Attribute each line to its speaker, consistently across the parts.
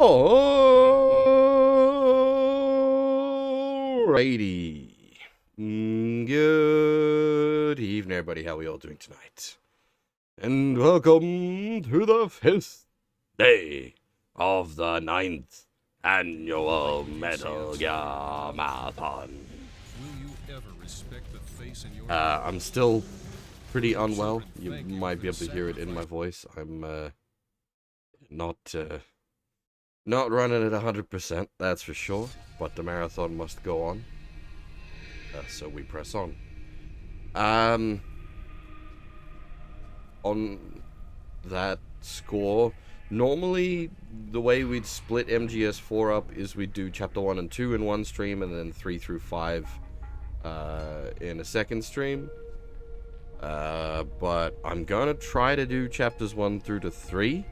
Speaker 1: Alrighty. Good evening, everybody. How are we all doing tonight? And welcome to the 5th day of the 9th annual Metal Gear Marathon. I'm still pretty unwell. You might be able to hear it in my voice. I'm not running at 100%, that's for sure. But the marathon must go on. So we press on. On that score, normally the way we'd split MGS4 up is we'd do chapter 1 and 2 in one stream and then 3 through 5 in a second stream. But I'm gonna try to do chapters 1 through to 3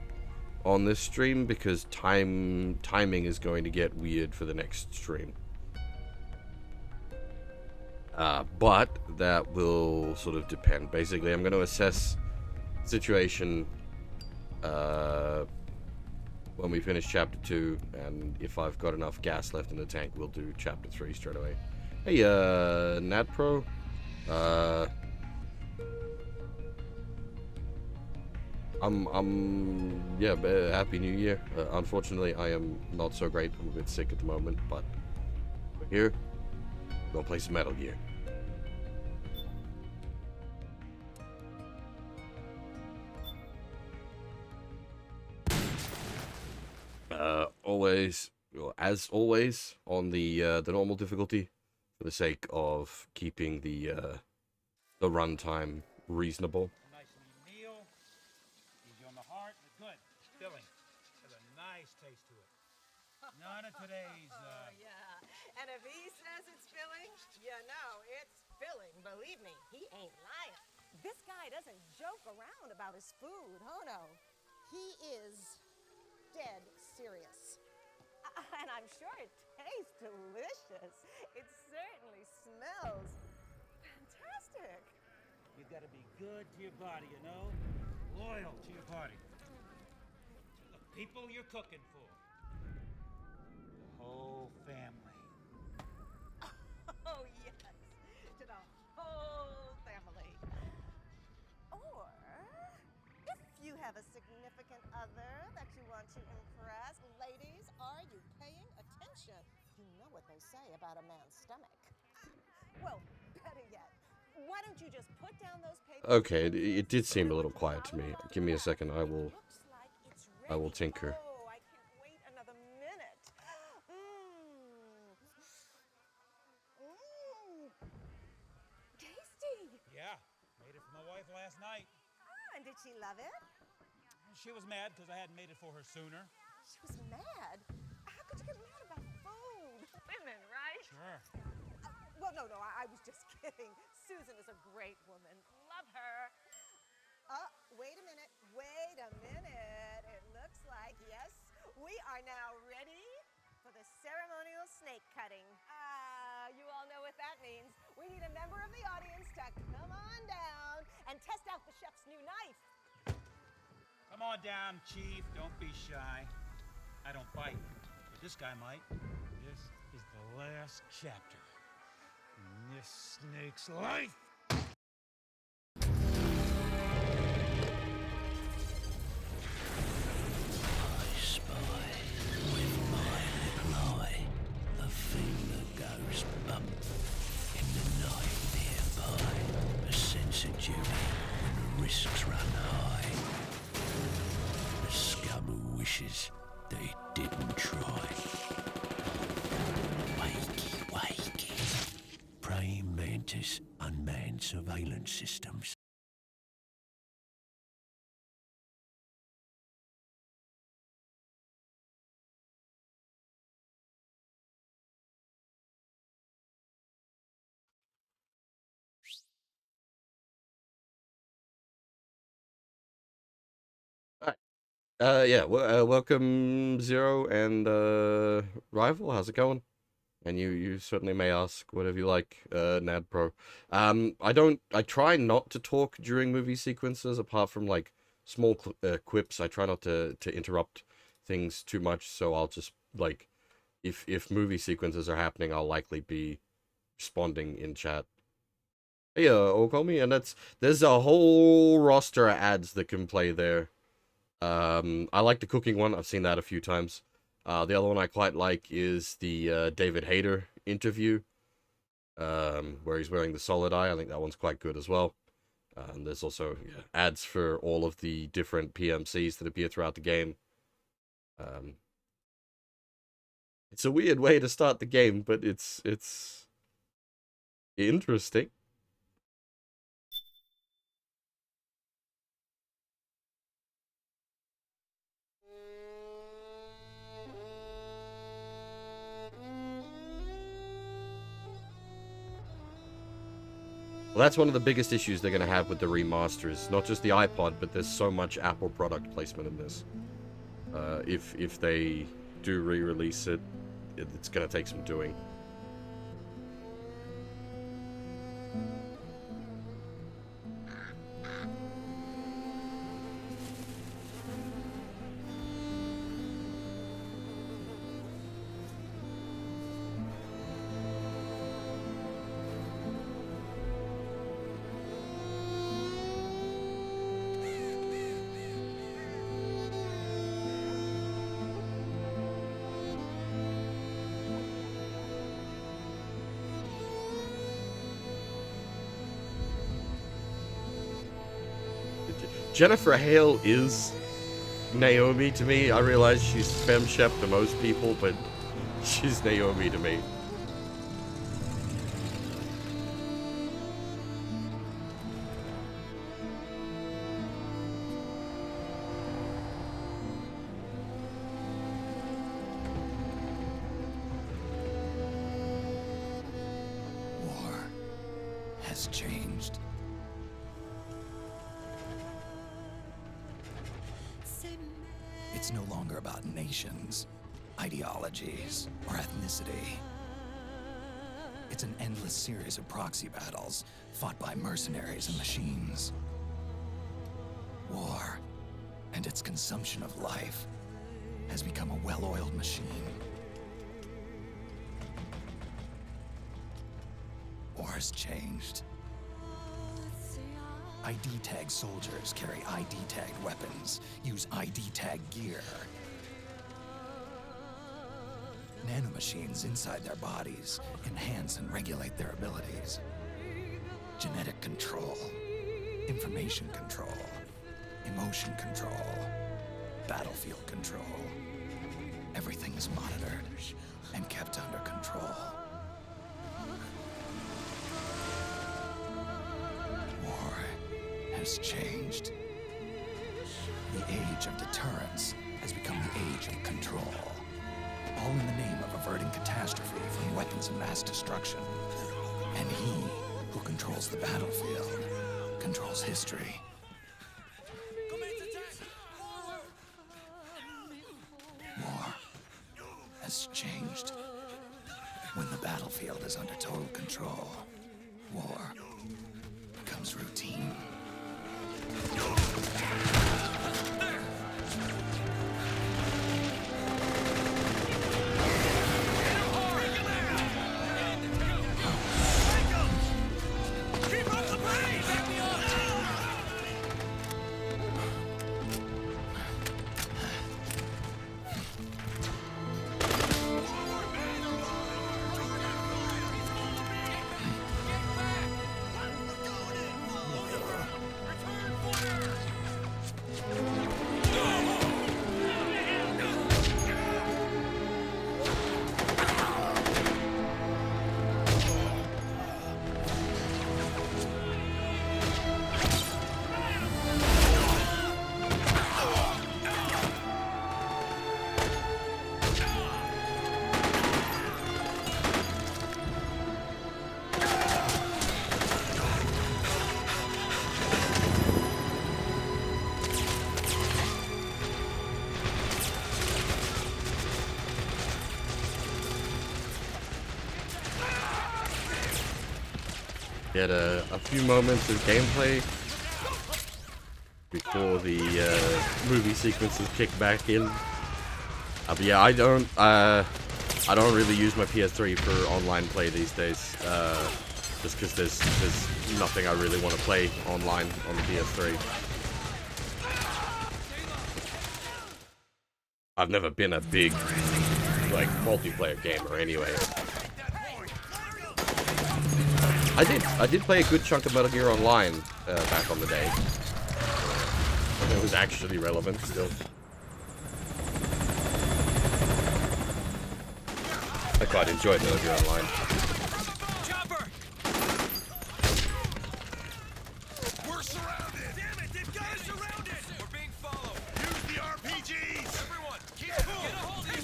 Speaker 1: on this stream because timing is going to get weird for the next stream. But that will sort of depend. Basically, I'm going to assess the situation when we finish chapter 2, and if I've got enough gas left in the tank, we'll do chapter 3 straight away. Hey, NadPro. Yeah, Happy New Year. Unfortunately, I am not so great. I'm a bit sick at the moment, but we're here. We're gonna play some Metal Gear. As always, on the normal difficulty, for the sake of keeping the runtime reasonable.
Speaker 2: Nice meal, easy on the heart, but good, filling, has a nice taste to it. None of today's.
Speaker 3: Yeah, and if he says it's filling, you know it's filling. Believe me, he ain't lying. This guy doesn't joke around about his food. Oh no, he is dead serious. And I'm sure it tastes delicious. It certainly smells fantastic.
Speaker 2: You gotta be good to your body, you know? Loyal to your body. To the people you're cooking for. The whole family.
Speaker 3: Oh, yes, to the whole family. Or, if you have a significant other that you want to impress, ladies, are you paying attention? You know what they say about a man's stomach. Well, better yet, why don't you just put down those papers?
Speaker 1: Okay, it did seem a little quiet to me. Give me a second. I will tinker.
Speaker 3: Oh, I can't wait another minute. Tasty.
Speaker 2: Yeah, made it for my wife last night.
Speaker 3: Ah, and did she love it?
Speaker 2: She was mad because I hadn't made it for her sooner.
Speaker 3: She was mad? How could you get mad about food? Women, right?
Speaker 2: Sure.
Speaker 3: Well, no, I was just kidding. Susan is a great woman. Love her. Wait a minute. It looks like, yes, we are now ready for the ceremonial snake cutting. You all know what that means. We need a member of the audience to come on down and test out the chef's new knife.
Speaker 2: Come on down, Chief. Don't be shy. I don't bite, but this guy might. This is the last chapter in this snake's life.
Speaker 4: I spy with my little eye the thing that goes bump in the night nearby. A sense of duty when the risks run high. The scum who wishes they didn't try. Wakey, wakey. Praying mantis, unmanned surveillance systems.
Speaker 1: Yeah, welcome Zero and Rival. How's it going? And you certainly may ask whatever you like, NadPro. I try not to talk during movie sequences, apart from like small quips. I try not to interrupt things too much, so I'll just, like, if movie sequences are happening, I'll likely be responding in chat. Hey, Okomi, and there's a whole roster of ads that can play there. I like the cooking one. I've seen that a few times. The other one I quite like is the David Hayter interview, where he's wearing the solid eye. I think that one's quite good as well. And there's also ads for all of the different PMCs that appear throughout the game. It's a weird way to start the game, but it's interesting. Well, that's one of the biggest issues they're going to have with the remasters. Not just the iPod, but there's so much Apple product placement in this. If they do re-release it, it's going to take some doing. Jennifer Hale is Naomi to me. I realize she's fem-shep to most people, but she's Naomi to me.
Speaker 4: War has changed. It's no longer about nations, ideologies, or ethnicity. It's an endless series of proxy battles fought by mercenaries and machines. War and its consumption of life has become a well-oiled machine. War's changed. ID tag soldiers carry ID tagged weapons, use ID tag gear. Nanomachines inside their bodies enhance and regulate their abilities. Genetic control, information control, emotion control, battlefield control. Everything is monitored and kept under control. War has changed. The age of deterrence has become the age of control. All in the name of averting catastrophe from weapons of mass destruction. And he who controls the battlefield controls history. War has changed. When the battlefield is under total control, war becomes routine.
Speaker 1: Get a few moments of gameplay before the movie sequences kick back in. But yeah, I don't really use my PS3 for online play these days. Just because there's nothing I really want to play online on the PS3. I've never been a big, like, multiplayer gamer anyway. I did play a good chunk of Metal Gear Online back on the day. It was actually relevant still. I quite enjoyed Metal Gear Online.
Speaker 5: Chopper! We're surrounded! Damn it, they've got us surrounded! We're being followed! Use the RPGs! Everyone, keep cool! Get a hold of him!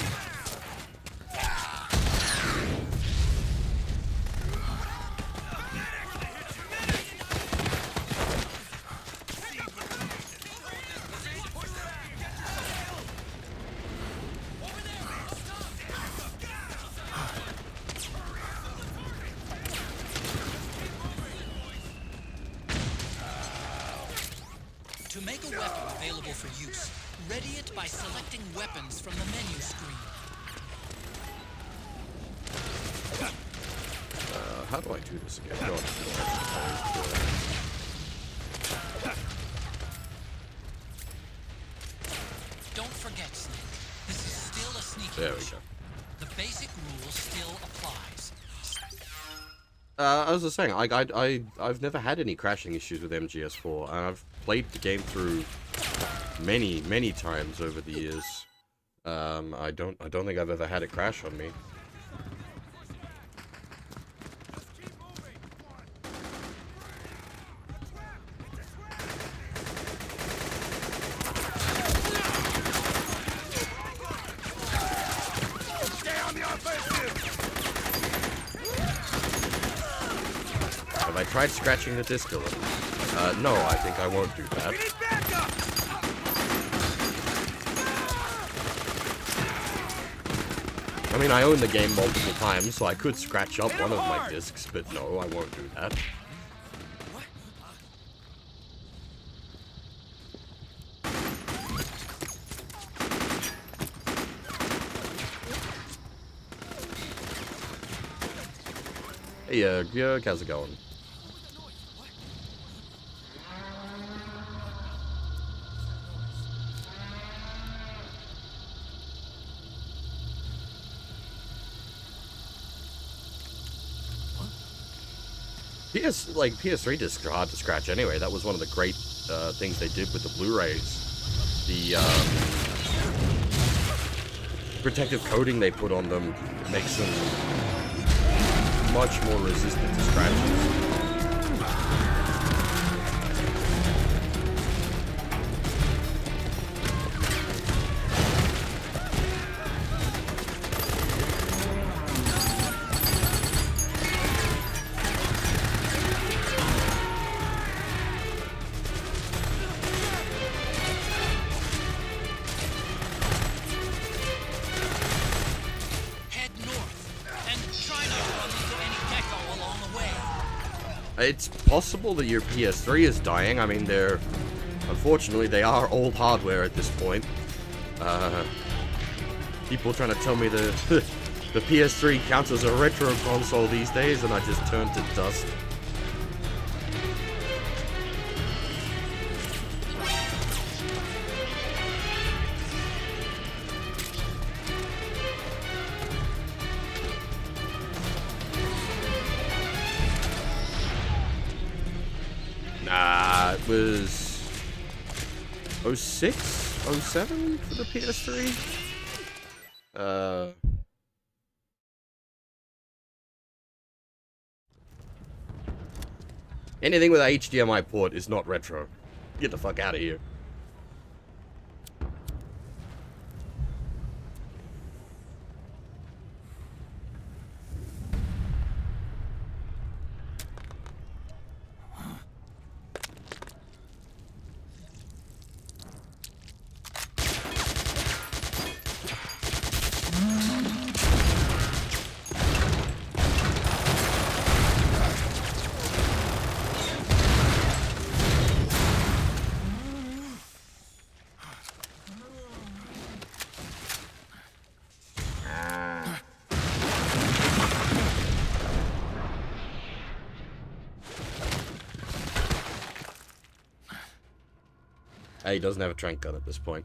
Speaker 6: To make a weapon available for use, ready it by selecting weapons from the menu screen.
Speaker 1: How do I do this again? God,
Speaker 6: Don't forget, Snake, this is still a sneaking
Speaker 1: there we
Speaker 6: mission.
Speaker 1: go.
Speaker 6: The basic rule still applies.
Speaker 1: I was just saying, I've never had any crashing issues with MGS4, and I've played the game through many times over the years. I don't think I've ever had it crash on me. Have I tried scratching the disc a little? No, I think I won't do that. I mean, I own the game multiple times, so I could scratch up one of my discs, but no, I won't do that. Hey, Gyurk, how's it going? PS3 discs are hard to scratch anyway. That was one of the great things they did with the Blu-rays. The protective coating they put on them makes them much more resistant to scratches. It's possible that your PS3 is dying. I mean, unfortunately, they are old hardware at this point. People trying to tell me the PS3 counts as a retro console these days, and I just turned to dust. It was 06, 07 for the PS3. Anything with a HDMI port is not retro. Get the fuck out of here. He doesn't have a trank gun at this point.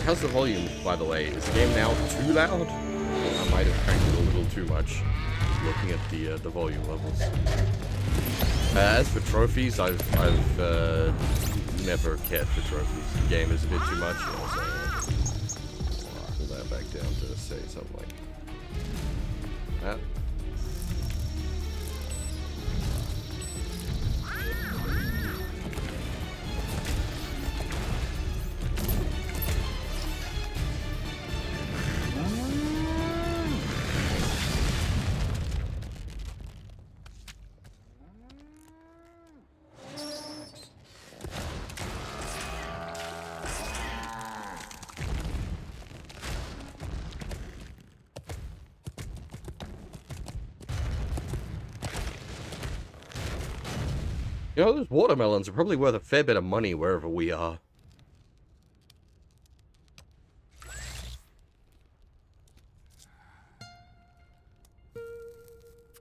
Speaker 1: How's the volume, by the way? Is the game now too loud? I might have cranked it a little too much. Looking at the volume levels. As for trophies, I've never cared for trophies. The game is a bit too much. So pull that back down to say something like that. You know, those watermelons are probably worth a fair bit of money wherever we are.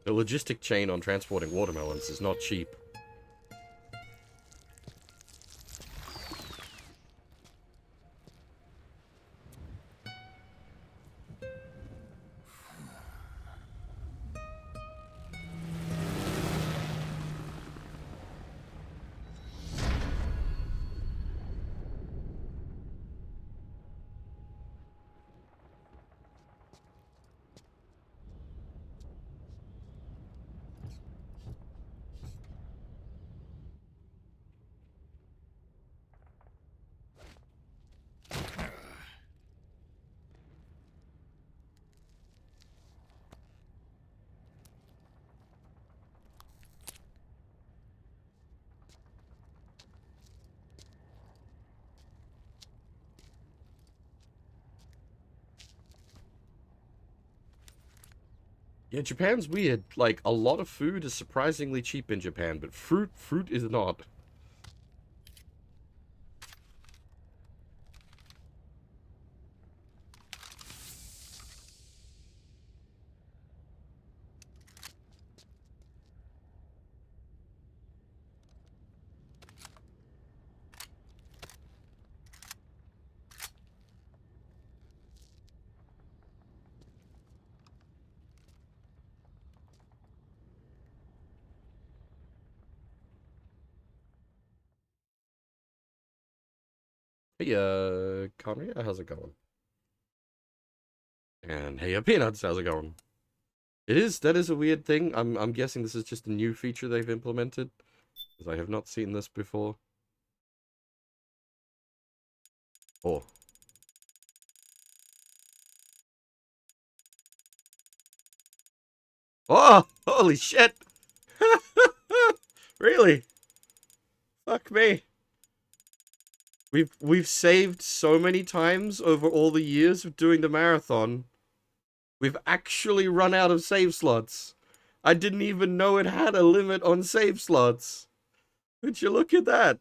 Speaker 1: The logistic chain on transporting watermelons is not cheap. Yeah, Japan's weird. Like, a lot of food is surprisingly cheap in Japan, but fruit is not. Hey, Conria, how's it going? And hey, Peanuts, how's it going? That is a weird thing. I'm guessing this is just a new feature they've implemented, because I have not seen this before. Oh. Oh, holy shit! Really? Fuck me. We've saved so many times over all the years of doing the marathon. We've actually run out of save slots. I didn't even know it had a limit on save slots. Would you look at that?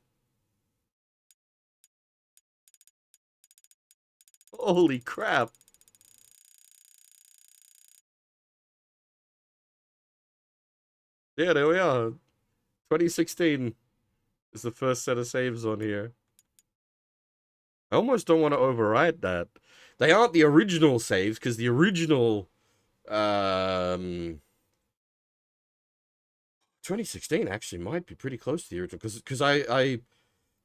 Speaker 1: Holy crap. Yeah, there we are. 2016 is the first set of saves on here. I almost don't want to override that. They aren't the original saves, because the original 2016 actually might be pretty close to the original, because I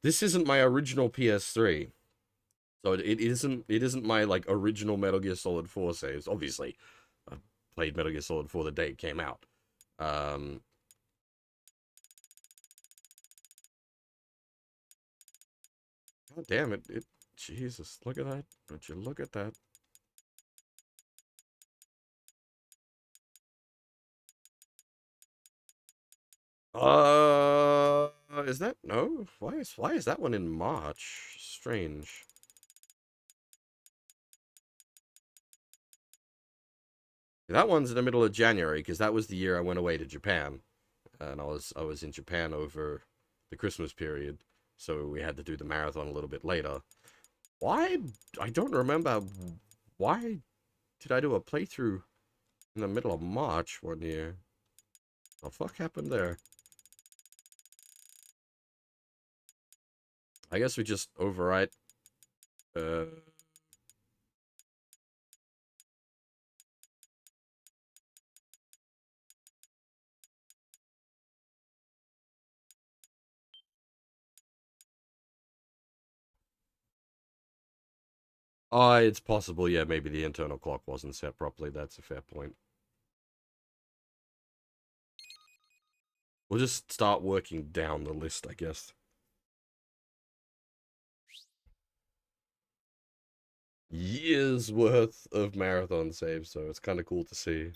Speaker 1: this isn't my original PS3, so it isn't my like original Metal Gear Solid 4 saves. Obviously, I played Metal Gear Solid 4 the day it came out. Oh damn it! Jesus, look at that! Don't you look at that? Is that no? Why is that one in March? Strange. That one's in the middle of January because that was the year I went away to Japan, and I was in Japan over the Christmas period, so we had to do the marathon a little bit later. Why? I don't remember. Why did I do a playthrough in the middle of March one year? What the fuck happened there? I guess we just overwrite. Oh, it's possible, yeah, maybe the internal clock wasn't set properly. That's a fair point. We'll just start working down the list, I guess. Years worth of marathon saves, so it's kind of cool to see.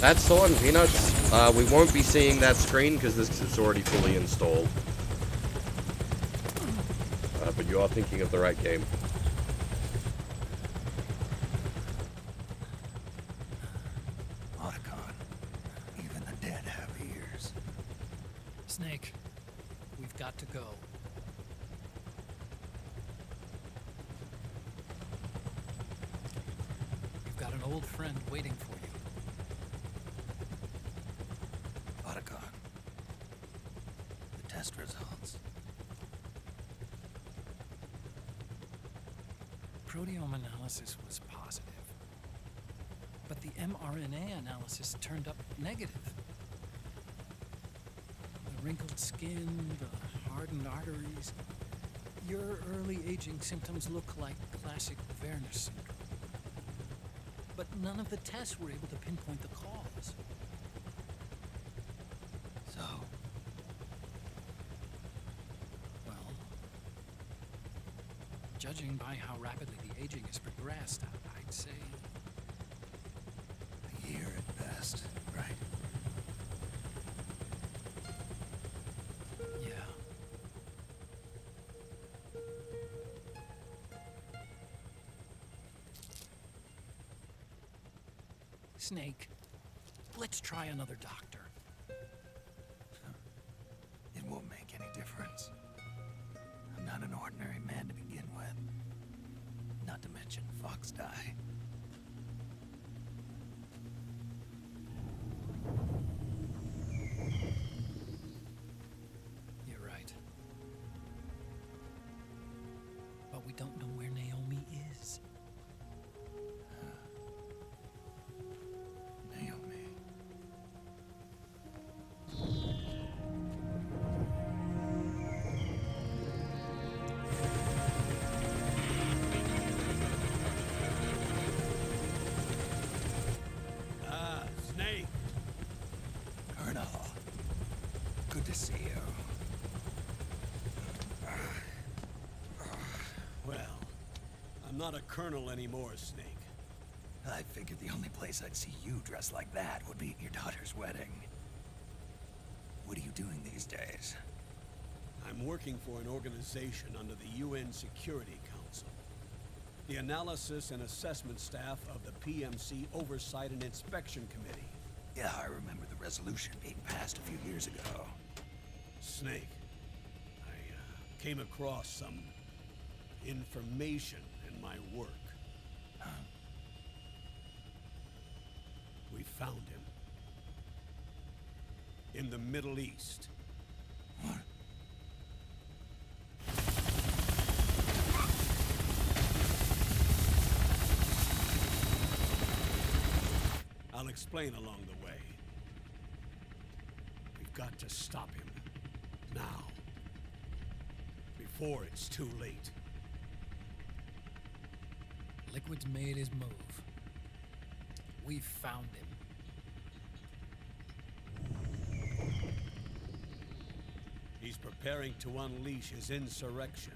Speaker 1: That's the one, Peanuts. We won't be seeing that screen because it's already fully installed. But you are thinking of the right game.
Speaker 4: Otacon, even the dead have ears.
Speaker 6: Snake, we've got to go. You've got an old friend waiting for you.
Speaker 4: Otacon, the test results.
Speaker 6: Proteome analysis was positive, but the mRNA analysis turned up negative. The wrinkled skin, the hardened arteries. Your early aging symptoms look like classic Werner syndrome. But none of the tests were able to pinpoint the cause.
Speaker 4: So,
Speaker 6: Well, judging by how rapidly the aging has progressed, I'd say
Speaker 4: a year at best, right?
Speaker 6: yeah. Snake, let's try another doctor.
Speaker 4: It won't make any difference. I'm not an ordinary man to begin with. Not to mention Fox die.
Speaker 6: You're right. But we don't know where Naomi is.
Speaker 4: Naomi.
Speaker 2: Snake.
Speaker 4: Colonel. Good to see you.
Speaker 2: Well, I'm not a colonel anymore, Snake.
Speaker 4: I figured the only place I'd see you dressed like that would be at your daughter's wedding. What are you doing these days?
Speaker 7: I'm working for an organization under the UN Security Council. The Analysis and Assessment Staff of the PMC Oversight and Inspection Committee.
Speaker 4: Yeah, I remember the resolution being passed a few years ago.
Speaker 7: Snake, I came across some information in my work.
Speaker 4: Huh?
Speaker 7: We found him. In the Middle East.
Speaker 4: What?
Speaker 7: I'll explain along the way. We've got to stop him. Now. Before it's too late.
Speaker 6: Liquid's made his move. We found him.
Speaker 7: He's preparing to unleash his insurrection.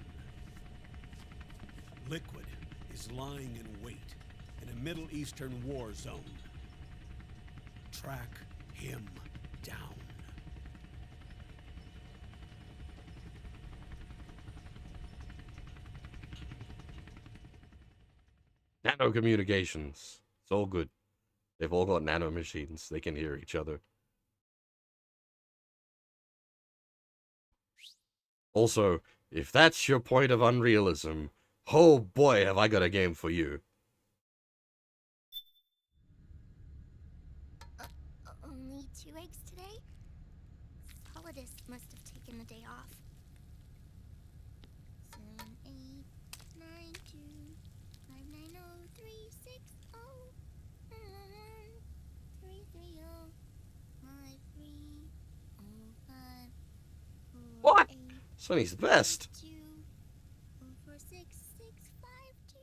Speaker 7: Liquid is lying in wait in a Middle Eastern war zone. Track him down.
Speaker 1: Nano communications. It's all good. They've all got nano machines. They can hear each other. Also, if that's your point of unrealism, oh boy, have I got a game for you.
Speaker 8: Only 2 eggs today? Solidus must have taken the day off. 7, 8, 9, 2, 5, 9, 0, 3, 6, 0, 3, 3, 0, 5, 3, 0, 5, 4,
Speaker 1: What?
Speaker 8: 8,
Speaker 1: Sonny's the best.
Speaker 8: 2, 4, 6, 6, 5, 2,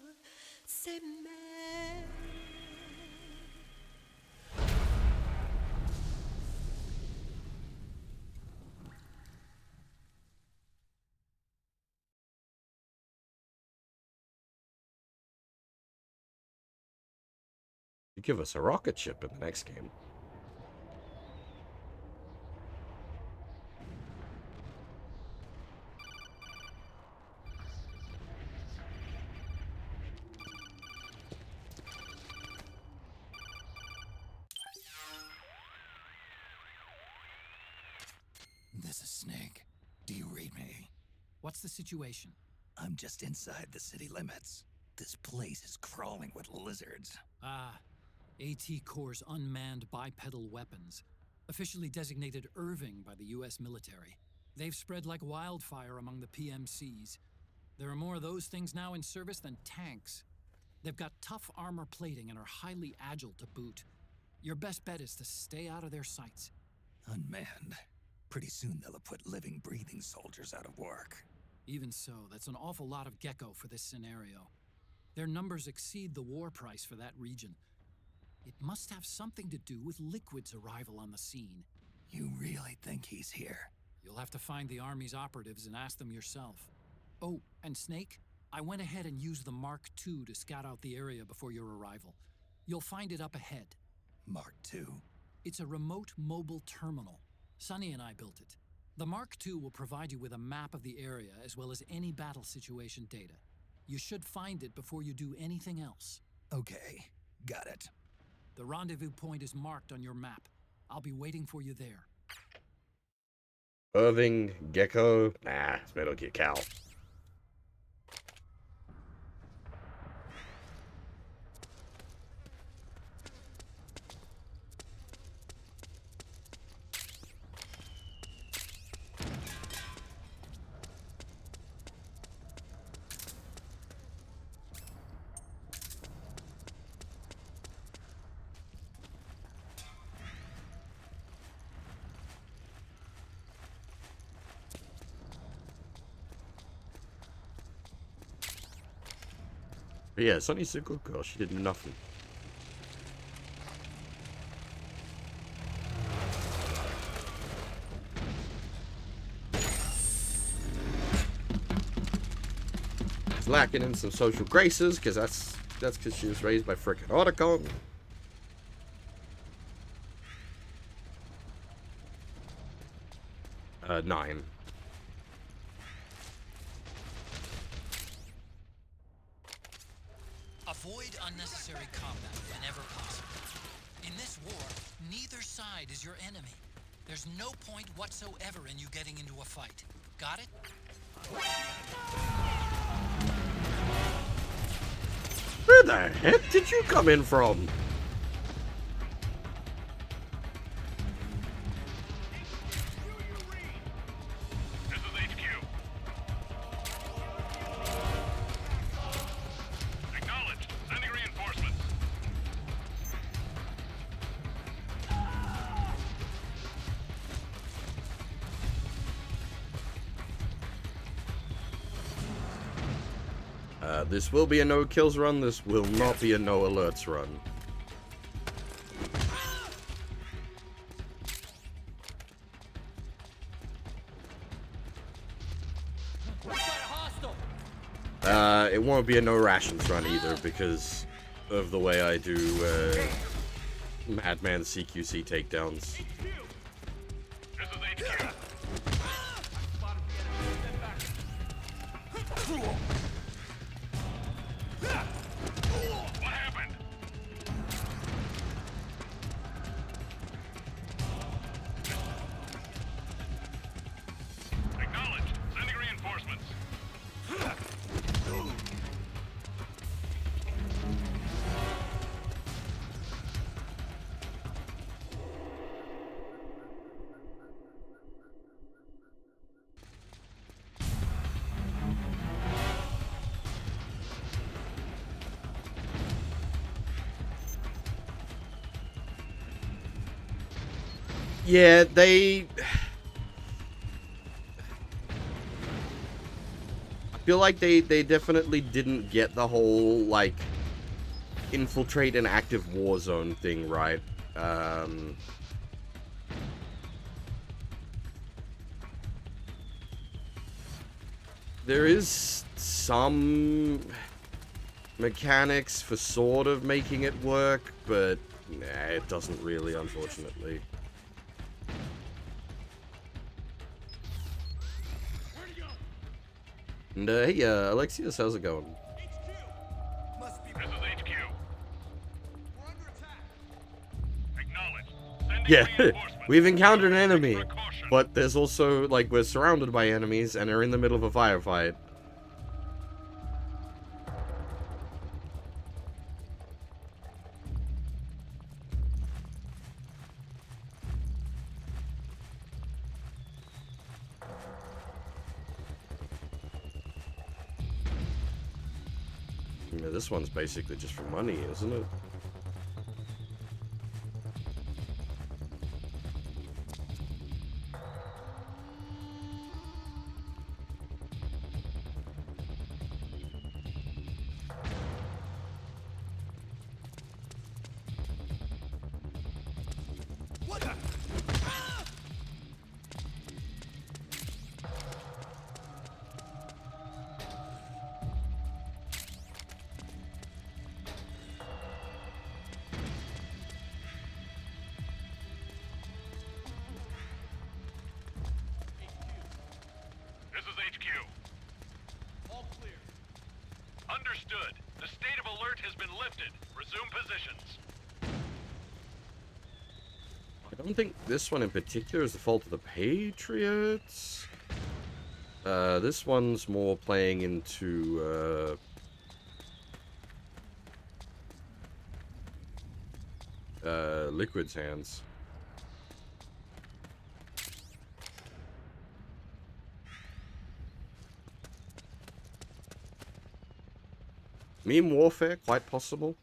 Speaker 8: 1.
Speaker 3: C'est mère.
Speaker 1: You give us a rocket ship in the next game.
Speaker 4: This is Snake. Do you read me?
Speaker 6: What's the situation?
Speaker 4: I'm just inside the city limits. This place is crawling with lizards.
Speaker 6: Ah, AT Corps' unmanned bipedal weapons, officially designated Irving by the US military. They've spread like wildfire among the PMCs. There are more of those things now in service than tanks. They've got tough armor plating and are highly agile to boot. Your best bet is to stay out of their sights.
Speaker 4: Unmanned. Pretty soon they'll have put living, breathing soldiers out of work.
Speaker 6: Even so, that's an awful lot of gecko for this scenario. Their numbers exceed the war price for that region. It must have something to do with Liquid's arrival on the scene.
Speaker 4: You really think he's here?
Speaker 6: You'll have to find the Army's operatives and ask them yourself. Oh, and Snake, I went ahead and used the Mark II to scout out the area before your arrival. You'll find it up ahead.
Speaker 4: Mark II?
Speaker 6: It's a remote mobile terminal. Sonny and I built it. The Mark II will provide you with a map of the area as well as any battle situation data. You should find it before you do anything else.
Speaker 4: Okay, got it.
Speaker 6: The rendezvous point is marked on your map. I'll be waiting for you there.
Speaker 1: Irving, Gecko, nah, it's Metal Gear Cow. But yeah, Sonny's a good girl. She did nothing. She's lacking in some social graces, because that's because she was raised by frickin' Otacon. 9.
Speaker 6: Avoid unnecessary combat whenever possible. In this war, neither side is your enemy. There's no point whatsoever in you getting into a fight. Got it?
Speaker 1: Where the heck did you come in from?
Speaker 5: This is HQ. Acknowledged. Sending reinforcements.
Speaker 1: This will be a no kills run. This will not be a no alerts run. It won't be a no rations run either because of the way I do Madman CQC takedowns.
Speaker 5: This is HQ. What happened? Acknowledged. Sending reinforcements.
Speaker 1: Yeah, they... I feel like they definitely didn't get the whole, like, infiltrate an active war zone thing right. There is some mechanics for sort of making it work, but nah, it doesn't really, unfortunately. And hey, Alexius, how's it going?
Speaker 5: This is HQ. We're under attack. Acknowledged. Sending
Speaker 1: Yeah,
Speaker 5: reinforcements.
Speaker 1: we've encountered an enemy,
Speaker 5: Extra caution.
Speaker 1: but there's also, like, we're surrounded by enemies and are in the middle of a firefight. Yeah, this one's basically just for money, isn't it?
Speaker 5: This is HQ. All clear. Understood. The state of alert has been lifted. Resume positions.
Speaker 1: I don't think this one in particular is the fault of the Patriots. This one's more playing into, Liquid's hands. Meme warfare, quite possible.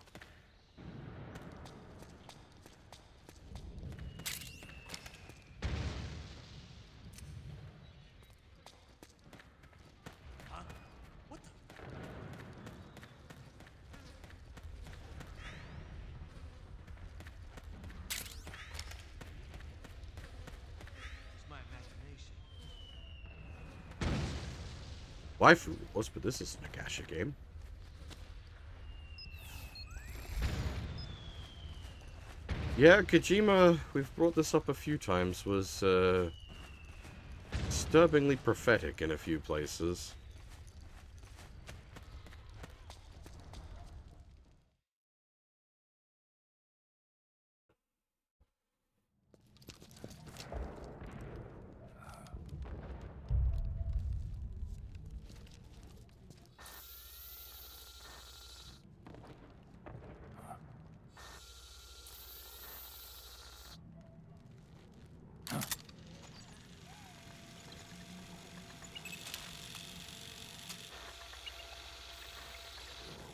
Speaker 1: Waifu was, but this isn't a gacha game. Yeah, Kojima, we've brought this up a few times, was disturbingly prophetic in a few places.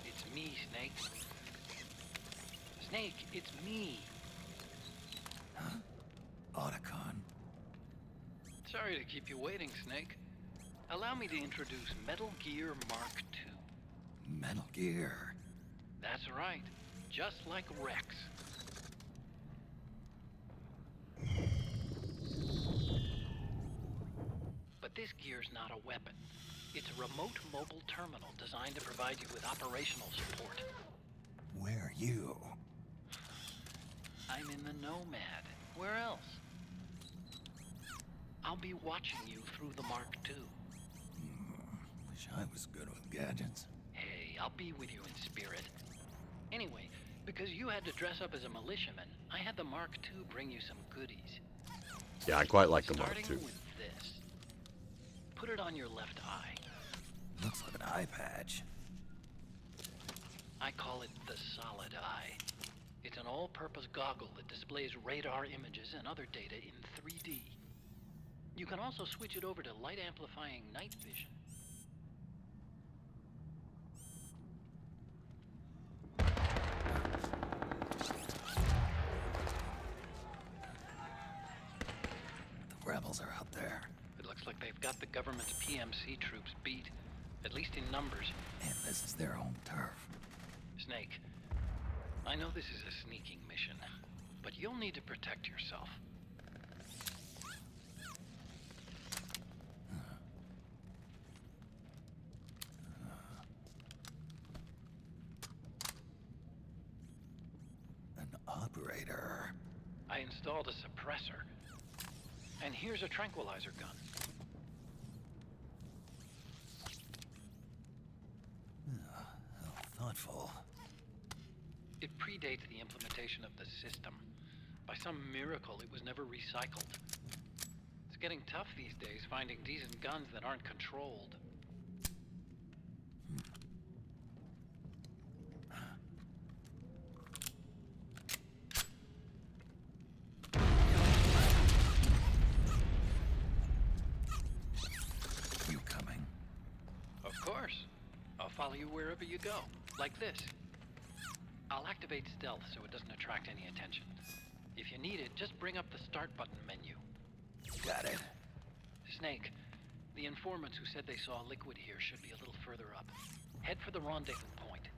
Speaker 6: It's me, Snake. Snake, it's me.
Speaker 4: Otacon.
Speaker 6: Sorry to keep you waiting, Snake. Allow me to introduce Metal Gear Mark II.
Speaker 4: Metal Gear.
Speaker 6: That's right. Just like Rex. But this gear's not a weapon. It's a remote mobile terminal designed to provide you with operational support.
Speaker 4: Where are you?
Speaker 6: I'm in the Nomad. Where else? I'll be watching you through the Mark II.
Speaker 4: Wish I was good with gadgets.
Speaker 6: Hey, I'll be with you in spirit. Anyway, because you had to dress up as a militiaman, I had the Mark II bring you some goodies.
Speaker 1: Yeah, I quite like the Mark
Speaker 6: Starting
Speaker 1: II.
Speaker 6: with this. Put it on your left eye.
Speaker 4: Looks like an eye patch.
Speaker 6: I call it the Solid Eye. It's an all-purpose goggle that displays radar images and other data in 3D. You can also switch it over to light-amplifying night vision.
Speaker 4: The rebels are out there.
Speaker 6: It looks like they've got the government's PMC troops beat, at least in numbers.
Speaker 4: And this is their home turf.
Speaker 6: Snake, I know this is a sneaking mission, but you'll need to protect yourself.
Speaker 4: An operator.
Speaker 6: I installed a suppressor. And here's a tranquilizer gun.
Speaker 4: How thoughtful.
Speaker 6: It predates the implementation of the system. By some miracle, it was never recycled. It's getting tough these days finding decent guns that aren't controlled.
Speaker 4: You coming?
Speaker 6: Of course. I'll follow you wherever you go, like this. I'll activate stealth so it doesn't attract any attention. If you need it, just bring up the start button menu.
Speaker 4: Got it.
Speaker 6: Snake, the informants who said they saw liquid here should be a little further up. Head for the rendezvous point.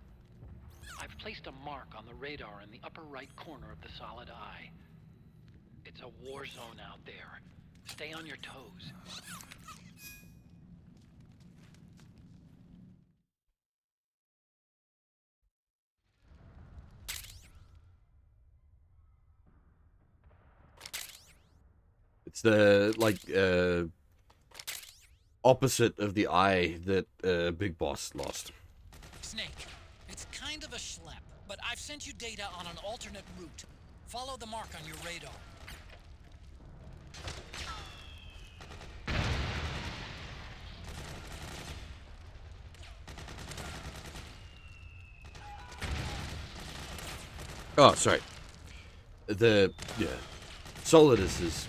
Speaker 6: I've placed a mark on the radar in the upper right corner of the Solid Eye. It's a war zone out there. Stay on your toes.
Speaker 1: It's the, like, opposite of the eye that Big Boss lost.
Speaker 9: Snake, it's kind of a schlep, but I've sent you data on an alternate route. Follow the mark on your radar.
Speaker 1: Oh, sorry. Solidus is,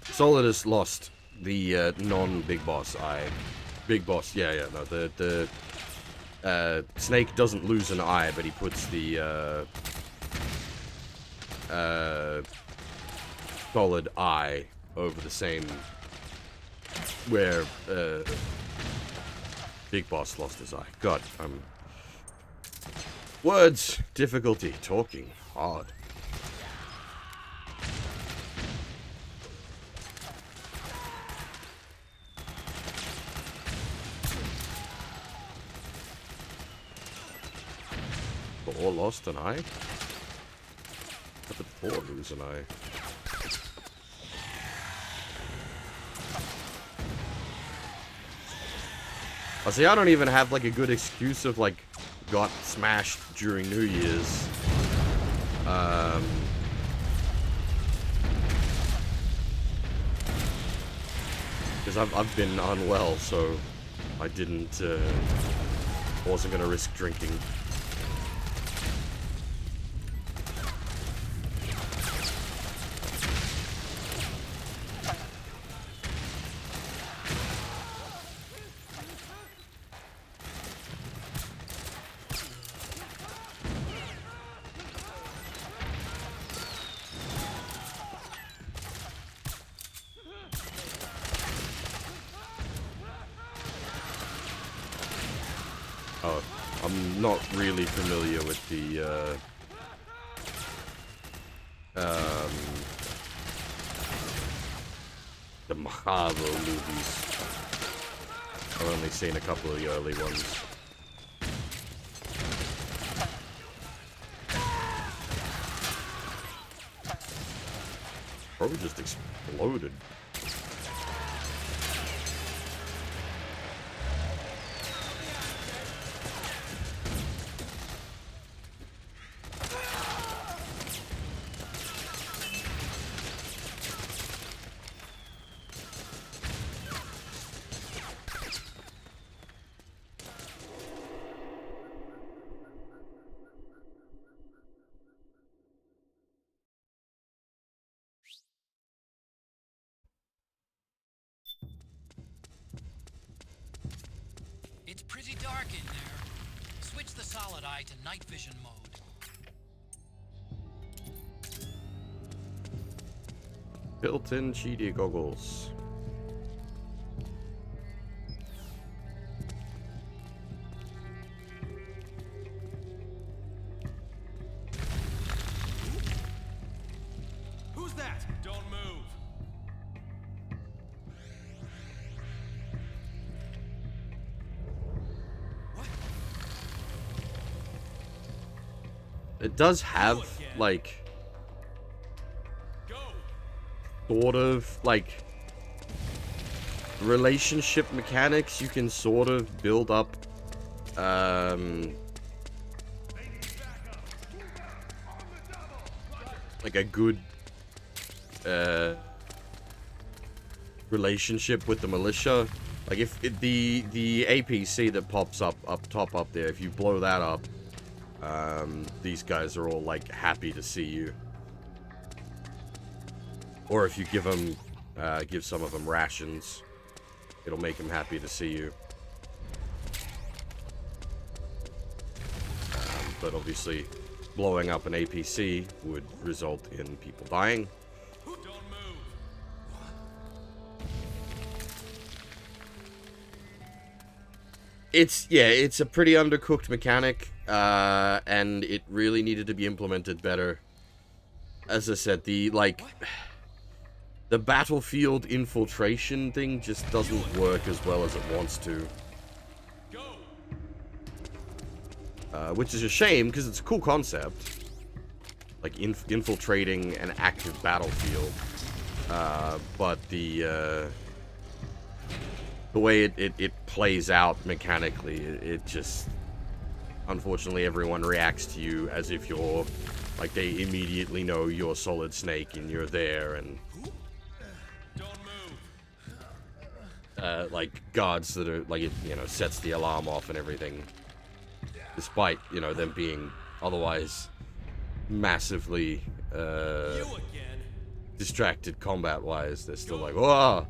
Speaker 1: Solidus lost the non-Big Boss eye. Big Boss, no, the Snake doesn't lose an eye, but he puts the solid eye over the same where Big Boss lost his eye. God, words, difficulty, talking, hard. Thor lost an eye? How did Thor lose an eye? I see, I don't even have like a good excuse of like got smashed during New Year's. Because I've been unwell, so I wasn't gonna risk drinking. Oh, I'm not really familiar with the Marvel movies. I've only seen a couple of the early ones. Probably just exploded.
Speaker 9: It's pretty dark in there. Switch the solid eye to night vision mode.
Speaker 1: Built-in cheaty goggles.
Speaker 5: Who's that? Don't move.
Speaker 1: It does have, like, sort of, like, relationship mechanics. You can sort of build up, like a good, relationship with the militia. Like, if the APC that pops up top up there, if you blow that up, these guys are all, like, happy to see you. Or if you give them, give some of them rations, it'll make them happy to see you. But obviously, blowing up an APC would result in people dying.
Speaker 5: Don't move.
Speaker 1: It's a pretty undercooked mechanic, and it really needed to be implemented better. As I said, the battlefield infiltration thing just doesn't work as well as it wants to. Which is a shame, because it's a cool concept. Like, infiltrating an active battlefield. But the way it plays out mechanically, it just... Unfortunately, everyone reacts to you as if you're... Like, they immediately know you're Solid Snake and you're there, and... like, guards that are, like, it, you know, sets the alarm off and everything. Despite, you know, them being otherwise massively, distracted combat-wise. They're still like, whoa!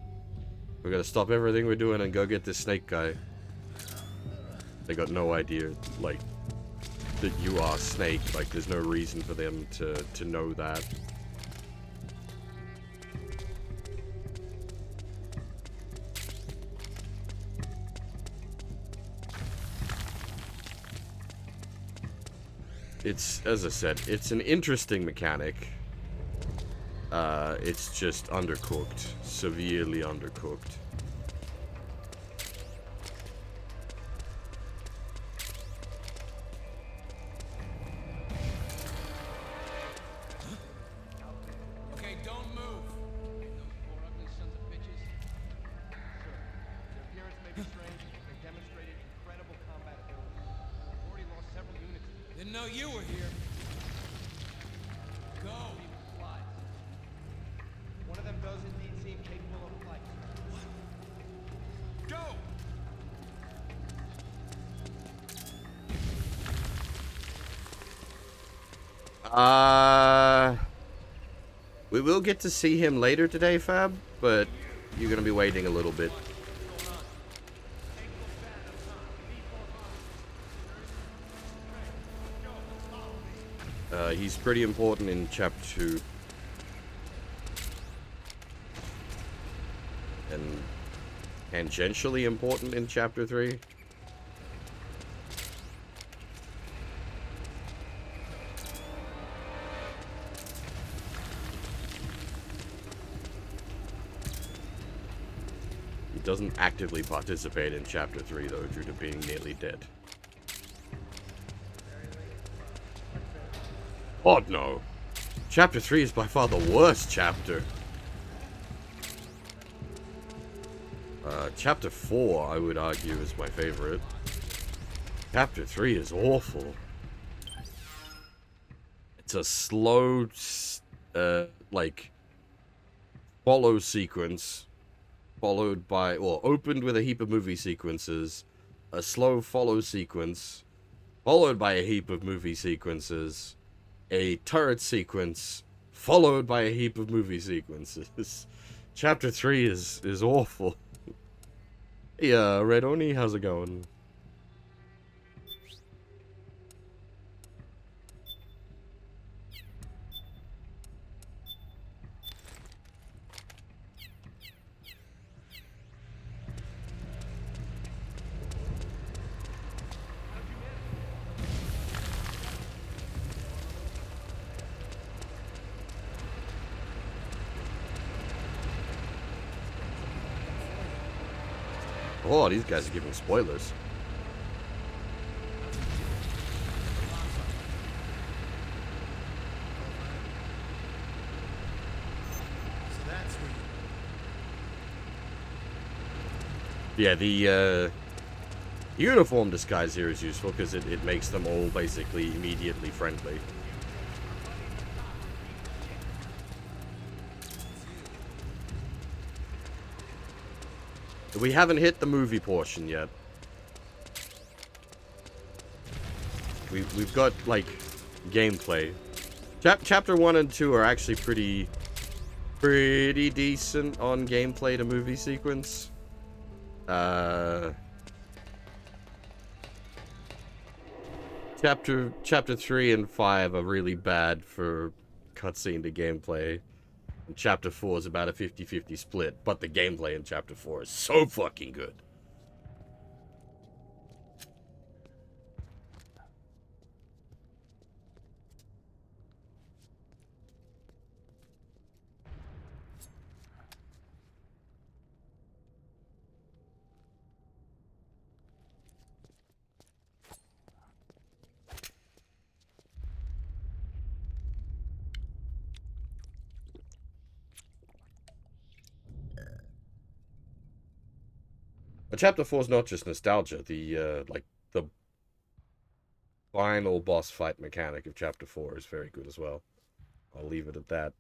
Speaker 1: We gotta stop everything we're doing and go get this snake guy. They got no idea, like, that you are Snake. Like, there's no reason for them to know that. It's, as I said, it's an interesting mechanic. It's just undercooked. Severely undercooked.
Speaker 5: Okay, don't move.
Speaker 10: Those four ugly sons of bitches? Sure. Their appearance may be strange, but they demonstrated
Speaker 5: you were here. Go.
Speaker 10: One of them does indeed seem capable of flight.
Speaker 5: Go.
Speaker 1: We will get to see him later today, Fab, but you're gonna be waiting a little bit. He's pretty important in Chapter 2. And tangentially important in Chapter 3. He doesn't actively participate in Chapter 3, though, due to being nearly dead. God, no. Chapter 3 is by far the worst chapter. Chapter 4, I would argue, is my favorite. Chapter 3 is awful. It's a slow, like, follow sequence, followed by, or opened with a heap of movie sequences, a slow follow sequence, followed by a heap of movie sequences, a turret sequence, followed by a heap of movie sequences. Chapter 3 is awful. Hey, Red Oni, how's it going? Oh, these guys are giving spoilers.
Speaker 10: So that's where
Speaker 1: Yeah, the uniform disguise here is useful because it makes them all basically immediately friendly. We haven't hit the movie portion yet. We've got, like, gameplay. Chapter 1 and 2 are actually pretty decent on gameplay to movie sequence. Chapter 3 and 5 are really bad for cutscene to gameplay. And Chapter 4 is about a 50-50 split, but the gameplay in Chapter 4 is so fucking good. But Chapter 4 is not just nostalgia. The final boss fight mechanic of Chapter 4 is very good as well. I'll leave it at that.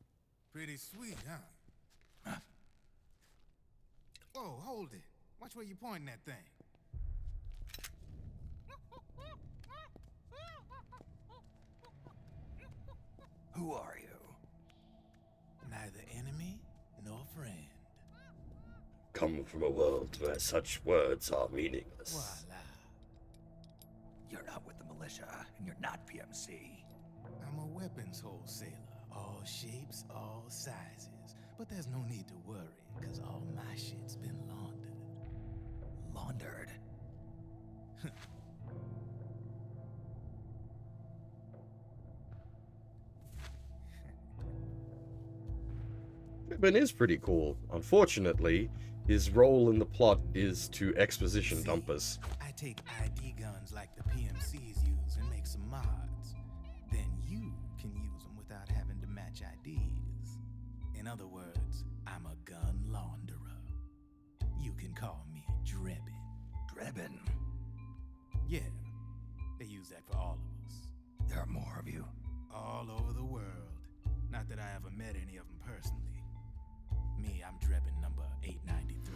Speaker 5: Pretty sweet, huh? Whoa, hold it. Watch where you pointing that thing.
Speaker 4: Who are you?
Speaker 5: Neither enemy nor friend.
Speaker 1: Come from a world where such words are meaningless.
Speaker 5: Voila.
Speaker 4: You're not with the militia, and you're not PMC.
Speaker 5: I'm a weapons wholesaler. All shapes, all sizes. But there's no need to worry, because all my shit's been laundered.
Speaker 4: Laundered?
Speaker 1: Pippin is pretty cool. Unfortunately, his role in the plot is to exposition
Speaker 5: See,
Speaker 1: dump us.
Speaker 5: I take ID guns like the PMCs use and make some mods. Then you can use them without having to match IDs. In other words, I'm a gun launderer. You can call me Drebin.
Speaker 4: Drebin.
Speaker 5: Yeah, they use that for all of us.
Speaker 4: There are more of you?
Speaker 5: All over the world. Not that I ever met any of them personally. Me, I'm Drebin number 893.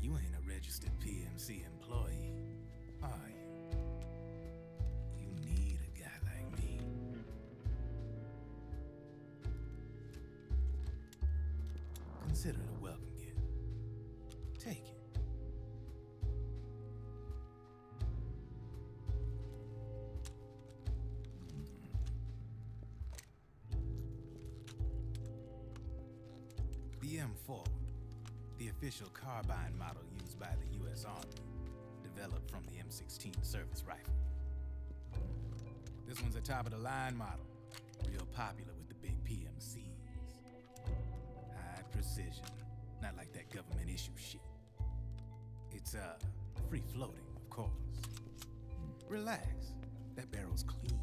Speaker 5: You ain't a registered PMC employee, are you? You need a guy like me. Consider it a welcome gift. Take it. The M4, the official carbine model used by the U.S. Army, developed from the M16 service rifle. This one's a top-of-the-line model, real popular with the big PMCs. High precision, not like that government issue shit. It's, free-floating, of course. Relax, that barrel's clean.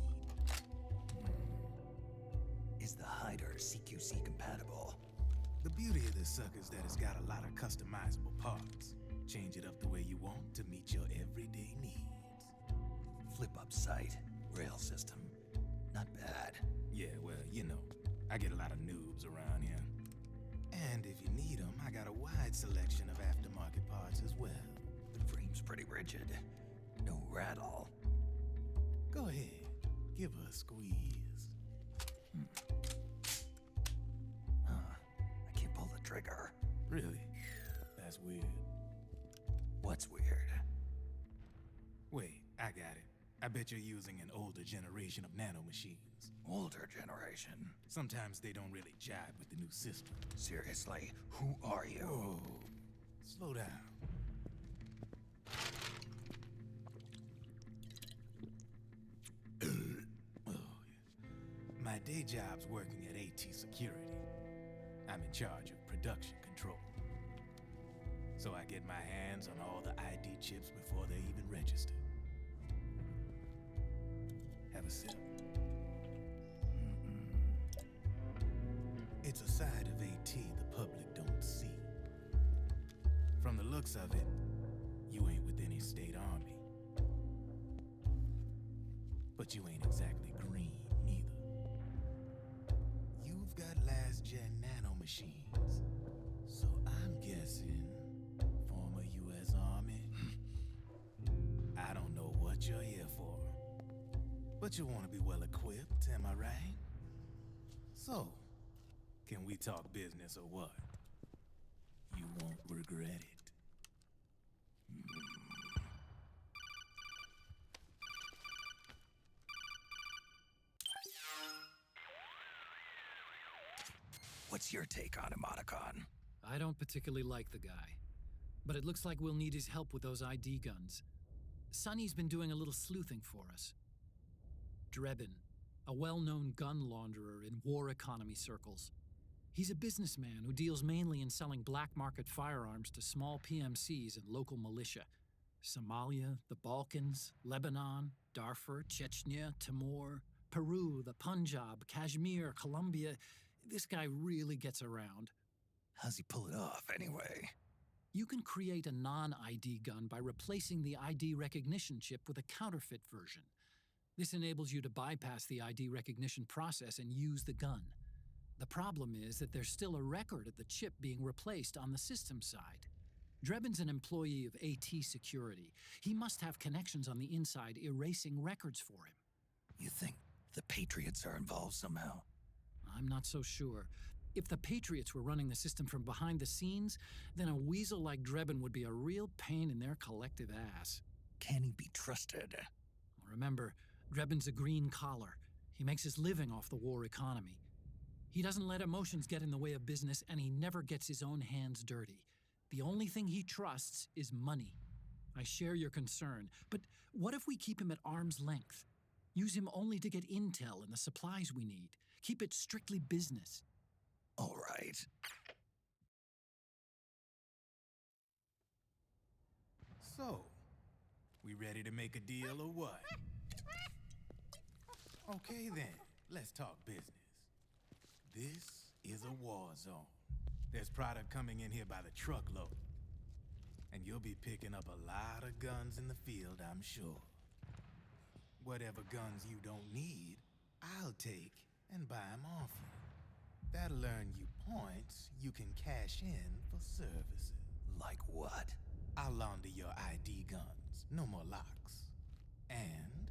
Speaker 4: Is the hider CQC compatible?
Speaker 5: The beauty of this sucker is that it's got a lot of customizable parts. Change it up the way you want to meet your everyday needs.
Speaker 4: Flip-up sight, rail system. Not bad.
Speaker 5: Yeah, well, you know, I get a lot of noobs around here. And if you need them, I got a wide selection of aftermarket parts as well.
Speaker 4: The frame's pretty rigid. No rattle.
Speaker 5: Go ahead, give her a squeeze.
Speaker 4: I can't pull the trigger.
Speaker 5: Really? That's weird.
Speaker 4: What's weird?
Speaker 5: Wait, I got it. I bet you're using an older generation of nanomachines.
Speaker 4: Older generation?
Speaker 5: Sometimes they don't really jive with the new system.
Speaker 4: Seriously, who are you?
Speaker 5: Whoa. Slow down. Oh, yeah. My day job's working at AT Security. I'm in charge of production control. So I get my hands on all the ID chips before they even register. Have a sip. It's a side of AT the public don't see. From the looks of it, you ain't with any state army. But you ain't exactly green, neither. You've got last-gen nanomachines. So I'm guessing former U.S. Army. I don't know what you're here for. But you want to be well-equipped, am I right? So, can we talk business or what? You won't regret it.
Speaker 4: What's your take on him, Otacon?
Speaker 6: I don't particularly like the guy, but it looks like we'll need his help with those ID guns. Sonny's been doing a little sleuthing for us. Drebin, a well-known gun launderer in war economy circles. He's a businessman who deals mainly in selling black market firearms to small PMCs and local militia. Somalia, the Balkans, Lebanon, Darfur, Chechnya, Timor, Peru, the Punjab, Kashmir, Colombia. This guy really gets around.
Speaker 4: How's he pull it off, anyway?
Speaker 6: You can create a non-ID gun by replacing the ID recognition chip with a counterfeit version. This enables you to bypass the ID recognition process and use the gun. The problem is that there's still a record of the chip being replaced on the system side. Drebin's an employee of AT Security. He must have connections on the inside erasing records for him.
Speaker 4: You think the Patriots are involved somehow?
Speaker 6: I'm not so sure. If the Patriots were running the system from behind the scenes, then a weasel like Drebin would be a real pain in their collective ass.
Speaker 4: Can he be trusted?
Speaker 6: Remember, Drebin's a green collar. He makes his living off the war economy. He doesn't let emotions get in the way of business, and he never gets his own hands dirty. The only thing he trusts is money. I share your concern, but what if we keep him at arm's length? Use him only to get intel and the supplies we need. Keep it strictly business.
Speaker 4: All right.
Speaker 5: So, we ready to make a deal or what? Okay then, let's talk business. This is a war zone. There's product coming in here by the truckload. And you'll be picking up a lot of guns in the field, I'm sure. Whatever guns you don't need, I'll take and buy them off you. That'll earn you points you can cash in for services.
Speaker 4: Like what?
Speaker 5: I'll launder your ID guns, no more locks. And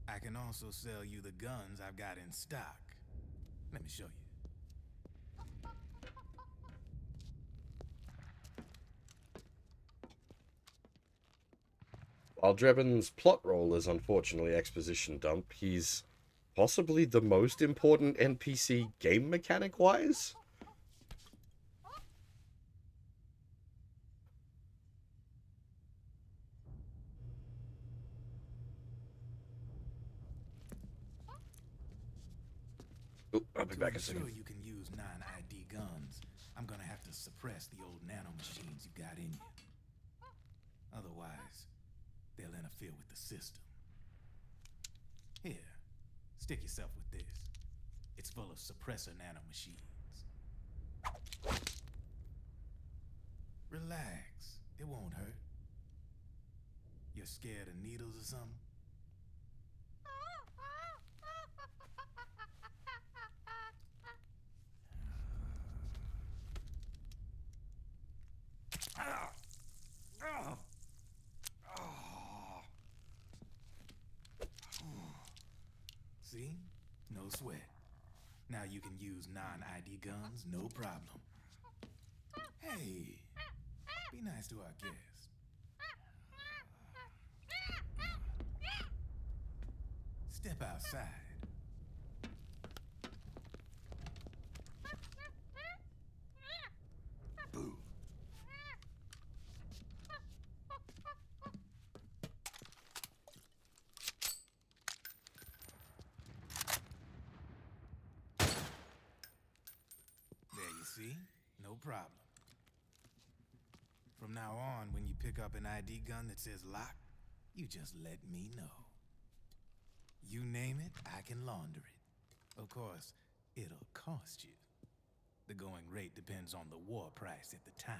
Speaker 5: I can also sell you the guns I've got in stock. Let me show you.
Speaker 1: While Drebin's plot role is unfortunately exposition dump, he's possibly the most important NPC game mechanic-wise. Oh, I'll be back in a second.
Speaker 5: To ensure you can use non-ID guns, I'm gonna have to suppress the old nanomachines you got in you. Otherwise, they'll interfere with the system. Here, stick yourself with this. It's full of suppressor nanomachines. Relax, it won't hurt. You're scared of needles or something? See? No sweat. Now you can use non-ID guns, no problem. Hey, be nice to our guest. Step outside.
Speaker 4: Boo.
Speaker 5: There you see? No problem. From now on, when you pick up an ID gun that says lock, you just let me know. You name it, I can launder it. Of course, it'll cost you. The going rate depends on the war price at the time.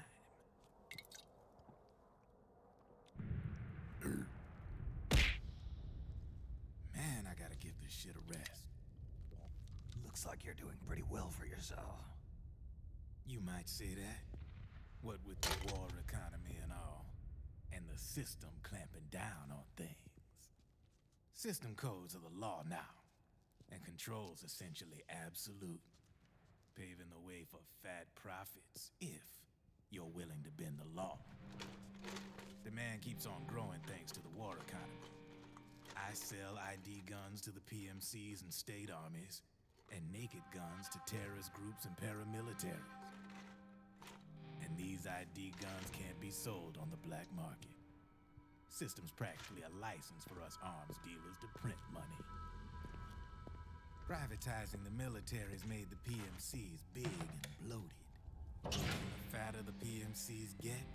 Speaker 5: Man, I gotta give this shit a rest.
Speaker 4: Looks like you're doing pretty well for yourself.
Speaker 5: You might say that. What with the war economy and all, and the system clamping down on things. System codes are the law now, and control's essentially absolute, paving the way for fat profits if you're willing to bend the law. Demand keeps on growing thanks to the war economy. I sell ID guns to the PMCs and state armies, and naked guns to terrorist groups and paramilitaries. And these ID guns can't be sold on the black market. System's practically a license for us arms dealers to print money. Privatizing the military's made the PMCs big and bloated. The fatter the PMCs get,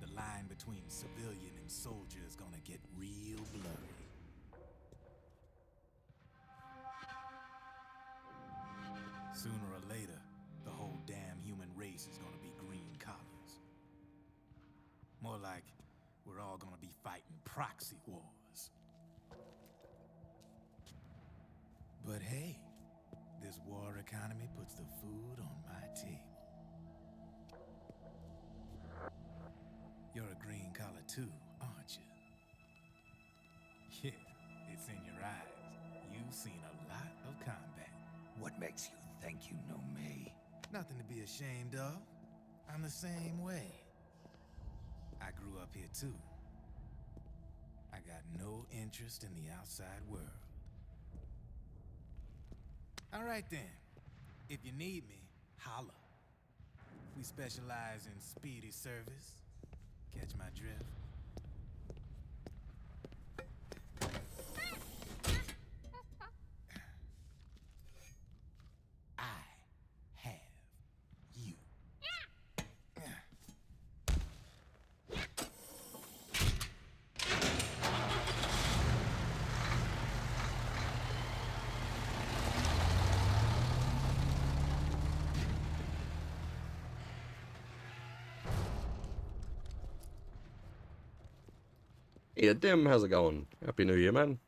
Speaker 5: the line between civilian and soldier is gonna get real blurry. Sooner or later, the whole damn human race is gonna be green collars. More like we're all gonna be fighting proxy wars. But hey, this war economy puts the food on my table. You're a green collar too, aren't you? Yeah, it's in your eyes. You've seen a lot of combat.
Speaker 4: What makes you think you know me?
Speaker 5: Nothing to be ashamed of. I'm the same way. I grew up here too. I got no interest in the outside world. All right then. If you need me, holla. We specialize in speedy service. Catch my drift? I have you.
Speaker 1: Hey, Dim, how's it going? Happy New Year, man.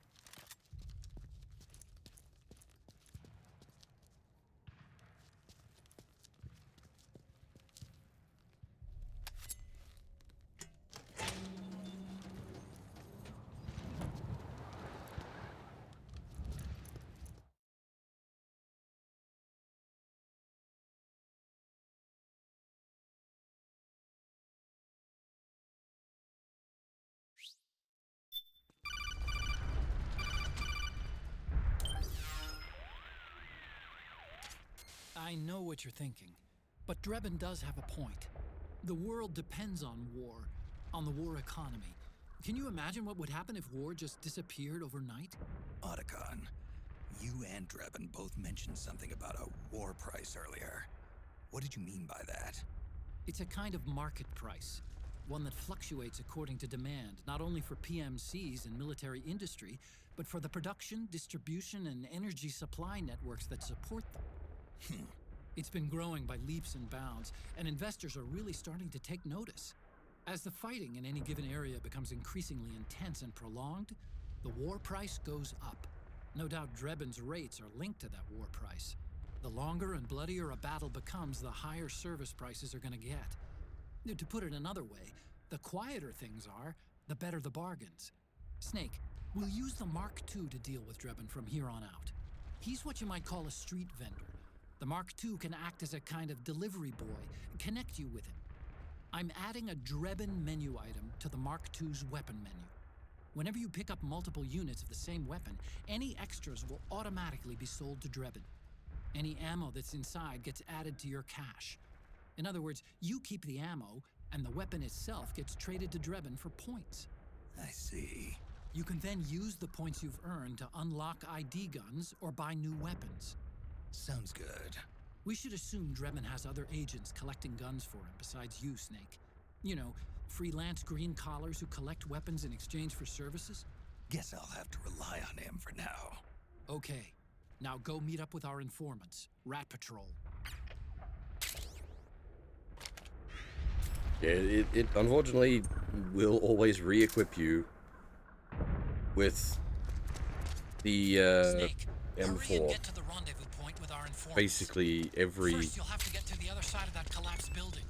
Speaker 6: I know what you're thinking, but Drebin does have a point. The world depends on war, on the war economy. Can you imagine what would happen if war just disappeared overnight?
Speaker 4: Otacon, you and Drebin both mentioned something about a war price earlier. What did you mean by that?
Speaker 6: It's a kind of market price, one that fluctuates according to demand, not only for PMCs and military industry, but for the production, distribution, and energy supply networks that support them. It's been growing by leaps and bounds, and investors are really starting to take notice. As the fighting in any given area becomes increasingly intense and prolonged, the war price goes up. No doubt Drebin's rates are linked to that war price. The longer and bloodier a battle becomes, the higher service prices are going to get. To put it another way, the quieter things are, the better the bargains. Snake, we'll use the Mark II to deal with Drebin from here on out. He's what you might call a street vendor. The Mark II can act as a kind of delivery boy, connect you with him. I'm adding a Drebin menu item to the Mark II's weapon menu. Whenever you pick up multiple units of the same weapon, any extras will automatically be sold to Drebin. Any ammo that's inside gets added to your cache. In other words, you keep the ammo, and the weapon itself gets traded to Drebin for points.
Speaker 4: I see.
Speaker 6: You can then use the points you've earned to unlock ID guns or buy new weapons.
Speaker 4: Sounds good.
Speaker 6: We should assume Drebin has other agents collecting guns for him besides you, Snake. You know, freelance green collars who collect weapons in exchange for services?
Speaker 4: Guess I'll have to rely on him for now.
Speaker 6: Okay. Now go meet up with our informants, Rat Patrol.
Speaker 1: Yeah, it unfortunately will always re-equip you with the
Speaker 6: Snake, hurry and
Speaker 1: M4.
Speaker 6: get to the rendezvous point with our informants.
Speaker 1: Basically every
Speaker 6: First, you'll have to get to the other side of that collapsed building.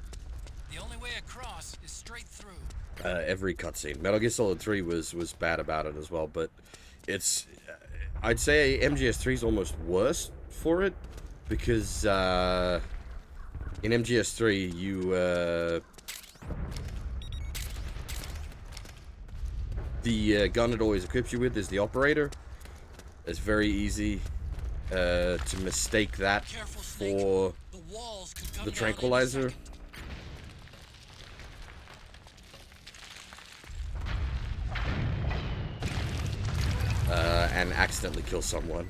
Speaker 6: The only way across is straight through.
Speaker 1: every cutscene. Metal Gear Solid 3 was bad about it as well, but it's I'd say MGS3 is almost worse for it because in MGS3 you the gun it always equips you with is the operator. It's very easy to mistake that
Speaker 6: Careful,
Speaker 1: for
Speaker 6: the walls could come
Speaker 1: the
Speaker 6: down
Speaker 1: tranquilizer.
Speaker 6: any second.
Speaker 1: And accidentally kill someone.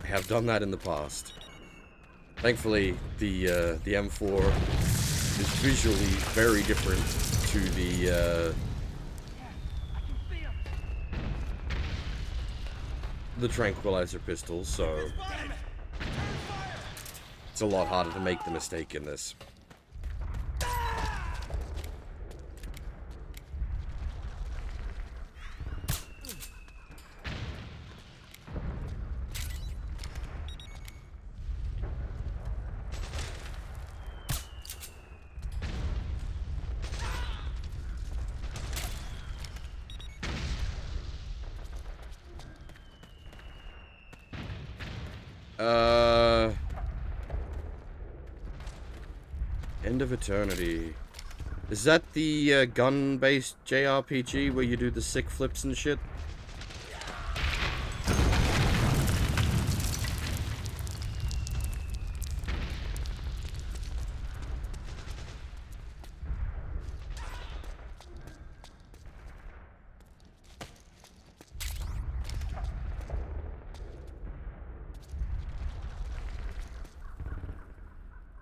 Speaker 1: I have done that in the past. Thankfully, the M4 is visually very different to the tranquilizer pistol, so it's a lot harder to make the mistake in this. End of Eternity. Is that the gun-based JRPG where you do the sick flips and shit?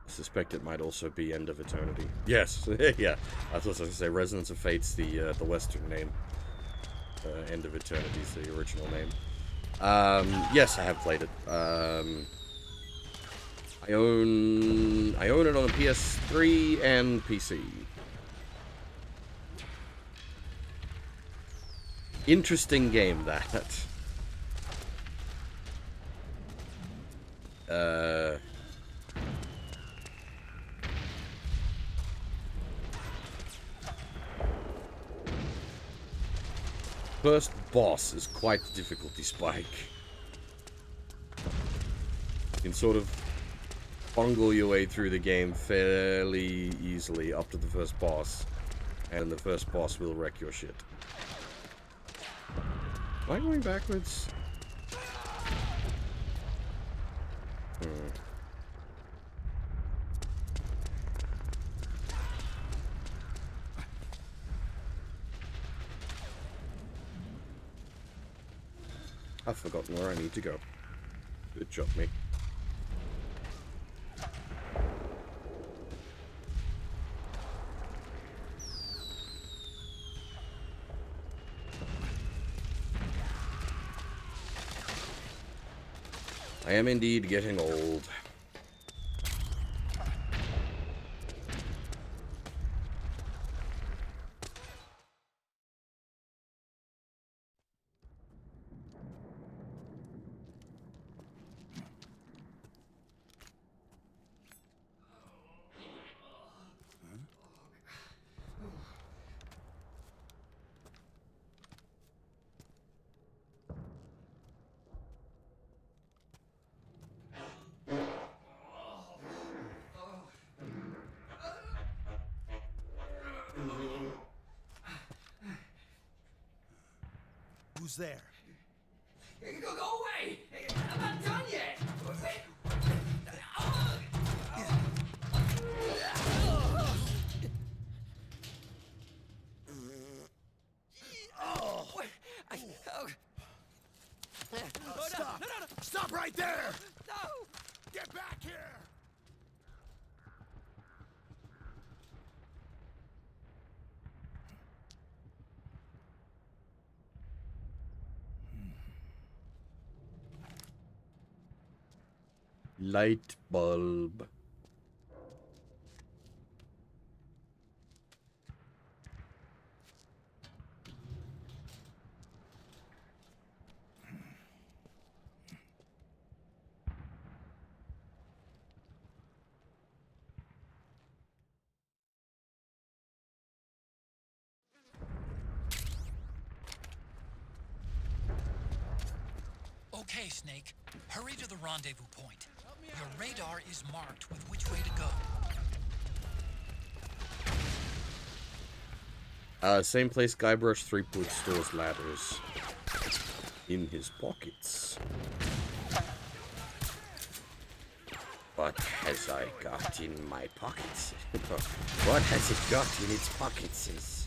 Speaker 1: I suspect it might also be End of Eternity. Yes, yeah. I thought I was going to say Resonance of Fate's the Western name. End of Eternity is the original name. Yes, I have played it. I own it on a PS3 and PC. Interesting game, that. First boss is quite the difficulty spike. You can sort of bungle your way through the game fairly easily up to the first boss, and the first boss will wreck your shit. Am I going backwards? I've forgotten where I need to go. Good job, me. I am indeed getting old.
Speaker 10: Who's there?
Speaker 4: Go away! I'm not done yet!
Speaker 10: Stop! No. Stop right there! No! Get back here!
Speaker 1: Light bulb.
Speaker 9: Okay, Snake. Hurry to the rendezvous point. Your radar is marked with which way to go.
Speaker 1: Same place Guybrush Threepwood stores ladders. In his pockets. What has I got in my pockets? What has it got in its pockets?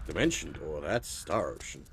Speaker 1: Dimension door, that's Star Ocean.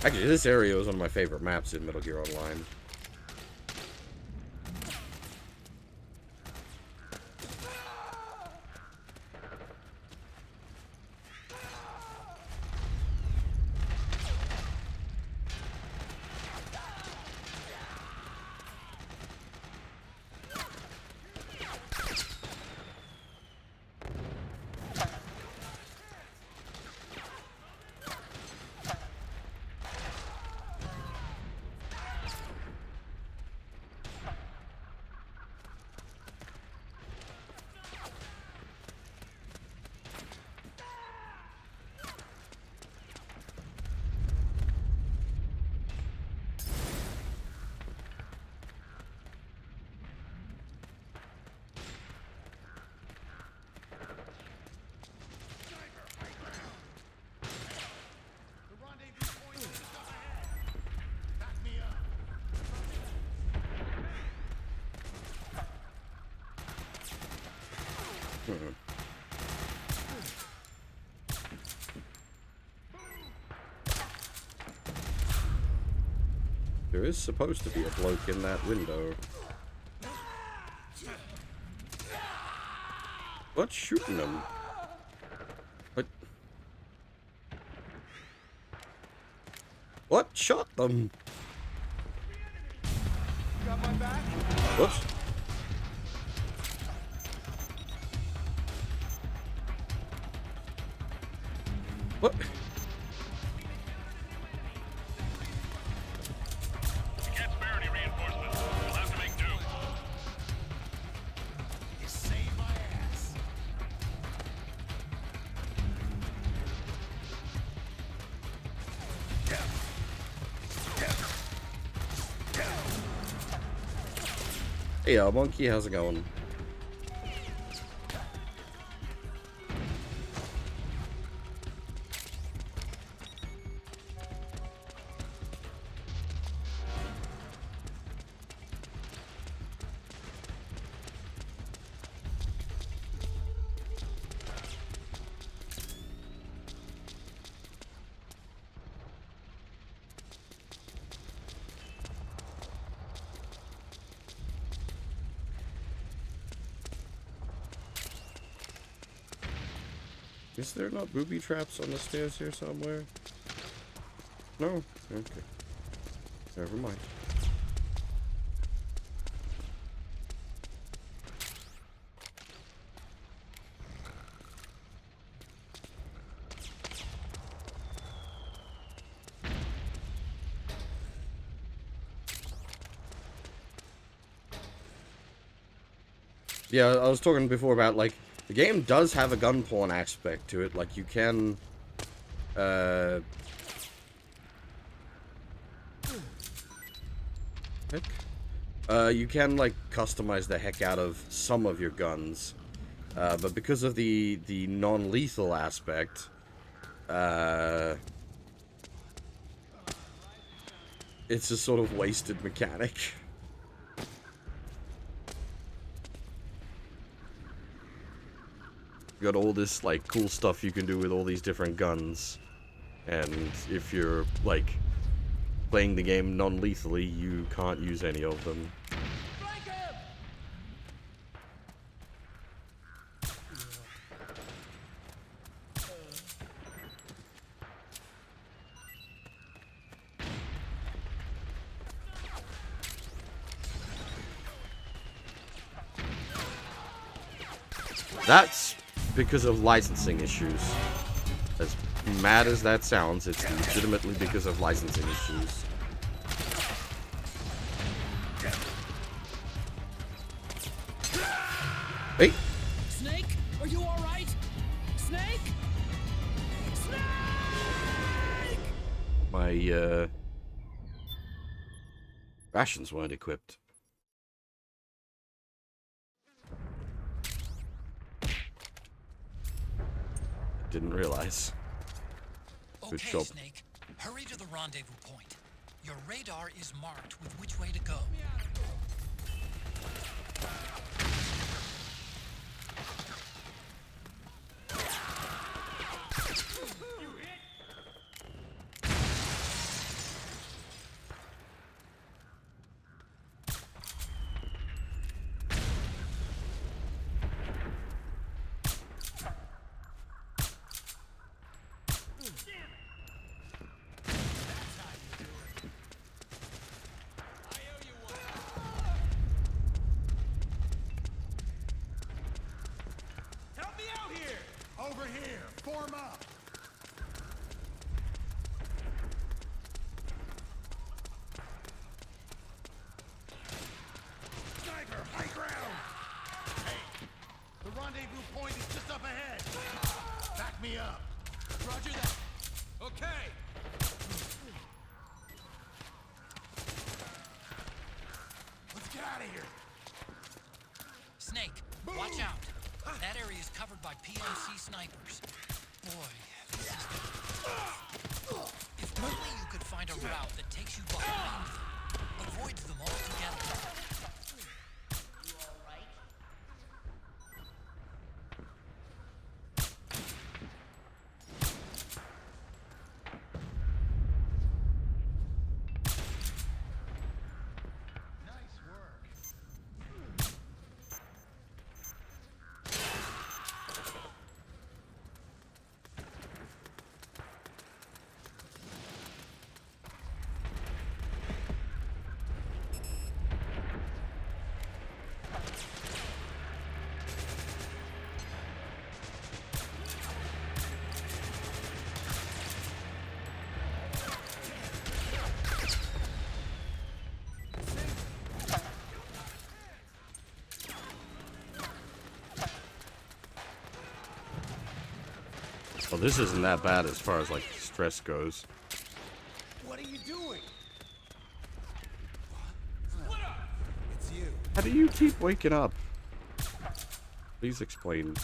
Speaker 1: Actually, this area was one of my favorite maps in Metal Gear Online. There is supposed to be a bloke in that window. What's shooting him? What shot them?
Speaker 10: Got my back?
Speaker 1: Whoops. What?
Speaker 11: We can't spare any reinforcements. We'll have to make do.
Speaker 10: You saved my ass.
Speaker 1: Hey, Monkey, how's it going? Is there not booby traps on the stairs here somewhere? No? Okay. Never mind. Yeah, I was talking before about, like, the game does have a gun porn aspect to it. Like, you can, you can, like, customize the heck out of some of your guns. But because of the non-lethal aspect, it's a sort of wasted mechanic. You got all this, like, cool stuff you can do with all these different guns. And if you're, like, playing the game non-lethally, you can't use any of them. That's because of licensing issues. As mad as that sounds, it's legitimately because of licensing issues. Hey!
Speaker 9: Snake, are you all right? Snake? Snake!
Speaker 1: My, rations weren't equipped. Didn't realize. Good
Speaker 9: Okay,
Speaker 1: job.
Speaker 9: Snake. Hurry to the rendezvous point. Your radar is marked with which way to go.
Speaker 10: Help me out here! Over here! Form up! Sniper, high ground! Hey, the rendezvous point is just up ahead. Back me up.
Speaker 2: Roger that. Okay.
Speaker 10: Let's get out of here.
Speaker 9: Snake, watch out. That area is covered by PMC snipers. Boy, this is... If only you could find a route that takes you behind them, avoids them altogether.
Speaker 12: You all right?
Speaker 1: this isn't that bad as far as, like, stress goes.
Speaker 10: What are you doing?
Speaker 5: It's you.
Speaker 1: How do you keep waking up? Please explain.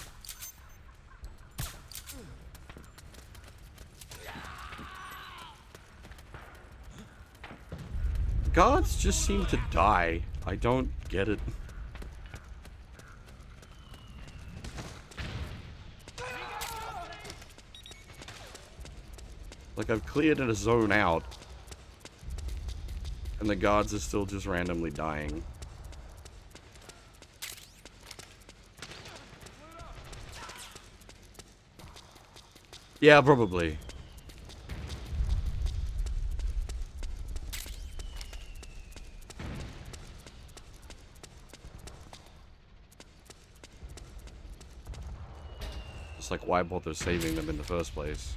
Speaker 1: Guards just seem to die. I don't get it. Like, I've cleared a zone out, and the guards are still just randomly dying. Yeah, probably. It's like, why bother saving them in the first place?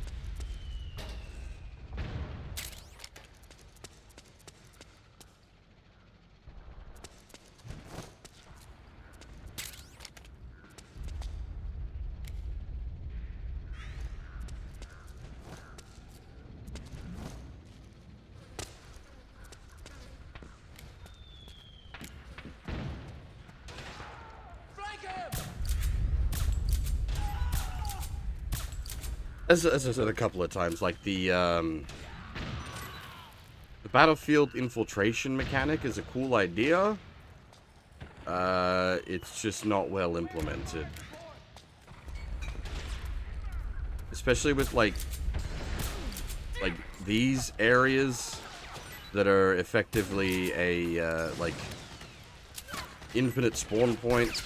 Speaker 1: As I said a couple of times, like the battlefield infiltration mechanic is a cool idea. It's just not well implemented. Especially with like these areas that are effectively a like infinite spawn point.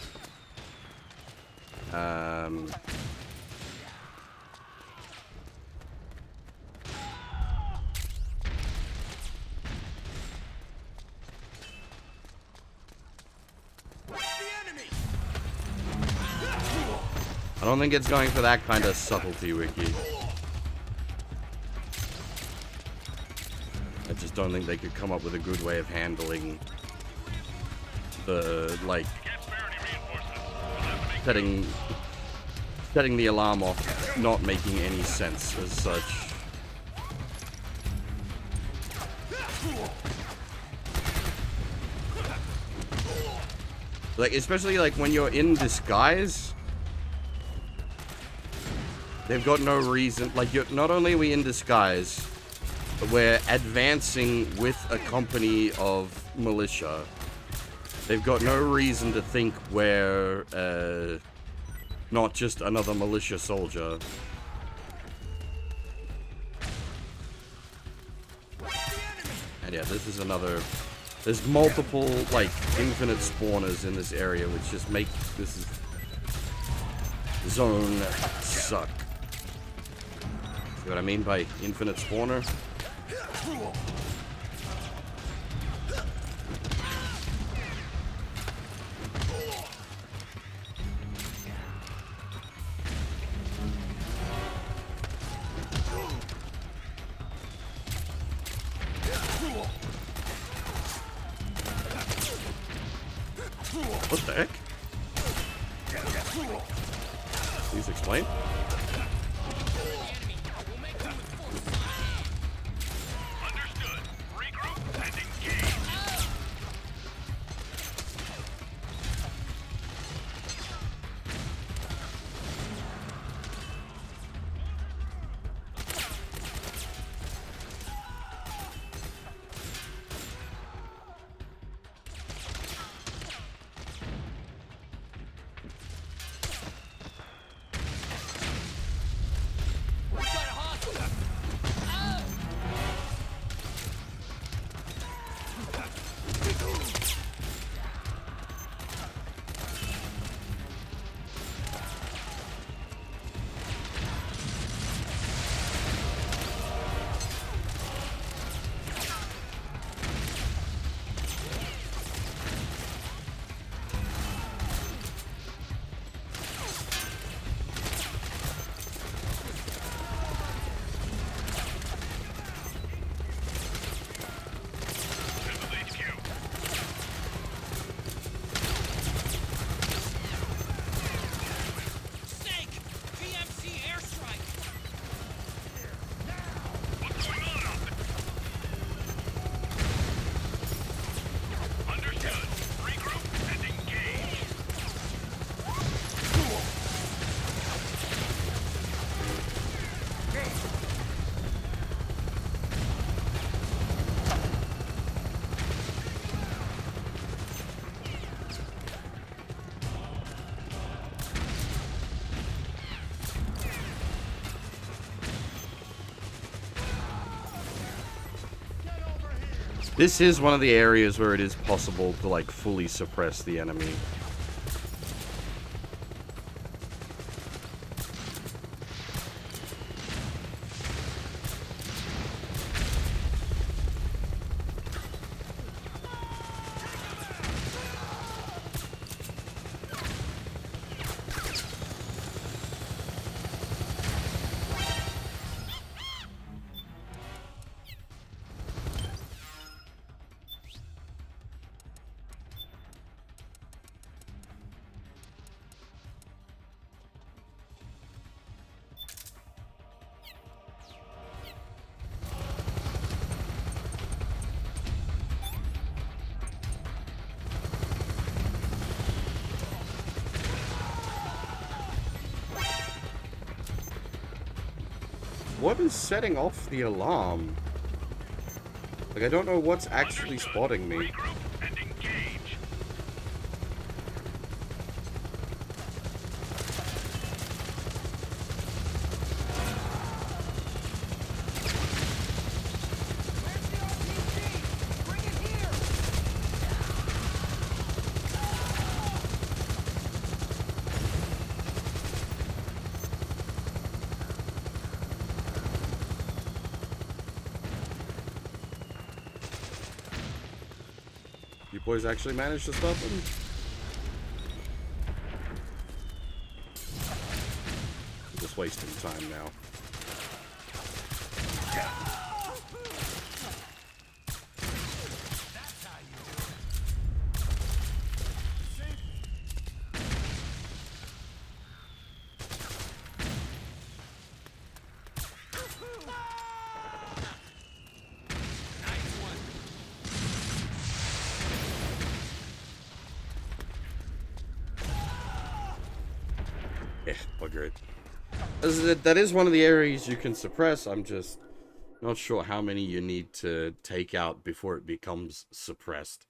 Speaker 1: I don't think it's going for that kind of subtlety, Wiki. I just don't think they could come up with a good way of handling the, like, setting the alarm off, not making any sense as such. Like, especially, like, when you're in disguise, they've got no reason, like, not only are we in disguise, but we're advancing with a company of militia. They've got no reason to think we're, not just another militia soldier. And yeah, this is another, there's multiple, like, infinite spawners in this area, which just make this zone suck. See what I mean by infinite spawner? What the heck? Please explain.
Speaker 11: Understood. Regroup and engage.
Speaker 1: This is one of the areas where it is possible to, like, fully suppress the enemy. What is setting off the alarm? Like, I don't know what's actually spotting me.
Speaker 11: Regroup and engage.
Speaker 1: You boys actually managed to stop him? I'm just wasting time now. Yeah, bugger it. That is one of the areas you can suppress. I'm just not sure how many you need to take out before it becomes suppressed.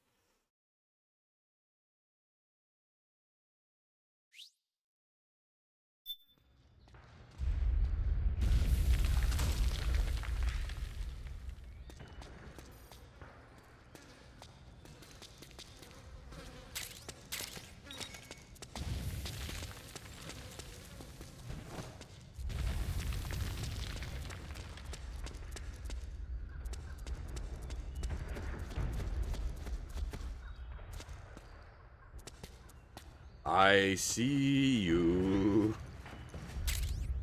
Speaker 1: I see you.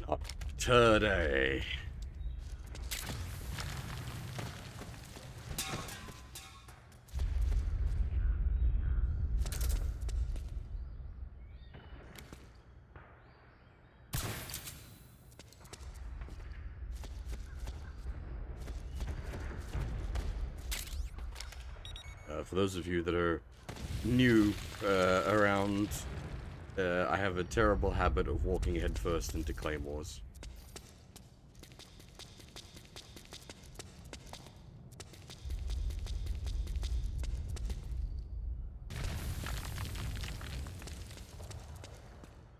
Speaker 1: Not today. For those of you that are new around, I have a terrible habit of walking headfirst into claymores.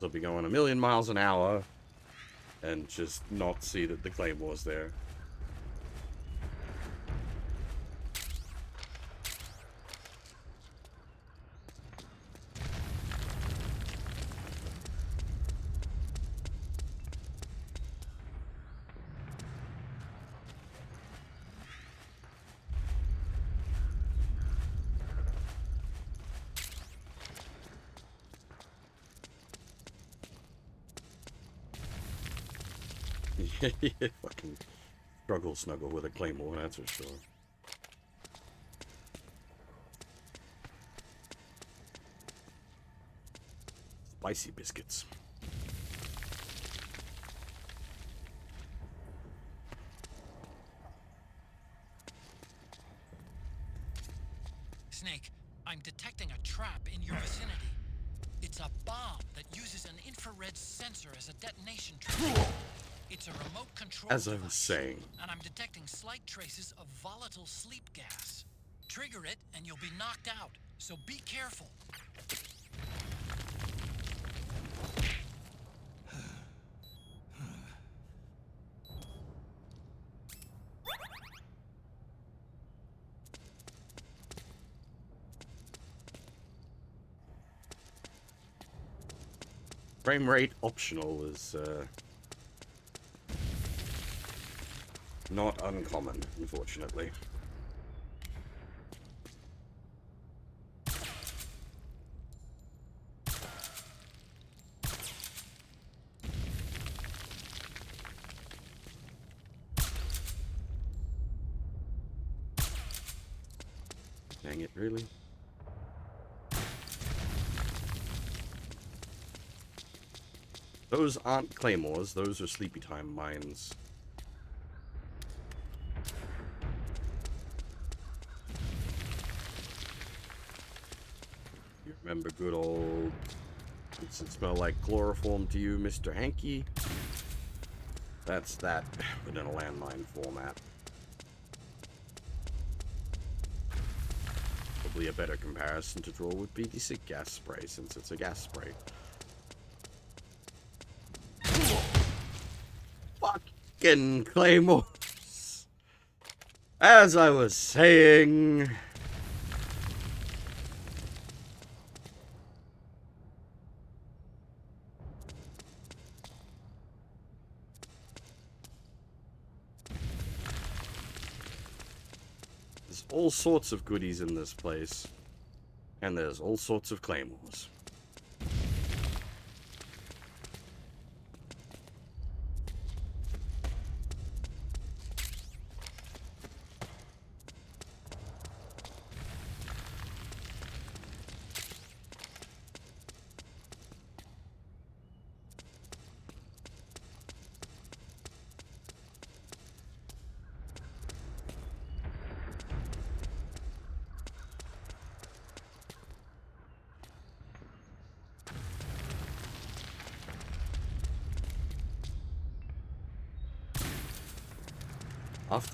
Speaker 1: I'll be going a million miles an hour and just not see that the claymore's there. Yeah, fucking struggle snuggle with a claymore, that's for sure. Spicy biscuits.
Speaker 9: Snake, I'm detecting a trap in your vicinity. It's a bomb that uses an infrared sensor as a detonation trigger. It's a remote control
Speaker 1: As I was
Speaker 9: device,
Speaker 1: saying.
Speaker 9: and I'm detecting slight traces of volatile sleep gas. Trigger it and you'll be knocked out, so be careful.
Speaker 1: Frame rate optional is not uncommon, unfortunately. Dang it, really? Those aren't claymores, those are sleepy time mines. You remember good old... Does it smell like chloroform to you, Mr. Hanky? That's that, but in a landmine format. Probably a better comparison to draw would be the gas spray, since it's a gas spray. Fucking claymores! As I was saying... There's all sorts of goodies in this place. And there's all sorts of claymores.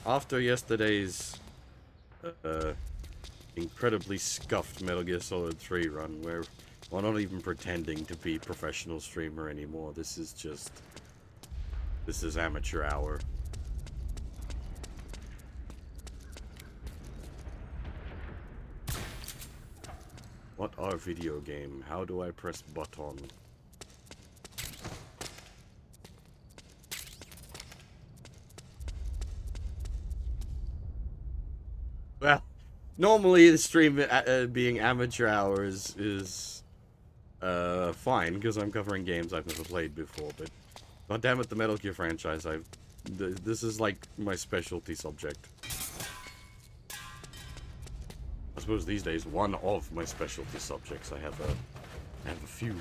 Speaker 1: After yesterday's incredibly scuffed Metal Gear Solid 3 run, where we're not even pretending to be professional streamer anymore, this is just... This is amateur hour. What are video game? How do I press button? Well, normally the stream being amateur hours is fine because I'm covering games I've never played before. But goddammit, the Metal Gear franchise, this is like my specialty subject. I suppose these days one of my specialty subjects. I have a few.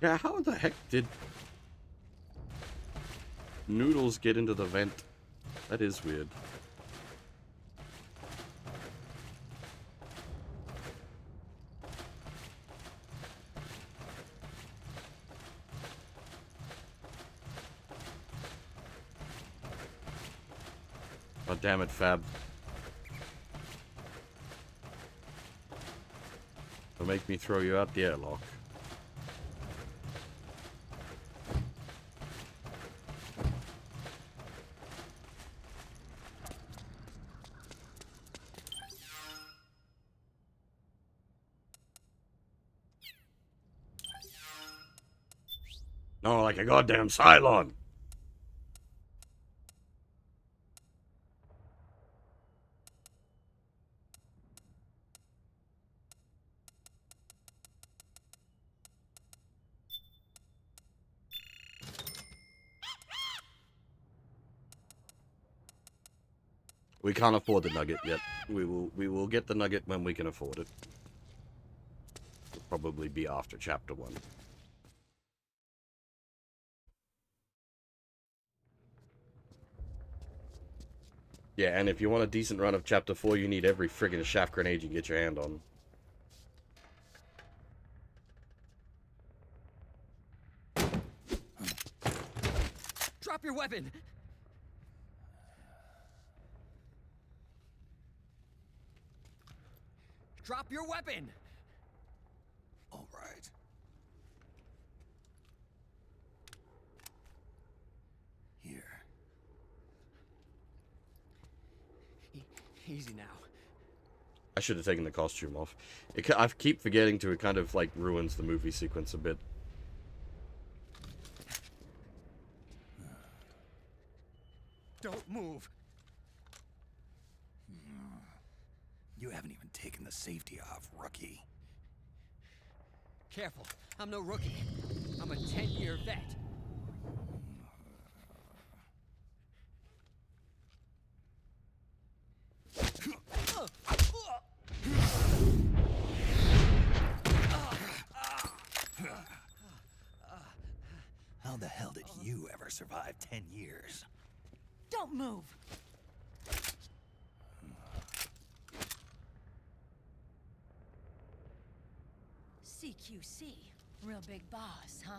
Speaker 1: Yeah, how the heck did Noodles get into the vent? That is weird. Oh, damn it, Fab. Don't make me throw you out the airlock. No, like a goddamn Cylon. We can't afford the nugget yet. We will get the nugget when we can afford it. It'll probably be after chapter 1. Yeah, and if you want a decent run of chapter 4, you need every friggin' shaft grenade you can get your hand on.
Speaker 12: Drop your weapon! Drop your weapon!
Speaker 4: All right. Here.
Speaker 12: Easy now.
Speaker 1: I should have taken the costume off. I keep forgetting to. It kind of like ruins the movie sequence a bit.
Speaker 12: Don't move.
Speaker 4: You haven't even taken the safety off, rookie.
Speaker 12: Careful, I'm no rookie. I'm a 10-year vet.
Speaker 4: How the hell did you ever survive 10 years?
Speaker 3: Don't move. CQC, real big boss, huh?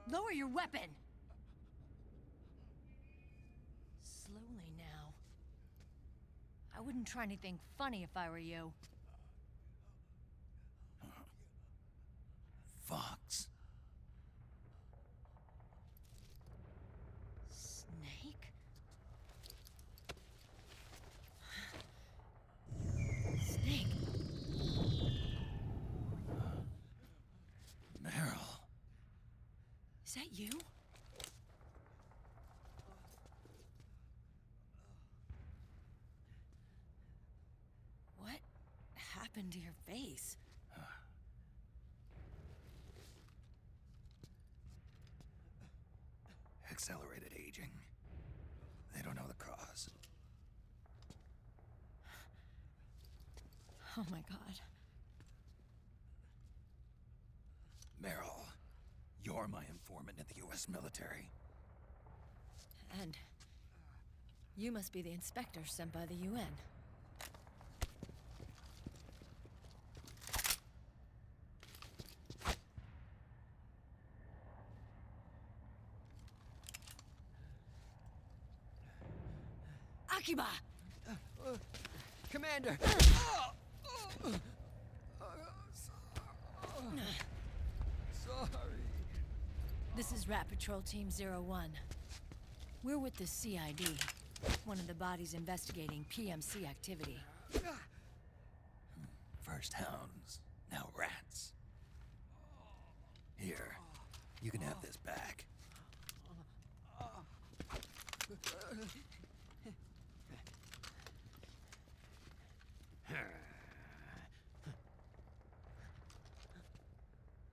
Speaker 3: Lower your weapon! Slowly now. I wouldn't try anything funny if I were you.
Speaker 4: Fox.
Speaker 3: Snake? Snake?
Speaker 4: Meryl.
Speaker 3: Is that you? What happened to your face?
Speaker 4: Accelerated aging. They don't know the cause.
Speaker 3: Oh my god.
Speaker 4: Meryl, you're my informant in the U.S. military.
Speaker 3: And you must be the inspector sent by the UN. Akiba!
Speaker 12: Commander! Sorry.
Speaker 3: This is Rat Patrol Team 01. We're with the CID, one of the bodies investigating PMC activity.
Speaker 4: First hounds, now rats. Here, you can have this back.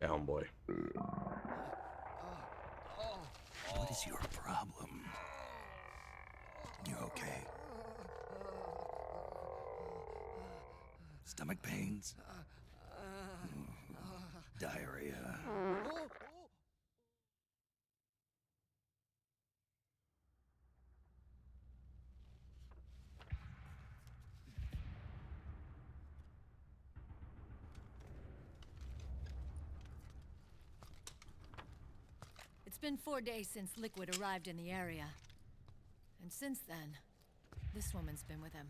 Speaker 1: Down, boy.
Speaker 4: What is your problem? You okay? Stomach pains? Diarrhea?
Speaker 3: It's been 4 days since Liquid arrived in the area. And since then, this woman's been with him.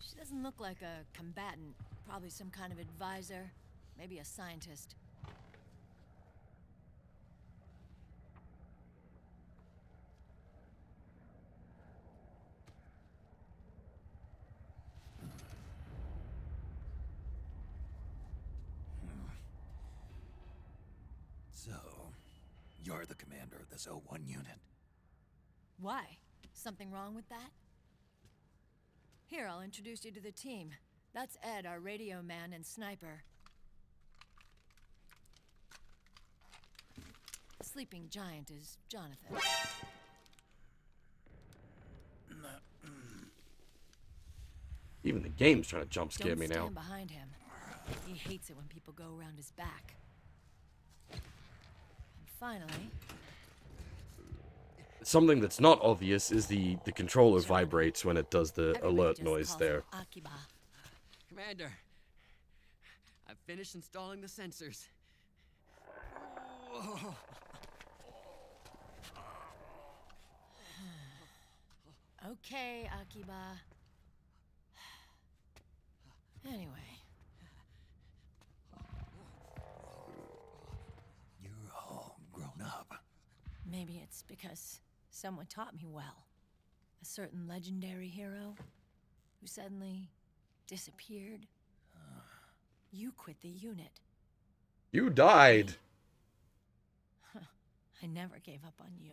Speaker 3: She doesn't look like a combatant. Probably some kind of advisor, maybe a scientist.
Speaker 4: So, you're the commander of this O1 unit.
Speaker 3: Why? Something wrong with that? Here, I'll introduce you to the team. That's Ed, our radio man and sniper. The sleeping giant is Jonathan.
Speaker 1: Even the game's trying to jump scare
Speaker 3: Don't
Speaker 1: me now.
Speaker 3: stand behind him. He hates it when people go around his back. And finally...
Speaker 1: Something that's not obvious is the controller vibrates when it does the
Speaker 3: everybody
Speaker 1: alert
Speaker 3: just
Speaker 1: noise
Speaker 3: calls
Speaker 1: there.
Speaker 3: him Akiba.
Speaker 12: Commander, I've finished installing the sensors. Whoa.
Speaker 13: Okay, Akiba. Anyway.
Speaker 4: You're all grown up.
Speaker 13: Maybe it's because someone taught me well. A certain legendary hero who suddenly disappeared. You quit the unit.
Speaker 1: You died.
Speaker 13: I never gave up on you.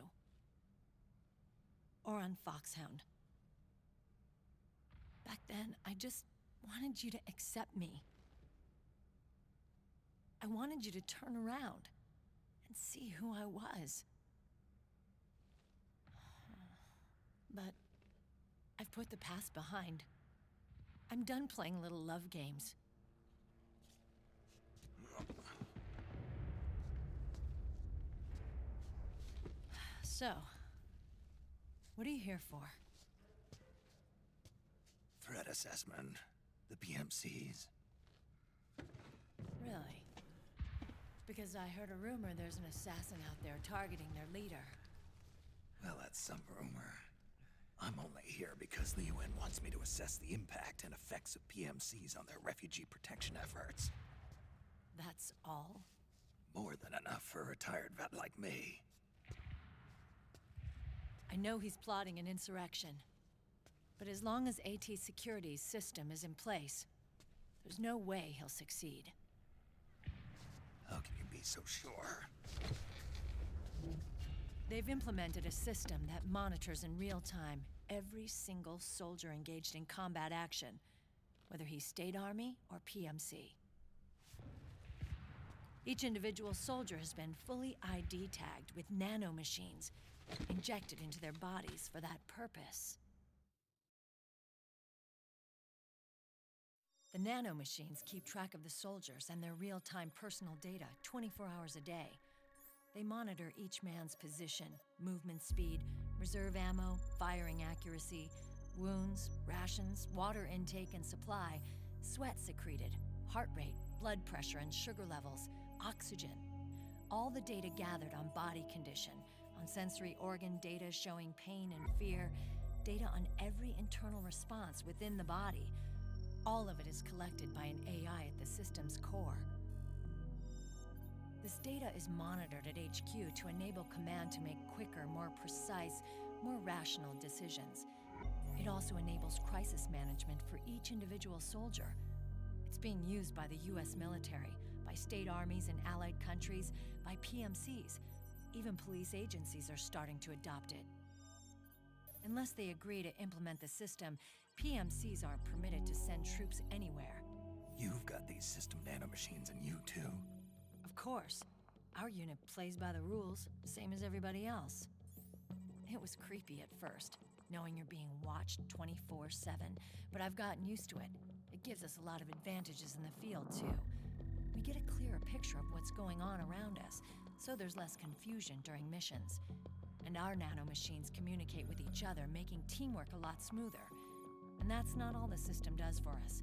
Speaker 13: Or on Foxhound. Back then, I just wanted you to accept me. I wanted you to turn around and see who I was. But I've put the past behind. I'm done playing little love games. So, what are you here for?
Speaker 4: Threat assessment. The PMCs.
Speaker 13: Really? Because I heard a rumor there's an assassin out there targeting their leader.
Speaker 4: Well, that's some rumor. I'm only here because the UN wants me to assess the impact and effects of PMCs on their refugee protection efforts.
Speaker 13: That's all?
Speaker 4: More than enough for a retired vet like me.
Speaker 13: I know he's plotting an insurrection. But as long as AT Security's system is in place, there's no way he'll succeed.
Speaker 4: How can you be so sure?
Speaker 13: They've implemented a system that monitors in real time every single soldier engaged in combat action, whether he's State Army or PMC. Each individual soldier has been fully ID tagged with nanomachines injected into their bodies for that purpose. The nanomachines keep track of the soldiers and their real-time personal data 24 hours a day. They monitor each man's position, movement speed, reserve ammo, firing accuracy, wounds, rations, water intake and supply, sweat secreted, heart rate, blood pressure and sugar levels, oxygen. All the data gathered on body condition, on sensory organ data showing pain and fear, data on every internal response within the body. All of it is collected by an AI at the system's core. This data is monitored at HQ to enable command to make quicker, more precise, more rational decisions. It also enables crisis management for each individual soldier. It's being used by the US military, by state armies in allied countries, by PMCs. Even police agencies are starting to adopt it. Unless they agree to implement the system, PMCs aren't permitted to send troops anywhere.
Speaker 4: You've got these system nanomachines in you too.
Speaker 13: Of course. Our unit plays by the rules, same as everybody else. It was creepy at first, knowing you're being watched 24/7, but I've gotten used to it. It gives us a lot of advantages in the field, too. We get a clearer picture of what's going on around us, so there's less confusion during missions. And our nanomachines communicate with each other, making teamwork a lot smoother. And that's not all the system does for us.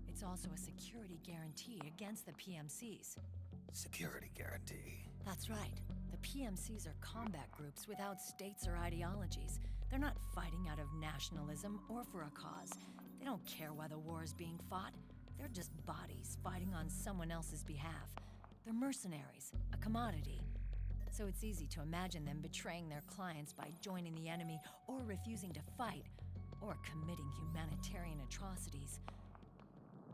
Speaker 13: It's also a security guarantee against the PMCs.
Speaker 4: Security guarantee.
Speaker 13: That's right. The PMCs are combat groups without states or ideologies. They're not fighting out of nationalism or for a cause. They don't care why the war is being fought. They're just bodies fighting on someone else's behalf. They're mercenaries, a commodity. So it's easy to imagine them betraying their clients by joining the enemy or refusing to fight, or committing humanitarian atrocities.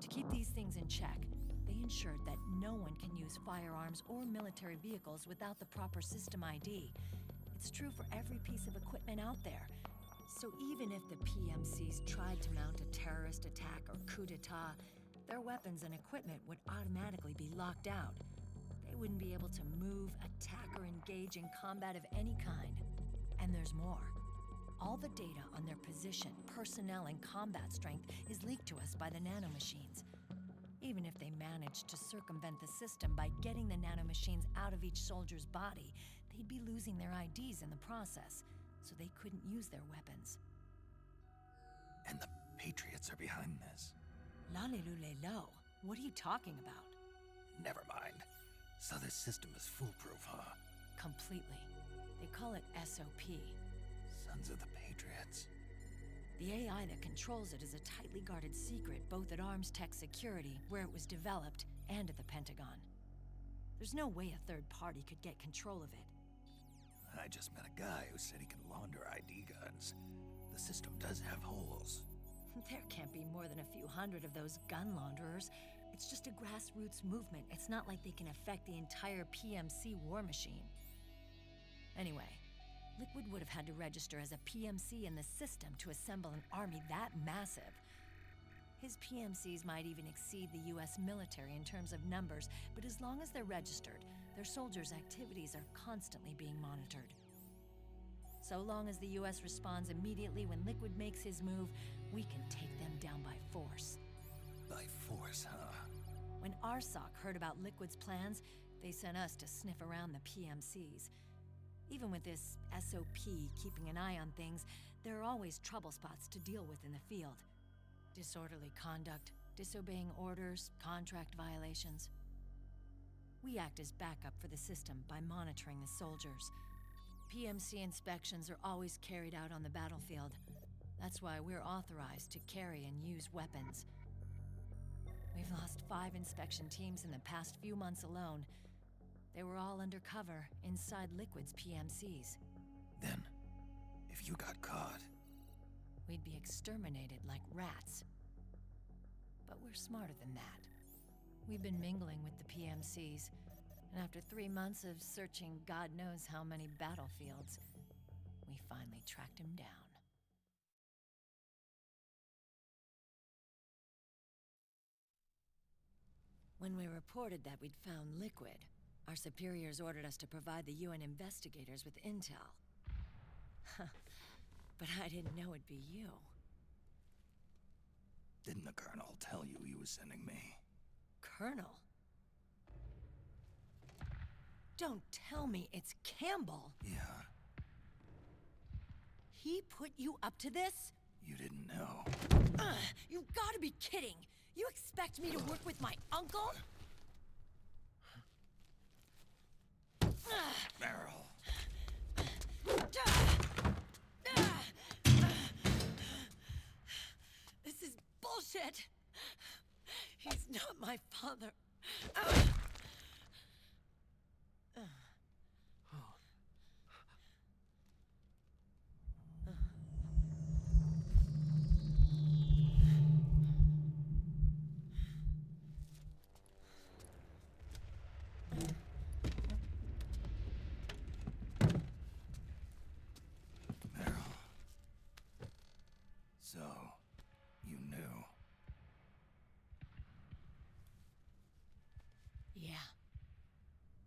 Speaker 13: To keep these things in check, they ensured that no one can use firearms or military vehicles without the proper system ID. It's true for every piece of equipment out there. So even if the PMCs tried to mount a terrorist attack or coup d'etat, their weapons and equipment would automatically be locked out. They wouldn't be able to move, attack, or engage in combat of any kind. And there's more. All the data on their position, personnel, and combat strength is leaked to us by the nanomachines. Even if they managed to circumvent the system by getting the nanomachines out of each soldier's body, they'd be losing their IDs in the process, so they couldn't use their weapons.
Speaker 4: And the Patriots are behind this.
Speaker 13: Lalilulelo, what are you talking about?
Speaker 4: Never mind. So this system is foolproof, huh?
Speaker 13: Completely. They call it SOP.
Speaker 4: Sons of the Patriots.
Speaker 13: The AI that controls it is a tightly guarded secret, both at Arms Tech Security, where it was developed, and at the Pentagon. There's no way a third party could get control of it.
Speaker 4: I just met a guy who said he can launder ID guns. The system does have holes.
Speaker 13: There can't be more than a few hundred of those gun launderers. It's just a grassroots movement. It's not like they can affect the entire PMC war machine. Anyway, Liquid would have had to register as a PMC in the system to assemble an army that massive. His PMCs might even exceed the US military in terms of numbers, but as long as they're registered, their soldiers' activities are constantly being monitored. So long as the US responds immediately when Liquid makes his move, we can take them down by force.
Speaker 4: By force, huh?
Speaker 13: When RSOC heard about Liquid's plans, they sent us to sniff around the PMCs. Even with this SOP keeping an eye on things, there are always trouble spots to deal with in the field. Disorderly conduct, disobeying orders, contract violations. We act as backup for the system by monitoring the soldiers. PMC inspections are always carried out on the battlefield. That's why we're authorized to carry and use weapons. We've lost 5 inspection teams in the past few months alone. They were all undercover inside Liquid's PMCs.
Speaker 4: Then, if you got caught...
Speaker 13: we'd be exterminated like rats. But we're smarter than that. We've been mingling with the PMCs, and after 3 months of searching God knows how many battlefields, we finally tracked him down. When we reported that we'd found Liquid, our superiors ordered us to provide the UN investigators with intel. But I didn't know it'd be you.
Speaker 4: Didn't the Colonel tell you he was sending me?
Speaker 13: Colonel? Don't tell me it's Campbell!
Speaker 4: Yeah.
Speaker 13: He put you up to this?
Speaker 4: You didn't know.
Speaker 13: You've gotta be kidding! You expect me to work with my uncle?
Speaker 4: Meryl.
Speaker 13: This is bullshit! He's not my father.
Speaker 4: So, you knew.
Speaker 13: Yeah.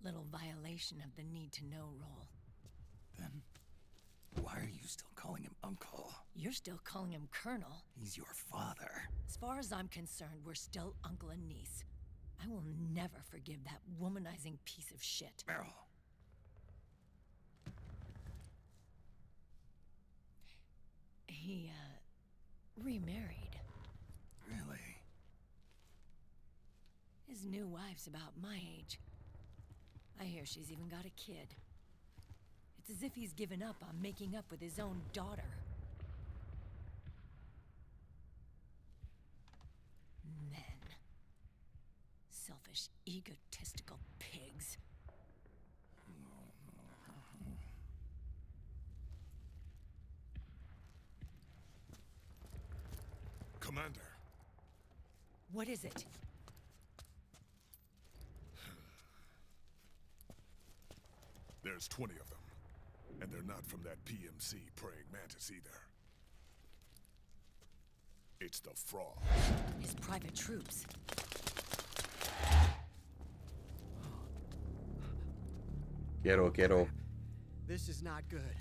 Speaker 13: Little violation of the need-to-know rule.
Speaker 4: Then, why are you still calling him Uncle?
Speaker 13: You're still calling him Colonel.
Speaker 4: He's your father.
Speaker 13: As far as I'm concerned, we're still uncle and niece. I will never forgive that womanizing piece of shit.
Speaker 4: Meryl.
Speaker 13: He, remarried.
Speaker 4: Really?
Speaker 13: His new wife's about my age. I hear she's even got a kid. It's as if he's given up on making up with his own daughter. Men. Selfish, egotistical pigs.
Speaker 14: Commander.
Speaker 13: What is it?
Speaker 14: There's 20 of them. And they're not from that PMC praying mantis either. It's the Frog.
Speaker 13: His private troops.
Speaker 1: Quiero.
Speaker 12: This is not good.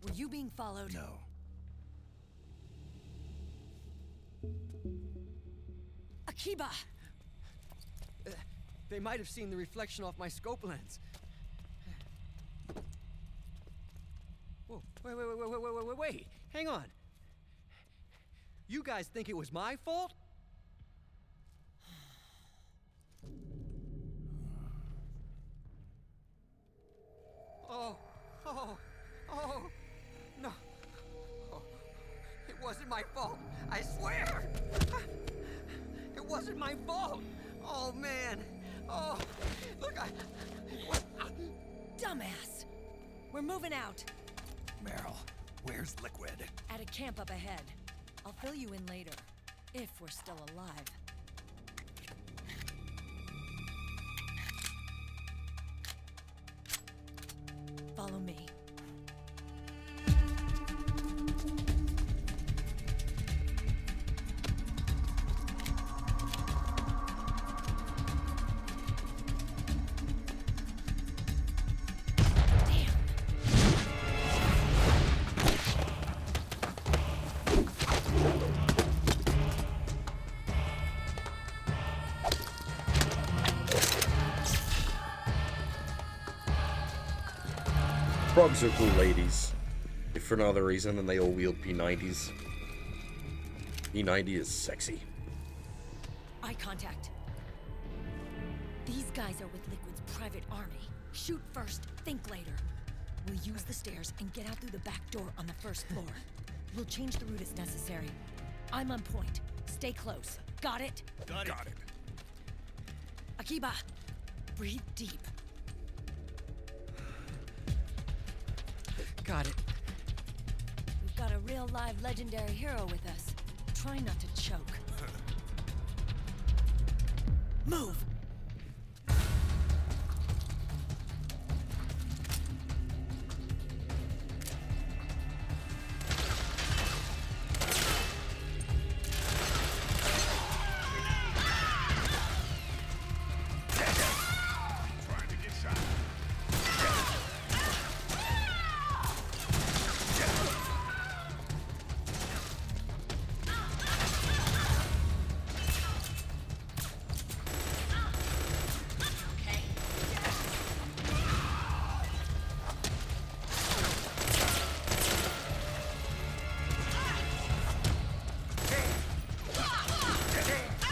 Speaker 13: Were you being followed?
Speaker 4: No.
Speaker 13: Akiba!
Speaker 12: They might have seen the reflection off my scope lens. Whoa, wait. Hang on. You guys think it was my fault? my fault. Oh, man. Oh, look,
Speaker 13: Dumbass! We're moving out.
Speaker 4: Meryl, where's Liquid?
Speaker 13: At a camp up ahead. I'll fill you in later. If we're still alive. Follow me.
Speaker 1: Frogs are cool ladies. If for no other reason than they all wield P90s. P90 is sexy.
Speaker 13: Eye contact. These guys are with Liquid's private army. Shoot first, think later. We'll use the stairs and get out through the back door on the first floor. We'll change the route as necessary. I'm on point. Stay close. Got it?
Speaker 14: Got it.
Speaker 13: Akiba, breathe deep.
Speaker 12: got it.
Speaker 13: We've got a real live legendary hero with us. Try not to choke. Move!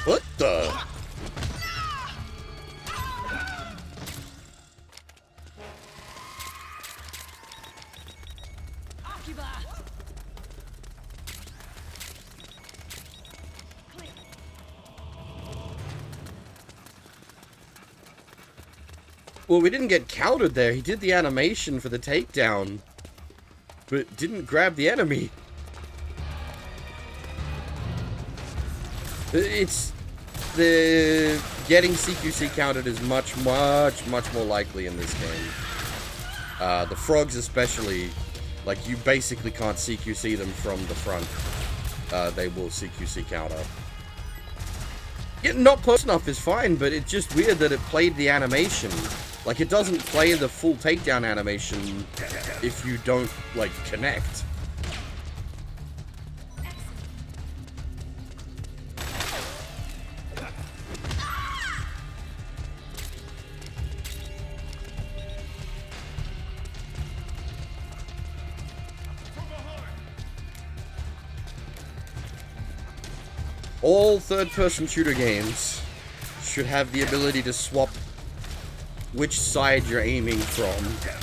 Speaker 1: What the? Well, we didn't get countered there. He did the animation for the takedown, but didn't grab the enemy. It's the getting CQC counted is much more likely in this game. The frogs especially, like you basically can't CQC them from the front. They will CQC counter. Getting not close enough is fine, but it's just weird that it played the animation. Like it doesn't play the full takedown animation if you don't like connect. All third-person shooter games should have the ability to swap which side you're aiming from.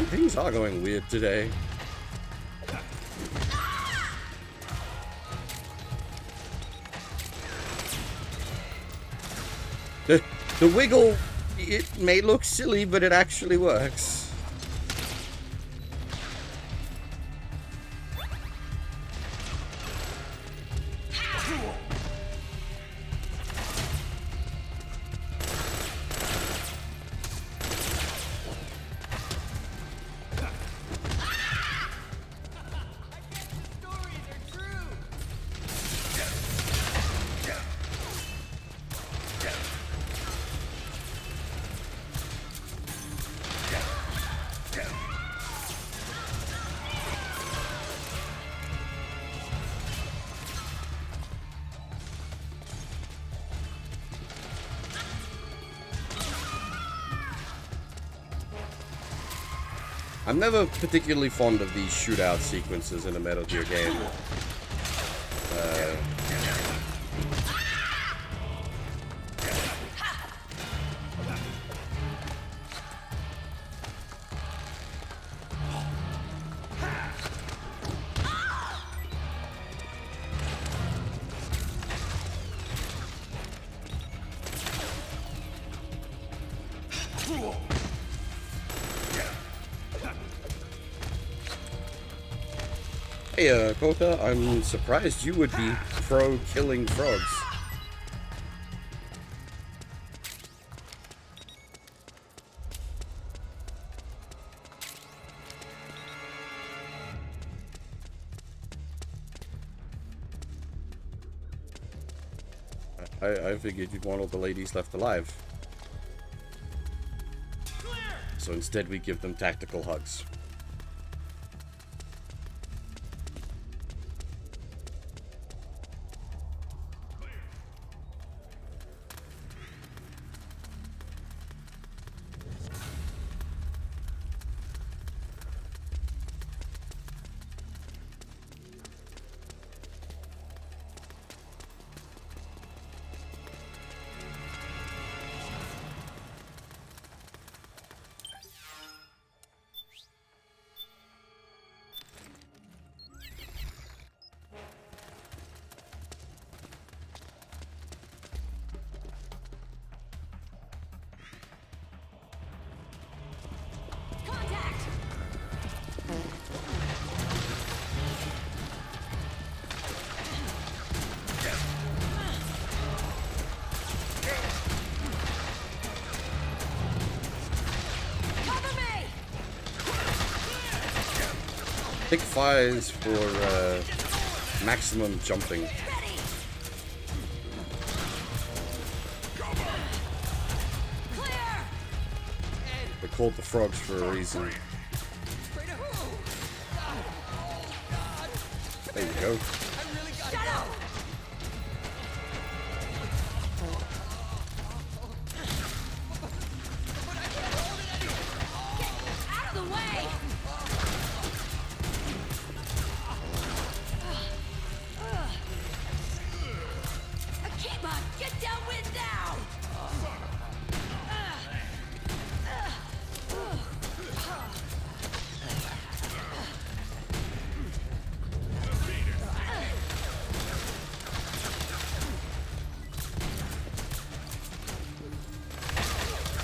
Speaker 1: Things are going weird today. The wiggle, it may look silly, but it actually works. I'm never particularly fond of these shootout sequences in a Metal Gear game. Hey, Kota, I'm surprised you would be pro killing frogs. I figured you'd want all the ladies left alive. So instead we give them tactical hugs. Pick fires for maximum jumping. They're called the frogs for a reason. There you go.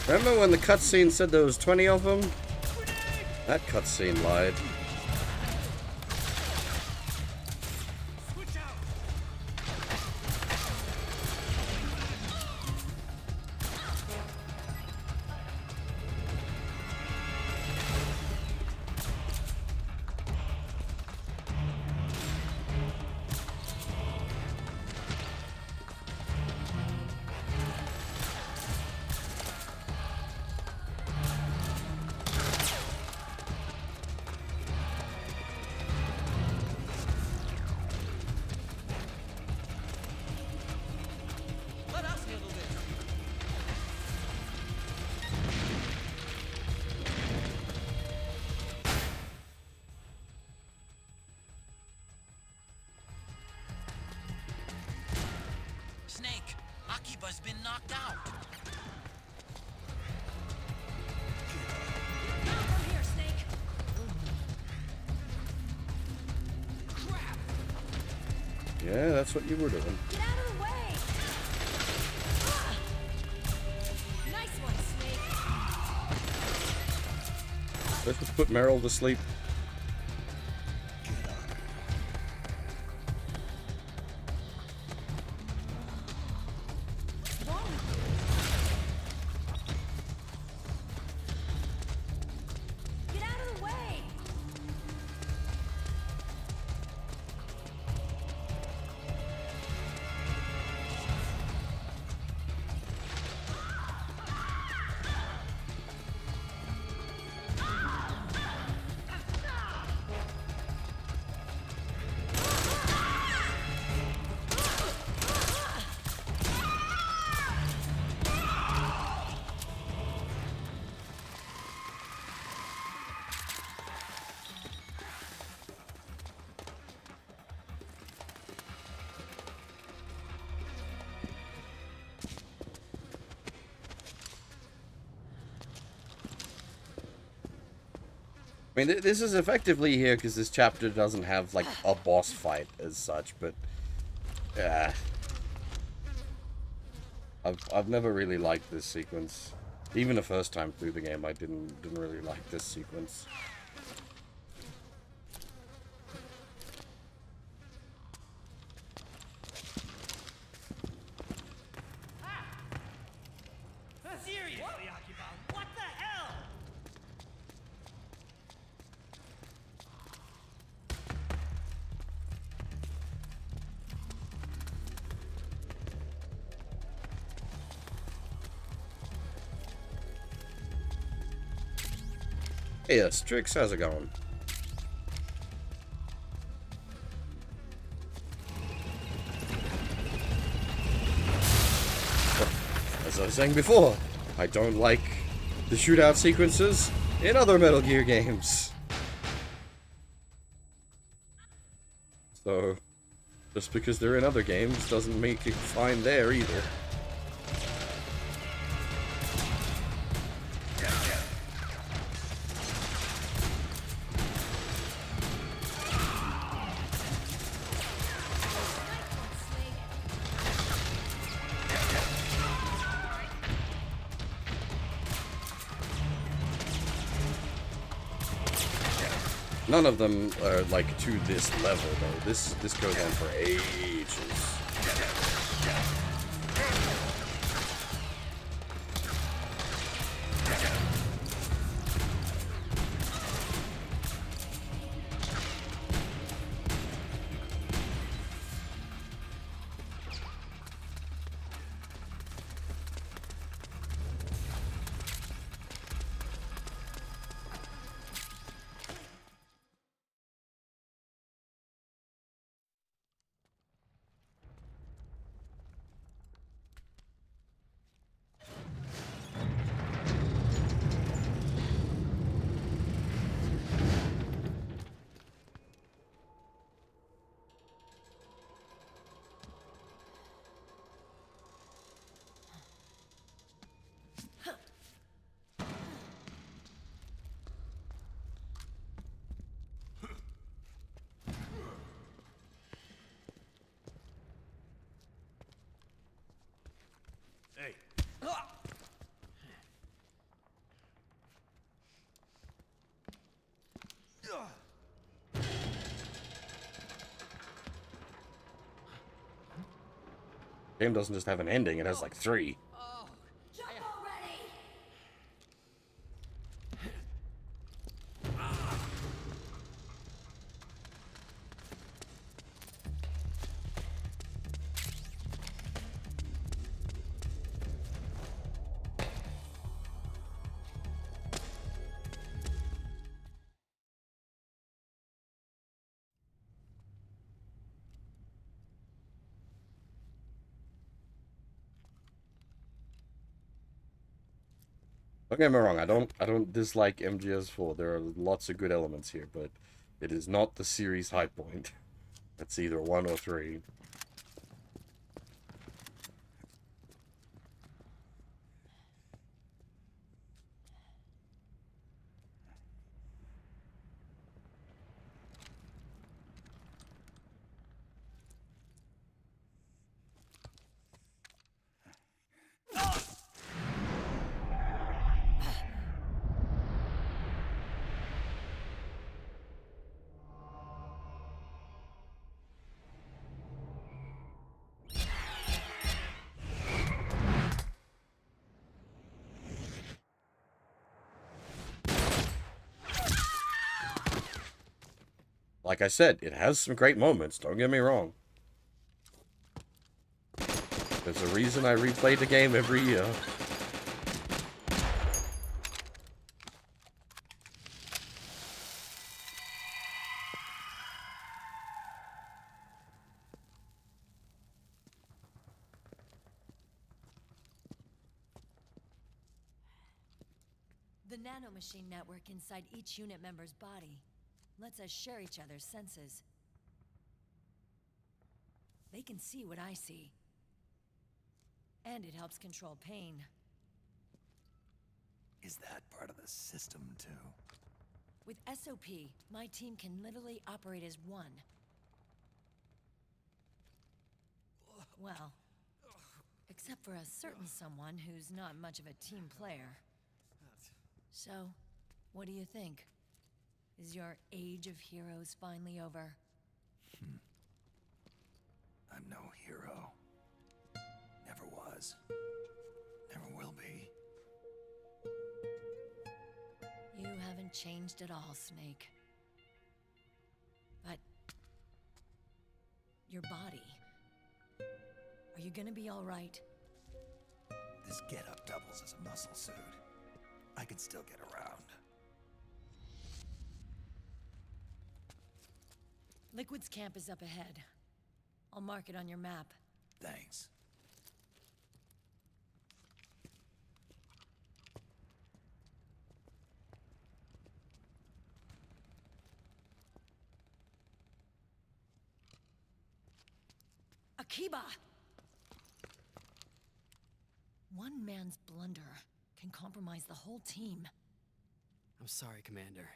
Speaker 1: Remember when the cutscene said there was 20 of them? That cutscene lied.
Speaker 9: Snake, Akiba's been knocked out.
Speaker 13: Not from here, Snake.
Speaker 9: Crap!
Speaker 1: Yeah, that's what you were doing.
Speaker 13: Get out of the way. Nice one, Snake.
Speaker 1: Let's just put Meryl to sleep.
Speaker 13: Get out of the way.
Speaker 1: I mean, this is effectively here because this chapter doesn't have, like, a boss fight as such, but... I've never really liked this sequence. Even the first time through the game, I didn't really like this sequence.
Speaker 12: Seriously, Akiba, what the hell?
Speaker 1: Hey, Strix, how's it going? As I was saying before, I don't like the shootout sequences in other Metal Gear games. So, just because they're in other games doesn't make it fine there either. None of them are, like, to this level, though. This goes on for ages.
Speaker 10: Hey.
Speaker 1: Game doesn't just have an ending, it has like 3. Don't get me wrong, I don't dislike MGS4. There are lots of good elements here, but it is not the series high point. It's either 1 or 3. Like I said, it has some great moments, don't get me wrong. There's a reason I replay the game every year.
Speaker 13: The nanomachine network inside each unit member's body lets us share each other's senses. They can see what I see. And it helps control pain.
Speaker 5: Is that part of the system, too?
Speaker 13: With SOP, my team can literally operate as one. Well, except for a certain someone who's not much of a team player. So, what do you think? Is your age of heroes finally over?
Speaker 4: I'm no hero. Never was. Never will be.
Speaker 13: You haven't changed at all, Snake. But... your body... are you gonna be alright?
Speaker 4: This getup doubles as a muscle suit. I can still get around.
Speaker 13: Liquid's camp is up ahead. I'll mark it on your map.
Speaker 4: Thanks.
Speaker 13: Akiba! One man's blunder can compromise the whole team.
Speaker 15: I'm sorry, Commander.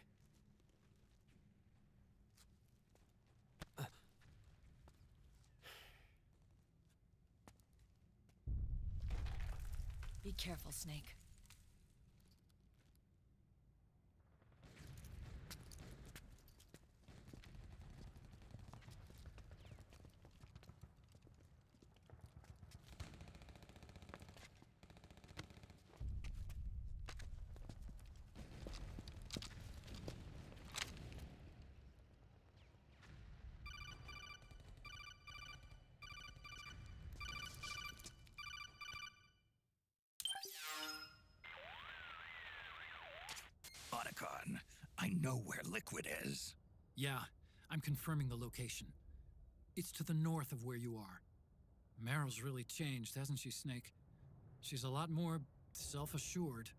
Speaker 13: Be careful, Snake.
Speaker 4: Otacon, I know where Liquid is.
Speaker 6: Yeah, I'm confirming the location. It's to the north of where you are. Meryl's really changed, hasn't she, Snake? She's a lot more self-assured.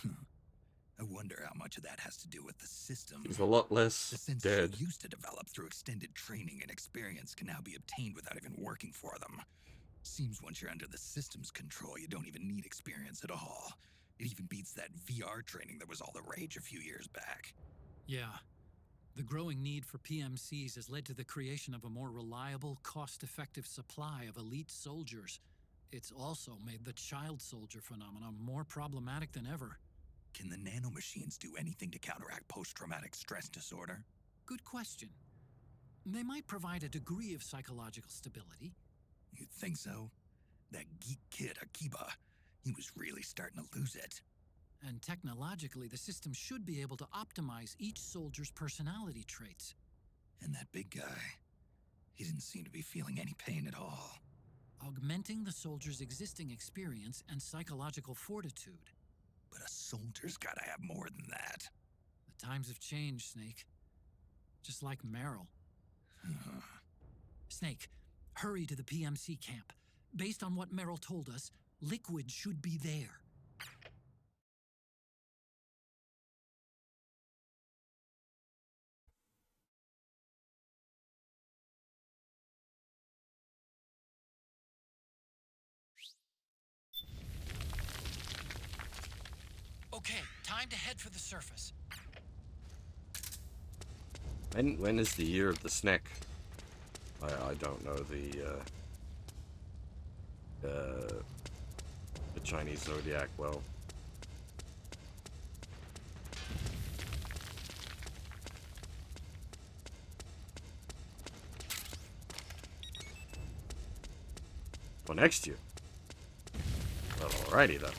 Speaker 4: I wonder how much of that has to do with the system.
Speaker 1: He's a lot less
Speaker 4: The sense
Speaker 1: dead.
Speaker 4: she used to develop through extended training and experience can now be obtained without even working for them. Seems once you're under the system's control, you don't even need experience at all. It even beats that VR training that was all the rage a few years back.
Speaker 6: Yeah. The growing need for PMCs has led to the creation of a more reliable, cost-effective supply of elite soldiers. It's also made the child soldier phenomenon more problematic than ever.
Speaker 4: Can the nanomachines do anything to counteract post-traumatic stress disorder?
Speaker 6: Good question. They might provide a degree of psychological stability.
Speaker 4: You'd think so? That geek kid, Akiba, he was really starting to lose it.
Speaker 6: And technologically, the system should be able to optimize each soldier's personality traits.
Speaker 4: And that big guy, he didn't seem to be feeling any pain at all.
Speaker 6: Augmenting the soldier's existing experience and psychological fortitude.
Speaker 4: But a soldier's gotta have more than that.
Speaker 6: The times have changed, Snake. Just like Meryl. Snake, hurry to the PMC camp. Based on what Meryl told us, Liquid should be there. Okay, time to head for the surface.
Speaker 1: When is the year of the snack? I don't know the Chinese zodiac well. Well, next year. Well, alrighty then.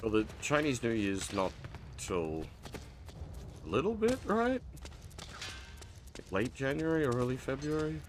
Speaker 1: Well, the Chinese New Year's not till a little bit, right? Like late January or early February?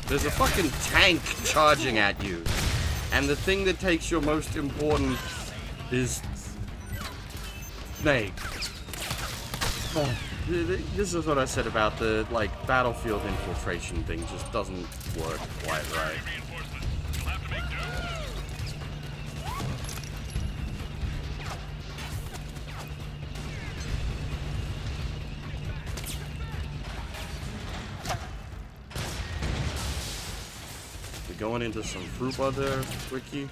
Speaker 1: There's a fucking tank charging at you. And the thing that takes your most important is Snake. Oh, this is what I said about the, like, battlefield infiltration thing. Just doesn't work quite right. We're going into some fruit there, Ricky.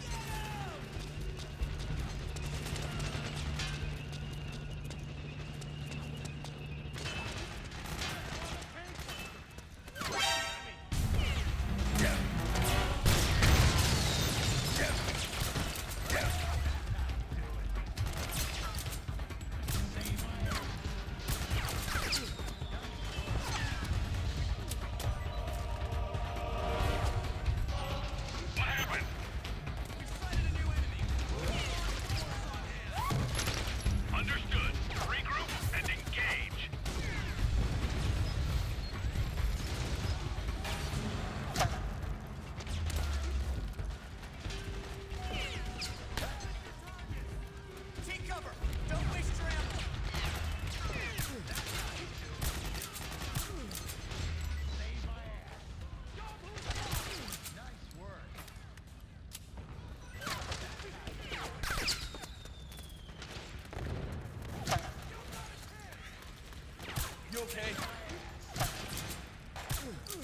Speaker 10: You okay?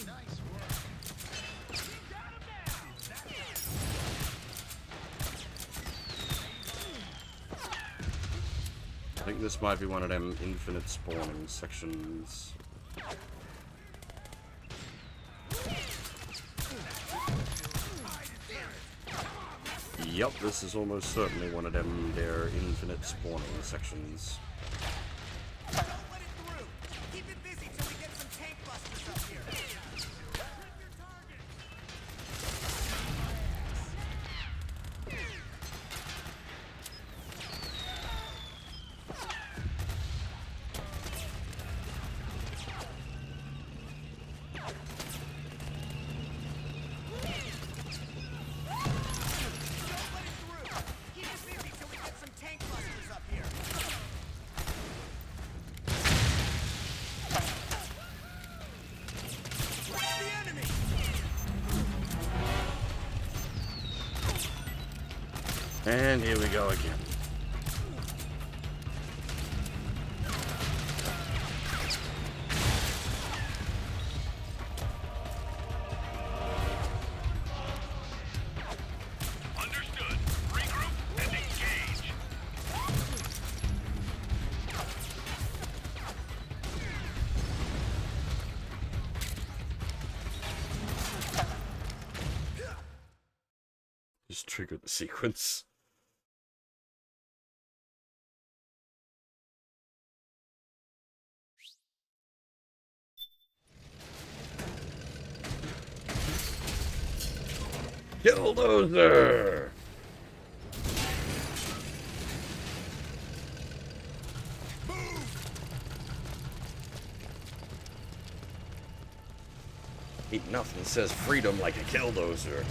Speaker 10: Nice work.
Speaker 1: I think this might be one of them infinite spawning sections. Yup, this is almost certainly one of them their infinite spawning sections. And here we go again.
Speaker 11: Understood. Regroup and engage.
Speaker 1: Just trigger the sequence. Killdozer! Ain't nothing says freedom like a killdozer.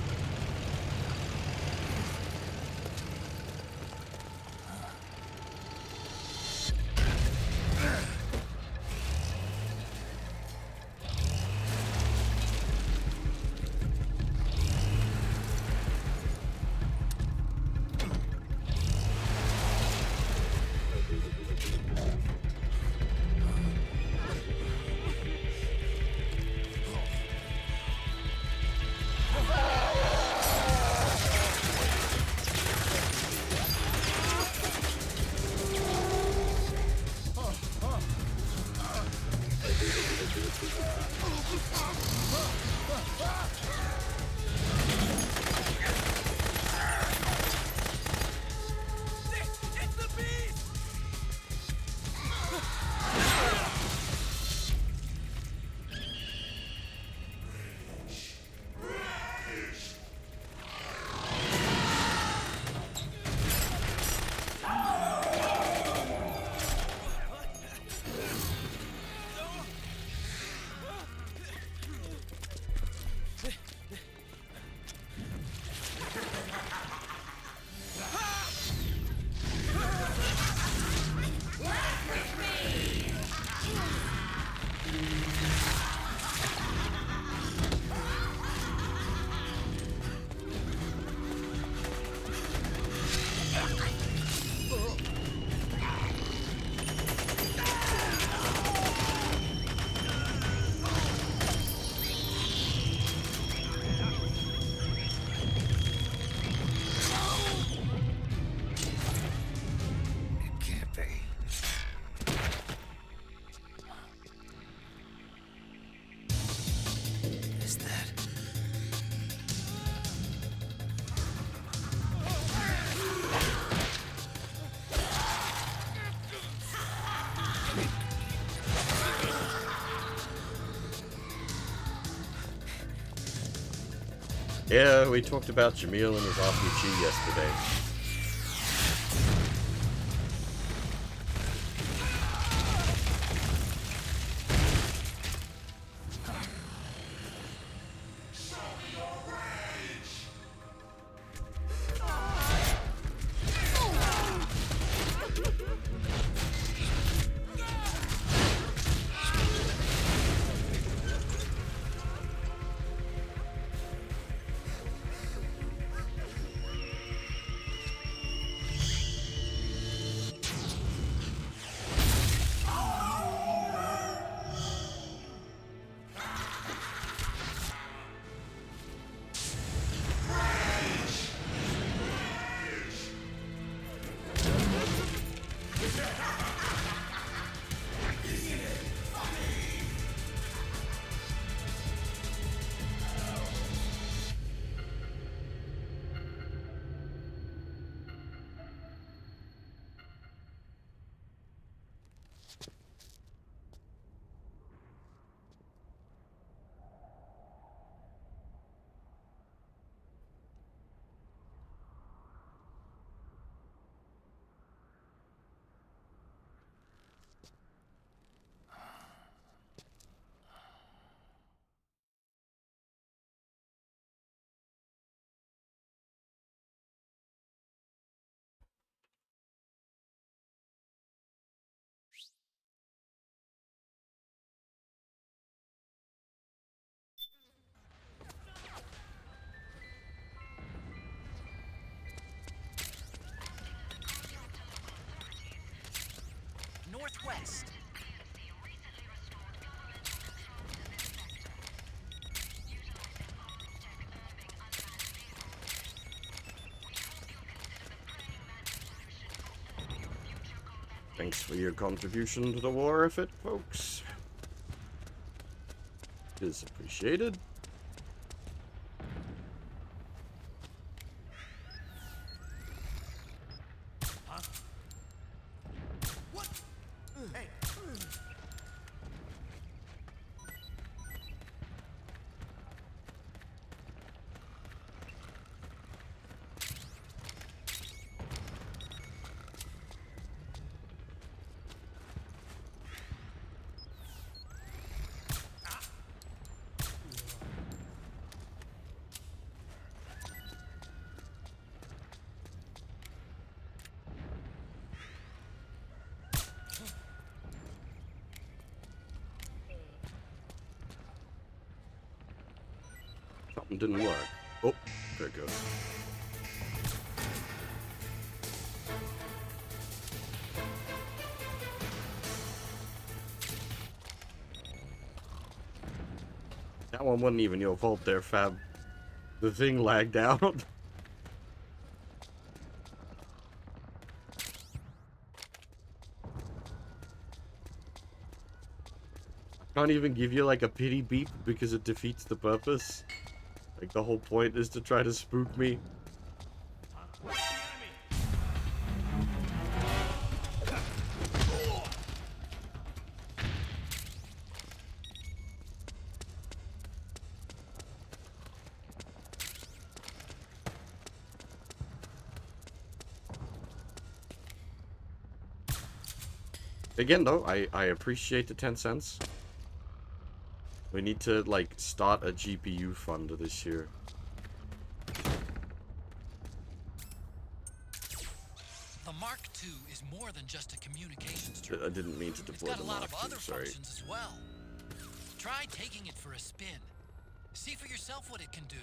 Speaker 1: Yeah, we talked about Jamil and his RPG yesterday.
Speaker 9: Northwest.
Speaker 1: Thanks for your contribution to the war effort, folks. It is appreciated. Something didn't work. Oh, there it goes. That one wasn't even your fault there, Fab. The thing lagged out. Can't even give you like a pity beep because it defeats the purpose. Like the whole point is to try to spook me. Again though, I appreciate the 10 cents. We need to like start a GPU fund this year.
Speaker 9: The Mark II is more than just a communications tool.
Speaker 1: I didn't mean to deploy the Mark II, sorry.
Speaker 9: Functions as well. Try taking it for a spin. See for yourself what it can do.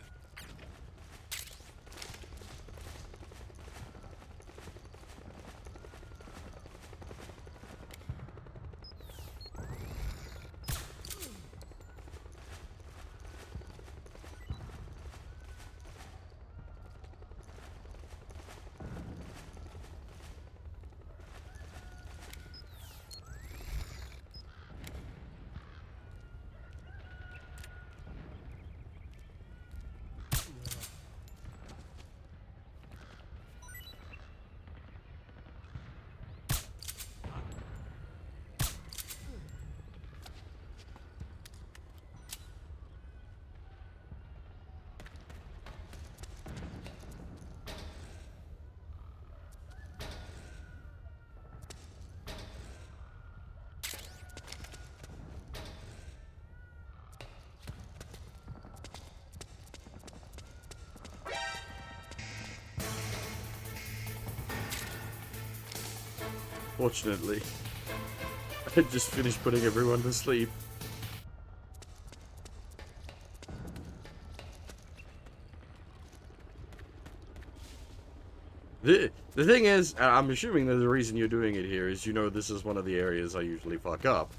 Speaker 1: Fortunately. I just finished putting everyone to sleep. The thing is, I'm assuming that the reason you're doing it here is you know this is one of the areas I usually fuck up.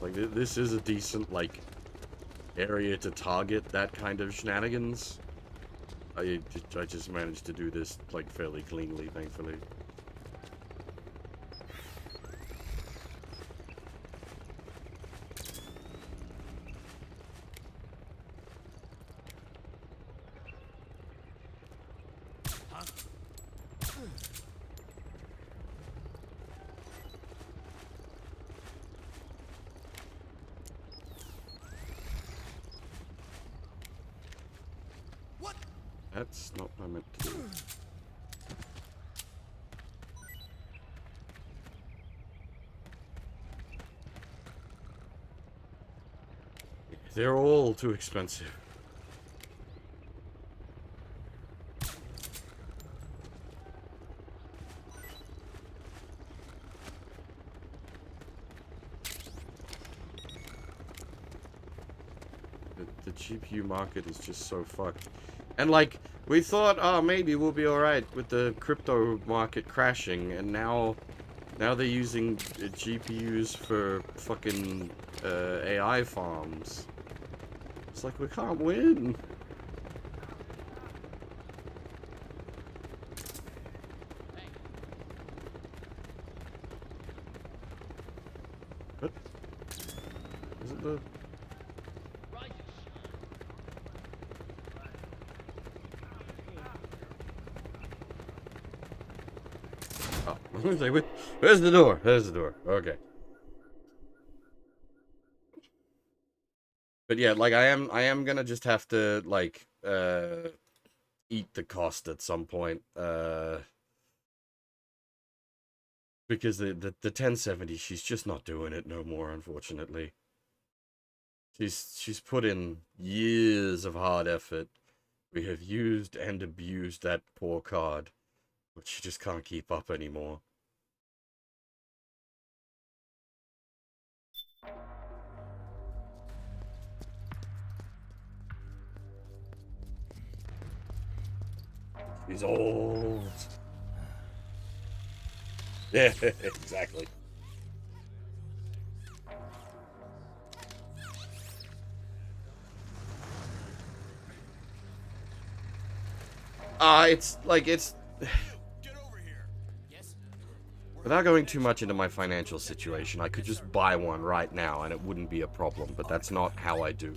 Speaker 1: Like, this is a decent, like, area to target that kind of shenanigans. I just managed to do this, like, fairly cleanly, thankfully. That's not what I meant to do. They're all too expensive. The GPU market is just so fucked. And like, we thought, oh, maybe we'll be alright with the crypto market crashing, and now they're using GPUs for fucking AI farms. It's like, we can't win. What? Is it the... Oh, where's the door? There's the door. Okay. But yeah, like I am gonna just have to like eat the cost at some point. Because the 1070, she's just not doing it no more, unfortunately. She's put in years of hard effort. We have used and abused that poor card, but she just can't keep up anymore. She's old. Yeah, exactly. It's like, it's... Without going too much into my financial situation, I could just buy one right now and it wouldn't be a problem, but that's not how I do.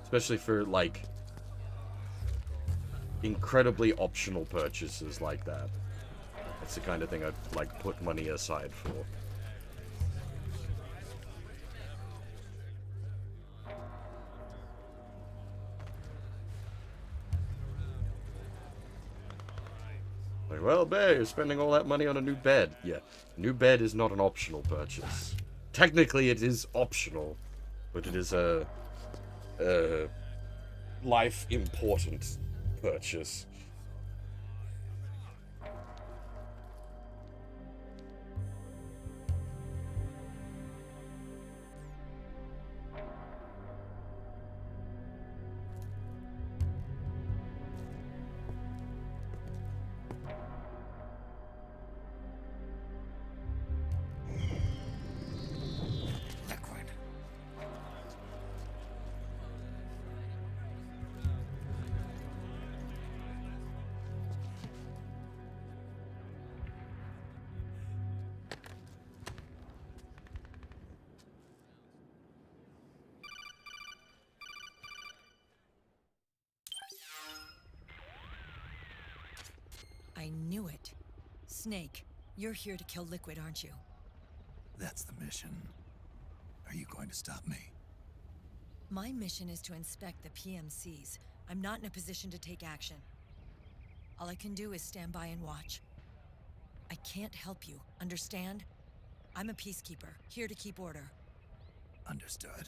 Speaker 1: Especially for, like, incredibly optional purchases like that. That's the kind of thing I'd, like, put money aside for. Like, well, Bear, you're spending all that money on a new bed. Yeah, new bed is not an optional purchase. Technically, it is optional, but it is a life-important purchase.
Speaker 13: I knew it. Snake, you're here to kill Liquid, aren't you?
Speaker 16: That's the mission. Are you going to stop me?
Speaker 13: My mission is to inspect the PMCs, I'm not in a position to take action. All I can do is stand by and watch. I can't help you, understand? I'm a peacekeeper, here to keep order.
Speaker 16: Understood.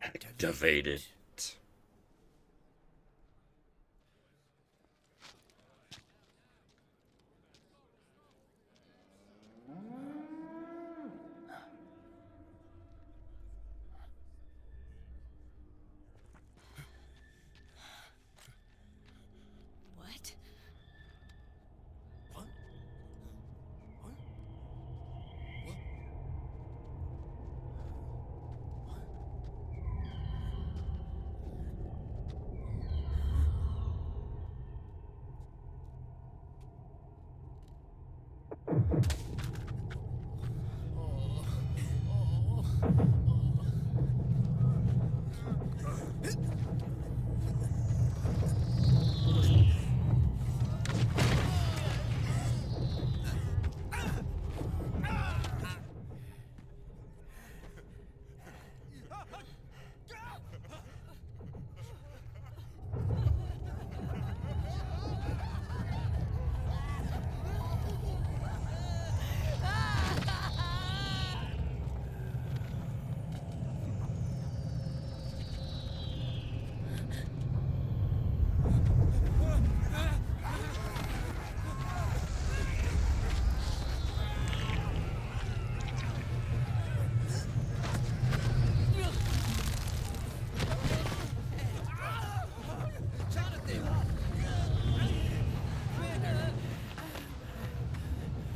Speaker 1: Activated.
Speaker 13: What?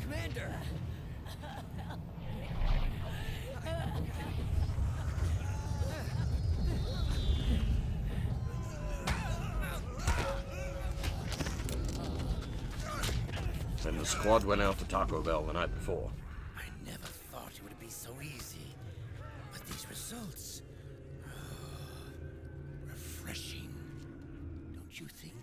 Speaker 12: Commander!
Speaker 1: And the squad went out to Taco Bell the night before.
Speaker 4: I never thought it would be so easy. But these results... refreshing. Don't you think?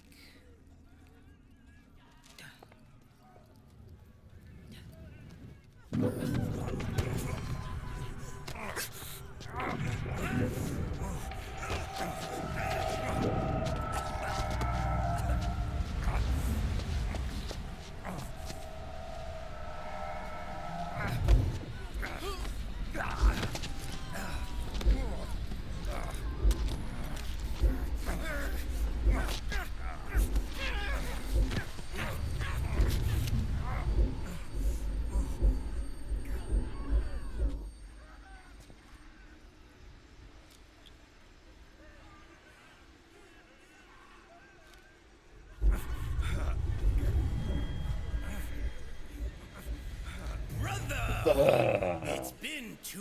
Speaker 4: Brother! It's been too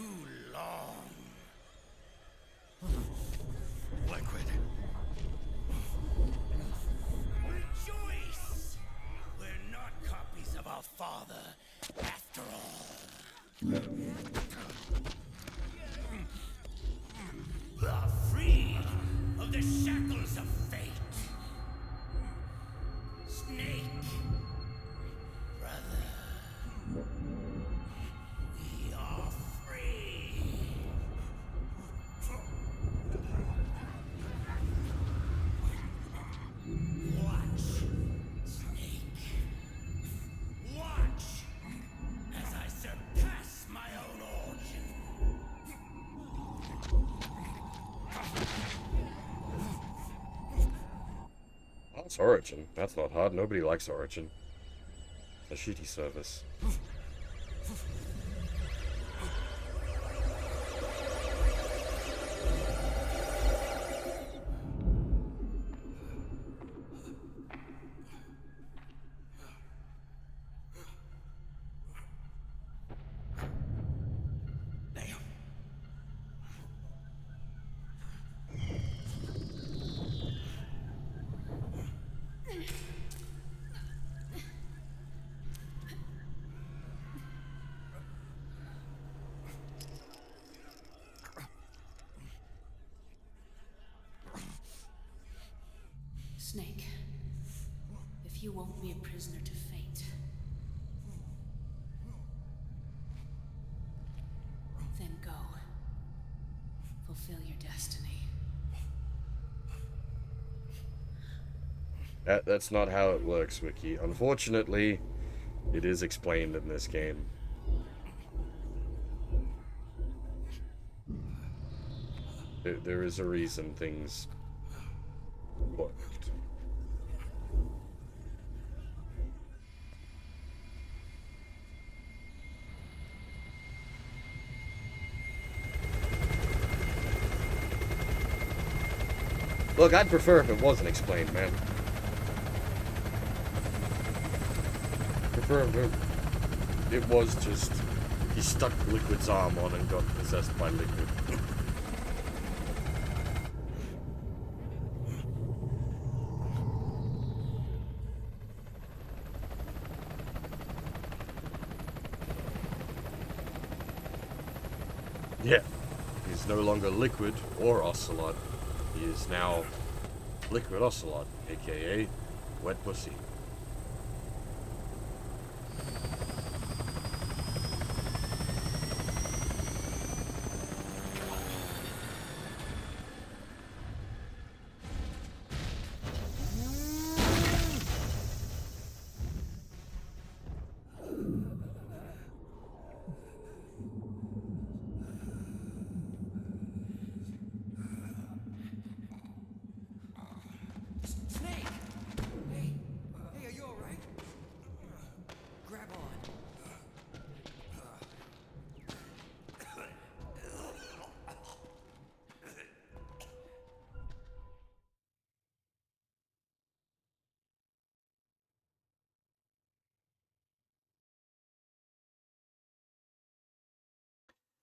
Speaker 4: long. Liquid. Rejoice! We're not copies of our father, after all. Are free of the shackles of fate. Snake, brother. We are free. Watch, Snake. Watch as I surpass my own origin.
Speaker 1: That's Origin. That's not hard. Nobody likes Origin. A shitty service.
Speaker 17: You won't be a prisoner to fate. Then go. Fulfill your destiny.
Speaker 1: That's not how it works, Wiki. Unfortunately, it is explained in this game. There is a reason things worked. Look, I'd prefer if it wasn't explained, man. Prefer if it was just he stuck Liquid's arm on and got possessed by Liquid. Yeah, he's no longer Liquid or Ocelot. He is now Liquid Ocelot, aka Wet Pussy.
Speaker 12: Snake! Hey, are you alright? Grab on.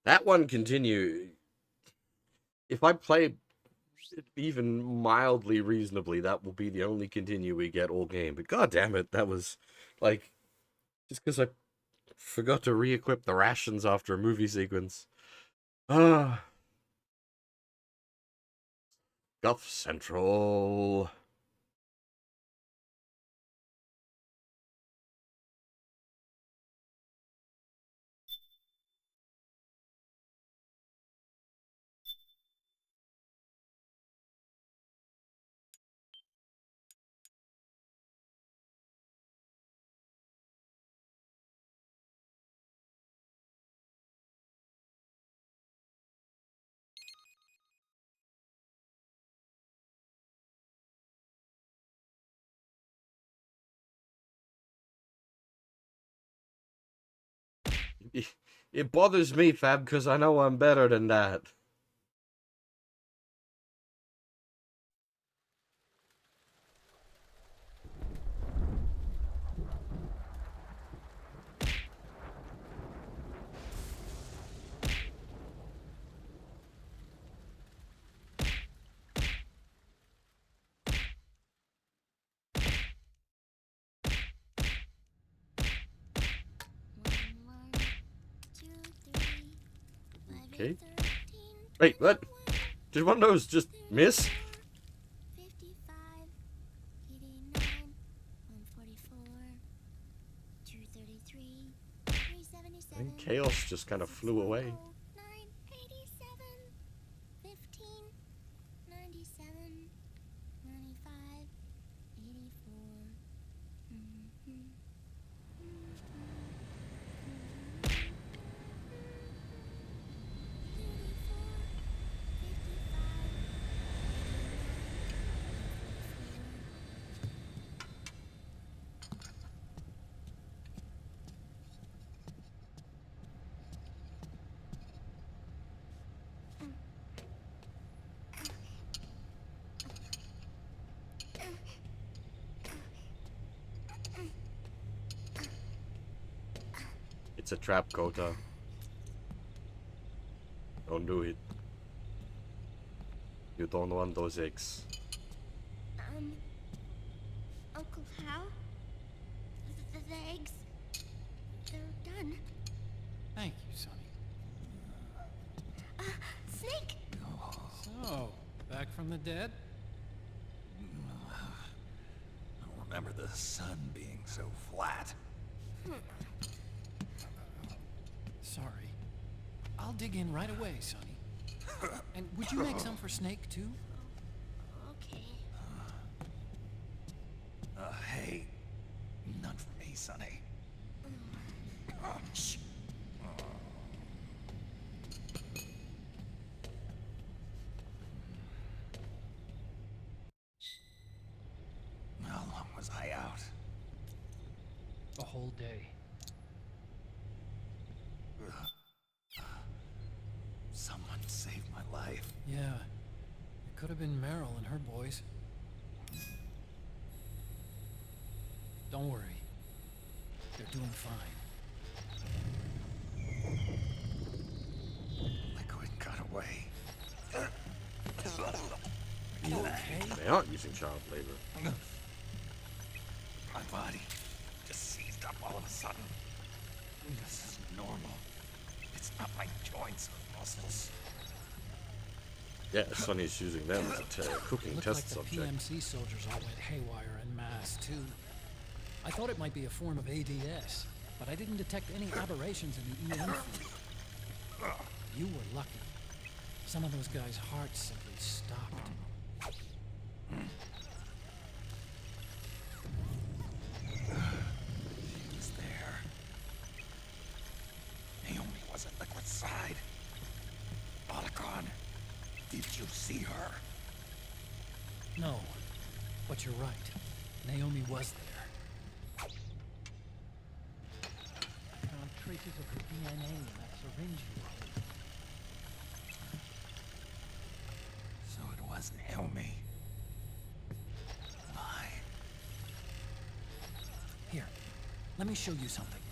Speaker 1: That one continue. If I play even mildly reasonably, that will be the only continue we get all game. But god damn it, that was like just because I forgot to re-equip the rations after a movie sequence. Ah. Gulf Central. It bothers me, Fab, because I know I'm better than that. Okay. Wait, what? Did one of those just miss? And Chaos just kind of flew away. It's a trap, Kota. Don't do it. You don't want those eggs.
Speaker 8: Uncle Hal? The eggs, they're done.
Speaker 6: Thank you, Sonny.
Speaker 8: Snake!
Speaker 6: So, back from the dead?
Speaker 16: remember the sun being so flat.
Speaker 6: Sorry. I'll dig in right away, Sonny. And would you make some for Snake, too?
Speaker 8: Okay.
Speaker 16: Hey. None for me, Sonny. Shh. How long was I out?
Speaker 6: A whole day.
Speaker 16: Someone saved my life.
Speaker 6: Yeah. It could have been Meryl and her boys. Don't worry. They're doing fine.
Speaker 16: Liquid got away.
Speaker 6: You okay?
Speaker 1: They aren't using child labor.
Speaker 16: My body just seized up all of a sudden. This is normal. It's not my joints or muscles.
Speaker 1: Yeah, Sonny's using them as a cooking
Speaker 6: Looked
Speaker 1: test
Speaker 6: like the
Speaker 1: subject.
Speaker 6: PMC soldiers all went haywire en masse, too. I thought it might be a form of ADS, but I didn't detect any aberrations in the EM field. You were lucky. Some of those guys' hearts simply stopped.
Speaker 16: She was there. Naomi was at Liquid's side. Otacon, did you see her?
Speaker 6: No, but you're right. Naomi was there. I found traces of her DNA in that syringe you held.
Speaker 16: So it was Naomi. Why?
Speaker 6: Here, let me show you something.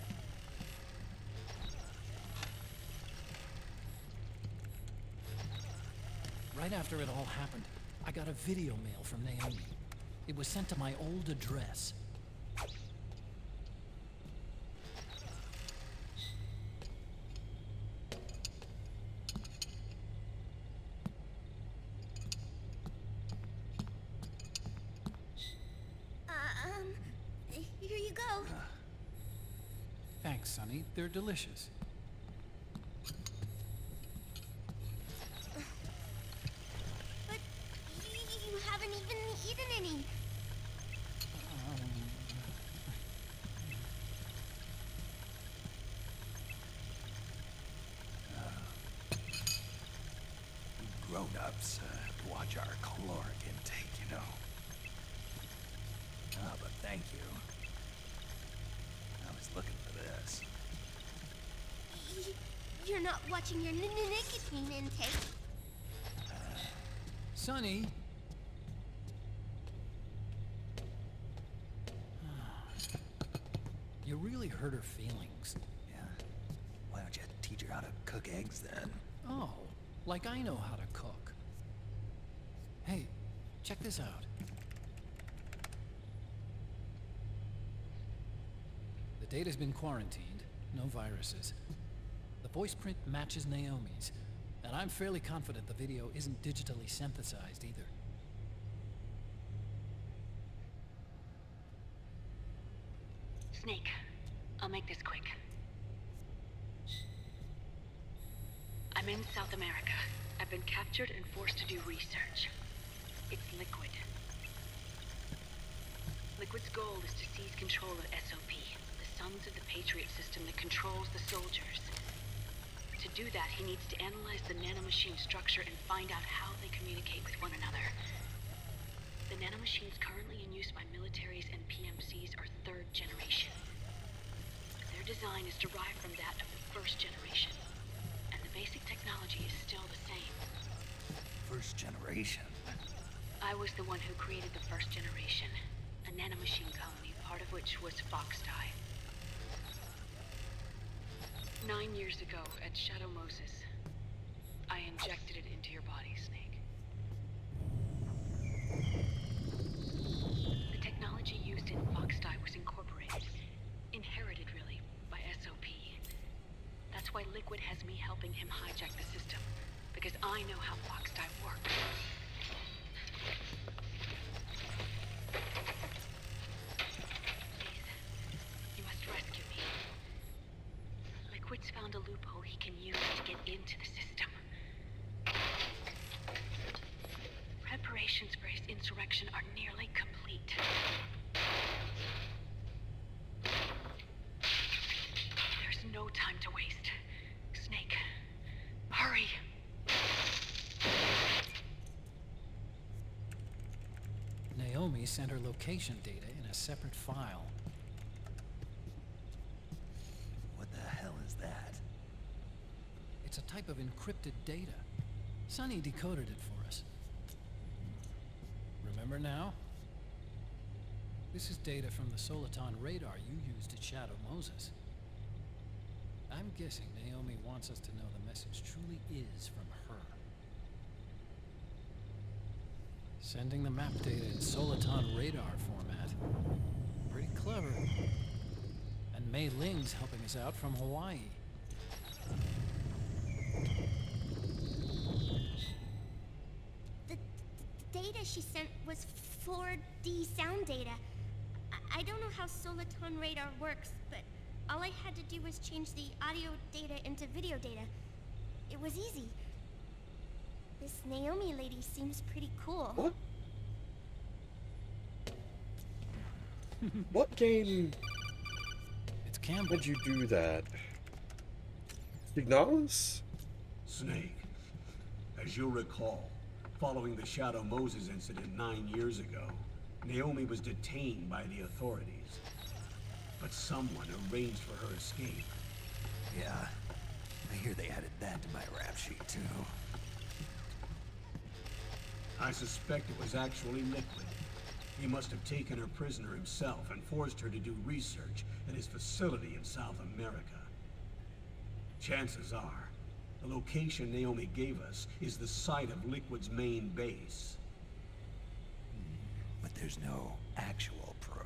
Speaker 6: Right after it all happened, I got a video mail from Naomi. It was sent to my old address.
Speaker 8: Here you go.
Speaker 6: Thanks, Sonny. They're delicious.
Speaker 8: But you haven't even eaten any.
Speaker 16: Grown-ups watch our caloric intake, you know. Ah, but thank you. I was looking for this.
Speaker 8: You're not watching your nicotine intake.
Speaker 6: Sonny! You really hurt her feelings.
Speaker 16: Yeah. Why don't you teach her how to cook eggs then?
Speaker 6: Oh, like I know how to cook. Hey, check this out. The data's been quarantined, no viruses. The voice print matches Naomi's, and I'm fairly confident the video isn't digitally synthesized either.
Speaker 18: Snake, I'll make this quick. I'm in South America. I've been captured and forced to do research. It's Liquid. Liquid's goal is to seize control of SOP, the sons of the Patriot system that controls the soldiers. To do that, he needs to analyze the nanomachine structure and find out how they communicate with one another. The nanomachines currently in use by militaries and PMCs are third generation. Their design is derived from that of the first generation, and the basic technology is still the same.
Speaker 16: First generation?
Speaker 18: I was the one who created the first generation, a nanomachine colony, part of which was Foxdie. 9 years ago, at Shadow Moses, I injected it into your body, Snake. The technology used in Foxdie was incorporated, inherited really, by SOP. That's why Liquid has me helping him hijack the system, because I know how Foxdie works. insurrection are nearly complete. There's no time to waste. Snake, hurry!
Speaker 6: Naomi sent her location data in a separate file.
Speaker 4: What the hell is that?
Speaker 6: It's a type of encrypted data. Sonny decoded it for us. Remember now? This is data from the Soliton radar you used at Shadow Moses. I'm guessing Naomi wants us to know the message truly is from her. Sending the map data in Soliton radar format. Pretty clever. And Mei Ling's helping us out from Hawaii.
Speaker 8: The data she sent was 4D sound data. I don't know how Soliton radar works, but all I had to do was change the audio data into video data. It was easy. This Naomi lady seems pretty cool.
Speaker 1: What? What game
Speaker 6: It's Campbell.
Speaker 1: did you do that? Ignalis?
Speaker 7: Snake, as you'll recall, following the Shadow Moses incident 9 years ago, Naomi was detained by the authorities. But someone arranged for her escape.
Speaker 4: Yeah, I hear they added that to my rap sheet, too.
Speaker 7: I suspect it was actually Liquid. He must have taken her prisoner himself and forced her to do research at his facility in South America. Chances are, the location Naomi gave us is the site of Liquid's main base.
Speaker 4: But there's no actual proof.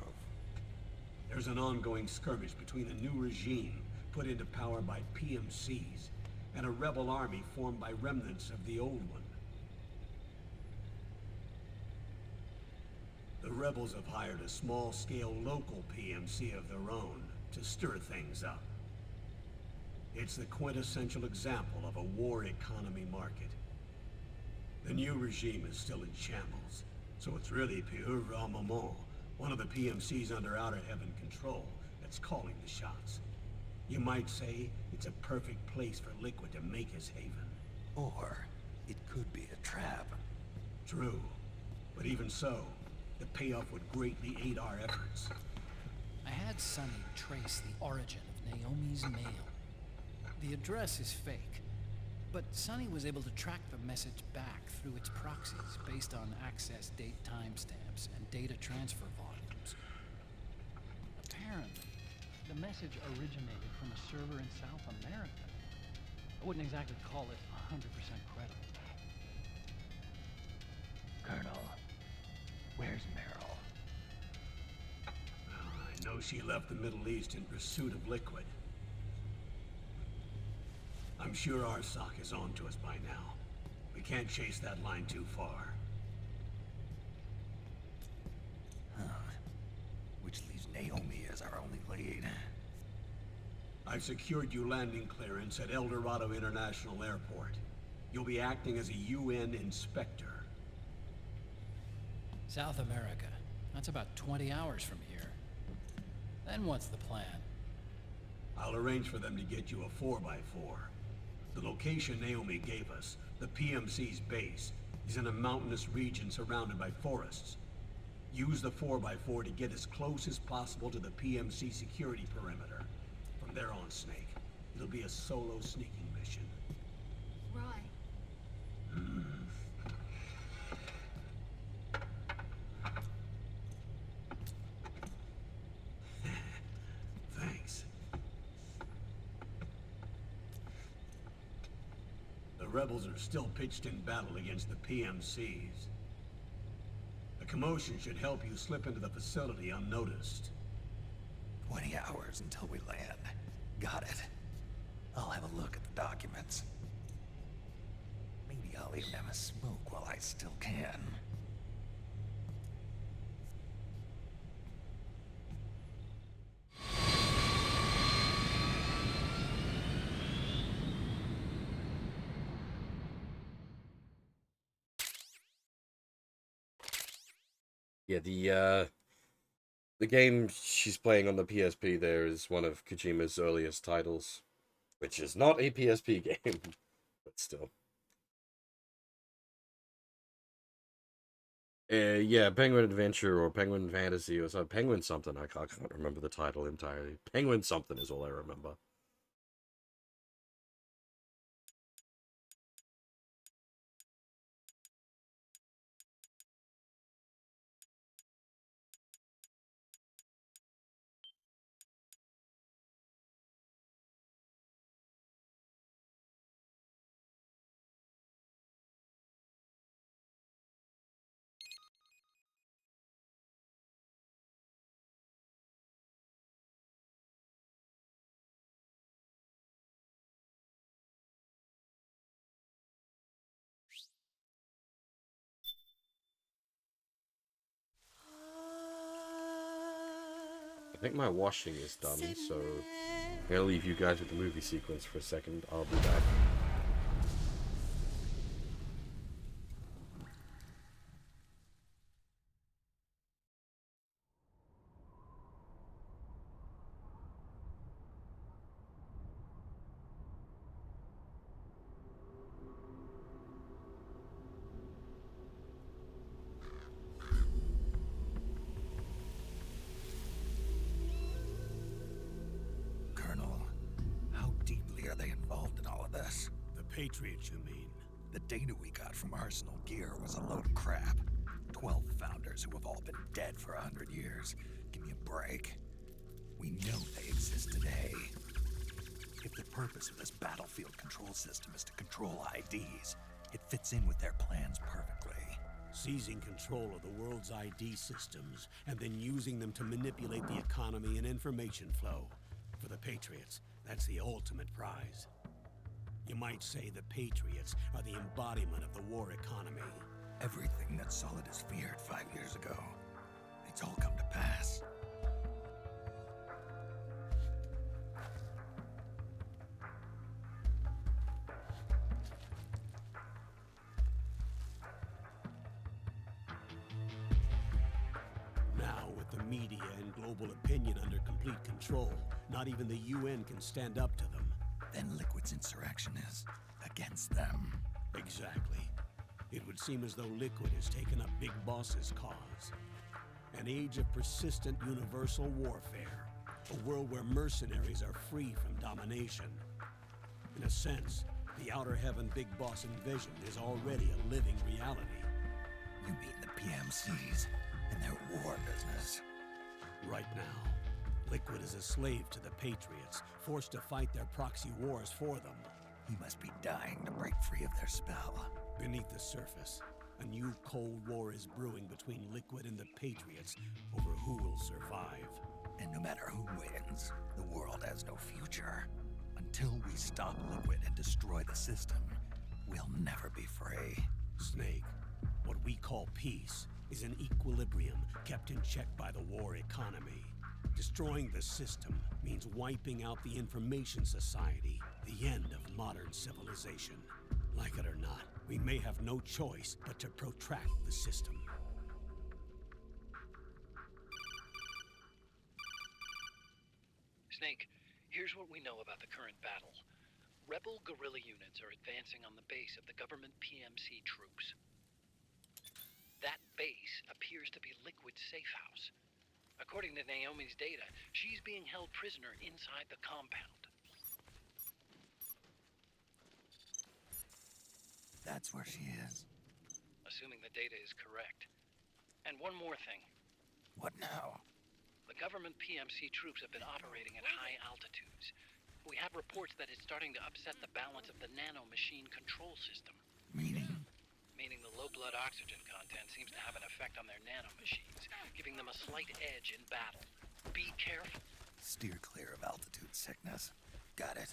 Speaker 7: There's an ongoing skirmish between a new regime put into power by PMCs and a rebel army formed by remnants of the old one. The rebels have hired a small-scale local PMC of their own to stir things up. It's the quintessential example of a war economy market. The new regime is still in shambles, so it's really Pure Moment, one of the PMCs under Outer Heaven control, that's calling the shots. You might say it's a perfect place for Liquid to make his haven.
Speaker 4: Or it could be a trap.
Speaker 7: True, but even so, the payoff would greatly aid our efforts.
Speaker 6: I had Sonny trace the origin of Naomi's mail. The address is fake, but Sonny was able to track the message back through its proxies based on access date timestamps and data transfer volumes. Apparently, the message originated from a server in South America. I wouldn't exactly call it 100% credible.
Speaker 4: Colonel, where's Meryl?
Speaker 7: I know she left the Middle East in pursuit of Liquid. I'm sure Arsak is on to us by now. We can't chase that line too far.
Speaker 4: Which leaves Naomi as our only lead.
Speaker 7: I've secured you landing clearance at El Dorado International Airport. You'll be acting as a UN inspector.
Speaker 6: South America. That's about 20 hours from here. Then what's the plan?
Speaker 7: I'll arrange for them to get you a 4x4. The location Naomi gave us, the PMC's base, is in a mountainous region surrounded by forests. Use the 4x4 to get as close as possible to the PMC security perimeter. From there on, Snake, it'll be a solo sneaking mission.
Speaker 8: Roy.
Speaker 7: Thanks. The rebels are still pitched in battle against the PMCs. A commotion should help you slip into the facility unnoticed.
Speaker 4: 20 hours until we land. Got it. I'll have a look at the documents. Maybe I'll even have a smoke while I still can.
Speaker 1: Yeah, the game she's playing on the PSP there is one of Kojima's earliest titles, which is not a PSP game, but still. Yeah, Penguin Adventure or Penguin Fantasy or something. Penguin something. I can't remember the title entirely. Penguin something is all I remember. I think my washing is done, so I'm gonna leave you guys with the movie sequence for a second. I'll be back.
Speaker 16: Colonel, how deeply are they involved in all of this?
Speaker 7: The Patriots, you mean?
Speaker 16: The data we got from Arsenal Gear was a load of crap. 12 founders who have all been dead for 100 years. Give me a break. We know they exist today. If the purpose of this battlefield control system is to control IDs, it fits in with their plans perfectly.
Speaker 7: Seizing control of the world's ID systems and then using them to manipulate the economy and information flow. For the Patriots, that's the ultimate prize. You might say the Patriots are the embodiment of the war economy.
Speaker 16: Everything that Solid has feared 5 years ago, it's all come to pass.
Speaker 7: Now, with the media and global opinion under complete control, not even the UN can stand up to them.
Speaker 16: Then Liquid's insurrection is against them.
Speaker 7: Exactly. It would seem as though Liquid has taken up Big Boss's cause. An age of persistent universal warfare. A world where mercenaries are free from domination. In a sense, the Outer Heaven Big Boss envisioned is already a living reality.
Speaker 16: You mean the PMCs and their war business?
Speaker 7: Right now, Liquid is a slave to the Patriots, forced to fight their proxy wars for them.
Speaker 16: He must be dying to break free of their spell.
Speaker 7: Beneath the surface, a new Cold War is brewing between Liquid and the Patriots over who will survive.
Speaker 16: And no matter who wins, the world has no future. Until we stop Liquid and destroy the system, we'll never be free.
Speaker 7: Snake, what we call peace is an equilibrium kept in check by the war economy. Destroying the system means wiping out the information society, the end of modern civilization. Like it or not, we may have no choice but to protract the system.
Speaker 9: Snake, here's what we know about the current battle. Rebel guerrilla units are advancing on the base of the government PMC troops. That base appears to be Liquid's safe house. According to Naomi's data, she's being held prisoner inside the compound.
Speaker 16: That's where she is.
Speaker 9: Assuming the data is correct. And one more thing.
Speaker 16: What now?
Speaker 9: The government PMC troops have been operating at high altitudes. We have reports that it's starting to upset the balance of the nano-machine control system.
Speaker 16: Meaning?
Speaker 9: Meaning the low blood oxygen content seems to have an effect on their nano-machines, giving them a slight edge in battle. Be careful.
Speaker 16: Steer clear of altitude sickness. Got it.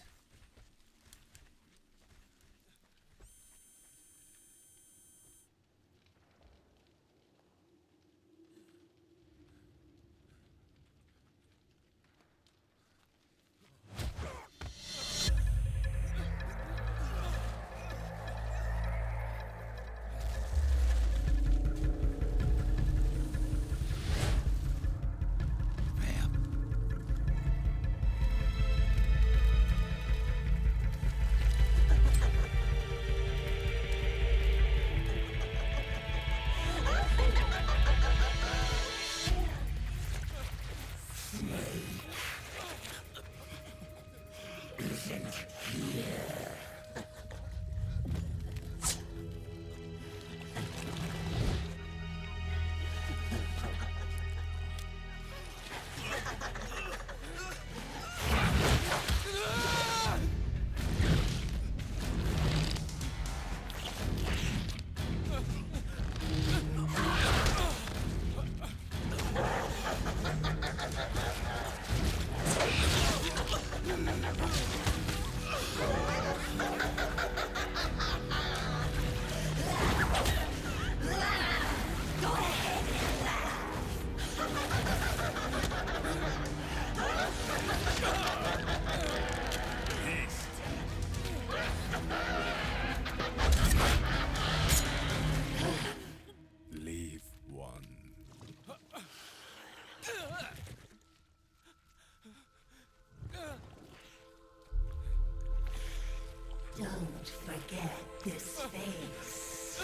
Speaker 4: forget this face.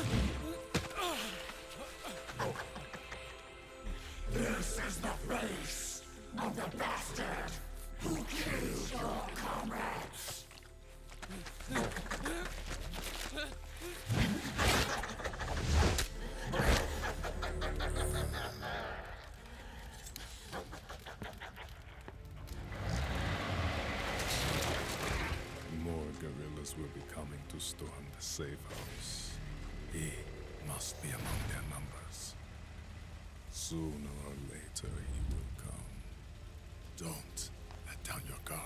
Speaker 4: This is the face of the bastard who killed your comrades.
Speaker 14: More guerrillas will be coming to storm the safe house. He must be among their numbers. Sooner or later he will come. Don't let down your guard.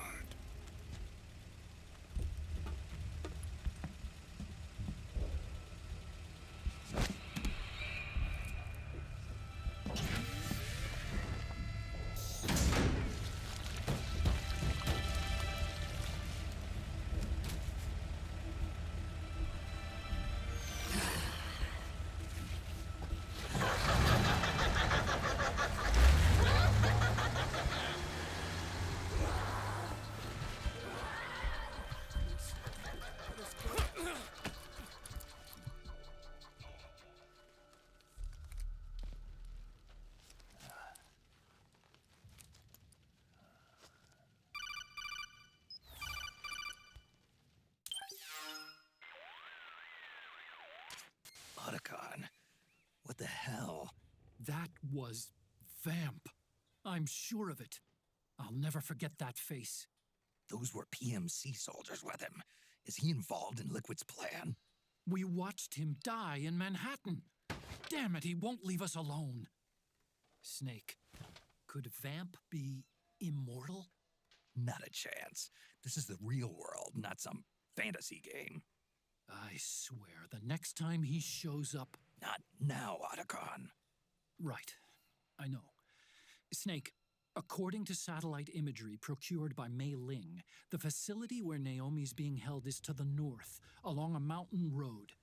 Speaker 16: Otacon, what the hell?
Speaker 6: That was Vamp. I'm sure of it. I'll never forget that face.
Speaker 16: Those were PMC soldiers with him. Is he involved in Liquid's plan?
Speaker 6: We watched him die in Manhattan. Damn it, he won't leave us alone. Snake, could Vamp be immortal?
Speaker 16: Not a chance. This is the real world, not some fantasy game.
Speaker 6: I swear, the next time he shows up...
Speaker 16: Not now, Otacon.
Speaker 6: Right. I know. Snake, according to satellite imagery procured by Mei Ling, the facility where Naomi's being held is to the north, along a mountain road.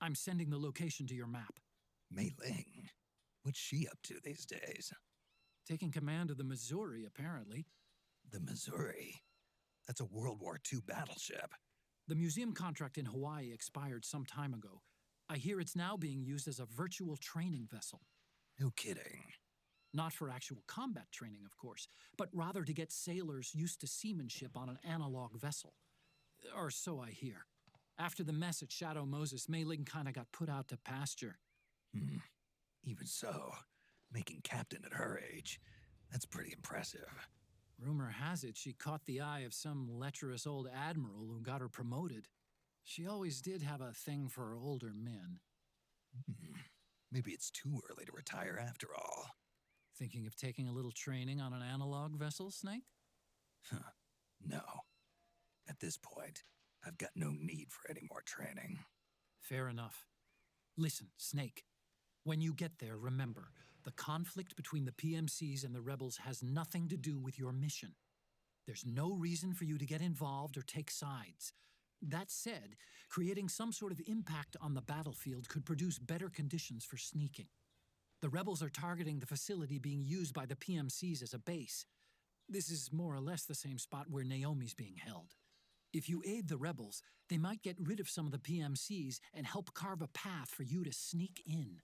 Speaker 6: I'm sending the location to your map.
Speaker 16: Mei Ling? What's she up to these days?
Speaker 6: Taking command of the Missouri, apparently.
Speaker 16: The Missouri? That's a World War II battleship.
Speaker 6: The museum contract in Hawaii expired some time ago. I hear it's now being used as a virtual training vessel.
Speaker 16: No kidding.
Speaker 6: Not for actual combat training, of course, but rather to get sailors used to seamanship on an analog vessel. Or so I hear. After the mess at Shadow Moses, Mei Ling kinda got put out to pasture.
Speaker 16: Even so, making captain at her age, that's pretty impressive.
Speaker 6: Rumor has it she caught the eye of some lecherous old admiral who got her promoted. She always did have a thing for older men.
Speaker 16: Maybe it's too early to retire after all.
Speaker 6: Thinking of taking a little training on an analog vessel, Snake?
Speaker 16: No. At this point, I've got no need for any more training.
Speaker 6: Fair enough. Listen, Snake. When you get there, remember, the conflict between the PMCs and the rebels has nothing to do with your mission. There's no reason for you to get involved or take sides. That said, creating some sort of impact on the battlefield could produce better conditions for sneaking. The rebels are targeting the facility being used by the PMCs as a base. This is more or less the same spot where Naomi's being held. If you aid the rebels, they might get rid of some of the PMCs and help carve a path for you to sneak in.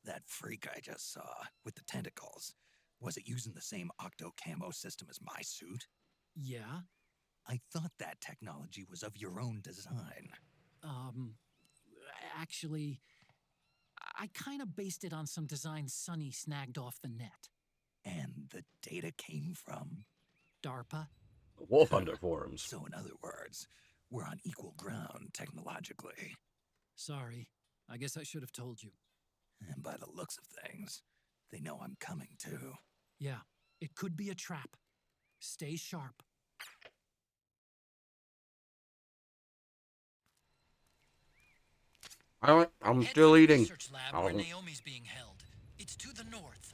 Speaker 16: That freak I just saw, with the tentacles, was it using the same octo-camo system as my suit?
Speaker 6: Yeah?
Speaker 16: I thought that technology was of your own design.
Speaker 6: Actually, I kinda based it on some designs Sonny snagged off the net.
Speaker 16: And the data came from?
Speaker 6: DARPA.
Speaker 1: The Wolf Hunter forums.
Speaker 16: So in other words, we're on equal ground technologically.
Speaker 6: Sorry. I guess I should have told you.
Speaker 16: And by the looks of things, they know I'm coming too.
Speaker 6: Yeah, it could be a trap. Stay sharp.
Speaker 1: I'm still eating.
Speaker 6: Research lab where Naomi's being held. It's to the north.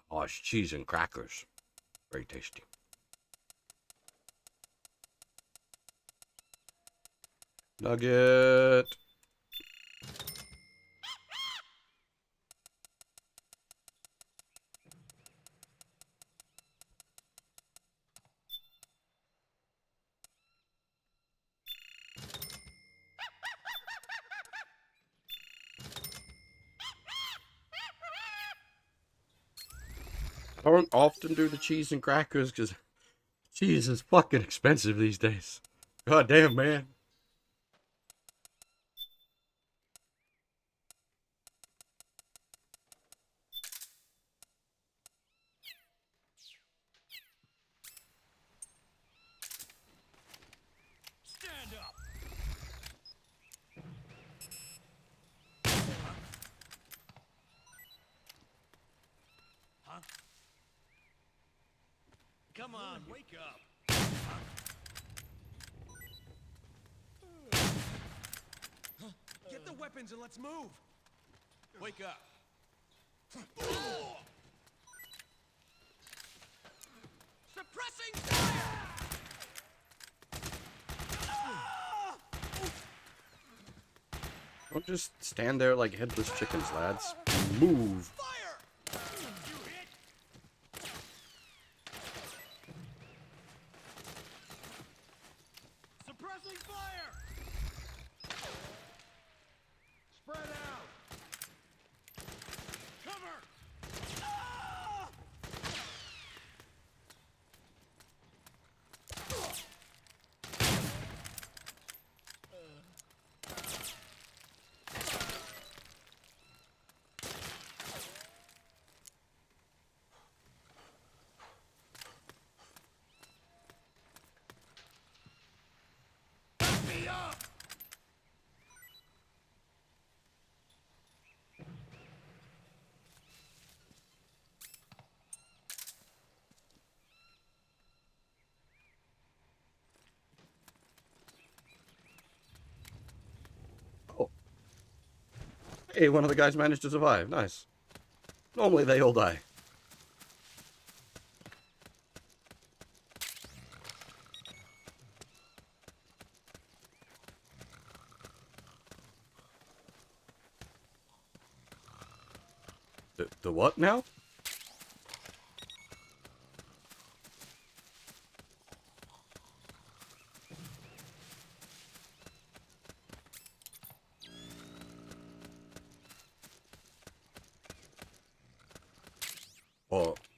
Speaker 1: Oh, it's cheese and crackers. Very tasty. Nugget. don't often do the cheese and crackers because cheese is fucking expensive these days. God damn, man.
Speaker 10: Stand up. Huh? Come on, wake up. Get the weapons and let's move. Wake up. Suppressing fire!
Speaker 1: Don't just stand there like headless chickens, lads. Move.
Speaker 10: Suppressing fire! Spread out! Cover! Ah! Back me up!
Speaker 1: Oh. Hey, one of the guys managed to survive. Nice. Normally they all die. The what now?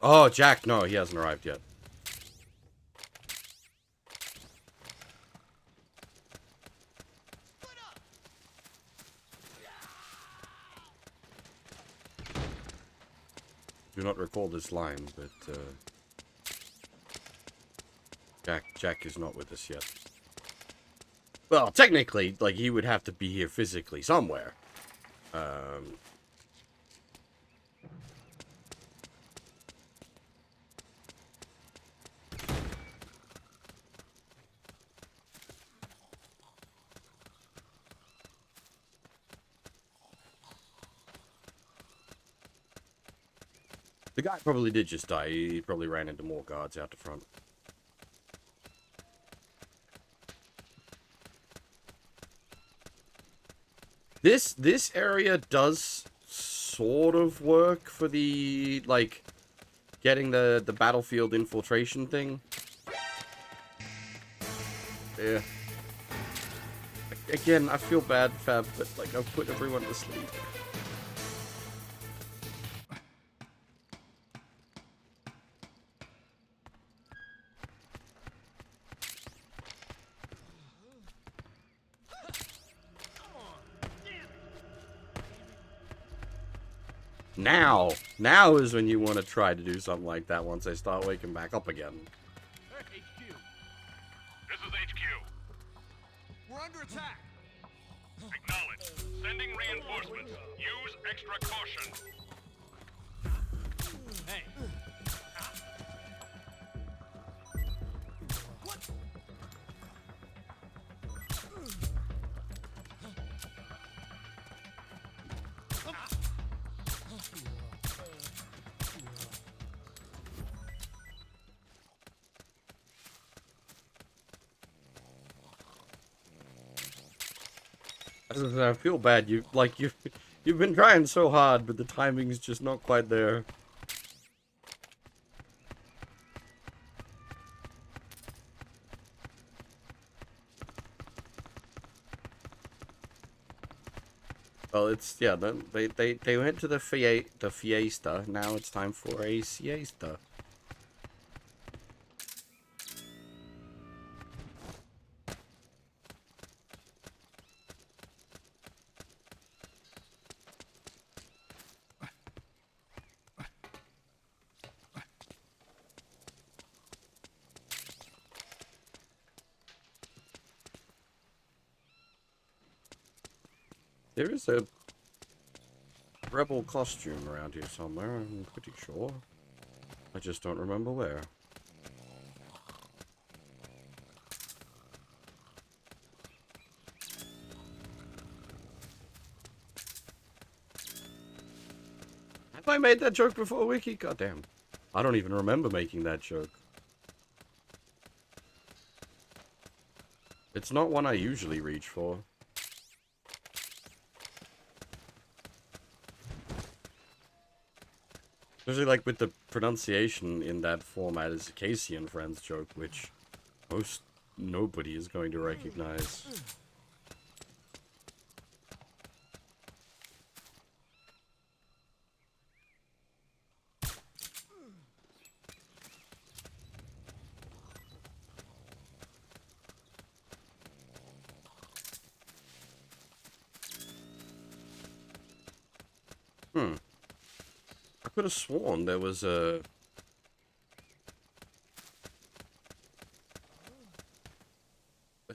Speaker 1: Oh, Jack, no, he hasn't arrived yet. Do not recall this line, but Jack is not with us yet. Well, technically, like, he would have to be here physically somewhere. The guy probably did just die. He probably ran into more guards out the front. This area does sort of work for the, like, getting the battlefield infiltration thing. Yeah. Again, I feel bad, Fab, but, like, I've put everyone to sleep. Now is when you want to try to do something like that once they start waking back up again.
Speaker 10: HQ.
Speaker 11: This is HQ.
Speaker 10: We're under attack.
Speaker 11: Acknowledged. Sending reinforcements. Use extra caution.
Speaker 10: Hey. What?
Speaker 1: I feel bad. You've been trying so hard, but the timing's just not quite there. Well, it's yeah. They went to the fiesta. Now it's time for a siesta. There is a rebel costume around here somewhere, I'm pretty sure. I just don't remember where. Have I made that joke before, Wiki? Goddamn. I don't even remember making that joke. It's not one I usually reach for. Especially like with the pronunciation in that format is a Casey and Friends joke, which most nobody is going to recognize. I could have sworn there was a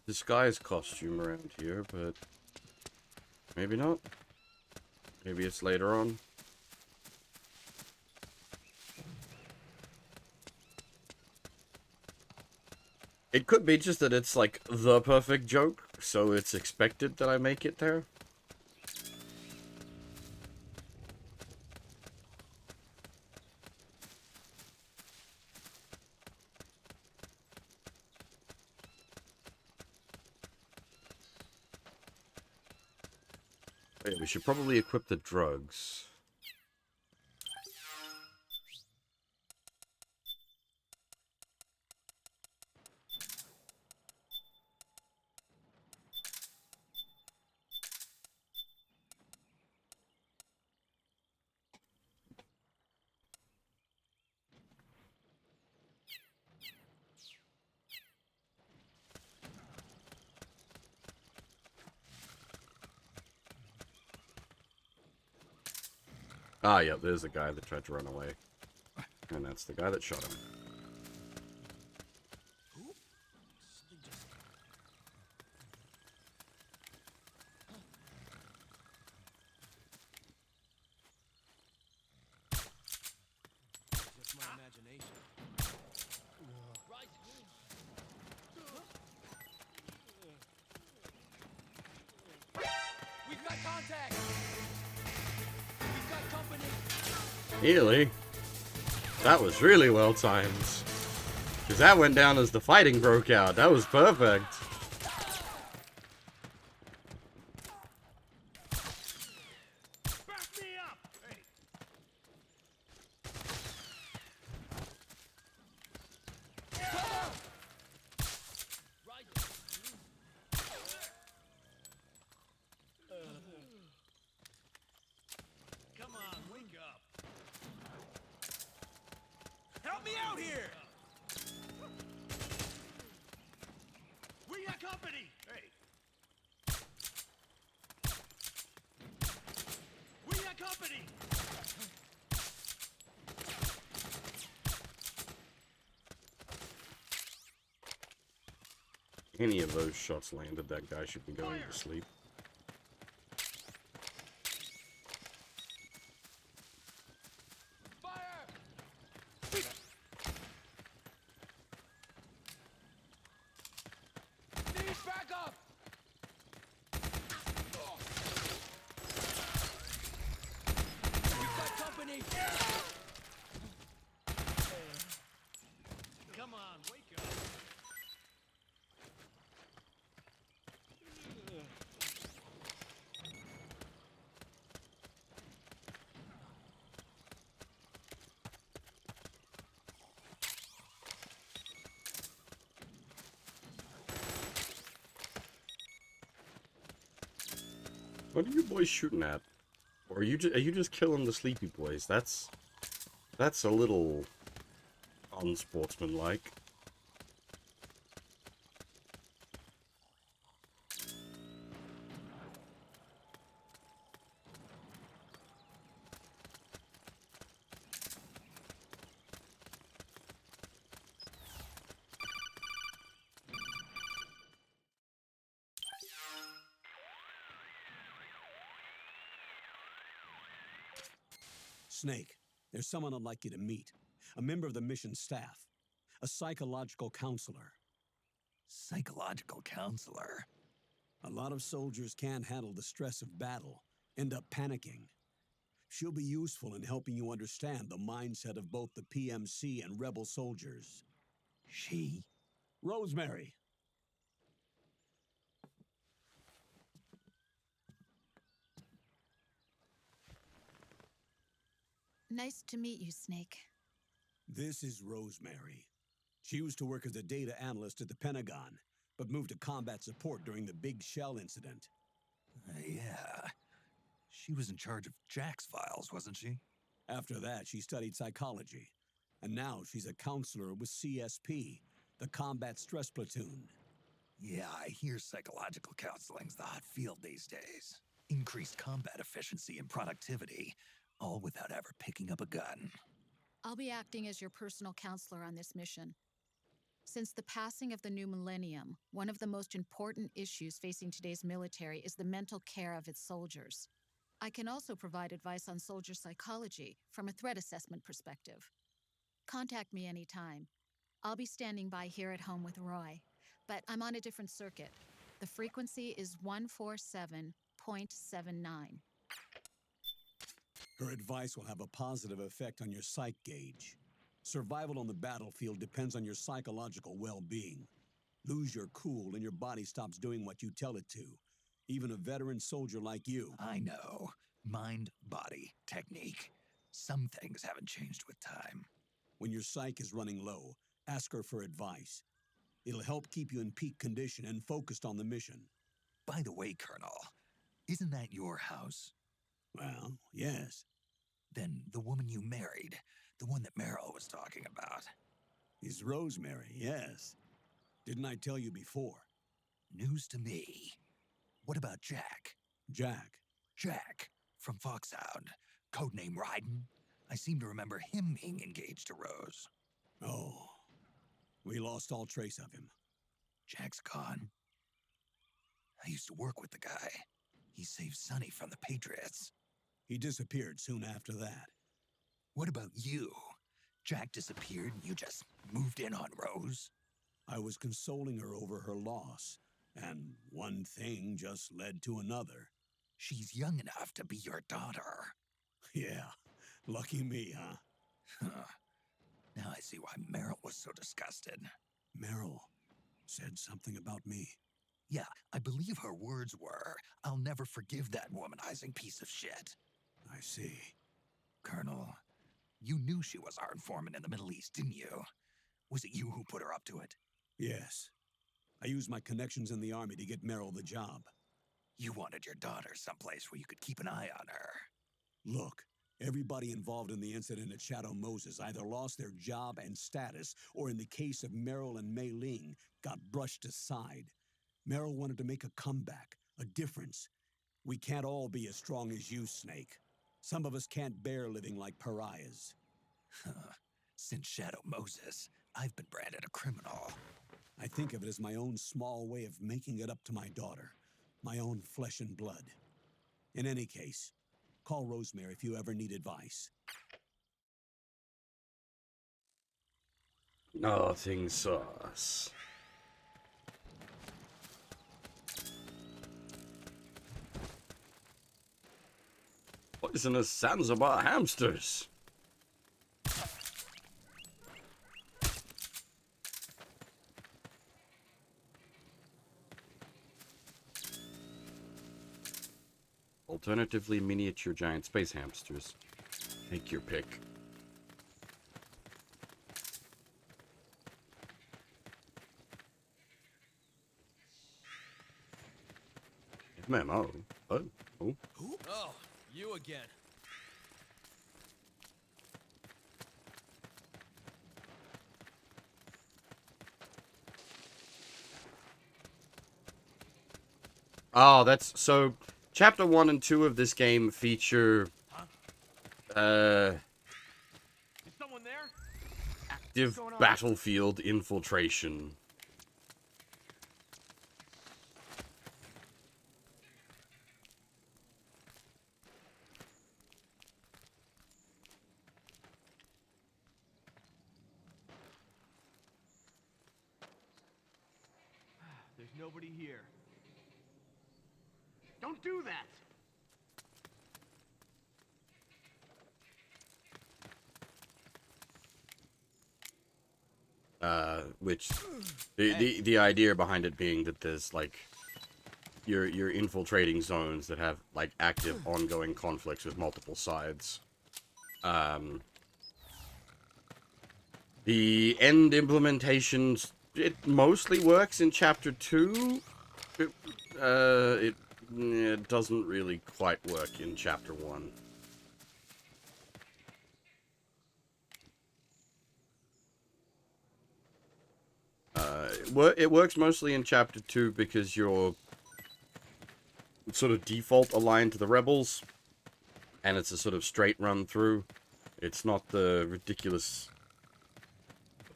Speaker 1: disguise costume around here, but maybe not. Maybe it's later on. It could be just that it's like the perfect joke, so it's expected that I make it there. Wait, we should probably equip the drugs. Ah, yeah, there's a guy that tried to run away. And that's the guy that shot him.
Speaker 10: Just my imagination. We've got contact. We've got company.
Speaker 1: Really? That was really well timed. Because that went down as the fighting broke out. That was perfect.
Speaker 10: Back me up. Hey. Come on, wake up. Help me out here. We got company. Hey. We got company.
Speaker 1: Any of those shots landed, that guy should be going to sleep.
Speaker 10: Need backup. We've got company. Come on, wake up.
Speaker 1: What are you boys shooting at? Or are you just killing the sleepy boys? That's a little unsportsmanlike.
Speaker 7: Snake, there's someone I'd like you to meet. A member of the mission staff. A psychological counselor.
Speaker 16: Psychological counselor?
Speaker 7: A lot of soldiers can't handle the stress of battle, end up panicking. She'll be useful in helping you understand the mindset of both the PMC and rebel soldiers.
Speaker 16: She?
Speaker 7: Rosemary.
Speaker 13: Nice to meet you, Snake.
Speaker 7: This is Rosemary. She used to work as a data analyst at the Pentagon, but moved to combat support during the Big Shell incident.
Speaker 16: Yeah. She was in charge of Jack's files, wasn't she?
Speaker 7: After that, she studied psychology. And now she's a counselor with CSP, the Combat Stress Platoon.
Speaker 16: Yeah, I hear psychological counseling's the hot field these days. Increased combat efficiency and productivity, all without ever picking up a gun.
Speaker 19: I'll be acting as your personal counselor on this mission. Since the passing of the new millennium, one of the most important issues facing today's military is the mental care of its soldiers. I can also provide advice on soldier psychology from a threat assessment perspective. Contact me anytime. I'll be standing by here at home with Roy, but I'm on a different circuit. The frequency is 147.79.
Speaker 7: Her advice will have a positive effect on your psych gauge. Survival on the battlefield depends on your psychological well-being. Lose your cool and your body stops doing what you tell it to. Even a veteran soldier like you.
Speaker 16: I know. Mind, body, technique. Some things haven't changed with time.
Speaker 7: When your psyche is running low, ask her for advice. It'll help keep you in peak condition and focused on the mission.
Speaker 16: By the way, Colonel, isn't that your house?
Speaker 7: Well, yes.
Speaker 16: Then the woman you married, the one that Meryl was talking about.
Speaker 7: Is Rosemary, yes. Didn't I tell you before?
Speaker 16: News to me. What about Jack?
Speaker 7: Jack?
Speaker 16: Jack, from Foxhound. Codename Ryden. I seem to remember him being engaged to Rose.
Speaker 7: Oh. We lost all trace of him.
Speaker 16: Jack's gone. I used to work with the guy. He saved Sonny from the Patriots.
Speaker 7: He disappeared soon after that.
Speaker 16: What about you? Jack disappeared and you just moved in on Rose?
Speaker 7: I was consoling her over her loss, and one thing just led to another.
Speaker 16: She's young enough to be your daughter.
Speaker 7: Yeah, lucky me, huh?
Speaker 16: Now I see why Meryl was so disgusted.
Speaker 7: Meryl said something about me.
Speaker 16: Yeah, I believe her words were, "I'll never forgive that womanizing piece of shit."
Speaker 7: I see.
Speaker 16: Colonel, you knew she was our informant in the Middle East, didn't you? Was it you who put her up to it?
Speaker 7: Yes. I used my connections in the army to get Meryl the job.
Speaker 16: You wanted your daughter someplace where you could keep an eye on her.
Speaker 7: Look, everybody involved in the incident at Shadow Moses either lost their job and status, or in the case of Meryl and Mei Ling, got brushed aside. Meryl wanted to make a comeback, a difference. We can't all be as strong as you, Snake. Some of us can't bear living like pariahs.
Speaker 16: Since Shadow Moses, I've been branded a criminal.
Speaker 7: I think of it as my own small way of making it up to my daughter. My own flesh and blood. In any case, call Rosemary if you ever need advice.
Speaker 1: Nothing sauce. Poisonous Zanzibar hamsters. Alternatively, miniature giant space hamsters. Take your pick. Memo. Oh. Oh.
Speaker 20: Oh, you again.
Speaker 1: Oh, that's so. Chapter 1 and 2 of this game feature
Speaker 10: Is someone there?
Speaker 1: active battlefield infiltration.
Speaker 10: There's nobody here. Don't do that!
Speaker 1: Which the idea behind it being that there's like you're infiltrating zones that have like active ongoing conflicts with multiple sides. The end implementations, it mostly works in chapter 2. It doesn't really quite work in chapter 1. It works mostly in chapter 2 because you're sort of default aligned to the rebels, and it's a sort of straight run through. It's not the ridiculous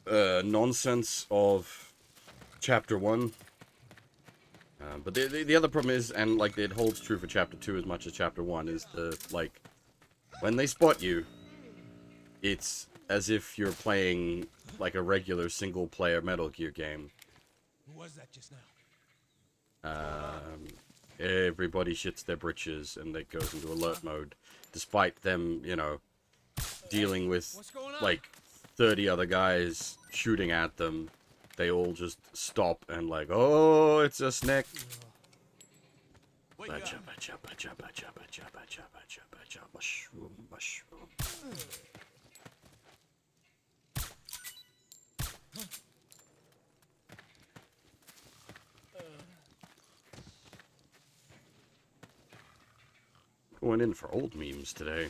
Speaker 1: nonsense of chapter 1. But the other problem is, and like it holds true for chapter 2 as much as chapter 1, is the like when they spot you, it's as if you're playing like a regular single player Metal Gear game.
Speaker 10: Who was that just now?
Speaker 1: Everybody shits their britches and it goes into alert mode, despite them, you know, dealing with like 30 other guys shooting at them. They all just stop and like, oh, it's a snake. Mushroom, mushroom. Going in for old memes today.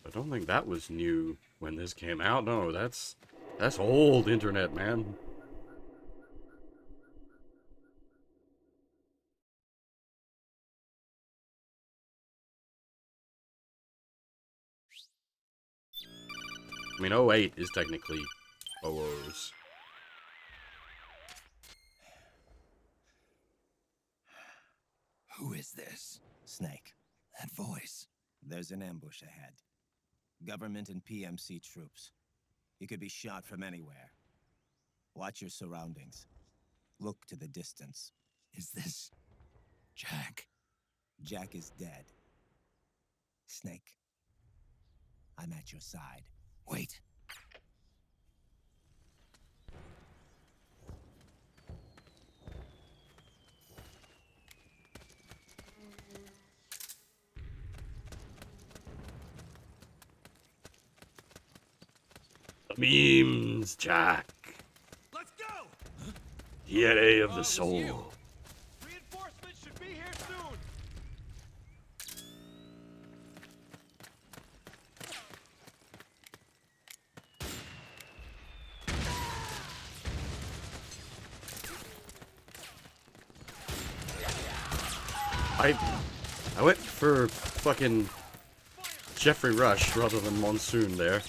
Speaker 1: I don't think that was new when this came out. No, that's old internet, man. I mean, 08 is technically OOs.
Speaker 16: Who is this? Snake. That voice. There's an ambush ahead. Government and PMC troops. You could be shot from anywhere. Watch your surroundings. Look to the distance. Is this Jack? Jack is dead. Snake. I'm at your side. Wait.
Speaker 1: Memes, Jack.
Speaker 10: Let's go!
Speaker 1: DNA of the soul.
Speaker 10: Reinforcements should be here soon!
Speaker 1: I went for fucking Jeffrey Rush rather than Monsoon there.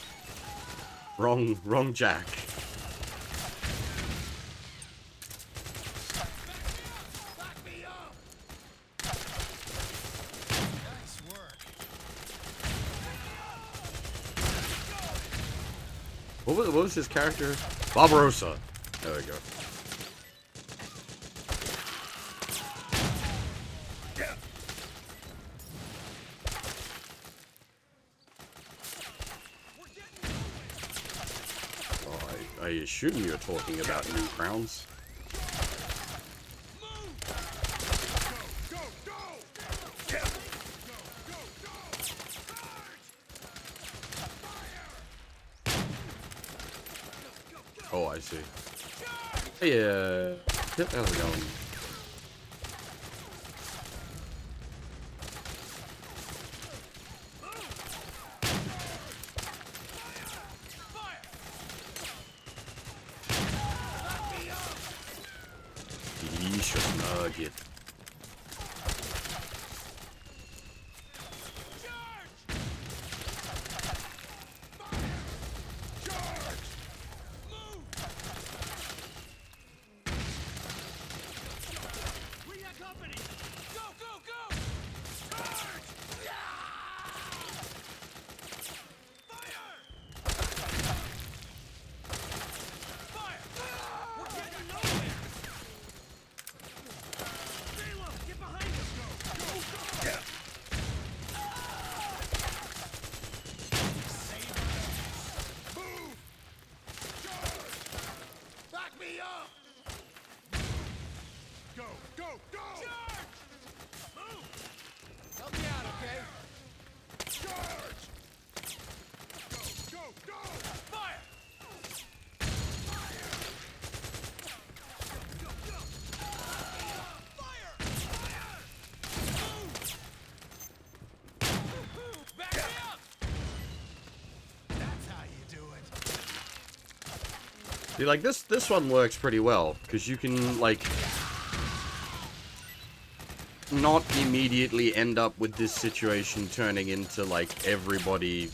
Speaker 1: Wrong Jack. What was his character? Barbarossa. There we go. I assume you're talking about new crowns. Oh, I see. Hey, how's it going? Delicious nugget. See, like, this one works pretty well, because you can, like, not immediately end up with this situation turning into, like, everybody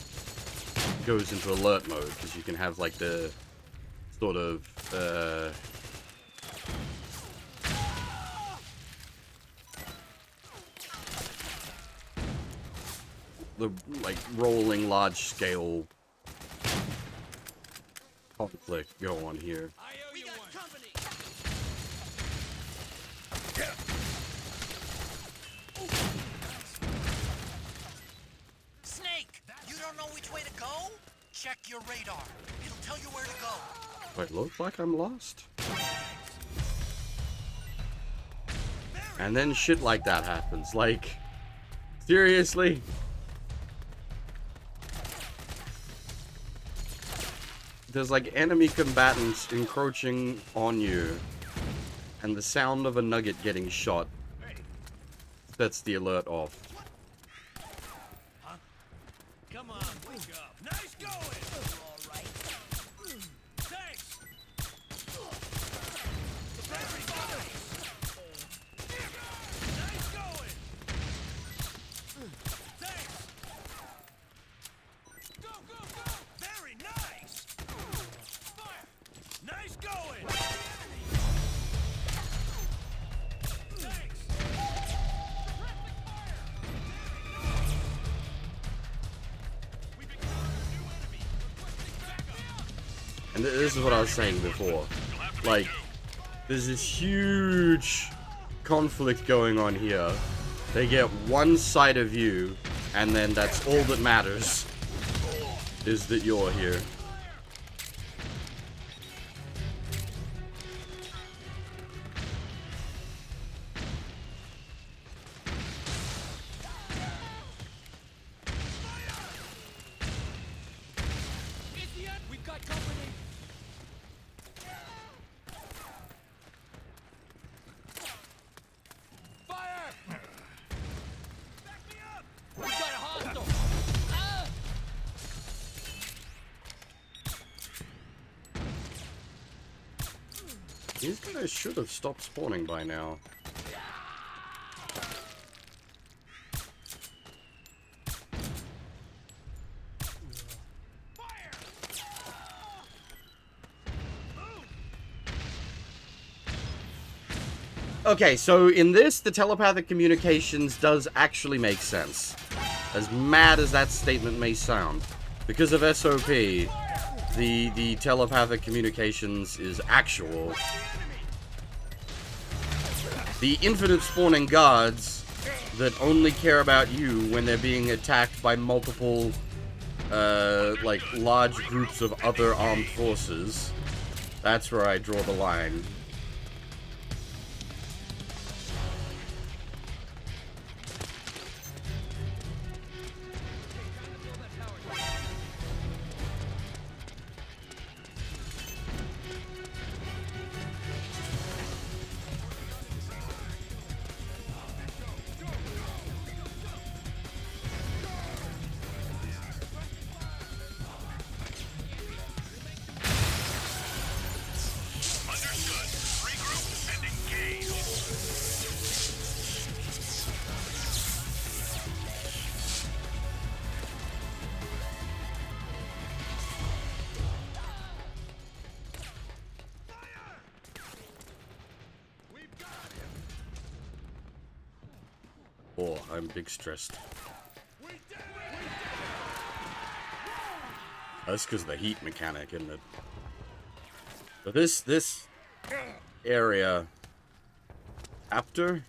Speaker 1: goes into alert mode, because you can have, like, the sort of, the, like, rolling large-scale conflict go on here.
Speaker 10: We got company.
Speaker 12: Snake, you don't know which way to go? Check your radar. It'll tell you where to go.
Speaker 1: Wait, looks like I'm lost. And then shit like that happens. Like, seriously? There's like enemy combatants encroaching on you, and the sound of a nugget getting shot sets the alert off.
Speaker 10: Huh? Come on, wake up. Nice going. All right. Thanks. Very nice going. Thanks. Go, go, go. Very nice. Fire. Nice going. Thanks.
Speaker 1: And this is what I was saying before. Like, there's this huge conflict going on here. They get one side of you, and then that's all that matters, is that you're here.
Speaker 10: We've got company. Fire! Back me up! We've got a hostile. Ah!
Speaker 1: These guys should have stopped spawning by now. Okay, so in this, the telepathic communications does actually make sense. As mad as that statement may sound. Because of SOP, the telepathic communications is actual. The infinite spawning guards that only care about you when they're being attacked by multiple, like, large groups of other armed forces That's where I draw the line. Oh, I'm big stressed. That's because of the heat mechanic, isn't it? But this area after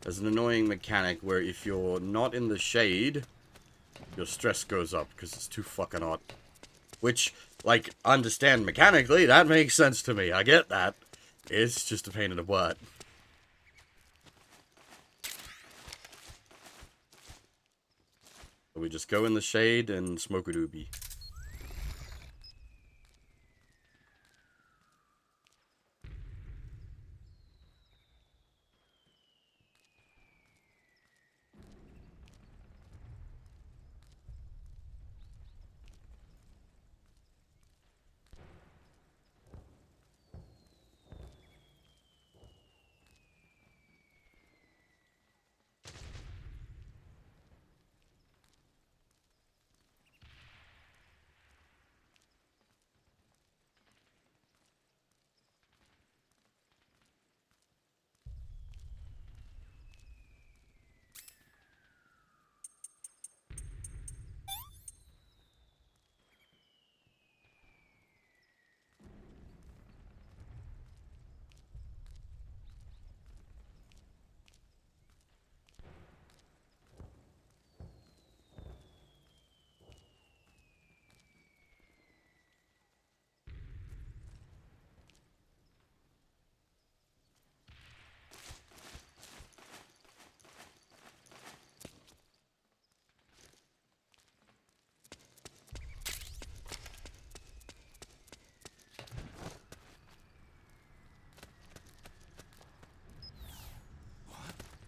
Speaker 1: has an annoying mechanic where if you're not in the shade, your stress goes up because it's too fucking hot. Which, like, understand mechanically, that makes sense to me. I get that. It's just a pain in the butt. So we just go in the shade and smoke a doobie.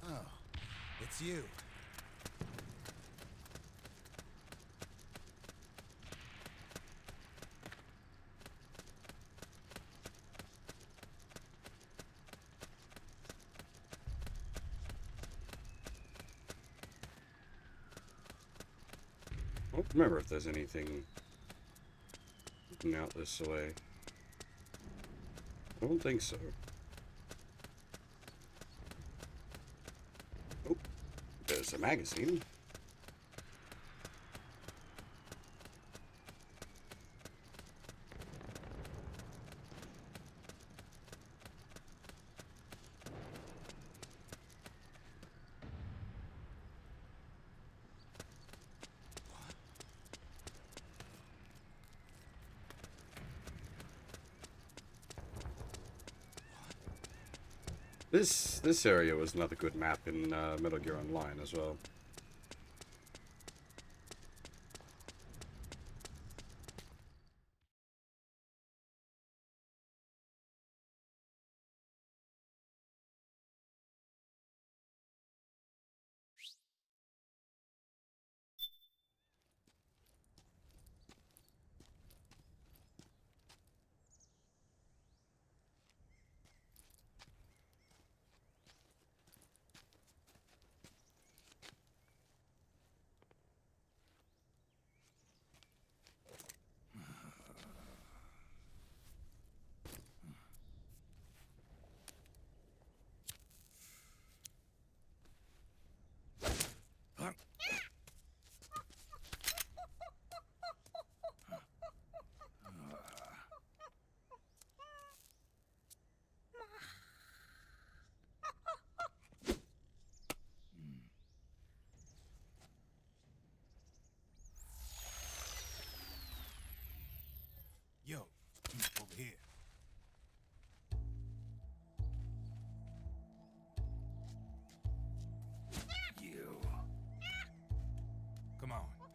Speaker 5: Oh, it's you.
Speaker 1: I don't remember if there's anything looking out this way. I don't think so. Oh, there's a magazine. This area was another good map in Metal Gear Online as well.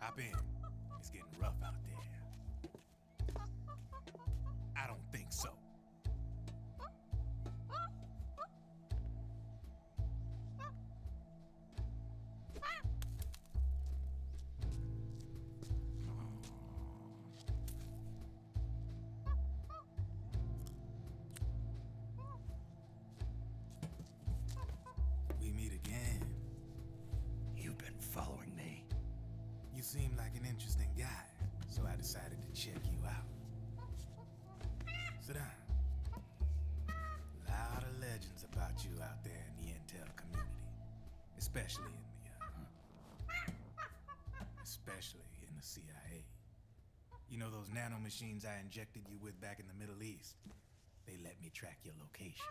Speaker 5: Hop in. It's getting rough out there. I don't think so. We meet again.
Speaker 16: You've been following me.
Speaker 5: You seem like an interesting guy, so I decided to check you out. Sit down. A lot of legends about you out there in the intel community, especially in the CIA. You know those nanomachines I injected you with back in the Middle East? They let me track your location.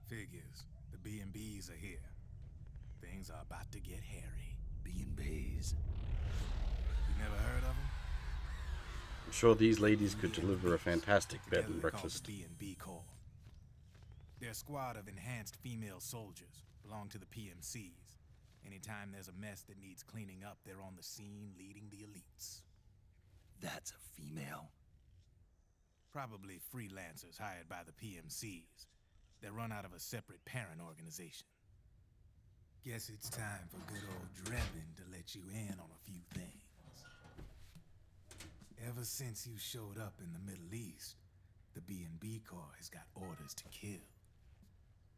Speaker 5: Figures. The B&Bs are here. Things are about to get hairy.
Speaker 16: B&Bs.
Speaker 5: You never heard of them?
Speaker 1: I'm sure these ladies could deliver a fantastic bed and breakfast.
Speaker 5: B&B Corps. They're a squad of enhanced female soldiers, belong to the PMCs. Anytime there's a mess that needs cleaning up, they're on the scene leading the elites.
Speaker 16: That's a female?
Speaker 5: Probably freelancers hired by the PMCs. They run out of a separate parent organization. Guess it's time for good old Drebin to let you in on a few things. Ever since you showed up in the Middle East, the B&B Corps has got orders to kill.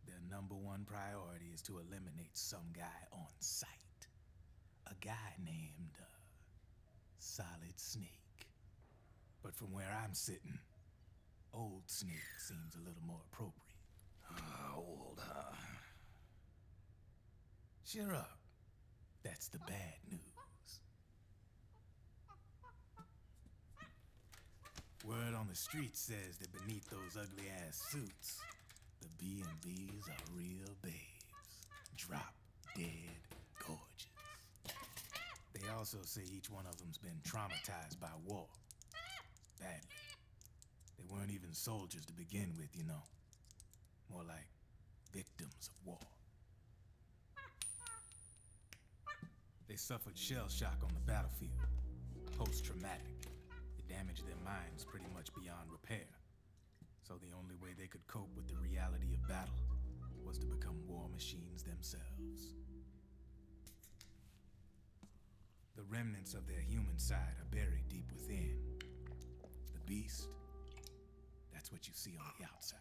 Speaker 5: Their #1 priority is to eliminate some guy on sight. A guy named, Solid Snake. But from where I'm sitting, Old Snake seems a little more appropriate.
Speaker 16: Old, huh?
Speaker 5: Cheer up. That's the bad news. Word on the street says that beneath those ugly-ass suits, the B&Bs are real babes. Drop dead gorgeous. They also say each one of them's been traumatized by war. Badly. They weren't even soldiers to begin with, you know. More like victims of war. They suffered shell shock on the battlefield. Post-traumatic. It damaged their minds pretty much beyond repair. So the only way they could cope with the reality of battle was to become war machines themselves. The remnants of their human side are buried deep within. The beast, that's what you see on the outside.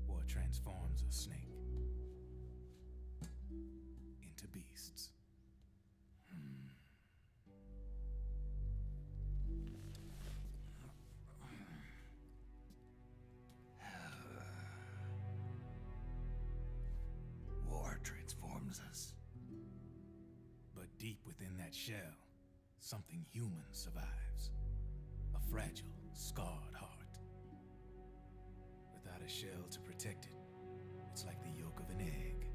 Speaker 5: War transforms a snake into beasts.
Speaker 16: War transforms us.
Speaker 5: But deep within that shell, something human survives. A fragile, scarred heart. Without a shell to protect it, it's like the yolk of an egg.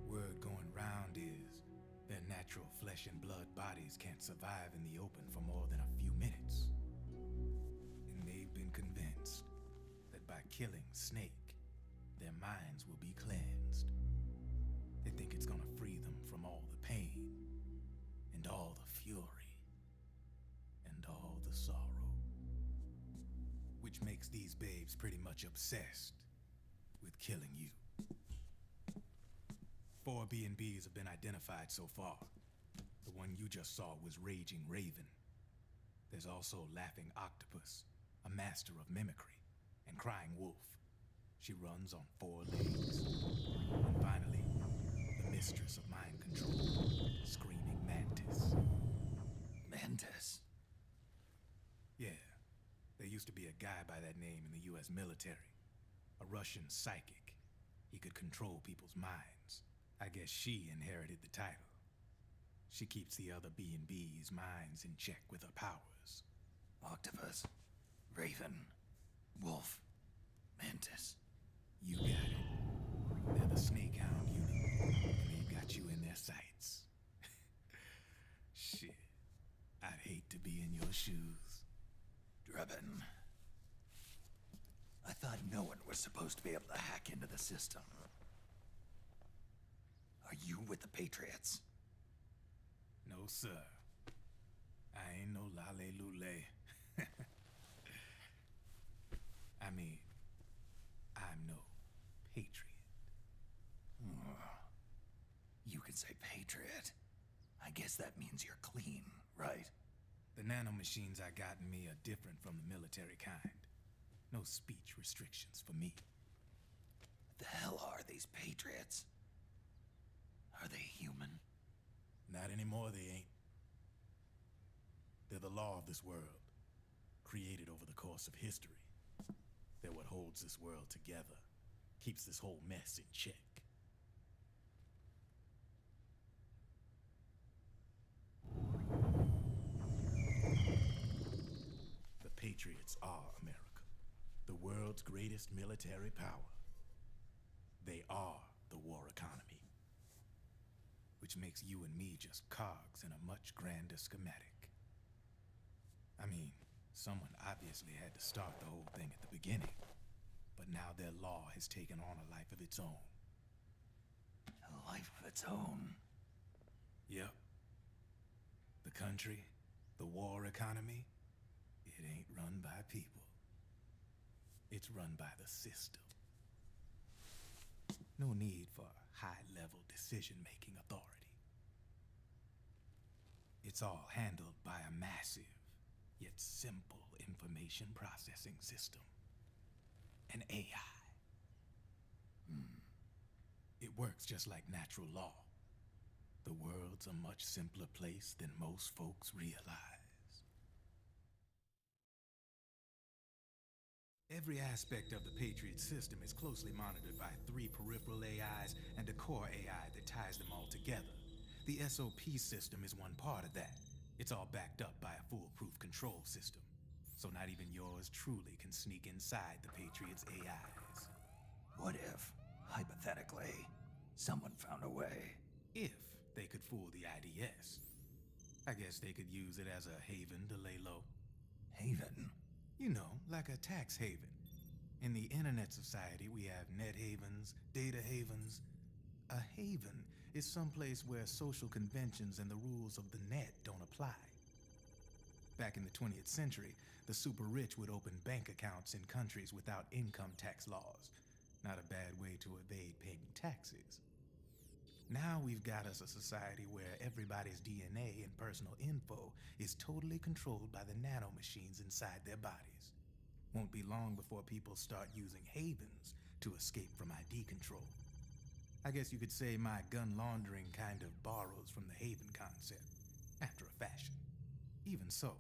Speaker 5: Word going round is their natural flesh and blood bodies can't survive in the open for more than a few minutes. And they've been convinced that by killing Snake, their minds will be cleansed. They think it's gonna free them from all the pain, and all the fury, and all the sorrow. Which makes these babes pretty much obsessed with killing you. 4 B&Bs have been identified so far. The one you just saw was Raging Raven. There's also Laughing Octopus, a master of mimicry, and Crying Wolf. She runs on 4 legs. And finally, the mistress of mind control, Screaming Mantis.
Speaker 16: Mantis?
Speaker 5: Yeah. There used to be a guy by that name in the US military. A Russian psychic. He could control people's minds. I guess she inherited the title. She keeps the other B&B's minds in check with her powers.
Speaker 16: Octopus, Raven, Wolf, Mantis.
Speaker 5: You got it. They're the Snakehound unit, and they've got you in their sights.
Speaker 16: ribbon. I thought no one was supposed to be able to hack into the system. Are you with the Patriots?
Speaker 5: No, sir. I ain't no lale-lule. I mean, I'm no patriot.
Speaker 16: You can say patriot. I guess that means you're clean, right?
Speaker 5: The nanomachines I got in me are different from the military kind. No speech restrictions for me.
Speaker 16: What the hell are these Patriots? Are they human?
Speaker 5: Not anymore, they ain't. They're the law of this world, created over the course of history. They're what holds this world together, keeps this whole mess in check. The Patriots are America, the world's greatest military power. They are the war economy, which makes you and me just cogs in a much grander schematic. I mean, someone obviously had to start the whole thing at the beginning, but now their law has taken on a life of its own.
Speaker 16: A life of its own?
Speaker 5: Yep. The country, the war economy, it ain't run by people. It's run by the system. No need for high-level decision-making authority. It's all handled by a massive, yet simple information processing system. An AI. It works just like natural law. The world's a much simpler place than most folks realize. Every aspect of the Patriot system is closely monitored by 3 peripheral AIs and a core AI that ties them all together. The SOP system is one part of that. It's all backed up by a foolproof control system. So not even yours truly can sneak inside the Patriots' AIs.
Speaker 16: What if, hypothetically, someone found a way?
Speaker 5: If they could fool the IDS. I guess they could use it as a haven to lay low.
Speaker 16: Haven?
Speaker 5: You know, like a tax haven. In the internet society, we have net havens, data havens. A haven is someplace where social conventions and the rules of the net don't apply. Back in the 20th century, the super rich would open bank accounts in countries without income tax laws. Not a bad way to evade paying taxes. Now we've got us a society where everybody's DNA and personal info is totally controlled by the nanomachines inside their bodies. Won't be long before people start using havens to escape from ID control. I guess you could say my gun laundering kind of borrows from the haven concept, after a fashion. Even so,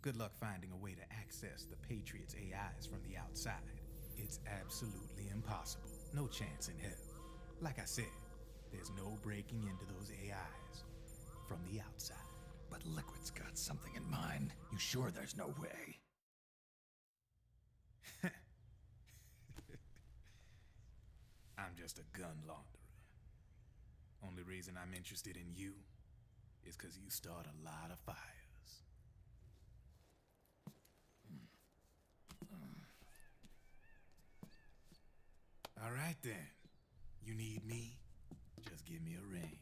Speaker 5: good luck finding a way to access the Patriots' AIs from the outside. It's absolutely impossible. No chance in hell. Like I said, there's no breaking into those AIs from the outside.
Speaker 16: But Liquid's got something in mind. You sure there's no way?
Speaker 5: I'm just a gun launderer. Only reason I'm interested in you is because you start a lot of fires. All right then. You need me? Just give me a ring.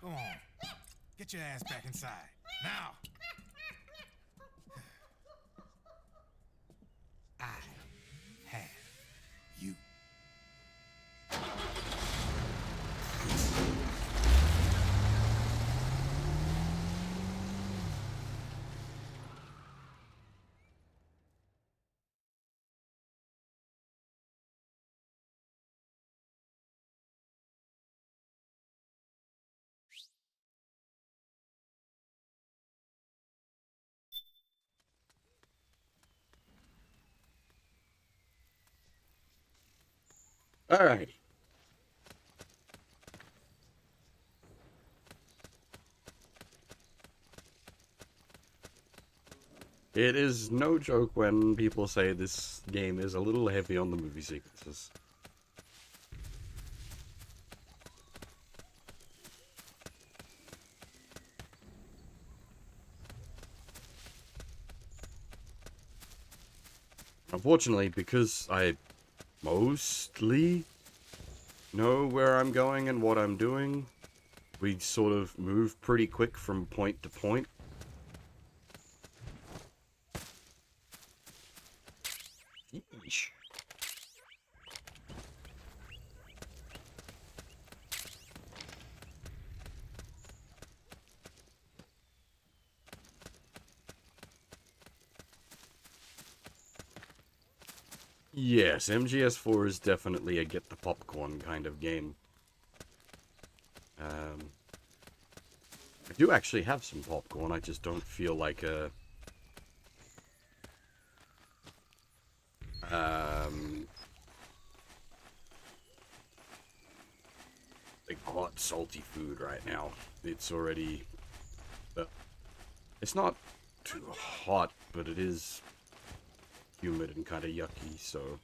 Speaker 5: Go on. Get your ass back inside. Now! I have you.
Speaker 1: Alright. It is no joke when people say this game is a little heavy on the movie sequences. Unfortunately, because I mostly know where I'm going and what I'm doing, we sort of move pretty quick from point to point. Yeesh. Yes, MGS4 is definitely a get the popcorn kind of game. I do actually have some popcorn, I just don't feel like a... like hot, salty food right now. It's already... it's not too hot, but it is humid and kind of yucky, so...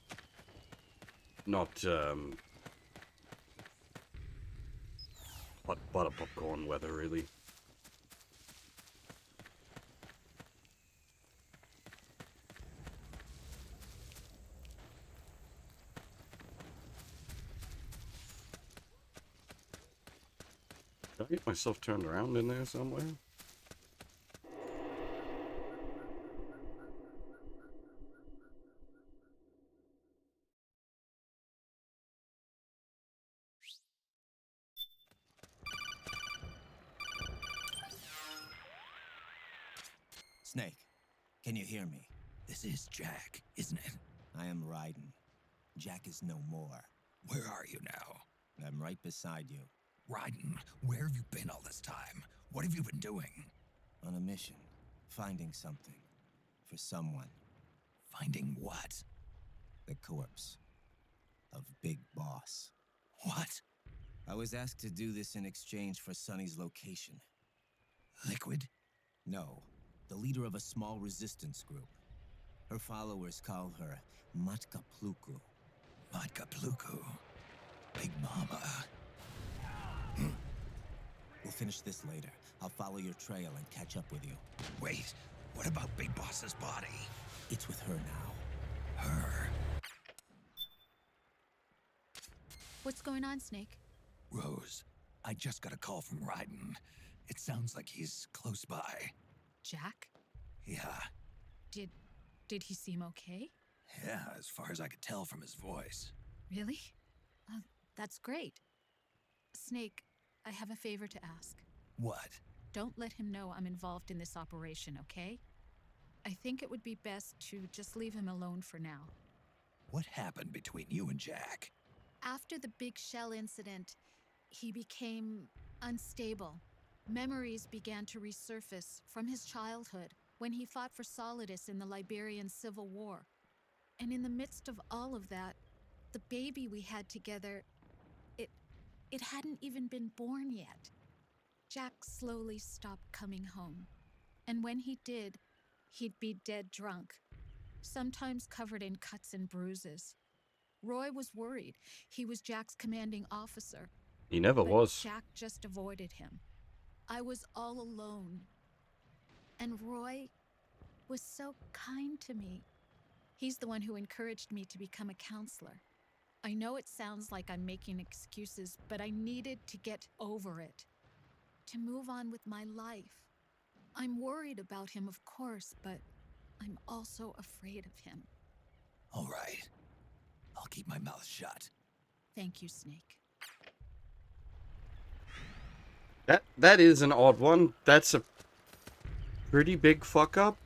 Speaker 1: not, hot butter popcorn weather, really. Did I get myself turned around in there somewhere?
Speaker 16: Snake, can you hear me? This is Jack, isn't it? I am Raiden. Jack is no more. Where are you now? I'm right beside you. Raiden, where have you been all this time? What have you been doing? On a mission. Finding something. For someone. Finding what? The corpse. Of Big Boss. What? I was asked to do this in exchange for Sonny's location. Liquid? No. The leader of a small resistance group. Her followers call her Matka Pluku. Matka Pluku? Big Mama. We'll finish this later. I'll follow your trail and catch up with you. Wait, what about Big Boss's body? It's with her now. Her?
Speaker 19: What's going on, Snake?
Speaker 16: Rose, I just got a call from Raiden. It sounds like he's close by.
Speaker 19: Jack?
Speaker 16: Yeah.
Speaker 19: Did he seem okay?
Speaker 16: Yeah, as far as I could tell from his voice.
Speaker 19: Really? That's great. Snake, I have a favor to ask.
Speaker 16: What?
Speaker 19: Don't let him know I'm involved in this operation, okay? I think it would be best to just leave him alone for now.
Speaker 16: What happened between you and Jack?
Speaker 19: After the Big Shell incident, he became unstable. Memories began to resurface from his childhood when he fought for Solidus in the Liberian Civil War. And in the midst of all of that, the baby we had together, it hadn't even been born yet. Jack slowly stopped coming home. And when he did, he'd be dead drunk, sometimes covered in cuts and bruises. Roy was worried. He was Jack's commanding officer.
Speaker 1: He never was.
Speaker 19: Jack just avoided him. I was all alone. And Roy was so kind to me. He's the one who encouraged me to become a counselor. I know it sounds like I'm making excuses, but I needed to get over it. To move on with my life. I'm worried about him, of course, but I'm also afraid of him.
Speaker 16: All right. I'll keep my mouth shut.
Speaker 19: Thank you, Snake.
Speaker 1: That is an odd one. That's a pretty big fuck up.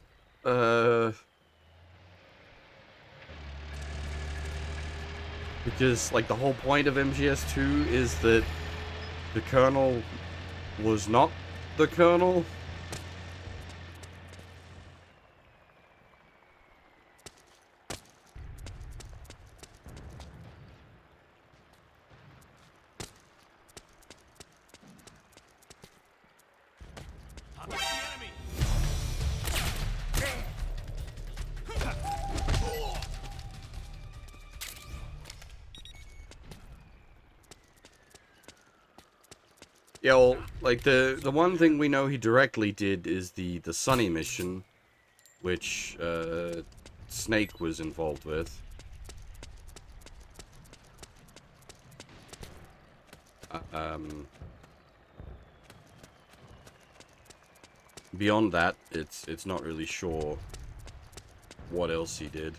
Speaker 1: Because, like, the whole point of MGS2 is that the Colonel was not the Colonel. Yeah, well, like the one thing we know he directly did is the Sunny mission, which Snake was involved with. Beyond that, it's not really sure what else he did.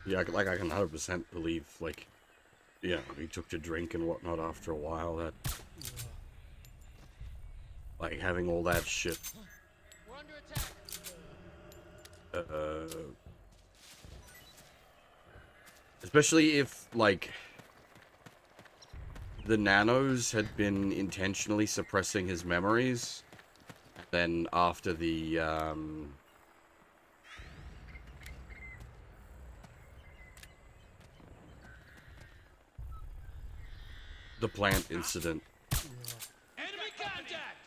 Speaker 1: Yeah, like I can 100% believe, like, yeah, he took to drink and whatnot after a while. That, like, having all that shit. Especially if, like, the nanos had been intentionally suppressing his memories. Then after the plant incident.
Speaker 10: Enemy contact!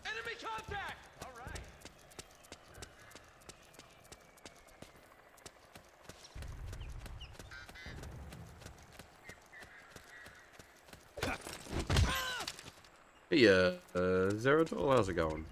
Speaker 10: Enemy contact! All right.
Speaker 1: Hey, Zeratol, how's it going?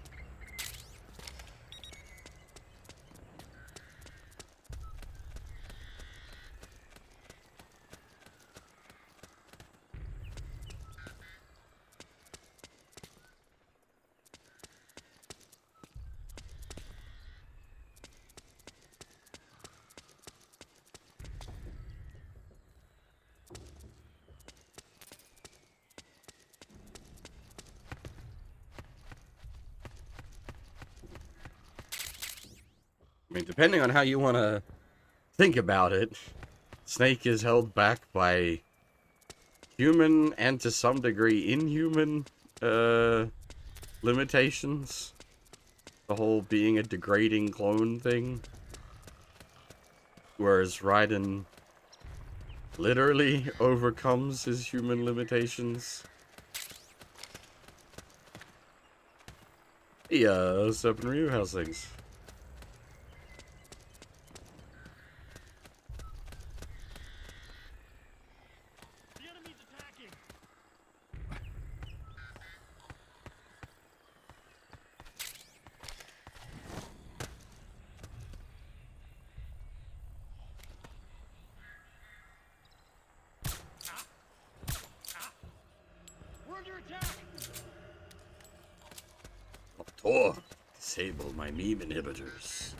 Speaker 1: I mean, depending on how you want to think about it, Snake is held back by human and to some degree inhuman limitations. The whole being a degrading clone thing. Whereas Raiden literally overcomes his human limitations. Yeah, Serpent Ryu, how's things?
Speaker 10: The enemy's attacking! We're under attack!
Speaker 1: Tor, disable my meme inhibitors.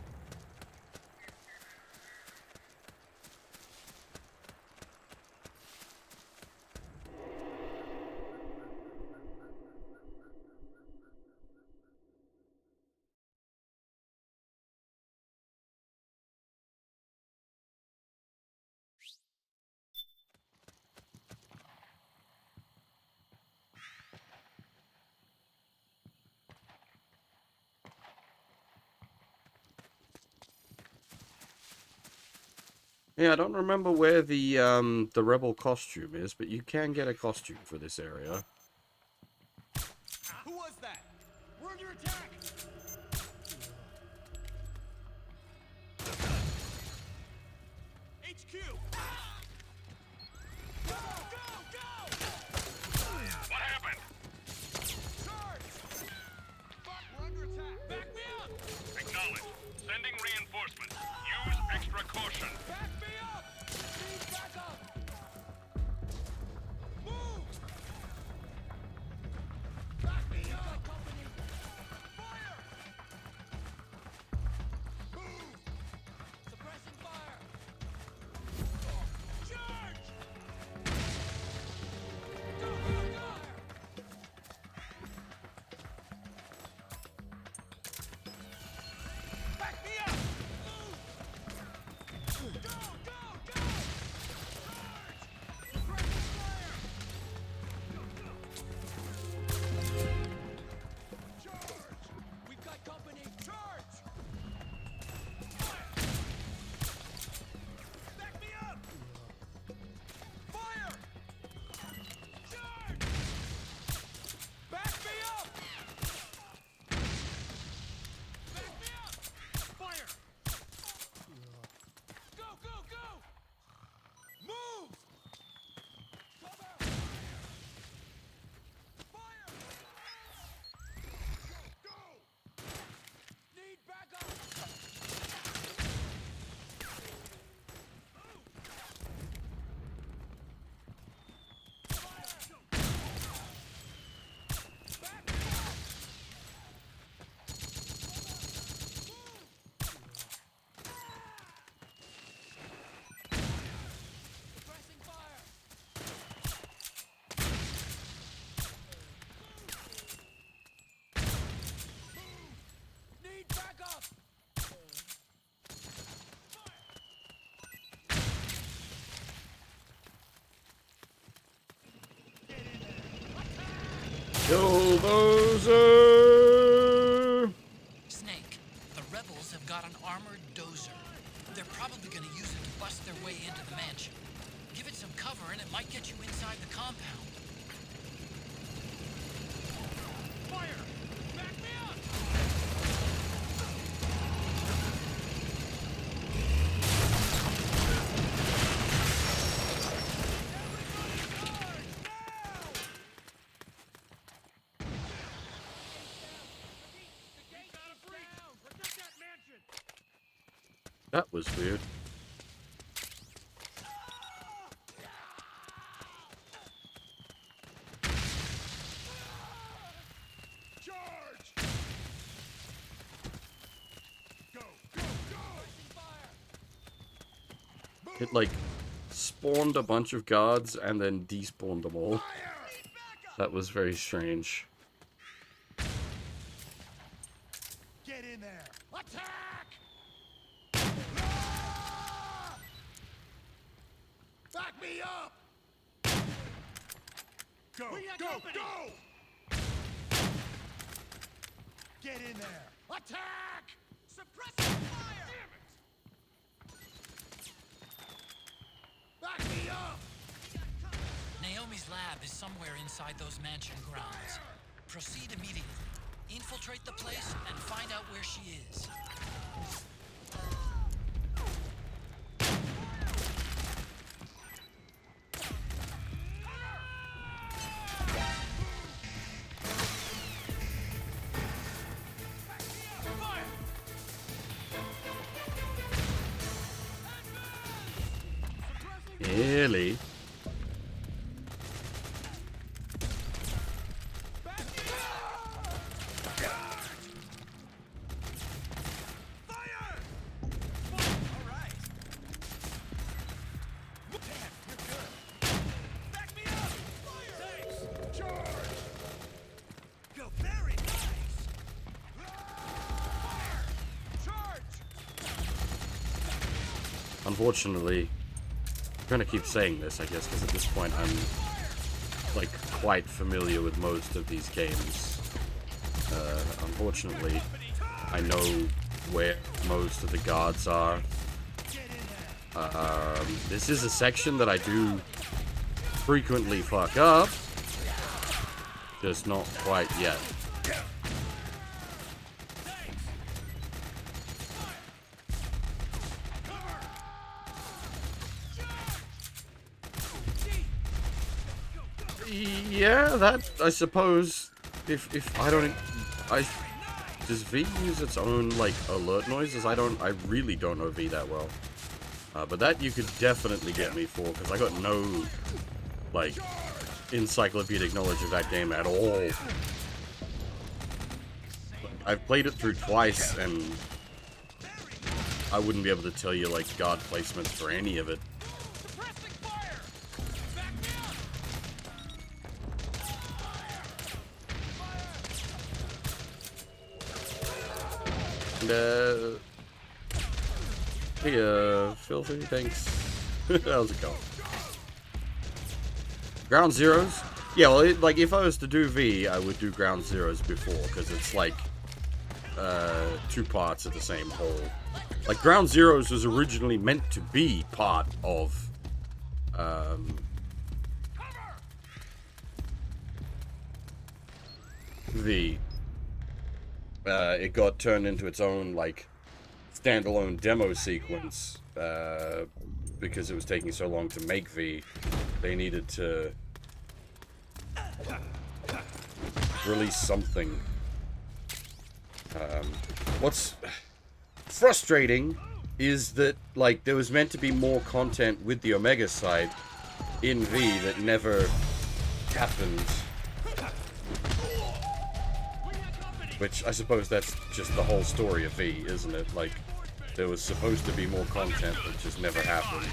Speaker 1: Yeah, I don't remember where the rebel costume is, but you can get a costume for this area.
Speaker 10: Who was that? We're under attack! HQ! Go! Go! Go!
Speaker 11: What happened?
Speaker 10: Charge! Fuck, we're under attack! Back me up!
Speaker 11: Acknowledged. Sending reinforcements. Use extra caution.
Speaker 10: Back me up! Need back up! Move! Back me up! Company! Fire!
Speaker 1: Bulldozer!
Speaker 12: Snake, the rebels have got an armored dozer. They're probably going to use it to bust their way into the mansion. Give it some cover and it might get you inside the compound.
Speaker 10: Fire! Back me up!
Speaker 1: That was weird.
Speaker 10: Charge! Go, go, go!
Speaker 1: It, like, spawned a bunch of guards and then despawned them all. That was very strange.
Speaker 10: Get in there! Attack! Back me up! Go, go, go! Get in there! Attack! Suppressing fire! Damn it! Back me up!
Speaker 12: Naomi's lab is somewhere inside those mansion grounds. Proceed immediately. Infiltrate the place and find out where she is.
Speaker 1: Really? Unfortunately, I'm gonna keep saying this, I guess, because at this point I'm, like, quite familiar with most of these games. Unfortunately, I know where most of the guards are. This is a section that I do frequently fuck up, just not quite yet. Yeah, that, I suppose, if I don't, does V use its own, like, alert noises? I really don't know V that well. But that you could definitely get me for, because I got no, like, encyclopedic knowledge of that game at all. I've played it through twice, and I wouldn't be able to tell you, like, guard placements for any of it. And, hey, Filthy, thanks. How's it going? Ground Zeroes? Yeah, well, like, if I was to do V, I would do Ground Zeroes before, because it's, like, two parts of the same whole. Like, Ground Zeroes was originally meant to be part of, V. It got turned into its own, like, standalone demo sequence, because it was taking so long to make V. They needed to release something. What's frustrating is that, like, there was meant to be more content with the Omega side in V that never happened. Which, I suppose that's just the whole story of V, isn't it? Like, there was supposed to be more content that just never happened.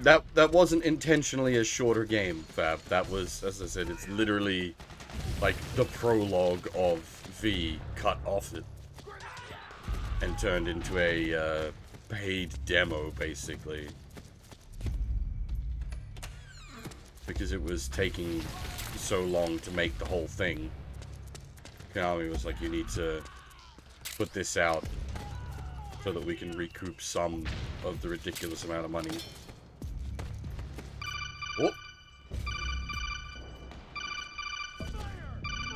Speaker 1: that wasn't intentionally a shorter game, Fab. That was, as I said, it's literally like the prologue of V cut off it and turned into a paid demo, basically. Because it was taking so long to make the whole thing. Konami was like, you need to put this out so that we can recoup some of the ridiculous amount of money. Oh.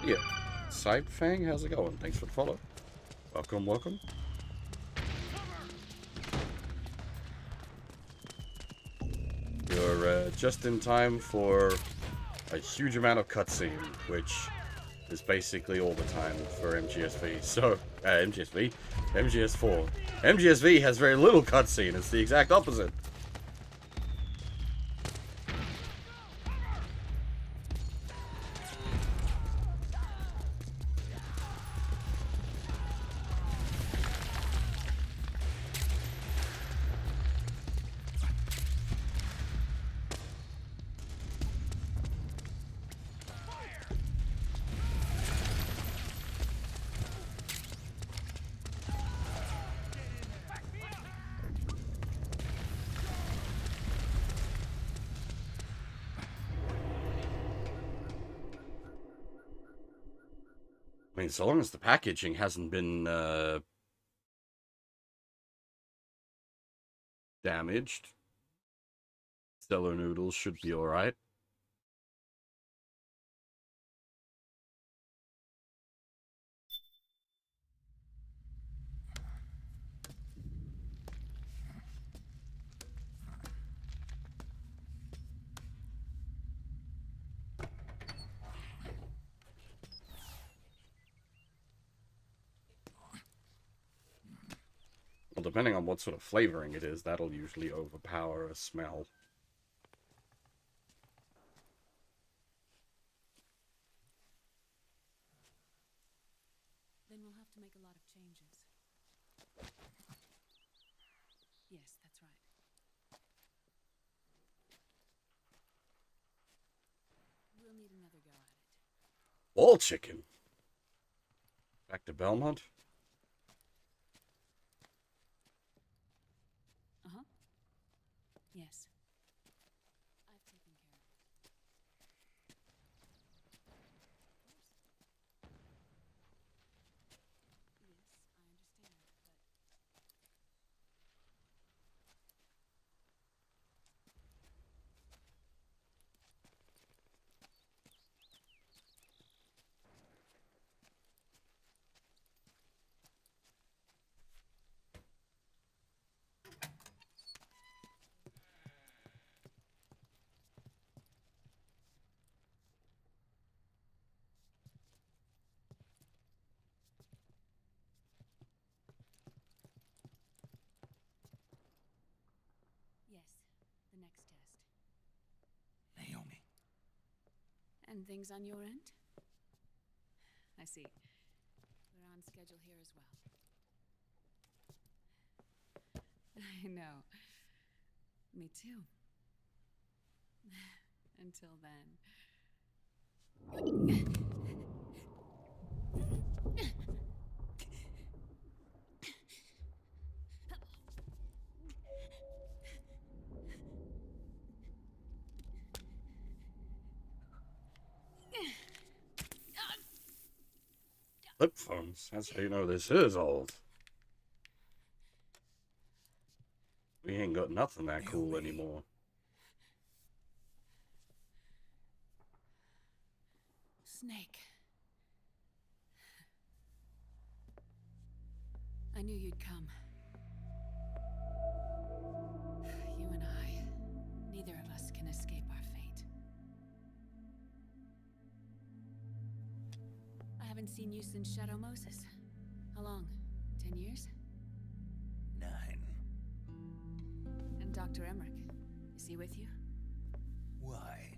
Speaker 1: Yeah. Sidefang, how's it going? Thanks for the follow. Welcome, welcome. You're just in time for a huge amount of cutscene, which is basically all the time for MGSV. So, MGSV? MGS4. MGSV has very little cutscene. It's the exact opposite. I mean, so long as the packaging hasn't been damaged, Stellar Noodles should be alright. Well, depending on what sort of flavoring it is, that'll usually overpower a smell.
Speaker 17: Then we'll have to make a lot of changes. Yes, that's right. We'll need another go at it.
Speaker 1: Wall chicken? Back to Belmont?
Speaker 17: Uh-huh. Yes. I've taken care of it. Yes, I understand, but... Yes, the next test.
Speaker 16: Naomi.
Speaker 17: And things on your end? I see. We're on schedule here as well. I know. Me too. Until then.
Speaker 1: Flip phones. That's how you know this is old. We ain't got nothing that cool anymore.
Speaker 17: Snake. I knew you'd come. You and I, neither of us can escape our fate. I haven't seen you since Shadow Moses. How long? 10 years?
Speaker 16: 9.
Speaker 17: And Dr. Emmerich, is he with you?
Speaker 16: Why?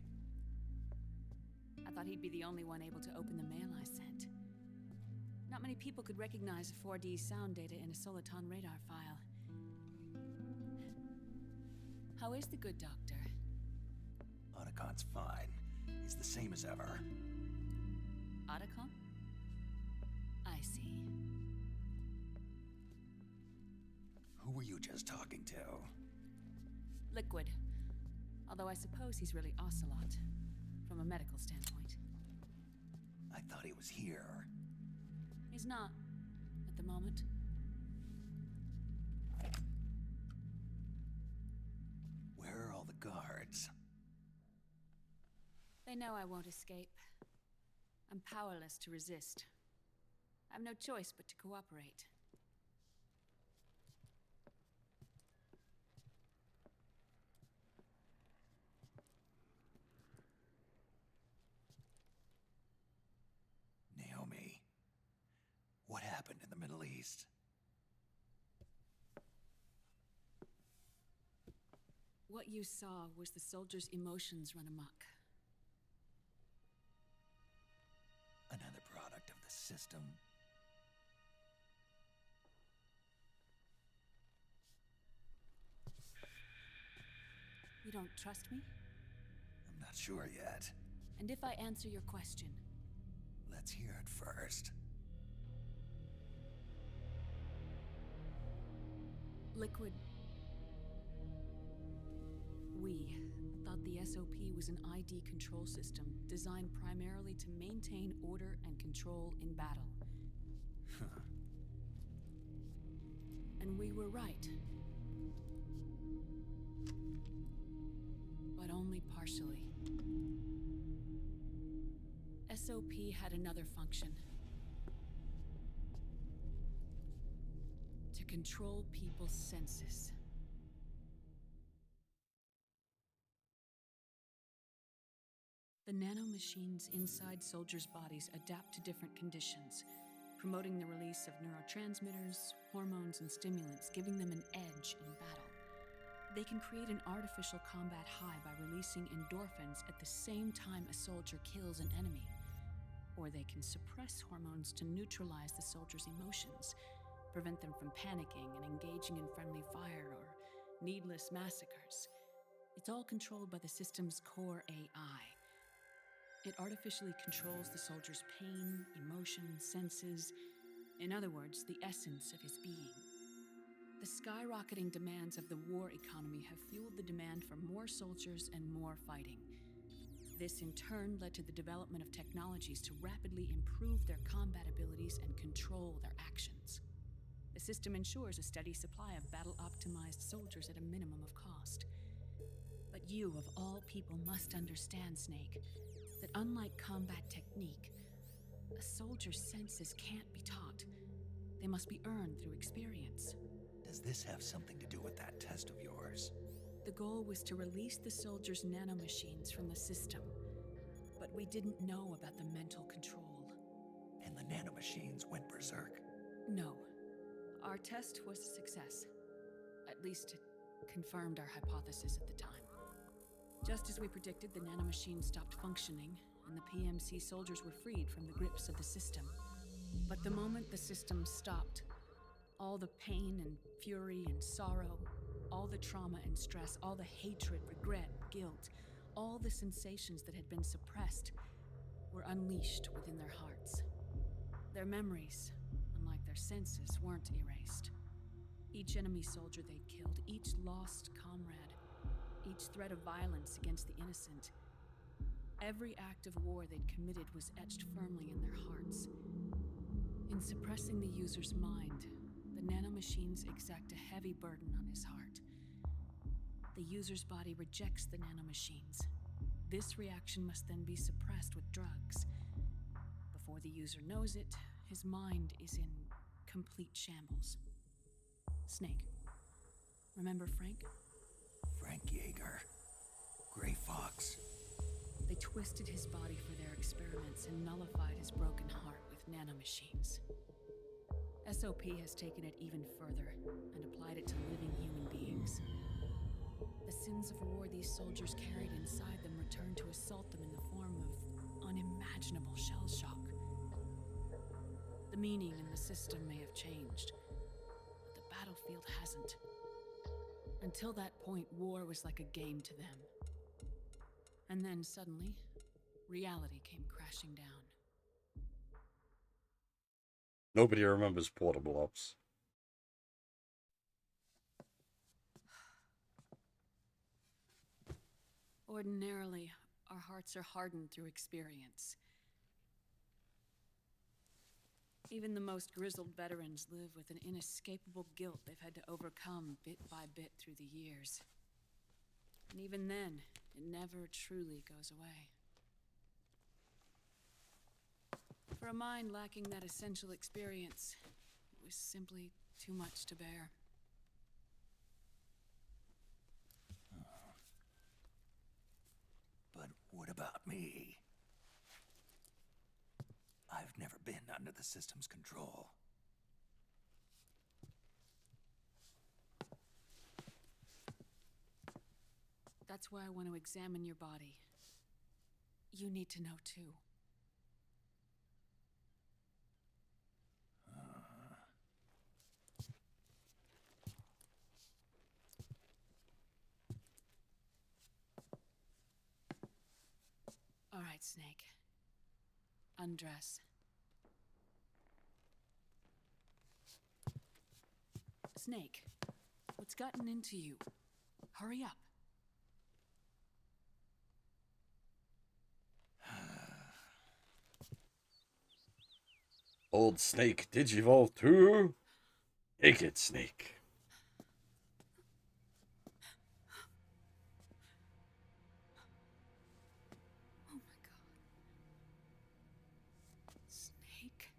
Speaker 17: I thought he'd be the only one able to open the mail I sent. Not many people could recognize 4D sound data in a Soliton radar file. How is the good doctor?
Speaker 16: Otacon's fine. He's the same as ever.
Speaker 17: Otacon? I see.
Speaker 16: Who were you just talking to?
Speaker 17: Liquid. Although I suppose he's really Ocelot, from a medical standpoint.
Speaker 16: I thought he was here.
Speaker 17: He's not, at the moment.
Speaker 16: Where are all the guards?
Speaker 17: They know I won't escape. I'm powerless to resist. I have no choice but to cooperate.
Speaker 16: Naomi, what happened in the Middle East?
Speaker 17: What you saw was the soldiers' emotions run amok.
Speaker 16: Another product of the system?
Speaker 17: You don't trust me?
Speaker 16: I'm not sure yet.
Speaker 17: And if I answer your question?
Speaker 16: Let's hear it first.
Speaker 17: Liquid. We thought the SOP was an ID control system designed primarily to maintain order and control in battle. And we were right. But only partially. SOP had another function. To control people's senses. The nanomachines inside soldiers' bodies adapt to different conditions, promoting the release of neurotransmitters, hormones, and stimulants, giving them an edge in battle. They can create an artificial combat high by releasing endorphins at the same time a soldier kills an enemy. Or they can suppress hormones to neutralize the soldier's emotions, prevent them from panicking and engaging in friendly fire or needless massacres. It's all controlled by the system's core AI. It artificially controls the soldier's pain, emotion, senses, in other words, the essence of his being. The skyrocketing demands of the war economy have fueled the demand for more soldiers and more fighting. This in turn led to the development of technologies to rapidly improve their combat abilities and control their actions. The system ensures a steady supply of battle-optimized soldiers at a minimum of cost. But you, of all people, must understand, Snake, that unlike combat technique, a soldier's senses can't be taught. They must be earned through experience.
Speaker 16: Does this have something to do with that test of yours?
Speaker 17: The goal was to release the soldiers' nanomachines from the system, but we didn't know about the mental control.
Speaker 16: And the nanomachines went berserk?
Speaker 17: No. Our test was a success. At least it confirmed our hypothesis at the time. Just as we predicted, the nanomachines stopped functioning, and the PMC soldiers were freed from the grips of the system. But the moment the system stopped, all the pain and fury and sorrow, all the trauma and stress, all the hatred, regret, guilt, all the sensations that had been suppressed were unleashed within their hearts. Their memories, unlike their senses, weren't erased. Each enemy soldier they'd killed, each lost comrade, each threat of violence against the innocent, every act of war they'd committed was etched firmly in their hearts. In suppressing the user's mind, the nanomachines exact a heavy burden on his heart. The user's body rejects the nanomachines. This reaction must then be suppressed with drugs. Before the user knows it, his mind is in complete shambles. Snake. Remember Frank?
Speaker 16: Frank Yeager. Gray Fox.
Speaker 17: They twisted his body for their experiments and nullified his broken heart with nanomachines. SOP has taken it even further and applied it to living human beings. The sins of war these soldiers carried inside them returned to assault them in the form of unimaginable shell shock. The meaning in the system may have changed, but the battlefield hasn't. Until that point, war was like a game to them. And then suddenly, reality came crashing down.
Speaker 1: Nobody remembers portable ops.
Speaker 17: Ordinarily, our hearts are hardened through experience. Even the most grizzled veterans live with an inescapable guilt they've had to overcome bit by bit through the years. And even then, it never truly goes away. For a mind lacking that essential experience, it was simply too much to bear.
Speaker 16: But what about me? I've never been under the system's control.
Speaker 17: That's why I want to examine your body. You need to know too. All right, Snake. Undress. Snake, what's gotten into you? Hurry up.
Speaker 1: Old Snake Digivolve too? Take it, Snake.
Speaker 17: Oh my god. Snake.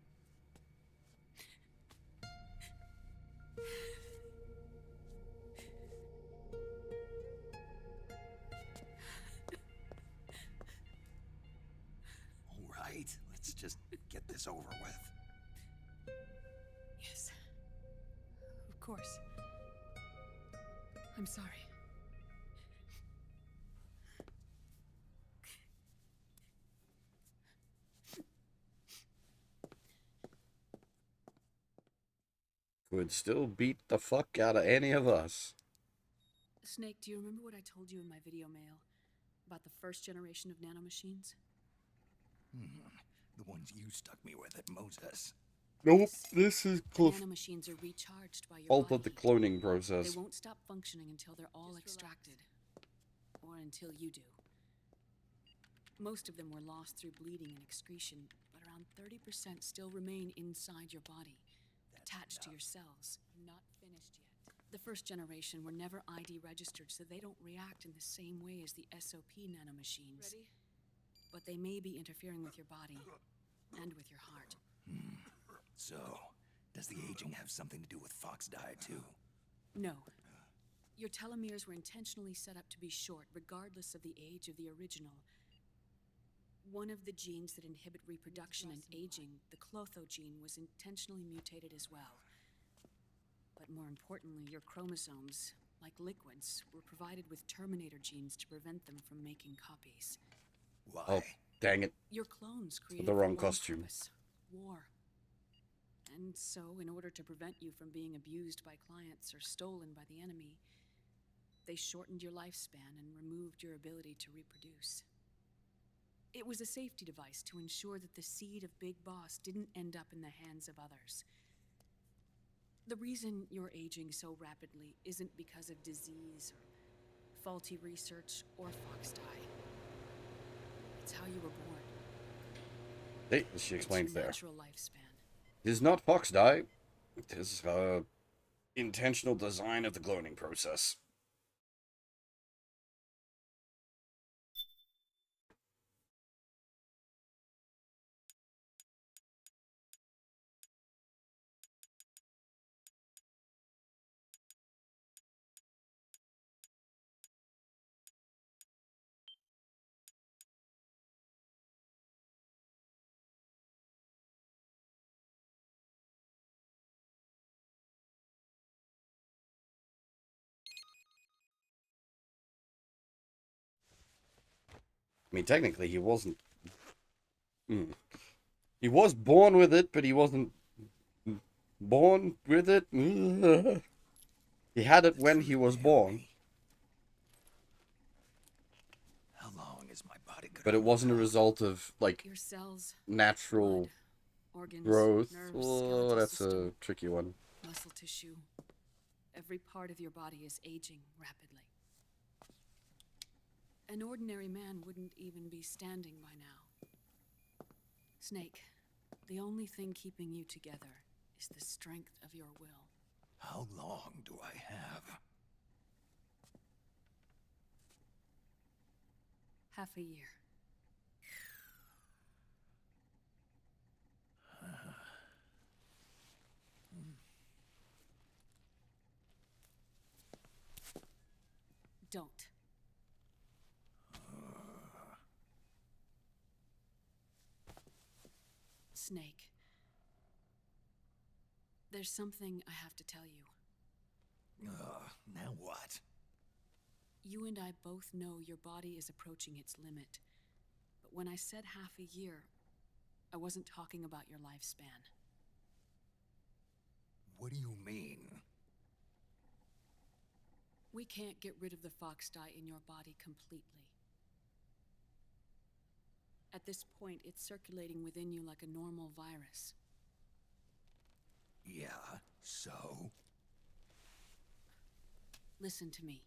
Speaker 16: All right, let's just get this over with.
Speaker 17: Yes. Of course. I'm sorry.
Speaker 1: Would still beat the fuck out of any of us.
Speaker 17: Snake, do you remember what I told you in my video mail about the first generation of nanomachines?
Speaker 16: The ones you stuck me with at Moses.
Speaker 1: Nope, this is
Speaker 17: Nanomachines are recharged by your
Speaker 1: all
Speaker 17: body
Speaker 1: of the cloning
Speaker 17: heat.
Speaker 1: process.
Speaker 17: They won't stop functioning until they're all extracted. Or until you do. Most of them were lost through bleeding and excretion, but around 30% still remain inside your body, attached to your cells. Not finished yet. The first generation were never ID registered, so they don't react in the same way as the SOP nanomachines. Ready? But they may be interfering with your body and with your heart.
Speaker 16: So, does the aging have something to do with Fox diet too?
Speaker 17: No. Your telomeres were intentionally set up to be short, regardless of the age of the original. One of the genes that inhibit reproduction and aging, the Clotho gene, was intentionally mutated as well. But more importantly, your chromosomes, like liquids, were provided with terminator genes to prevent them from making copies.
Speaker 16: Why?
Speaker 1: Oh, dang it.
Speaker 17: Your clones created
Speaker 1: The wrong
Speaker 17: one
Speaker 1: costume.
Speaker 17: purpose, war. And so, in order to prevent you from being abused by clients or stolen by the enemy, they shortened your lifespan and removed your ability to reproduce. It was a safety device to ensure that the seed of Big Boss didn't end up in the hands of others. The reason you're aging so rapidly isn't because of disease or faulty research or fox dye. It's how you were born.
Speaker 1: Hey, she explains
Speaker 17: It's your
Speaker 1: there.
Speaker 17: natural lifespan.
Speaker 1: It is not fox dye. It is intentional design of the cloning process. I mean, technically, he wasn't. He was born with it, but he wasn't born with it. He had it when he was born.
Speaker 16: How long is my body gonna
Speaker 1: But it wasn't a result of, like,
Speaker 17: Your cells,
Speaker 1: natural
Speaker 17: blood, organs,
Speaker 1: growth.
Speaker 17: nerves,
Speaker 1: Oh,
Speaker 17: skeletal
Speaker 1: that's
Speaker 17: system,
Speaker 1: a tricky one.
Speaker 17: muscle tissue. Every part of your body is aging rapidly. An ordinary man wouldn't even be standing by now. Snake, the only thing keeping you together is the strength of your will.
Speaker 16: How long do I have?
Speaker 17: Half a year. Don't. Snake. There's something I have to tell you.
Speaker 16: Now what?
Speaker 17: You and I both know your body is approaching its limit. But when I said half a year, I wasn't talking about your lifespan.
Speaker 16: What do you mean?
Speaker 17: We can't get rid of the fox dye in your body completely. At this point, it's circulating within you like a normal virus.
Speaker 16: Yeah, so?
Speaker 17: Listen to me.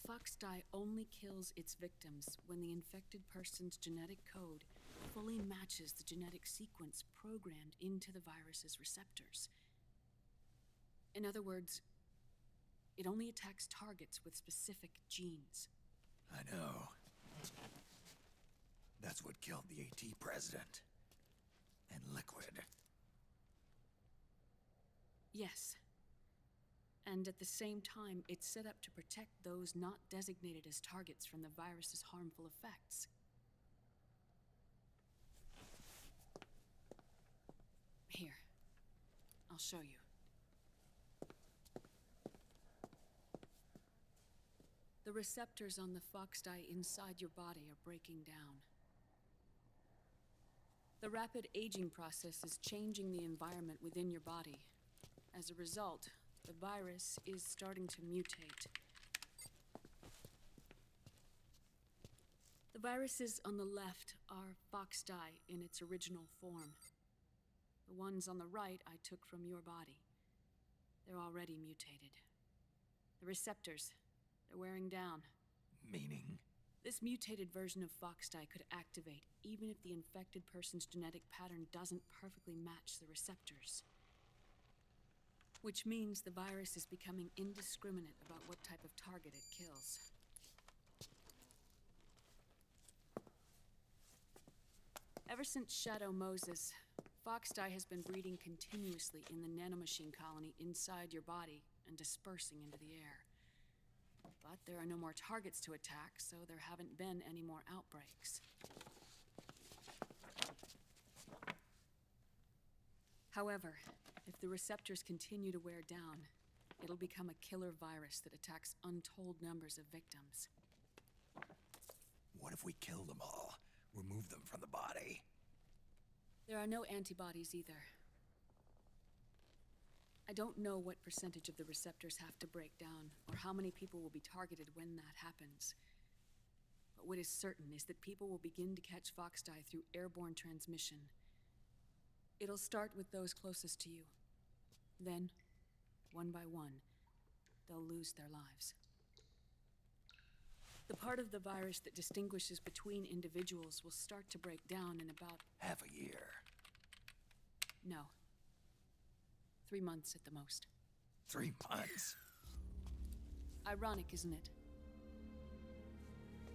Speaker 17: Fox dye only kills its victims when the infected person's genetic code fully matches the genetic sequence programmed into the virus's receptors. In other words, it only attacks targets with specific genes.
Speaker 16: I know. That's what killed the AT president. And Liquid.
Speaker 17: Yes. And at the same time, it's set up to protect those not designated as targets from the virus's harmful effects. Here, I'll show you. The receptors on the fox dye inside your body are breaking down. The rapid aging process is changing the environment within your body. As a result, the virus is starting to mutate. The viruses on the left are fox dye in its original form. The ones on the right I took from your body. They're already mutated. The receptors, they're wearing down.
Speaker 16: Meaning?
Speaker 17: This mutated version of fox dye could activate even if the infected person's genetic pattern doesn't perfectly match the receptors. Which means the virus is becoming indiscriminate about what type of target it kills. Ever since Shadow Moses, fox dye has been breeding continuously in the nanomachine colony inside your body and dispersing into the air. But there are no more targets to attack, so there haven't been any more outbreaks. However, if the receptors continue to wear down, it'll become a killer virus that attacks untold numbers of victims.
Speaker 16: What if we kill them all? Remove them from the body?
Speaker 17: There are no antibodies either. I don't know what percentage of the receptors have to break down, or how many people will be targeted when that happens. But what is certain is that people will begin to catch fox dye through airborne transmission. It'll start with those closest to you. Then, one by one, they'll lose their lives. The part of the virus that distinguishes between individuals will start to break down in about...
Speaker 16: half a year.
Speaker 17: No. 3 months at the most.
Speaker 16: 3 months?
Speaker 17: Ironic, isn't it?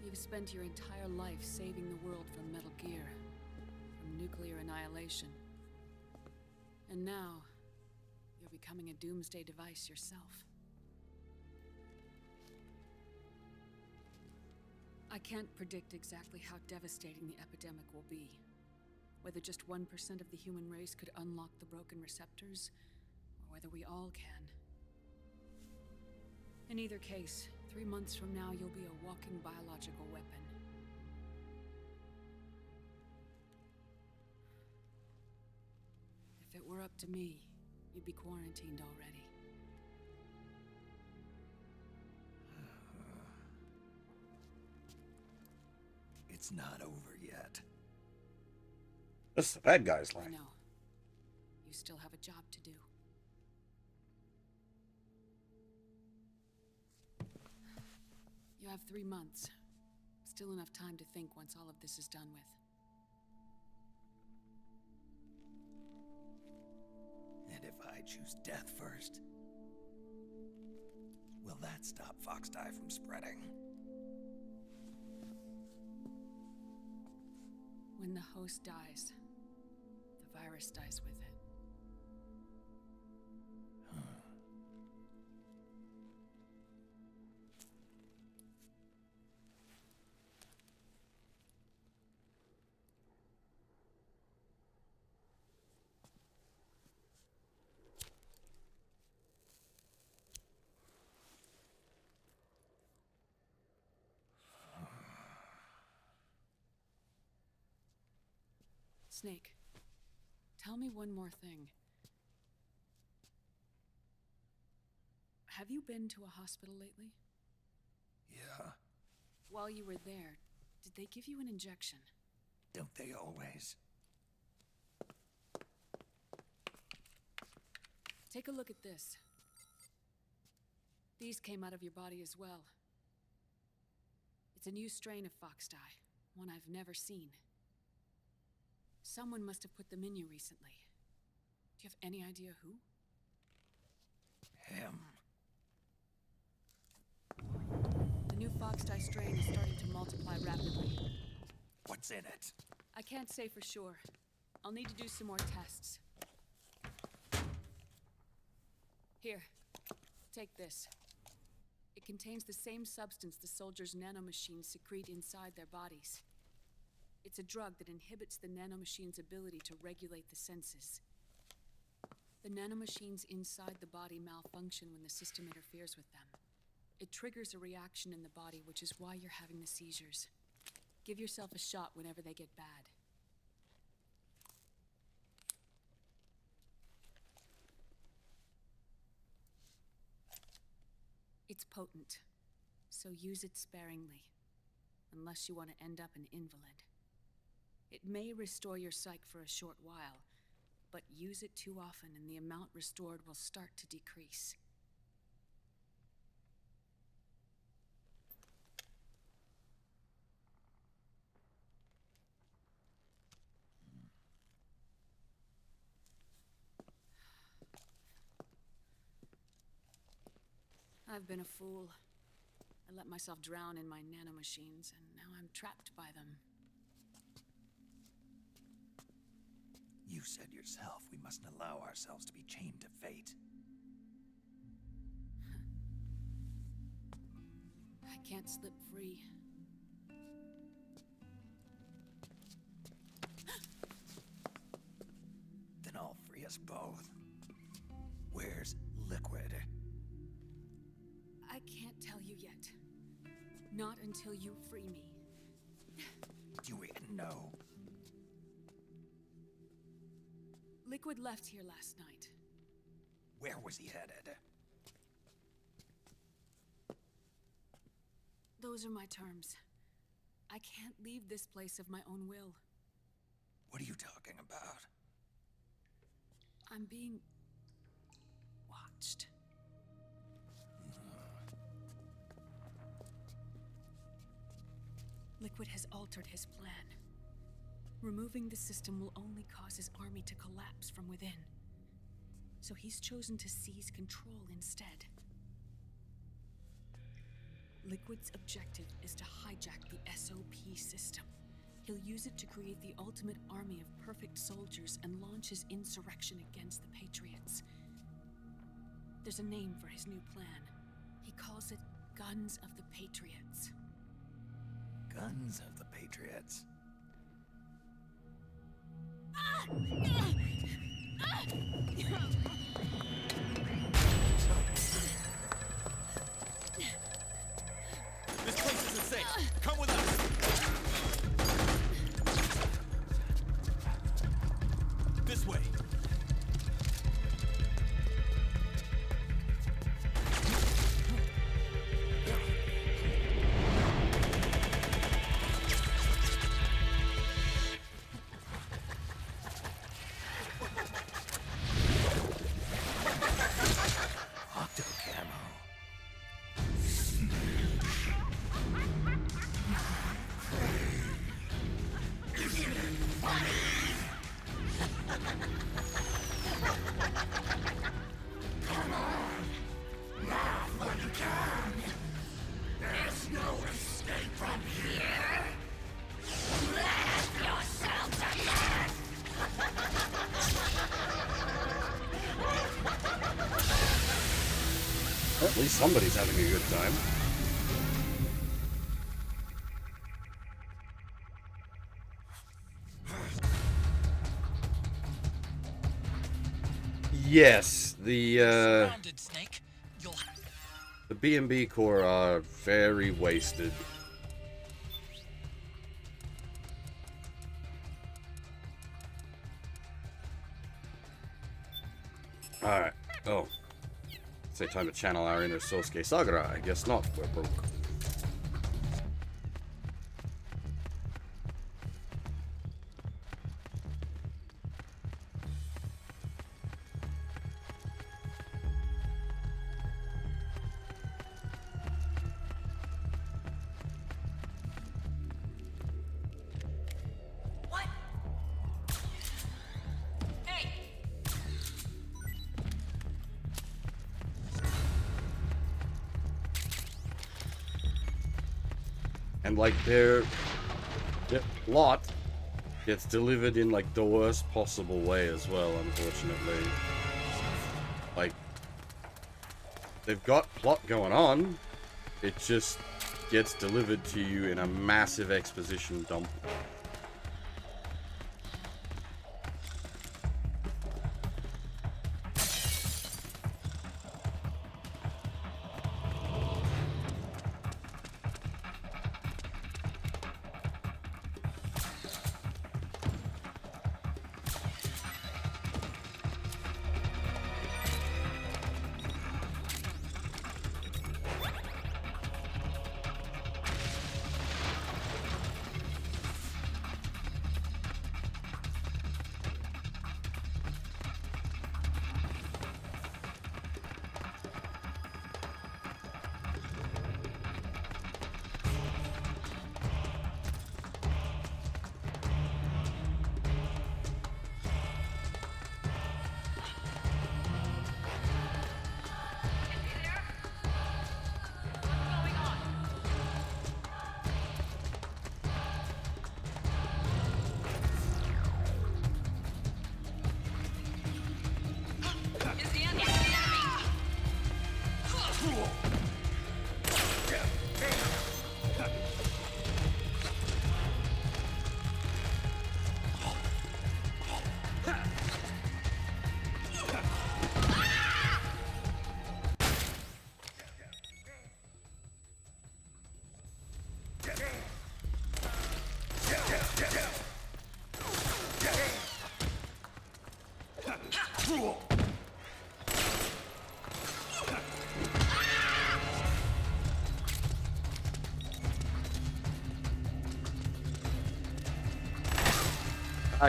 Speaker 17: You've spent your entire life saving the world from Metal Gear, from nuclear annihilation. And now, you're becoming a doomsday device yourself. I can't predict exactly how devastating the epidemic will be. Whether just 1% of the human race could unlock the broken receptors, or whether we all can. In either case, 3 months from now, you'll be a walking biological weapon. If it were up to me, you'd be quarantined already.
Speaker 16: It's not over yet.
Speaker 2: This is the bad guy's
Speaker 17: I
Speaker 2: line.
Speaker 17: know. You still have a job to do. You have 3 months. Still enough time to think once all of this is done with.
Speaker 16: And if I choose death first, will that stop Foxdie from spreading?
Speaker 17: When the host dies, the virus dies with it. Snake, tell me one more thing. Have you been to a hospital lately?
Speaker 16: Yeah,
Speaker 17: While you were there, did they give you an injection?
Speaker 16: don't they always?
Speaker 17: Take a look at this. These came out of your body as well. It's a new strain of Foxdie, one I've never seen. Someone must have put them in you recently. Do you have any idea who?
Speaker 16: Him.
Speaker 17: The new Foxdie strain is starting to multiply rapidly.
Speaker 16: What's in it?
Speaker 17: I can't say for sure. I'll need to do some more tests. Here, take this. It contains the same substance the soldiers' nanomachines secrete inside their bodies. It's a drug that inhibits the nanomachine's ability to regulate the senses. The nanomachines inside the body malfunction when the system interferes with them. It triggers a reaction in the body, which is why you're having the seizures. Give yourself a shot whenever they get bad. It's potent, so use it sparingly, unless you want to end up an invalid. It may restore your psyche for a short while, but use it too often and the amount restored will start to decrease. I've been a fool. I let myself drown in my nanomachines, and now I'm trapped by them.
Speaker 16: You said yourself we mustn't allow ourselves to be chained to fate.
Speaker 17: I can't slip free.
Speaker 16: Then I'll free us both. Where's Liquid?
Speaker 17: I can't tell you yet. Not until you free me.
Speaker 16: Do we know?
Speaker 17: Liquid left here last night.
Speaker 16: Where was he headed?
Speaker 17: Those are my terms. I can't leave this place of my own will.
Speaker 16: What are you talking about?
Speaker 17: I'm being watched. Liquid has altered his plan. Removing the system will only cause his army to collapse from within. So he's chosen to seize control instead. Liquid's objective is to hijack the SOP system. He'll use it to create the ultimate army of perfect soldiers and launch his insurrection against the Patriots. There's a name for his new plan. He calls it Guns of the Patriots.
Speaker 16: Guns of the Patriots.
Speaker 20: This place isn't safe. Come with us. This way.
Speaker 1: At least somebody's having a good time. Yes, the B&B Corps are very wasted. Alright. Oh. Say time to channel our inner Sosuke Sagara. I guess not. We're broke.
Speaker 21: What? Hey!
Speaker 1: And like their lot gets delivered in like the worst possible way as well, unfortunately. Like, they've got plot going on, it just gets delivered to you in a massive exposition dump.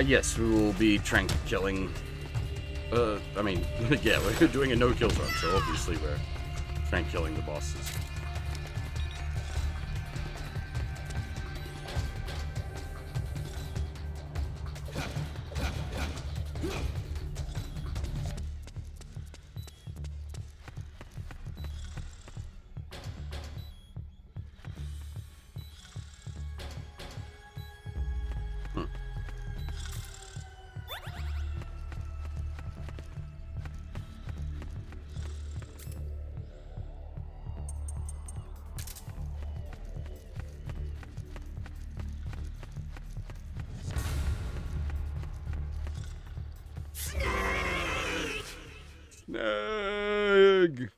Speaker 1: Yes, we will be trank killing. I mean, yeah, we're doing a no-kill zone, so obviously we're trank killing the bosses. Snag!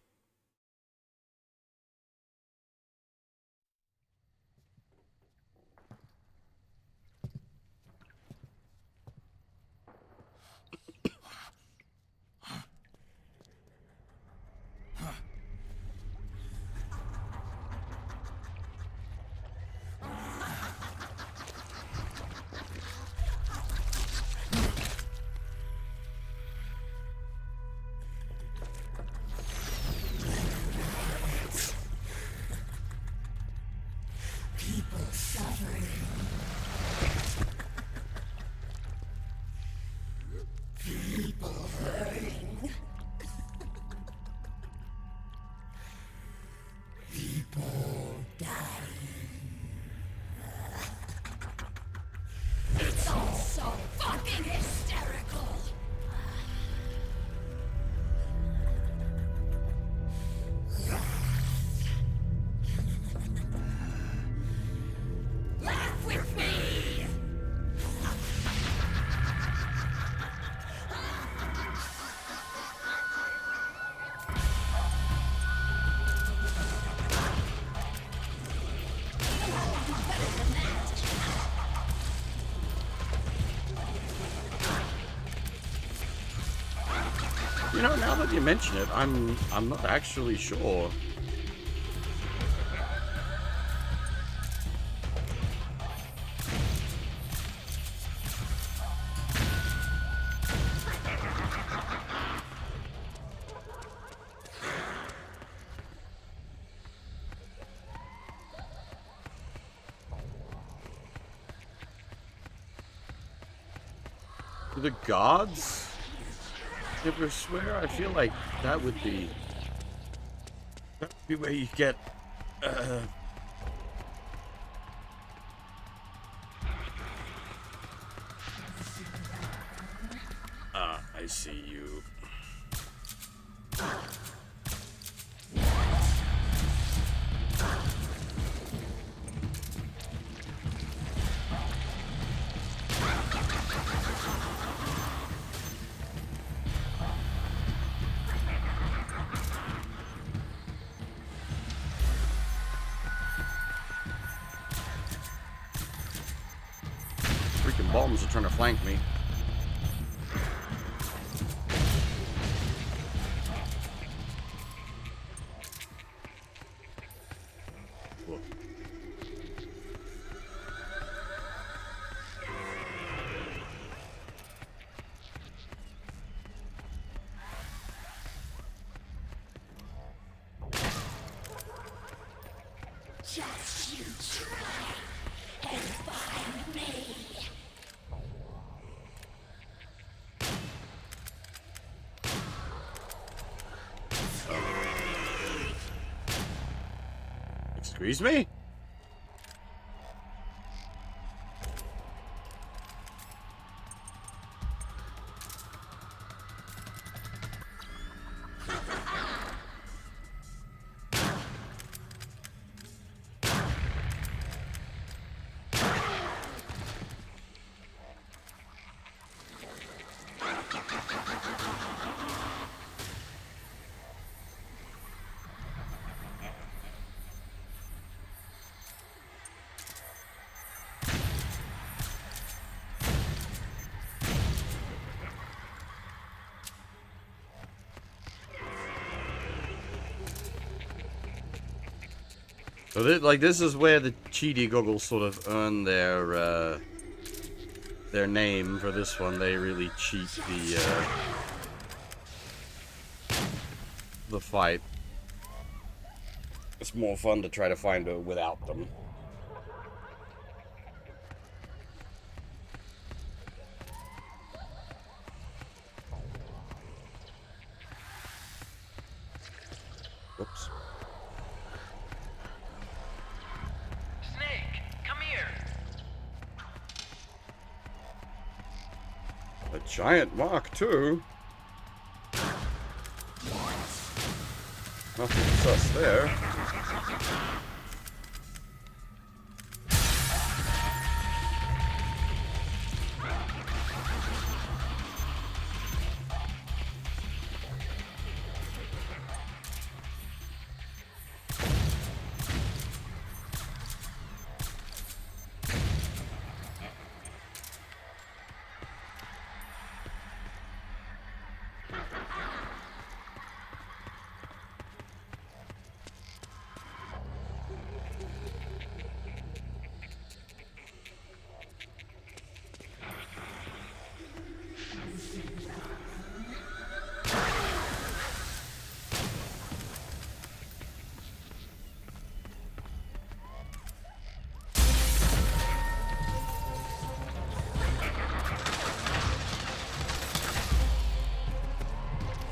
Speaker 1: You know, now that you mention it, I'm not actually sure. Do the gods ever swear? I feel like that would be where you get I see you. Freaking bombs are trying to flank me. Whoa.
Speaker 4: Just you try and find me.
Speaker 1: Excuse me? So this is where the cheaty goggles sort of earn their name for this one. They really cheat the fight. It's more fun to try to find it without them. Whoops.
Speaker 12: Snake, come here.
Speaker 1: A giant Mark II. Nothing sus there.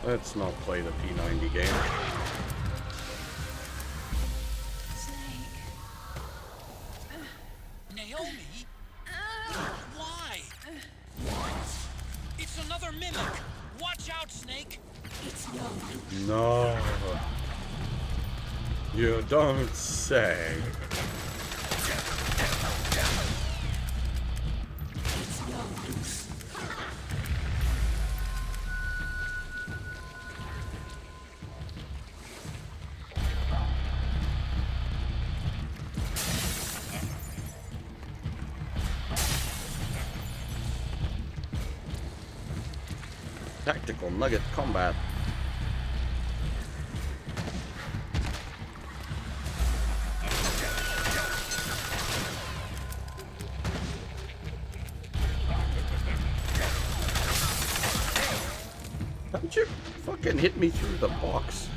Speaker 1: Let's not play the P90 game.
Speaker 12: Naomi? Why? It's another mimic. Watch out, Snake. It's
Speaker 1: No. You don't say. Tactical nugget combat. How'd you fucking hit me through the box?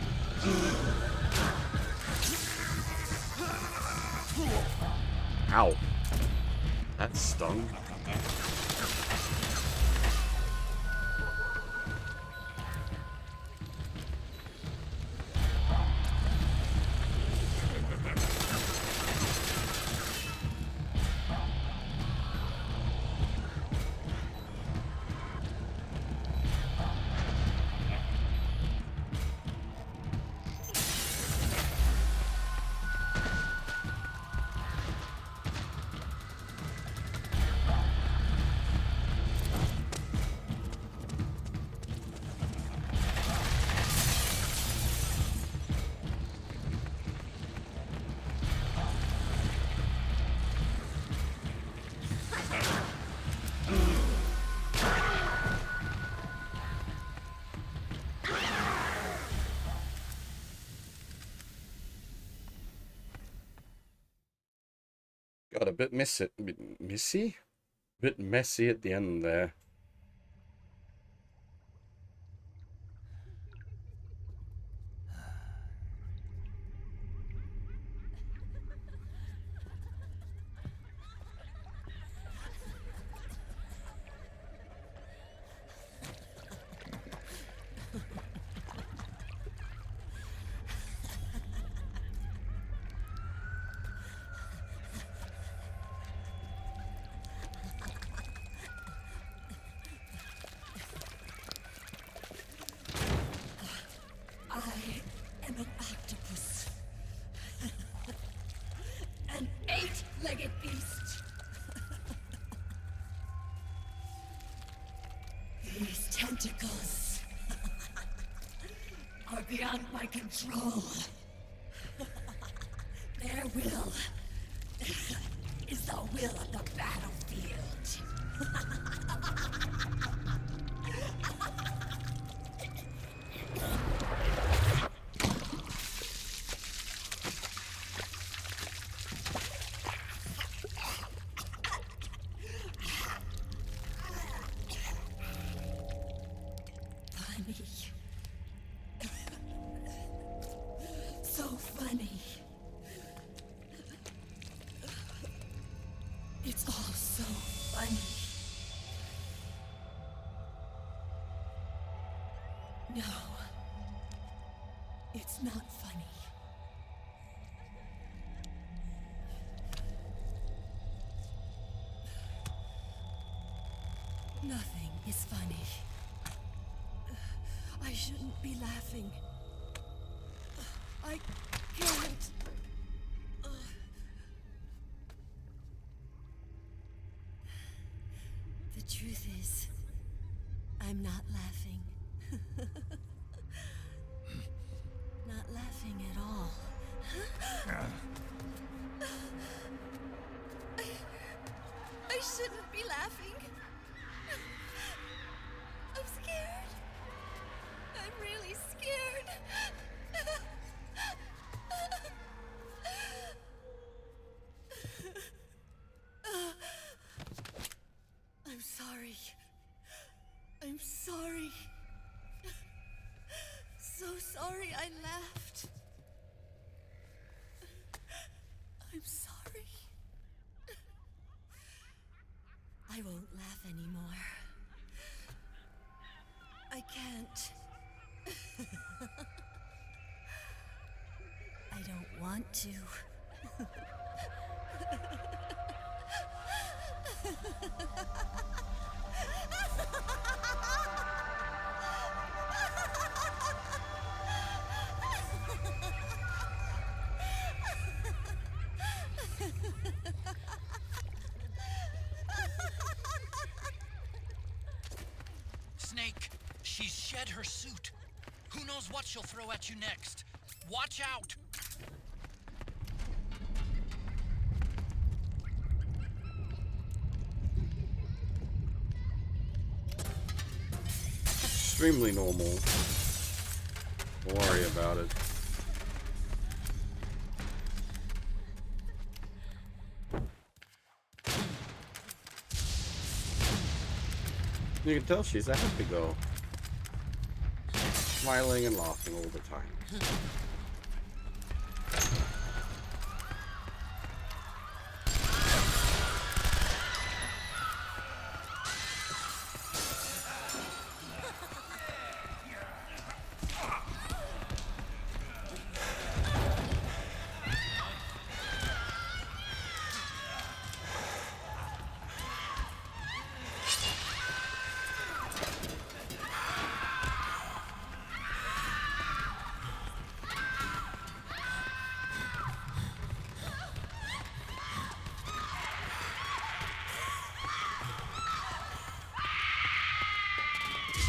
Speaker 1: Ow. That stung. Got a bit messy? Bit messy at the end there.
Speaker 13: I am an octopus. An 8-legged beast. These tentacles are beyond my control. Their will is the will of the battlefield. Funny. So funny. It's all so funny. No. It's not funny. Nothing is funny. I shouldn't be laughing. I can't. The truth is, I'm not laughing. Not laughing at all. I shouldn't be laughing. I'm scared. I'm really scared. I'm sorry. I'm sorry. So sorry I laughed. I'm sorry. I won't laugh anymore. I can't. I don't want to.
Speaker 12: Snake, she's shed her suit. Who knows what she'll throw at you next? Watch out!
Speaker 1: Extremely normal. Don't worry about it. You can tell she's a happy girl. smiling and laughing all the time.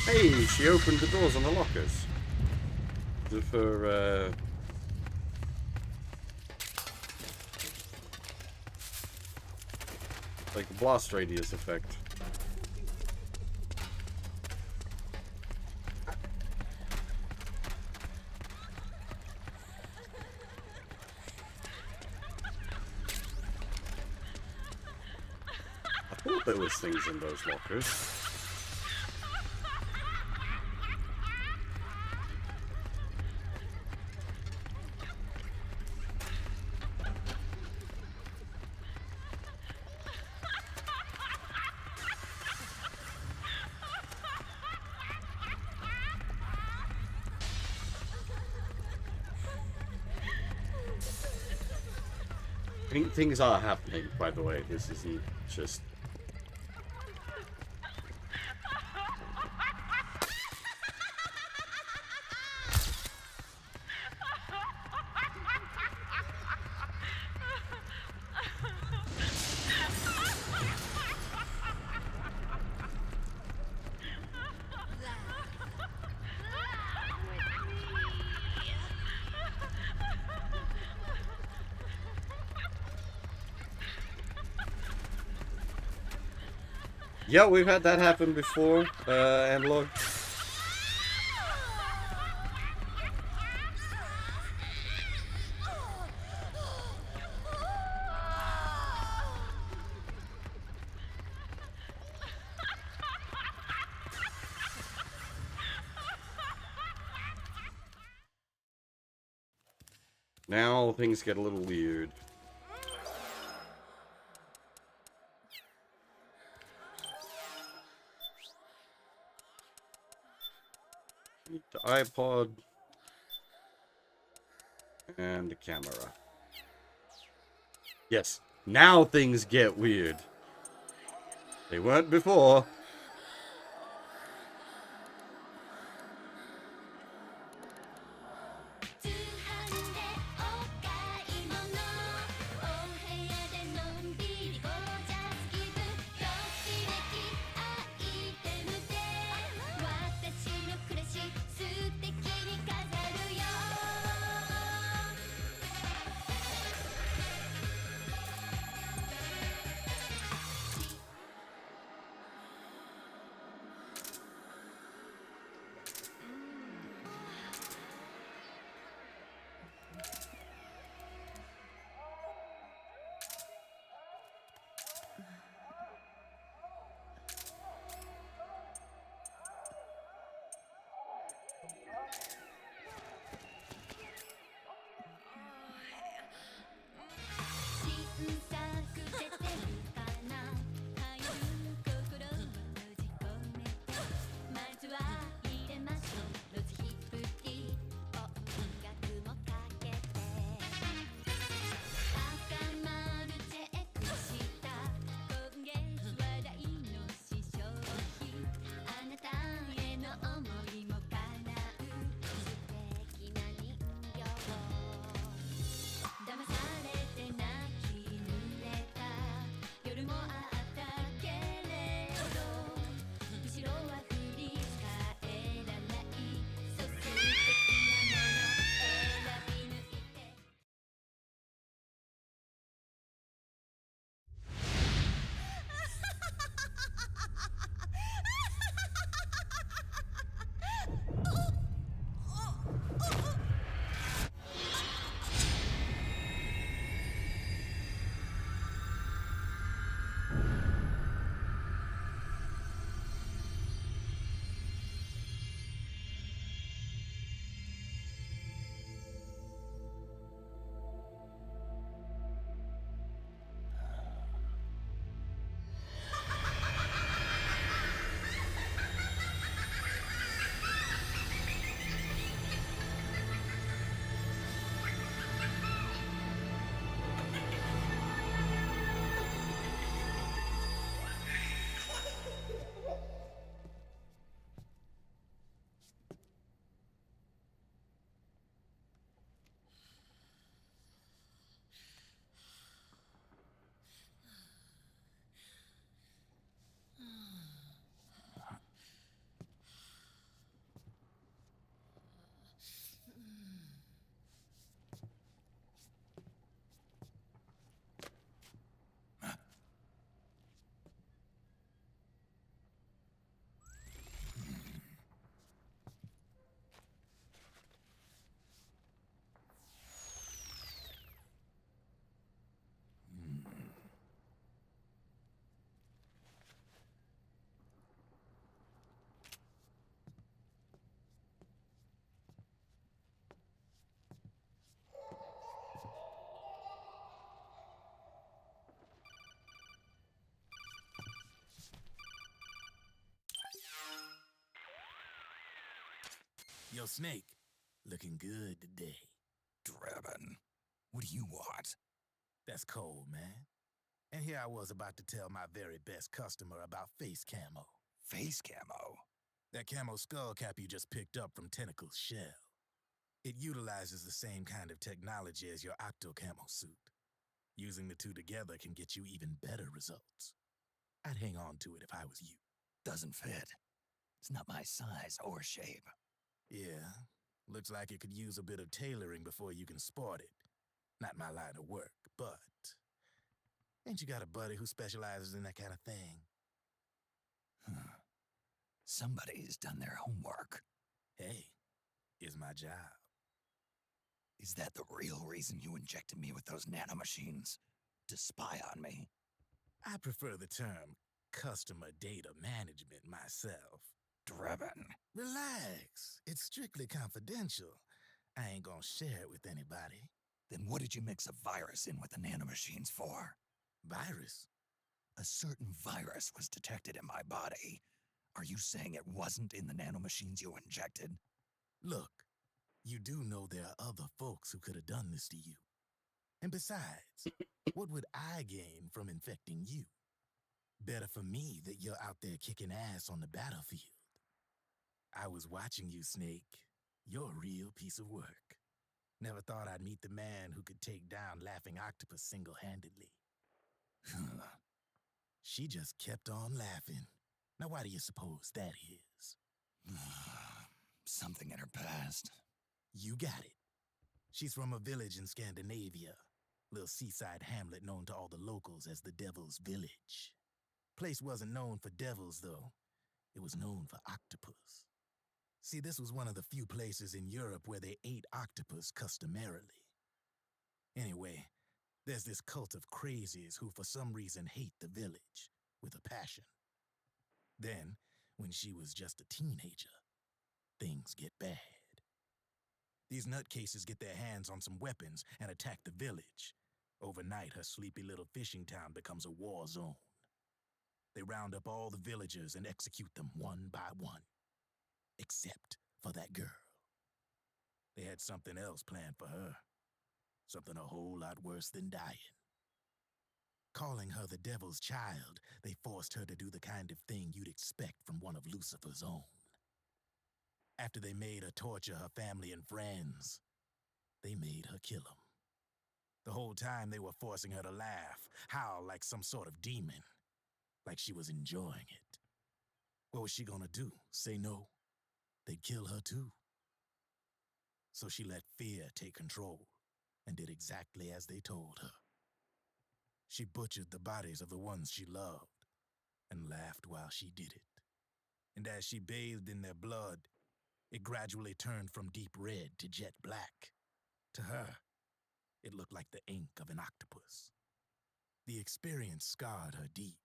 Speaker 1: Hey, she opened the doors on the lockers. For, like a blast radius effect. I thought there was things in those lockers. Things are happening, by the way. This isn't just... Yeah, we've had that happen before, Analog. Now things get a little weird. The iPod and the camera. Yes, now things get weird. They weren't before.
Speaker 5: Yo, Snake, looking good today.
Speaker 16: Drebin, what do you want?
Speaker 5: That's cold, man. And here I was about to tell my very best customer about face camo.
Speaker 16: Face camo?
Speaker 5: That camo skull cap you just picked up from Tentacle's shell. It utilizes the same kind of technology as your octo camo suit. Using the two together can get you even better results. I'd hang on to it if I was you.
Speaker 16: Doesn't fit. It's not my size or shape.
Speaker 5: Yeah, looks like it could use a bit of tailoring before you can sport it. Not my line of work, but... Ain't you got a buddy who specializes in that kind of thing?
Speaker 16: Somebody's done their homework.
Speaker 5: Hey, it's my job.
Speaker 16: Is that the real reason you injected me with those nanomachines? To spy on me?
Speaker 5: I prefer the term customer data management myself.
Speaker 16: Drebin.
Speaker 5: Relax. It's strictly confidential. I ain't gonna share it with anybody.
Speaker 16: Then what did you mix a virus in with the nanomachines for?
Speaker 5: Virus?
Speaker 16: A certain virus was detected in my body. Are you saying it wasn't in the nanomachines you injected?
Speaker 5: Look, you do know there are other folks who could have done this to you. And besides, what would I gain from infecting you? Better for me that you're out there kicking ass on the battlefield. I was watching you, Snake. You're a real piece of work. Never thought I'd meet the man who could take down Laughing Octopus single-handedly. She just kept on laughing. Now why do you suppose that is?
Speaker 16: Something in her past.
Speaker 5: You got it. She's from a village in Scandinavia. Little seaside hamlet known to all the locals as the Devil's Village. Place wasn't known for devils, though. It was known for octopus. See, this was one of the few places in Europe where they ate octopus customarily. Anyway, there's this cult of crazies who for some reason hate the village with a passion. Then, when she was just a teenager, things get bad. These nutcases get their hands on some weapons and attack the village. Overnight, her sleepy little fishing town becomes a war zone. They round up all the villagers and execute them one by one. Except for that girl. They had something else planned for her. Something a whole lot worse than dying. Calling her the Devil's Child, they forced her to do the kind of thing you'd expect from one of Lucifer's own. After they made her torture her family and friends, they made her kill them. The whole time they were forcing her to laugh, howl like some sort of demon. Like she was enjoying it. What was she gonna do? Say no? They'd kill her too. So she let fear take control and did exactly as they told her. She butchered the bodies of the ones she loved and laughed while she did it. And as she bathed in their blood, it gradually turned from deep red to jet black. To her, it looked like the ink of an octopus. The experience scarred her deep.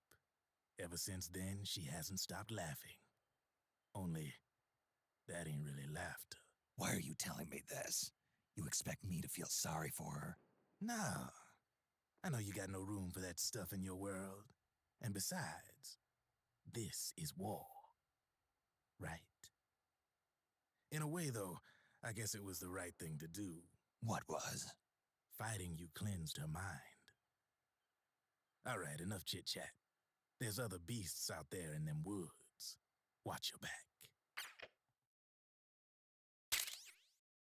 Speaker 5: Ever since then, she hasn't stopped laughing. Only, that ain't really laughter.
Speaker 16: Why are you telling me this? You expect me to feel sorry for her?
Speaker 5: Nah. I know you got no room for that stuff in your world. And besides, this is war. Right? In a way, though, I guess it was the right thing to do.
Speaker 16: What was?
Speaker 5: Fighting you cleansed her mind. All right, enough chit-chat. There's other beasts out there in them woods. Watch your back.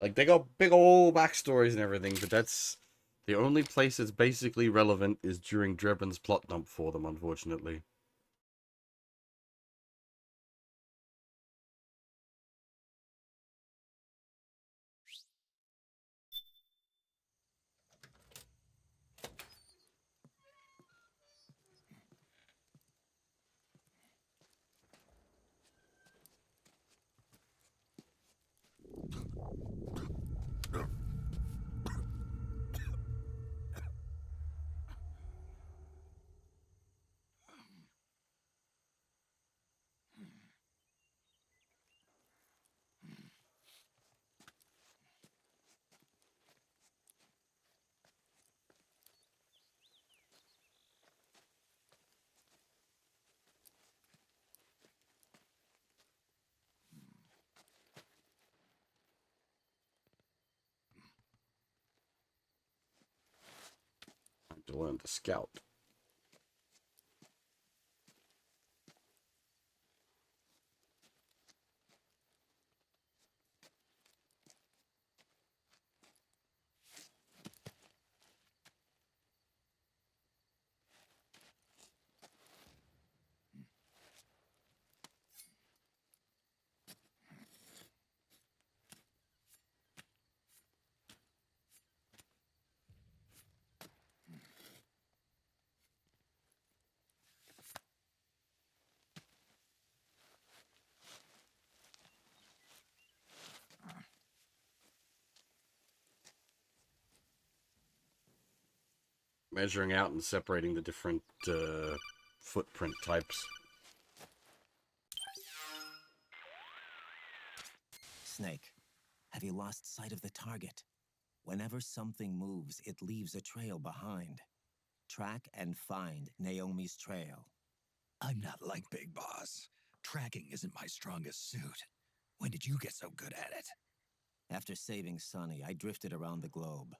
Speaker 1: Like, they got big ol' backstories and everything, but that's... The only place it's basically relevant is during Drebin's plot dump for them, unfortunately. to learn to scout. Measuring out and separating the different footprint types.
Speaker 2: Snake, have you lost sight of the target? Whenever something moves, it leaves a trail behind. Track and find Naomi's trail.
Speaker 16: I'm not like Big Boss. Tracking isn't my strongest suit. When did you get so good at it?
Speaker 2: After saving Sonny, I drifted around the globe.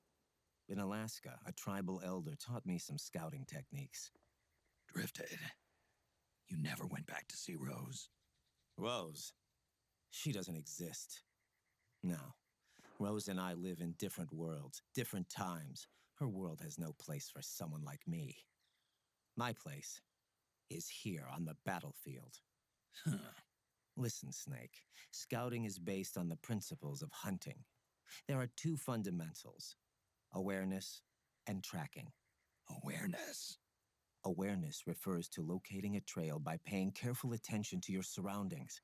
Speaker 2: In Alaska, a tribal elder taught me some scouting techniques.
Speaker 16: Drifted? You never went back to see Rose?
Speaker 2: Rose? She doesn't exist. No. Rose and I live in different worlds, different times. Her world has no place for someone like me. My place is here on the battlefield.
Speaker 16: Huh.
Speaker 2: Listen, Snake. Scouting is based on the principles of hunting. There are two fundamentals: awareness and tracking.
Speaker 16: Awareness?
Speaker 2: Awareness refers to locating a trail by paying careful attention to your surroundings.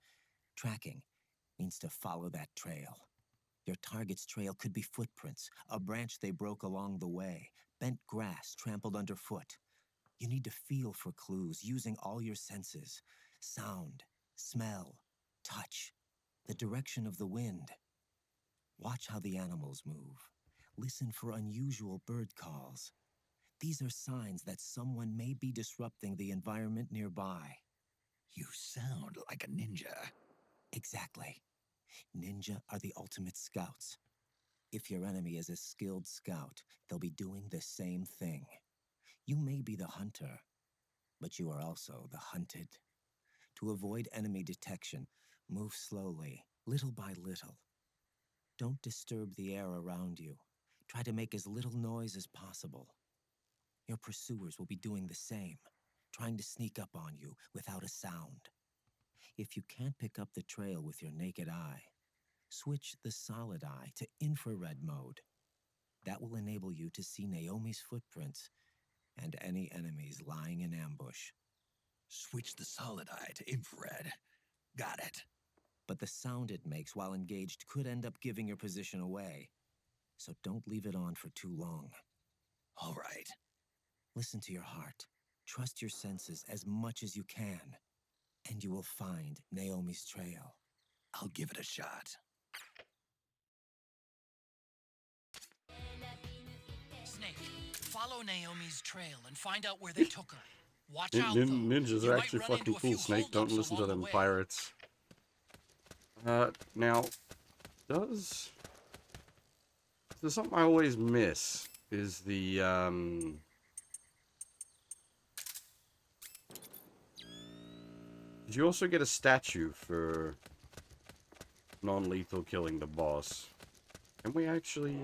Speaker 2: Tracking means to follow that trail. Your target's trail could be footprints, a branch they broke along the way, bent grass trampled underfoot. You need to feel for clues using all your senses: sound, smell, touch, the direction of the wind. Watch how the animals move. Listen for unusual bird calls. These are signs that someone may be disrupting the environment nearby.
Speaker 16: You sound like a ninja.
Speaker 2: Exactly. Ninja are the ultimate scouts. If your enemy is a skilled scout, they'll be doing the same thing. You may be the hunter, but you are also the hunted. To avoid enemy detection, move slowly, little by little. Don't disturb the air around you. Try to make as little noise as possible. Your pursuers will be doing the same, trying to sneak up on you without a sound. If you can't pick up the trail with your naked eye, switch the solid eye to infrared mode. That will enable you to see Naomi's footprints and any enemies lying in ambush.
Speaker 16: Switch the solid eye to infrared. Got it.
Speaker 2: But the sound it makes while engaged could end up giving your position away. So don't leave it on for too long.
Speaker 16: All right.
Speaker 2: Listen to your heart. Trust your senses as much as you can. And you will find Naomi's trail.
Speaker 16: I'll give it a shot.
Speaker 12: Snake, follow Naomi's trail and find out where they took her. Watch out, though.
Speaker 1: Ninjas
Speaker 12: You
Speaker 1: are
Speaker 12: might
Speaker 1: actually
Speaker 12: run
Speaker 1: fucking
Speaker 12: into a few
Speaker 1: cool, Snake. Don't
Speaker 12: holdups
Speaker 1: listen to
Speaker 12: along the
Speaker 1: them
Speaker 12: way.
Speaker 1: pirates. Now, there's something I always miss, is the, did you also get a statue for non-lethal killing the boss? Can we actually,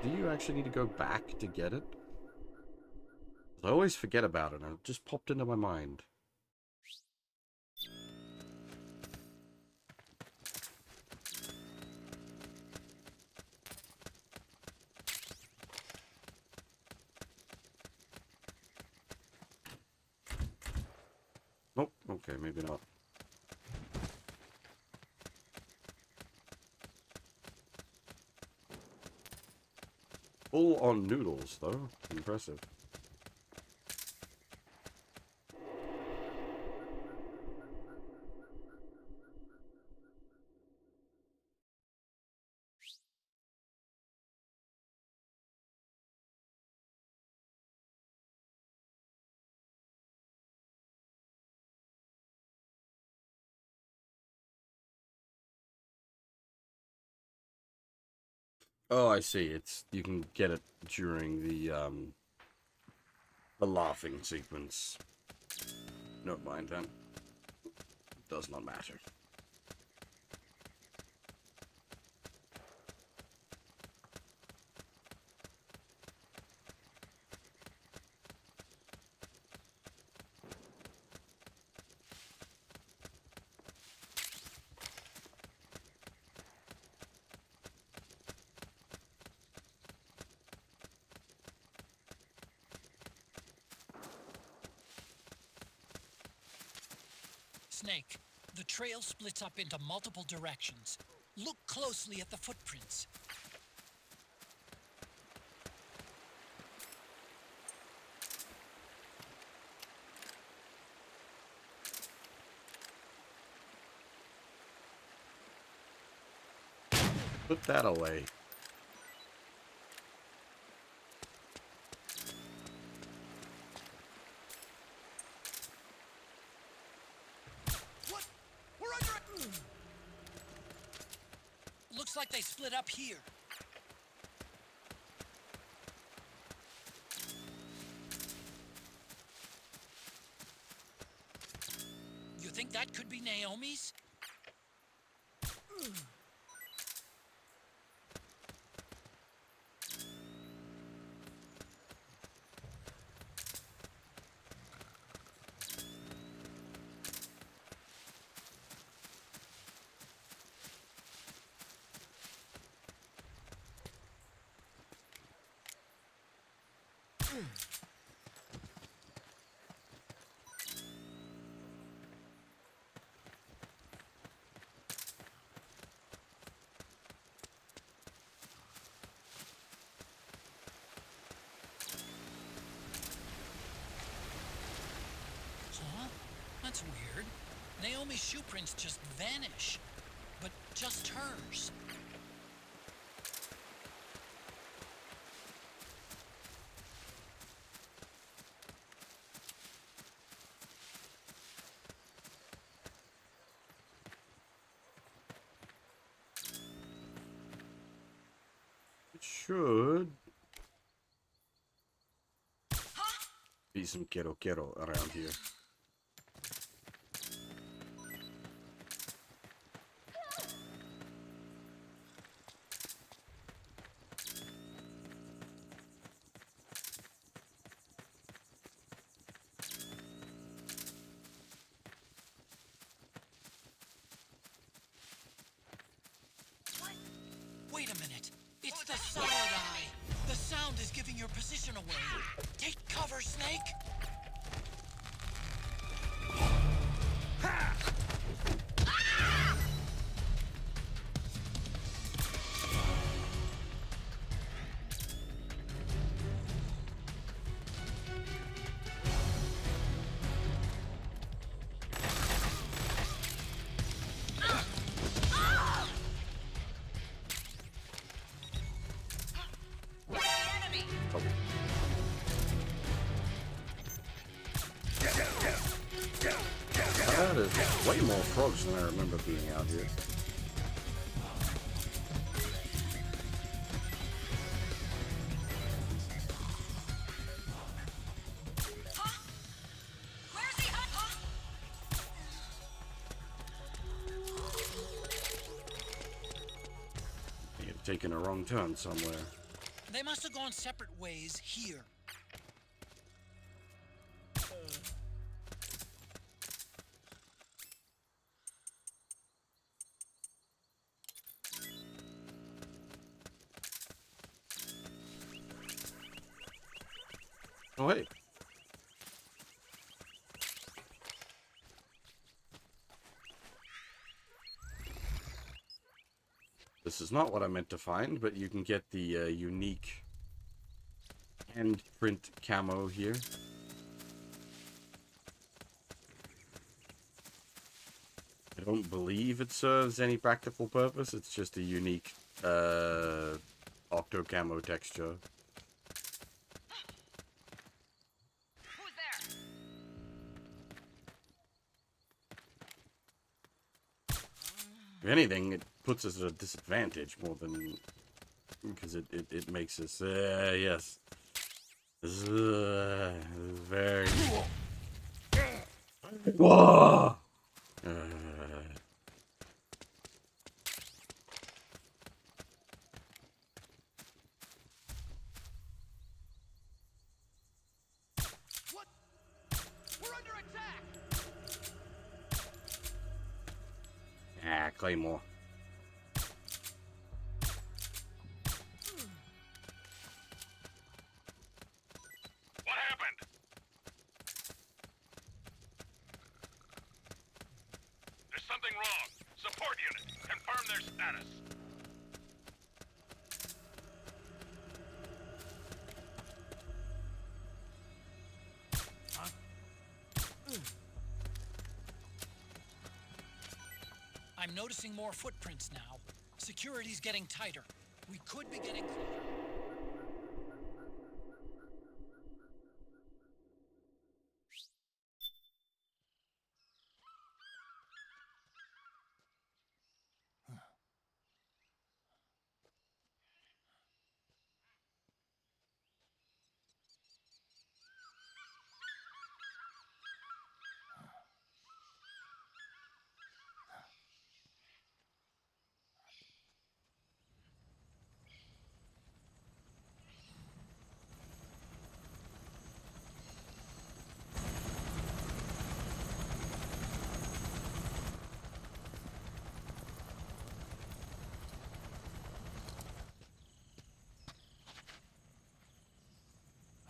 Speaker 1: do you actually need to go back to get it? I always forget about it, and it just popped into my mind. Nope, okay, maybe not. Full on noodles, though. Impressive. Oh, I see. It's, you can get it during the The laughing sequence. No mind then. Does not matter.
Speaker 12: Snake, the trail splits up into multiple directions. Look closely at the footprints.
Speaker 1: Put that away.
Speaker 12: Looks like they split up here. You think that could be Naomi's? Huh? That's weird. Naomi's shoe prints just vanish. But just hers.
Speaker 1: It should be some quiero around here.
Speaker 12: Wait a minute. It's the solid eye. The sound is giving your position away. Take cover, Snake.
Speaker 1: That is way more frogs than I remember being out here. You've taken a wrong turn somewhere.
Speaker 12: They must have gone separate ways here.
Speaker 1: Oh, hey. This is not what I meant to find, but you can get the unique handprint camo here. I don't believe it serves any practical purpose. It's just a unique octo camo texture. If anything, it puts us at a disadvantage more than... because it makes us... yes. Very. Whoa!
Speaker 10: What? We're under attack!
Speaker 1: Ah, Claymore.
Speaker 11: What happened? There's something wrong. Support unit, confirm their status.
Speaker 12: I'm noticing more footprints now. Security's getting tighter. We could be getting closer.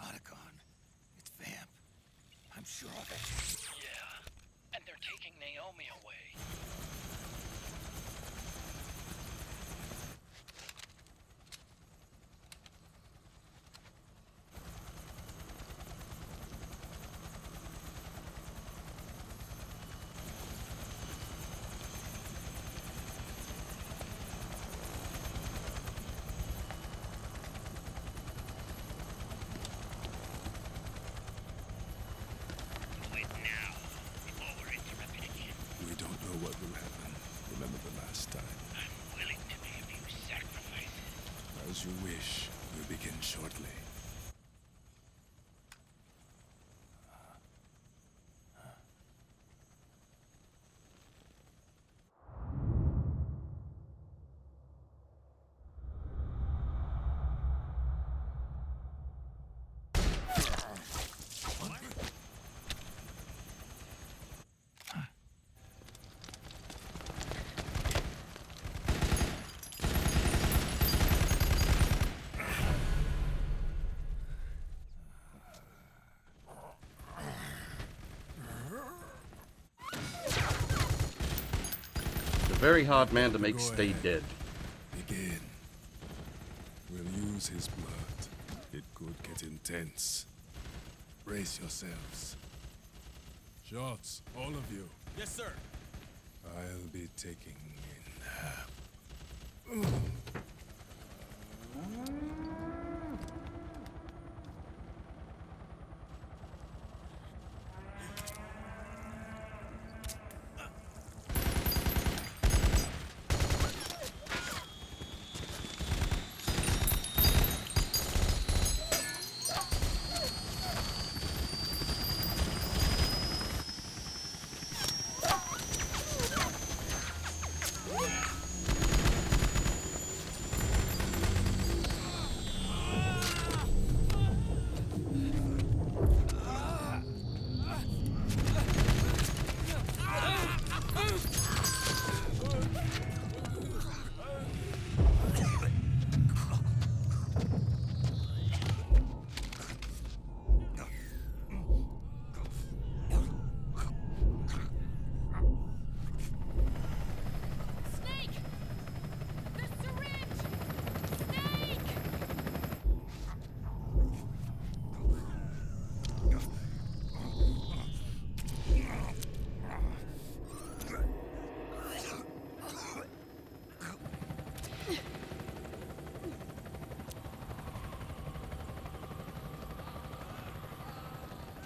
Speaker 16: Otacon. It's Vamp. I'm sure of it.
Speaker 9: Yeah, and they're taking Naomi away.
Speaker 14: We don't know what will happen. Remember the last time.
Speaker 4: I'm willing to pay a few sacrifices.
Speaker 14: As you wish. We'll begin shortly.
Speaker 1: A very hard man to make stay dead.
Speaker 14: Begin. We'll use his blood. It could get intense. Brace yourselves. Shots, all of you.
Speaker 20: Yes, sir.
Speaker 14: I'll be taking in.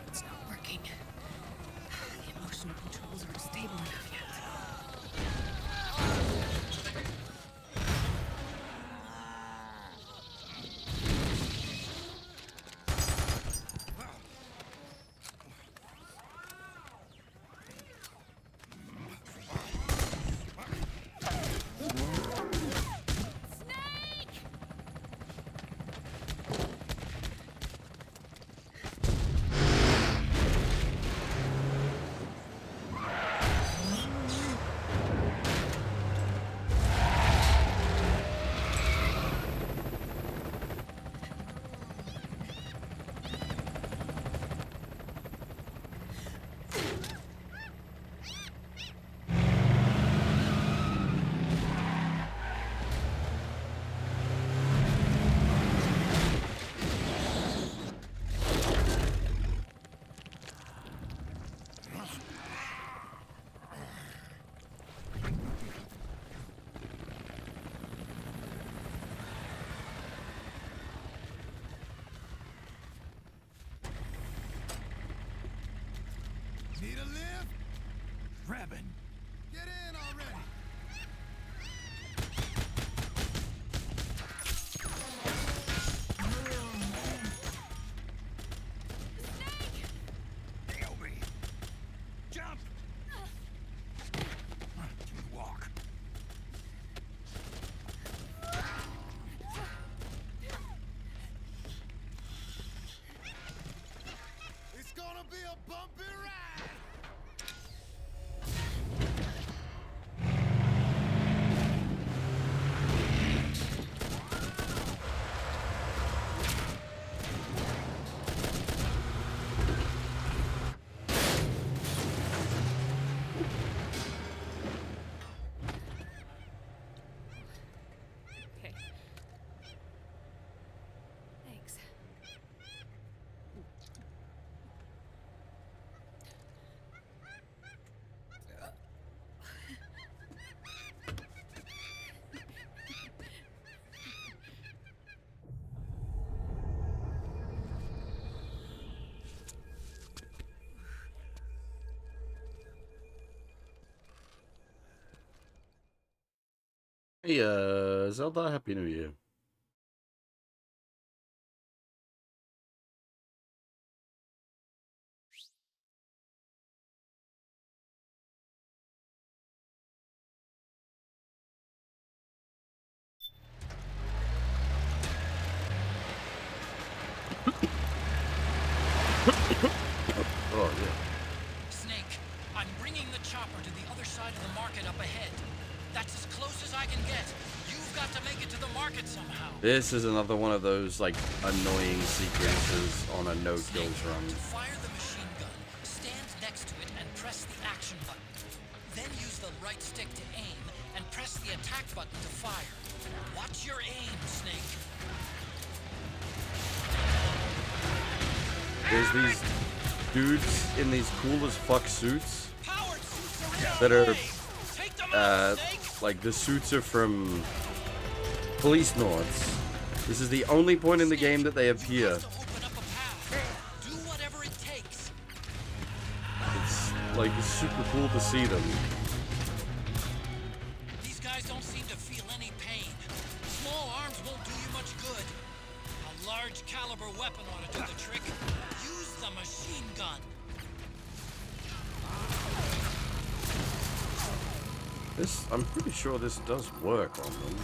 Speaker 17: It's not working. The emotional controls aren't stable enough yet.
Speaker 10: Revan! Get in already!
Speaker 16: Naomi! Jump! Walk.
Speaker 10: It's gonna be a bumpy ride!
Speaker 17: Okay. Thanks.
Speaker 1: Hey, Zelda, Happy New Year. Oh, yeah.
Speaker 12: Snake, I'm bringing the chopper to the other side of the market up ahead. That's as close as I can get. You've got to make it to the market somehow.
Speaker 1: This is another one of those, like, annoying sequences on a no-kills run.
Speaker 12: To fire the machine gun, stand next to it and press the action button. Then use the right stick to aim and press the attack button to fire. Watch your aim, Snake.
Speaker 1: There's these dudes in these cool as fuck suits that are, like, the suits are from Police Nords. This is the only point in the game that they appear. It's, like, super cool to see them.
Speaker 12: These guys don't seem to feel any pain. Small arms won't do you much good. A large caliber weapon ought to do the trick. Use the machine gun.
Speaker 1: This, I'm pretty sure this does work on them.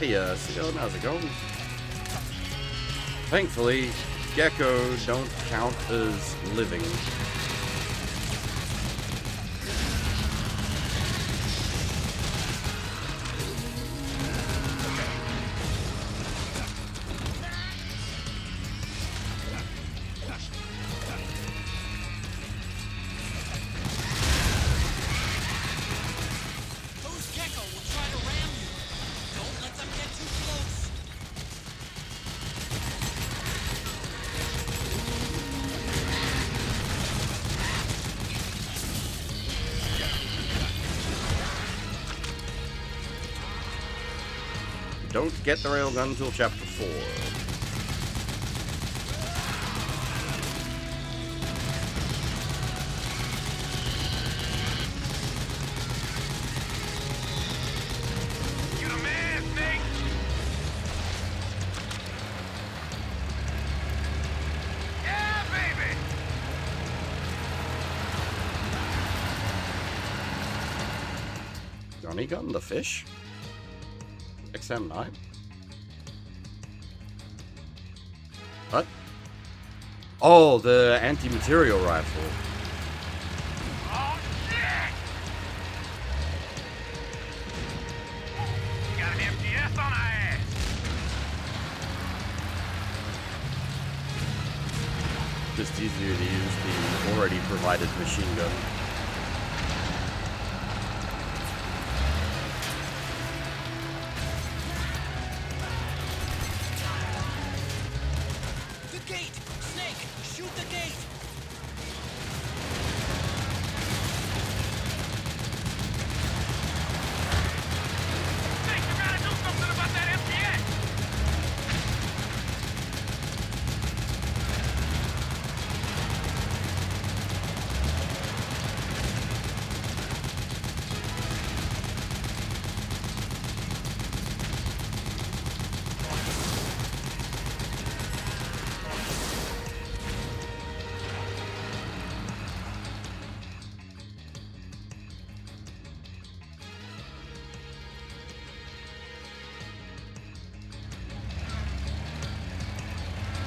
Speaker 1: Hey, Sion, how's it going? Thankfully, Gecko don't count as living.
Speaker 12: Those Gecko will try to ram you. Don't let them get too close.
Speaker 1: Don't get the railgun until chapter 4.
Speaker 11: You the man, Snake! Yeah, baby!
Speaker 1: Johnny Gun, the fish? XM9? What? Oh, the anti-material rifle.
Speaker 11: Oh, shit!
Speaker 1: just easier to use the already provided machine gun.
Speaker 12: The gate! Snake, shoot the gate!
Speaker 11: Snake, you gotta do something about that MTX!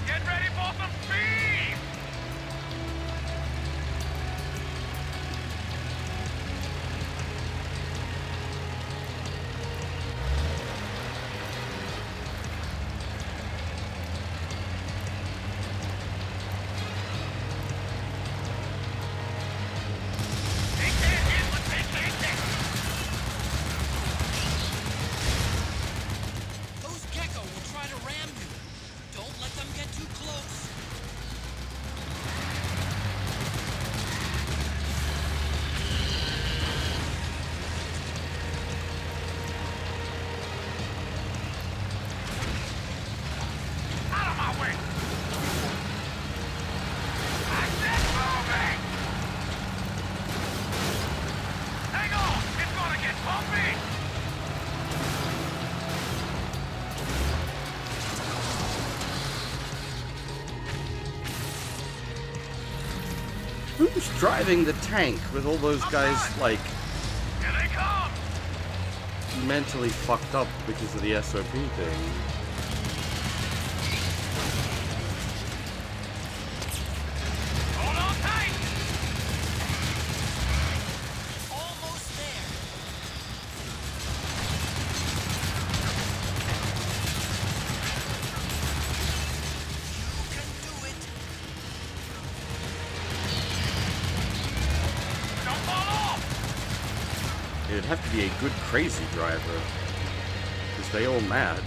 Speaker 11: Get ready for some speed! They can't hit what they can't take.
Speaker 12: Those Gecko will try to ram you. Don't let them get too close.
Speaker 11: Out of my way! I said moving! Hang on! It's gonna get bumpy!
Speaker 1: Who's driving the tank with all those guys, like,
Speaker 11: Here they come!
Speaker 1: mentally fucked up because of the SOP thing?
Speaker 11: Hold on tight!
Speaker 12: Almost there. You can do it.
Speaker 11: Don't fall off!
Speaker 1: It'd have to be a good crazy driver. Because they all mad.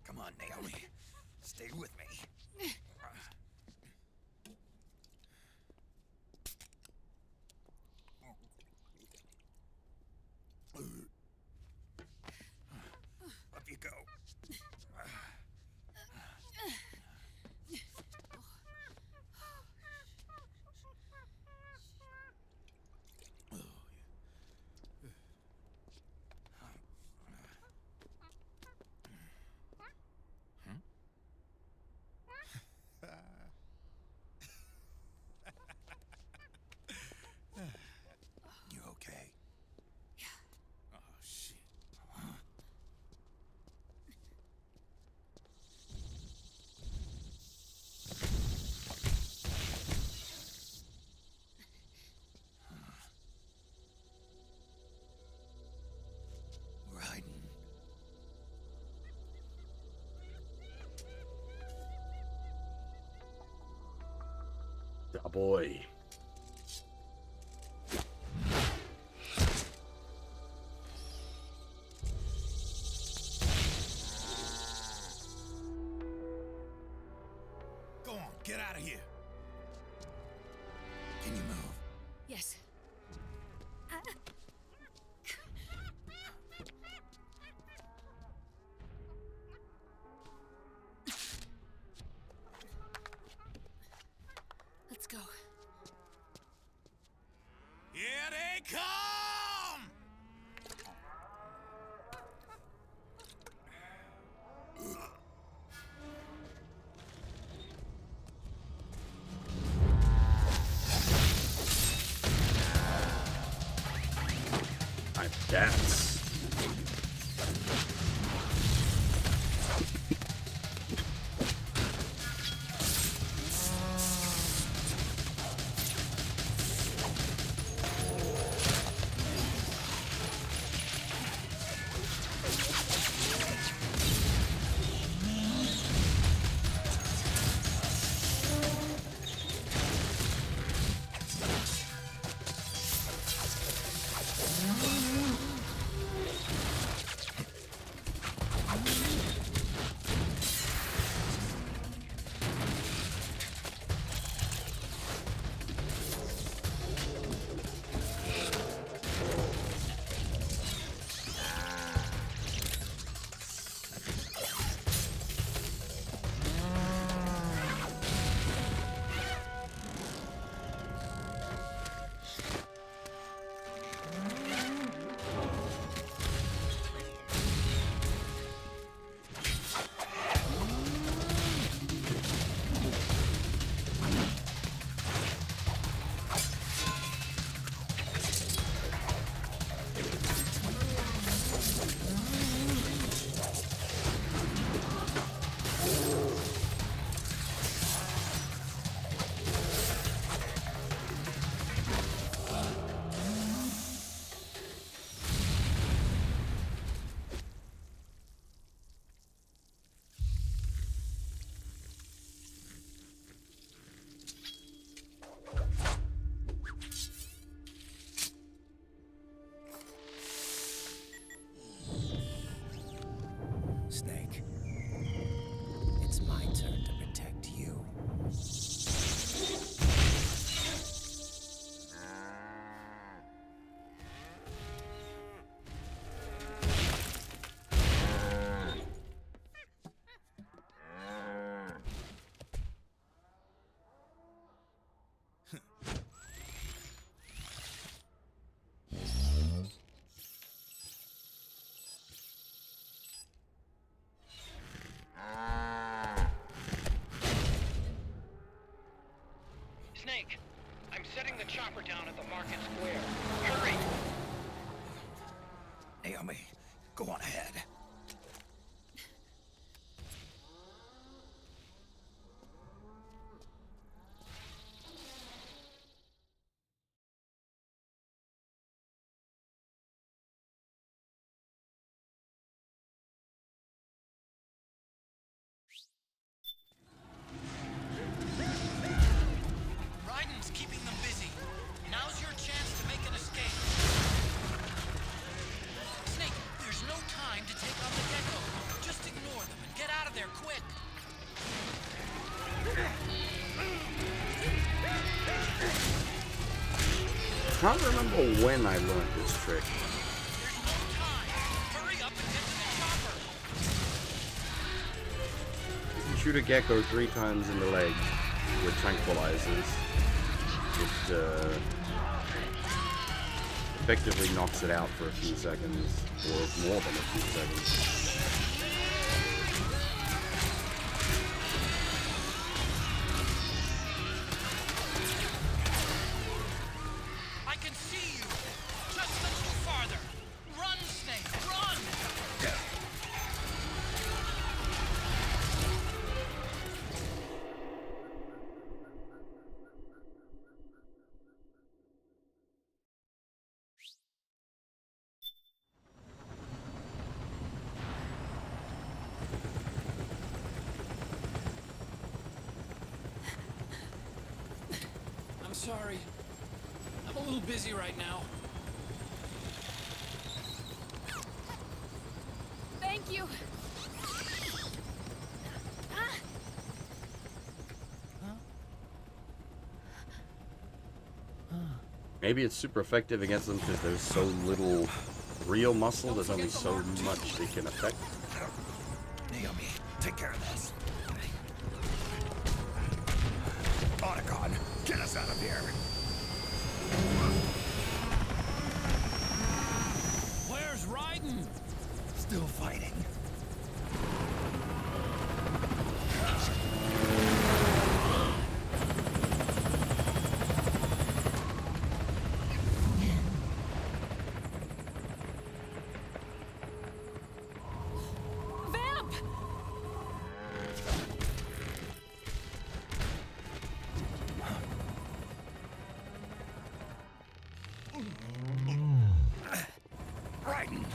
Speaker 16: Come on, Naomi. Stay with me. Up you go. You okay? Oh, shit. We're hiding.
Speaker 1: Oh boy.
Speaker 10: Go on, get out of here.
Speaker 16: Can you move?
Speaker 17: Yes. go.
Speaker 10: Here they come!
Speaker 1: I dance.
Speaker 16: Snake, it's my turn to protect you.
Speaker 9: Snake, I'm setting the chopper down at the market square. Hurry!
Speaker 16: Naomi, go on ahead.
Speaker 12: Raiden's keeping them busy. Now's your chance to make an escape. Snake, there's no time to take on the gecko. Just ignore them and get out of there quick.
Speaker 1: I can't remember when I learned this trick.
Speaker 12: Hurry up and get to the chopper.
Speaker 1: If you shoot a gecko 3 times in the leg with tranquilizers, it effectively knocks it out for a few seconds, or more than a few seconds.
Speaker 12: I can see you. Just a little farther. Run, Snake, run!
Speaker 6: I'm sorry. I'm a little busy right now.
Speaker 19: Thank you.
Speaker 1: Maybe it's super effective against them because there's so little real muscle, there's only so much they can affect.
Speaker 16: Naomi, take care of this. Otacon, get us ass out of here.
Speaker 6: Where's Raiden?
Speaker 16: Still fighting.
Speaker 19: Vamp!
Speaker 16: Raiden!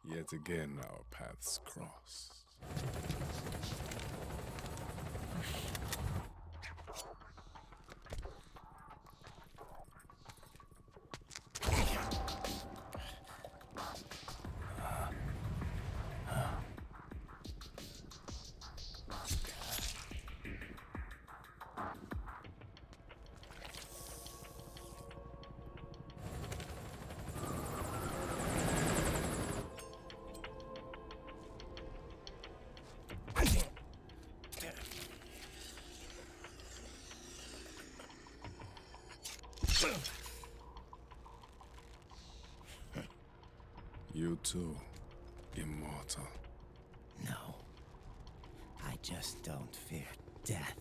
Speaker 14: Yet again, our paths cross. You too, immortal.
Speaker 5: No. I just don't fear death.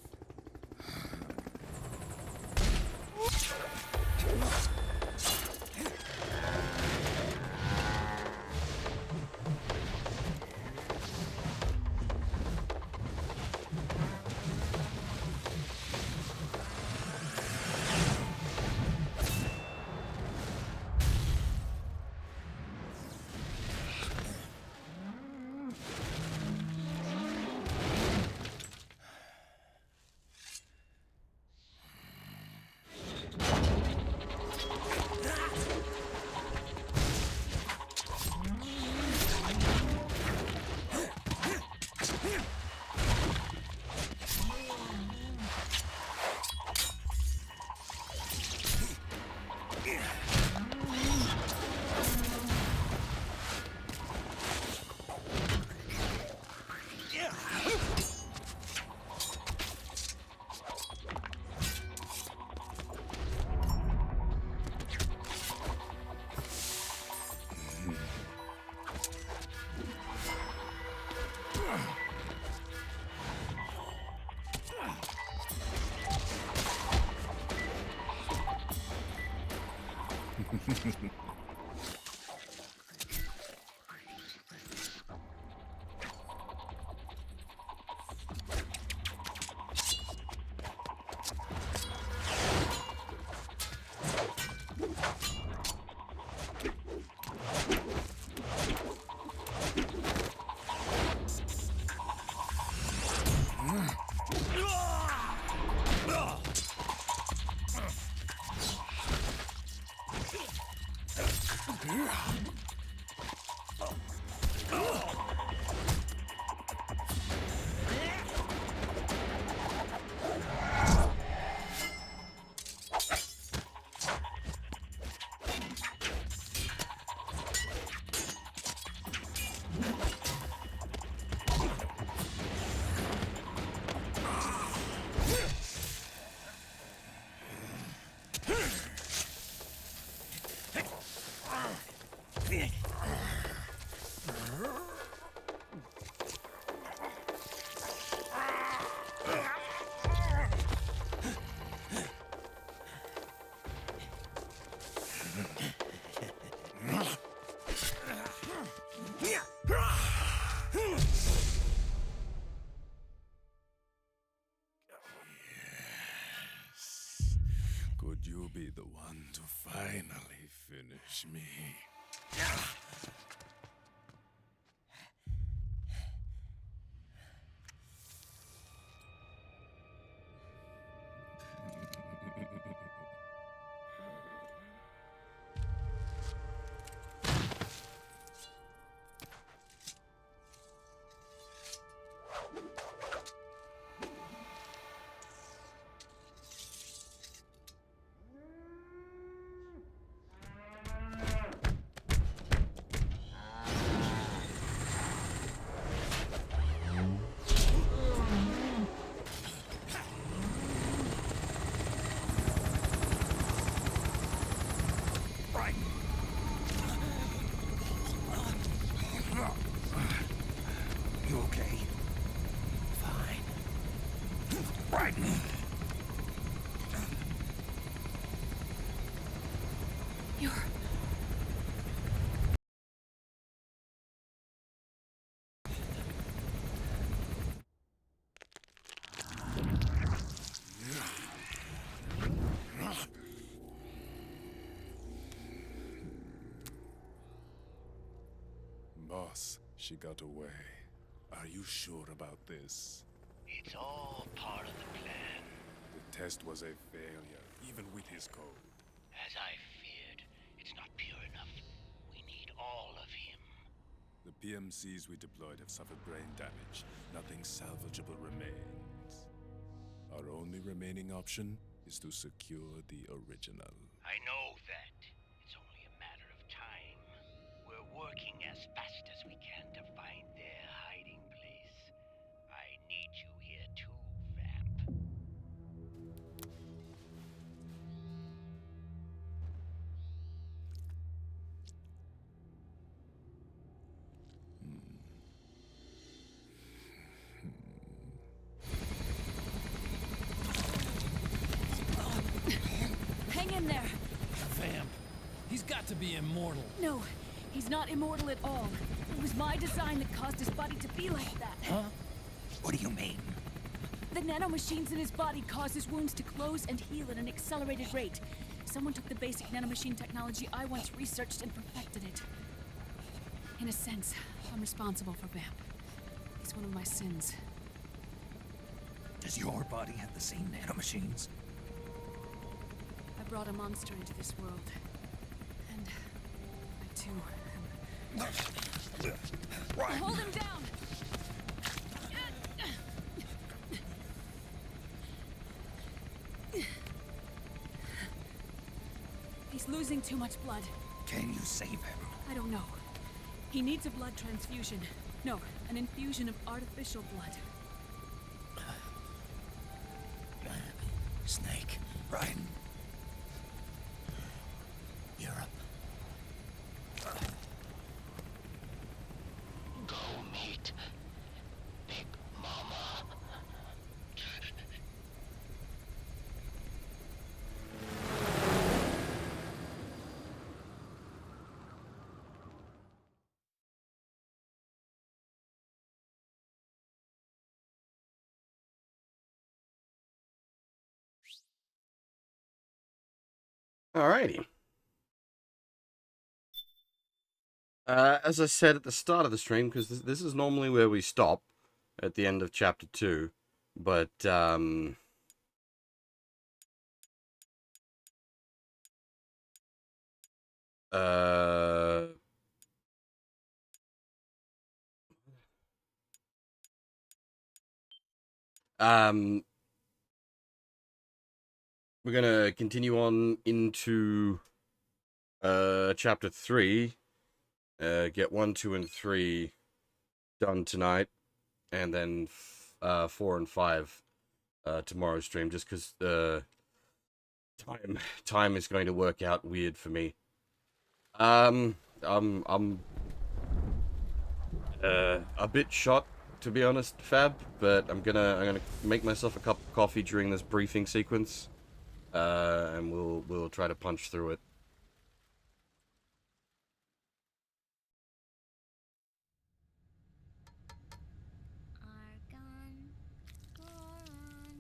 Speaker 14: Could you be the one to finally finish me?
Speaker 17: You're...
Speaker 14: Boss, she got away. Are you sure about this?
Speaker 4: It's all part of the plan.
Speaker 14: The test was a failure, even with his code.
Speaker 4: As I feared, it's not pure enough. We need all of him.
Speaker 14: The PMCs we deployed have suffered brain damage. Nothing salvageable remains. Our only remaining option is to secure the original.
Speaker 4: I know that. It's only a matter of time. We're working as fast as we can to find their hiding place. I need you here too, Vamp.
Speaker 17: Hang in there!
Speaker 6: Vamp. He's got to be immortal.
Speaker 17: No, he's not immortal at all. It was my design that caused his body to be like that.
Speaker 6: Huh?
Speaker 16: What do you mean?
Speaker 17: The nanomachines in his body cause his wounds to close and heal at an accelerated rate. Someone took the basic nanomachine technology I once researched and perfected it. In a sense, I'm responsible for Vamp. It's one of my sins.
Speaker 16: Does your body have the same nanomachines?
Speaker 17: I brought a monster into this world. And I too am...
Speaker 16: Right.
Speaker 17: Hold him down! He's losing too much blood.
Speaker 16: Can you save him?
Speaker 17: I don't know. He needs a blood transfusion. No, an infusion of artificial blood.
Speaker 16: Snake, Ryan. You're up.
Speaker 4: Go meet Big Mama.
Speaker 1: Alrighty. As I said at the start of the stream, because this is normally where we stop at the end of chapter 2, but we're gonna continue on into chapter 3. Get 1, 2, and 3 done tonight, and then 4 and 5 tomorrow's stream, just because time is going to work out weird for me. I'm a bit shot, to be honest, Fab, but I'm gonna make myself a cup of coffee during this briefing sequence, and we'll try to punch through it.
Speaker 8: Argon, boron,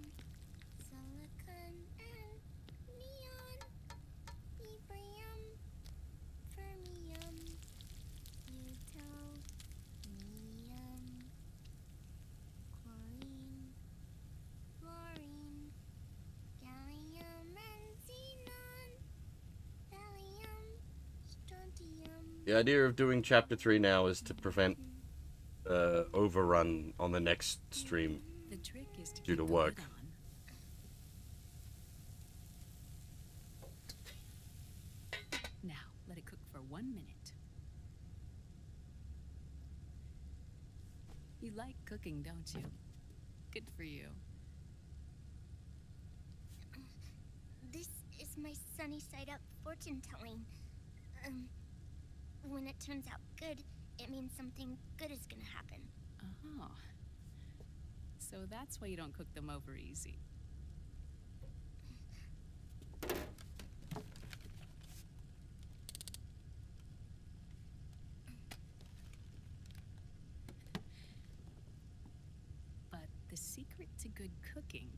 Speaker 8: silicon, and neon, yttrium, fermium, plutonium, chlorine, fluorine, gallium, and xenon, thallium, strontium.
Speaker 1: The idea of doing chapter 3 now is to prevent overrun on the next stream
Speaker 17: The trick is to
Speaker 1: due
Speaker 17: keep
Speaker 1: to
Speaker 17: the
Speaker 1: work.
Speaker 17: lid on. Now, let it cook for 1 minute. You like cooking, don't you? Good for you.
Speaker 8: This is my sunny side up fortune telling. When it turns out good, it means something good is gonna happen.
Speaker 17: Oh. So that's why you don't cook them over easy. to good cooking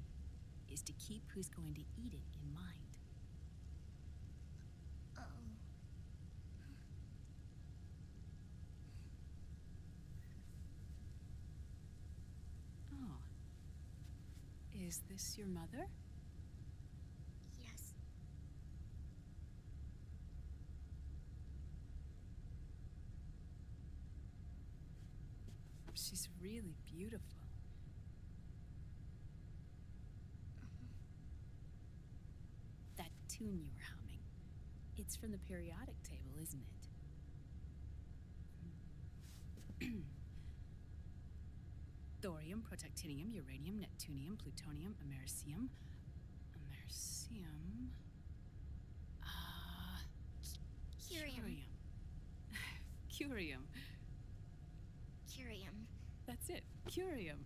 Speaker 17: is to keep who's going to eat it in mind. Oh. Is this your mother?
Speaker 8: Yes.
Speaker 17: She's really beautiful. That tune you were humming, it's from the periodic table, isn't it? Thorium, protactinium, uranium, neptunium, plutonium, americium. Americium.
Speaker 8: Curium.
Speaker 17: Curium.
Speaker 8: Curium.
Speaker 17: That's it. Curium.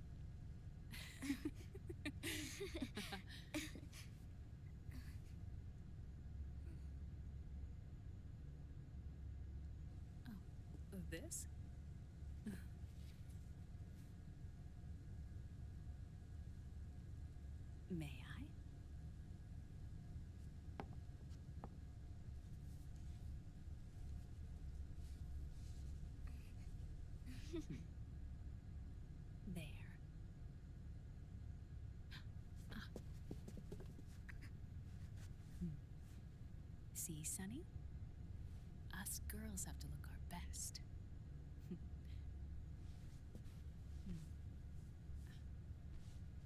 Speaker 17: Oh, this? May I? There. See, Sonny? Us girls have to look our best.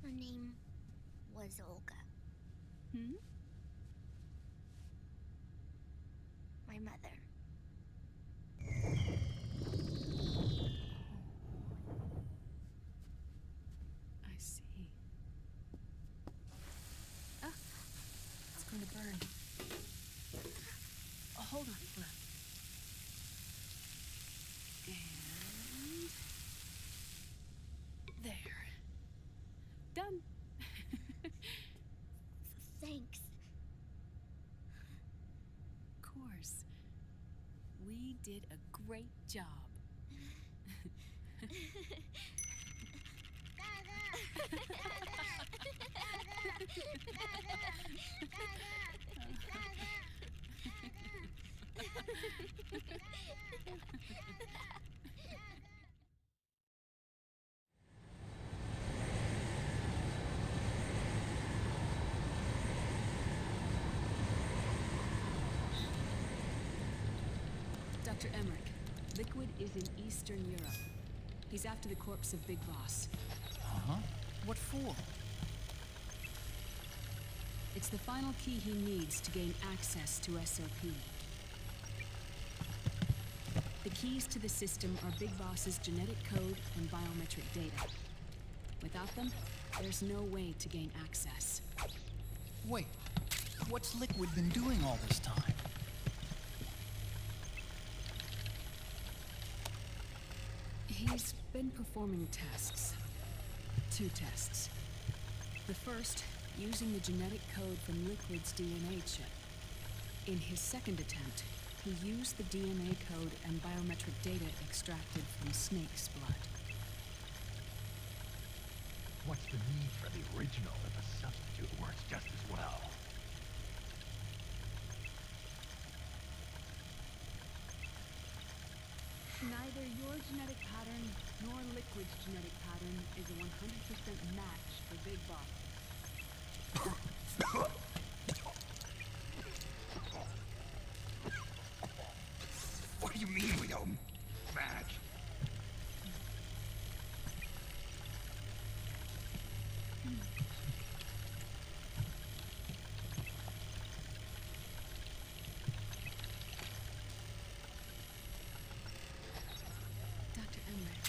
Speaker 8: Her name was Olga.
Speaker 17: Hmm?
Speaker 8: My mother.
Speaker 17: I see. Ah, it's going to burn. Oh, hold on, hold on. And there. Done.
Speaker 8: Thanks.
Speaker 17: Of course. We did a great job. Dr. Emmerich, Liquid is in Eastern Europe. He's after the corpse of Big Boss.
Speaker 6: Uh-huh. What for?
Speaker 17: It's the final key he needs to gain access to SOP. The keys to the system are Big Boss's genetic code and biometric data. Without them, there's no way to gain access.
Speaker 6: Wait, what's Liquid been doing all this time?
Speaker 17: He's been performing tests. 2 tests. The first, using the genetic code from Liquid's DNA chip. In his second attempt, he used the DNA code and biometric data extracted from Snake's blood.
Speaker 21: What's the need for the original if a substitute works just as well?
Speaker 17: Neither your genetic pattern nor Liquid's genetic pattern is a 100% match for Big Boss.
Speaker 16: What do you mean we don't match?
Speaker 17: Dr. Emmerich.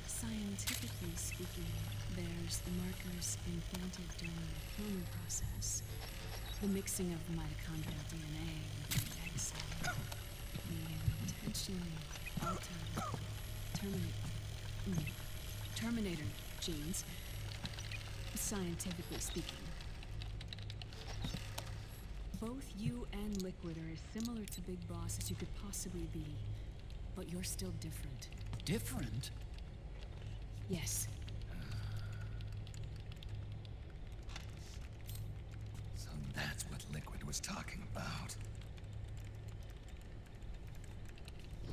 Speaker 17: Scientifically speaking, there's the markers implanted during the cloning process, the mixing of mitochondrial DNA within the egg cell, the intentionally altered terminator genes, scientifically speaking. Both you and Liquid are as similar to Big Boss as you could possibly be, but you're still different.
Speaker 6: Different?
Speaker 17: Yes.
Speaker 16: So that's what Liquid was talking about.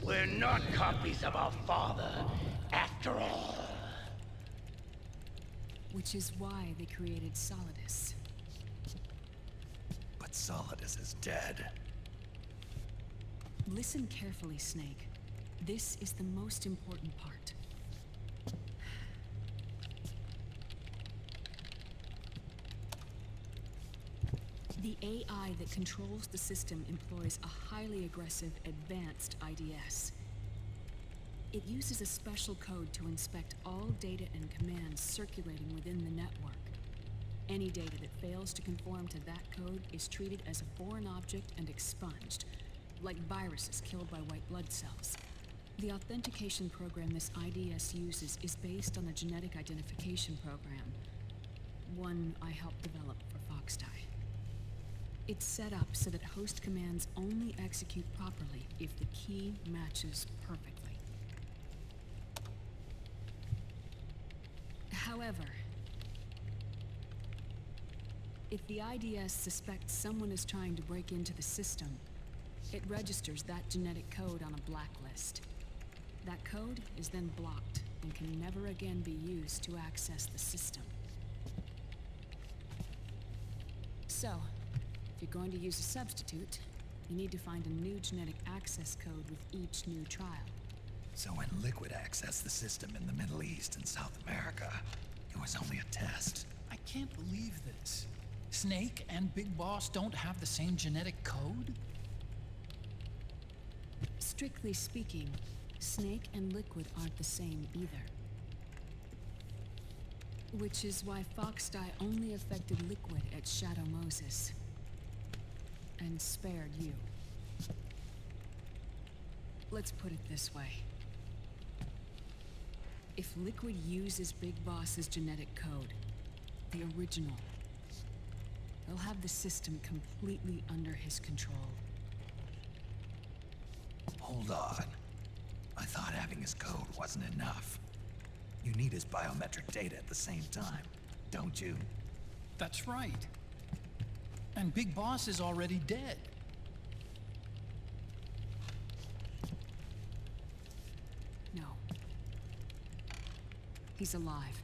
Speaker 10: We're not copies of our father, after all.
Speaker 17: Which is why they created Solidus.
Speaker 16: But Solidus is dead.
Speaker 17: Listen carefully, Snake. This is the most important part. The AI that controls the system employs a highly aggressive, advanced IDS. It uses a special code to inspect all data and commands circulating within the network. Any data that fails to conform to that code is treated as a foreign object and expunged, like viruses killed by white blood cells. The authentication program this IDS uses is based on a genetic identification program, one I helped develop for Foxdie. It's set up so that host commands only execute properly if the key matches perfectly. However, if the IDS suspects someone is trying to break into the system, it registers that genetic code on a blacklist. That code is then blocked and can never again be used to access the system. So, if you're going to use a substitute, you need to find a new genetic access code with each new trial.
Speaker 16: So when Liquid accessed the system in the Middle East and South America, it was only a test.
Speaker 6: I can't believe this. Snake and Big Boss don't have the same genetic code?
Speaker 17: Strictly speaking, Snake and Liquid aren't the same either. Which is why Foxdie only affected Liquid at Shadow Moses. And spared you. Let's put it this way. If Liquid uses Big Boss's genetic code, the original, he'll have the system completely under his control.
Speaker 16: Hold on. I thought having his code wasn't enough. You need his biometric data at the same time, don't you?
Speaker 6: That's right. And Big Boss is already dead.
Speaker 17: No. He's alive.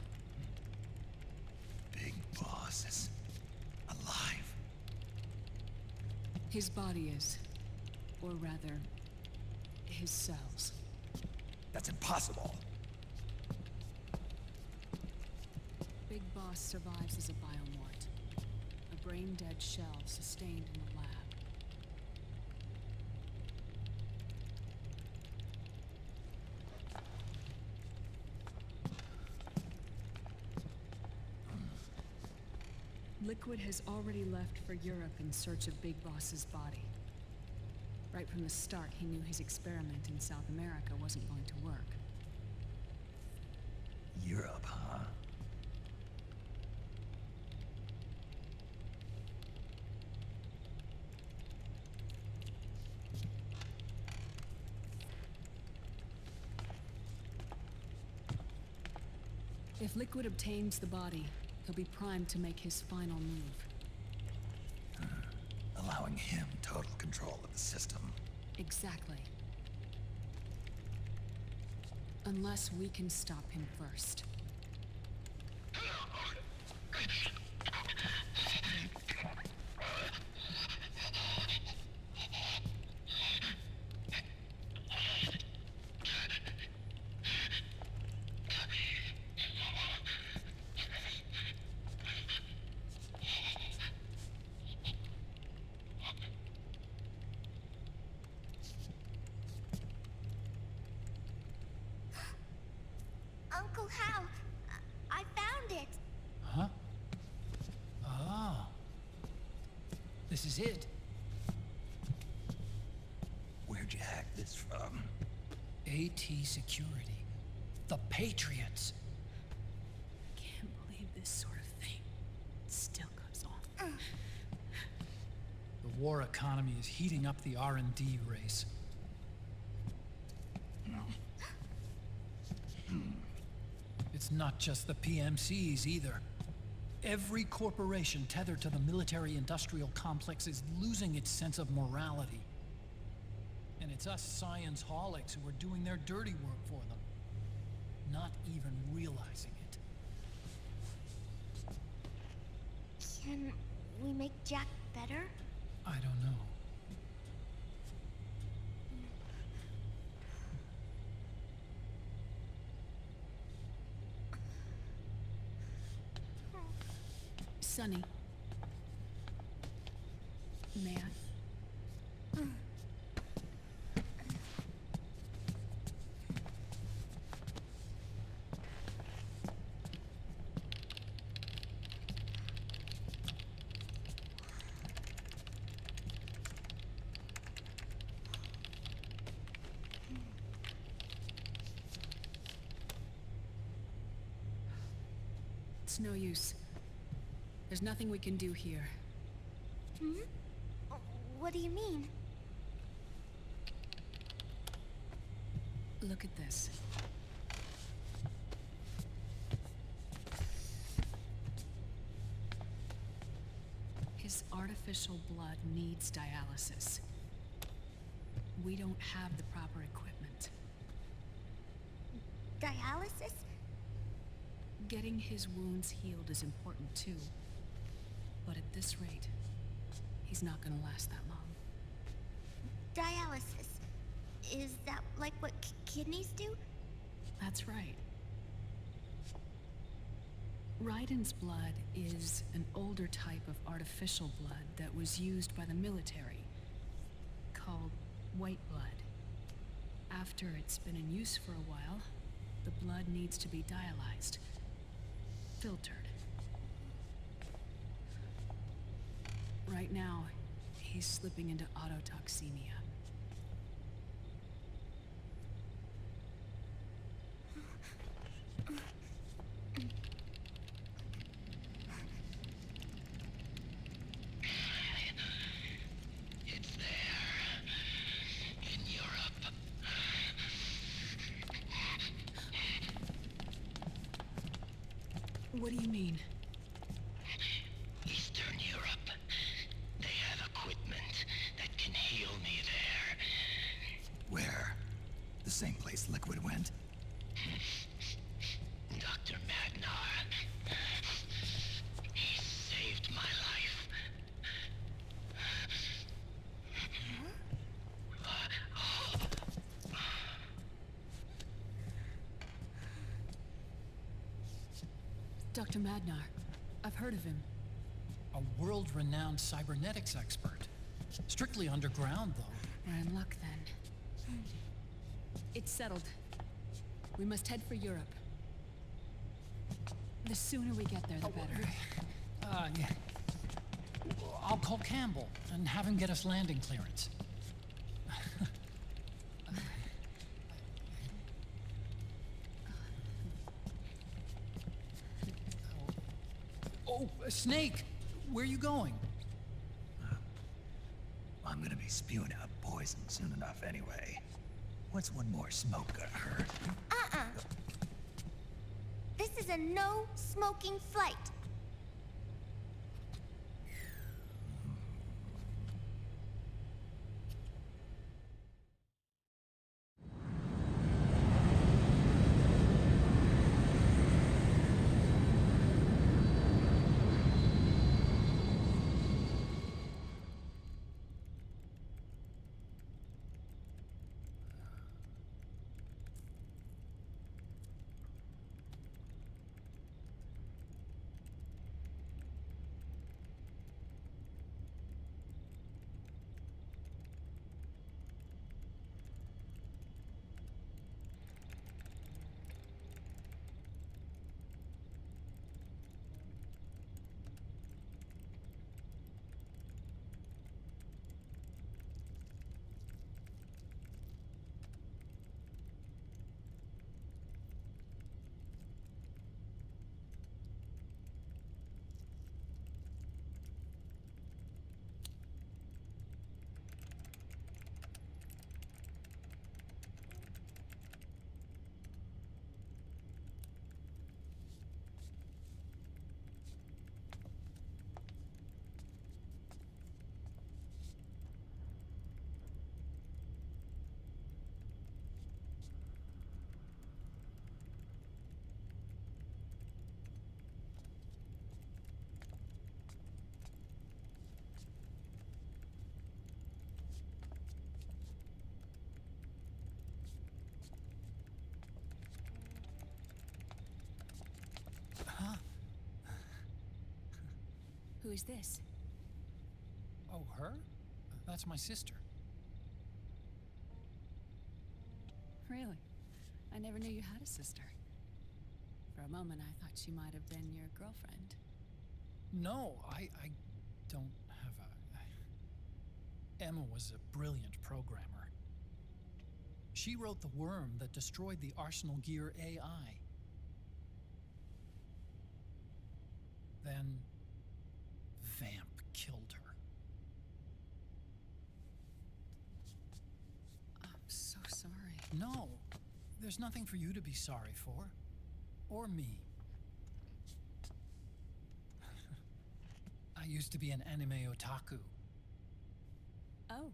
Speaker 16: Big Boss is alive.
Speaker 17: His body is. Or rather, his cells.
Speaker 16: That's impossible.
Speaker 17: Big Boss survives as a biomort. A brain-dead shell sustained in the lab. Liquid has already left for Europe in search of Big Boss's body. Right from the start, he knew his experiment in South America wasn't going to work.
Speaker 16: Europe, huh?
Speaker 17: If Liquid obtains the body, he'll be primed to make his final move.
Speaker 16: Allowing him total control of the system.
Speaker 17: Exactly. Unless we can stop him first.
Speaker 8: Uncle Hal, I found it.
Speaker 6: Huh? Ah. This is it.
Speaker 16: Where'd you hack this from?
Speaker 6: AT Security. The Patriots.
Speaker 17: Can't believe this sort of thing still goes on.
Speaker 6: The war economy is heating up the R&D race. It's not just the PMCs either. Every corporation tethered to the military-industrial complex is losing its sense of morality. And it's us science-holics who are doing their dirty work for them, not even realizing it.
Speaker 8: Can we make Jack better?
Speaker 6: I don't know.
Speaker 17: Sonny. May I? It's no use. There's nothing we can do here.
Speaker 8: Hmm? What do you mean?
Speaker 17: Look at this. His artificial blood needs dialysis. We don't have the proper equipment.
Speaker 8: Dialysis?
Speaker 17: Getting his wounds healed is important too. But at this rate, he's not gonna last that long.
Speaker 8: Dialysis. Is that like what kidneys do?
Speaker 17: That's right. Raiden's blood is an older type of artificial blood that was used by the military, called white blood. After it's been in use for a while, the blood needs to be dialyzed, filtered. Right now, he's slipping into autotoxemia.
Speaker 4: It's there. In Europe.
Speaker 17: What do you mean?
Speaker 4: Eastern Europe. They have equipment that can heal me there.
Speaker 16: Where? The same place Liquid went?
Speaker 4: Dr. Magnar. He saved my life.
Speaker 17: Dr. Madnar. I've heard of him.
Speaker 6: A world-renowned cybernetics expert. Strictly underground, though.
Speaker 17: We're in luck then. It's settled. We must head for Europe. The sooner we get there, the better.
Speaker 6: Yeah. I'll call Campbell and have him get us landing clearance. Oh, Snake! Where are you going?
Speaker 16: I'm gonna be spewing out poison soon enough anyway. What's one more smoke gonna hurt?
Speaker 8: This is a no-smoking flight.
Speaker 17: Who is this?
Speaker 6: Oh, her? That's my sister.
Speaker 17: Really? I never knew you had a sister. For a moment, I thought she might have been your girlfriend.
Speaker 6: No, I don't have a... Emma was a brilliant programmer. She wrote the worm that destroyed the Arsenal Gear AI. Then... Vamp killed her.
Speaker 17: I'm so sorry.
Speaker 6: No, there's nothing for you to be sorry for. Or me. I used to be an anime otaku.
Speaker 17: Oh.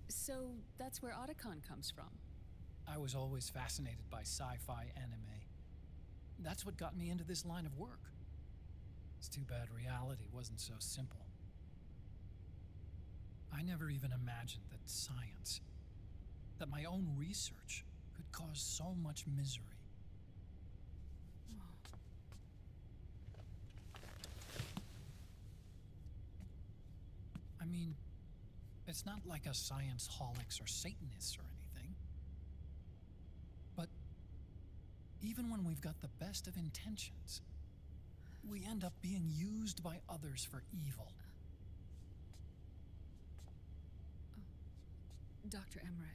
Speaker 17: So that's where Otacon comes from.
Speaker 6: I was always fascinated by sci-fi anime. That's what got me into this line of work. It's too bad reality wasn't so simple. I never even imagined that science, that my own research, could cause so much misery. I mean, it's not like us science holics or Satanists or anything. But even when we've got the best of intentions, we end up being used by others for evil.
Speaker 17: Dr. Emmerich,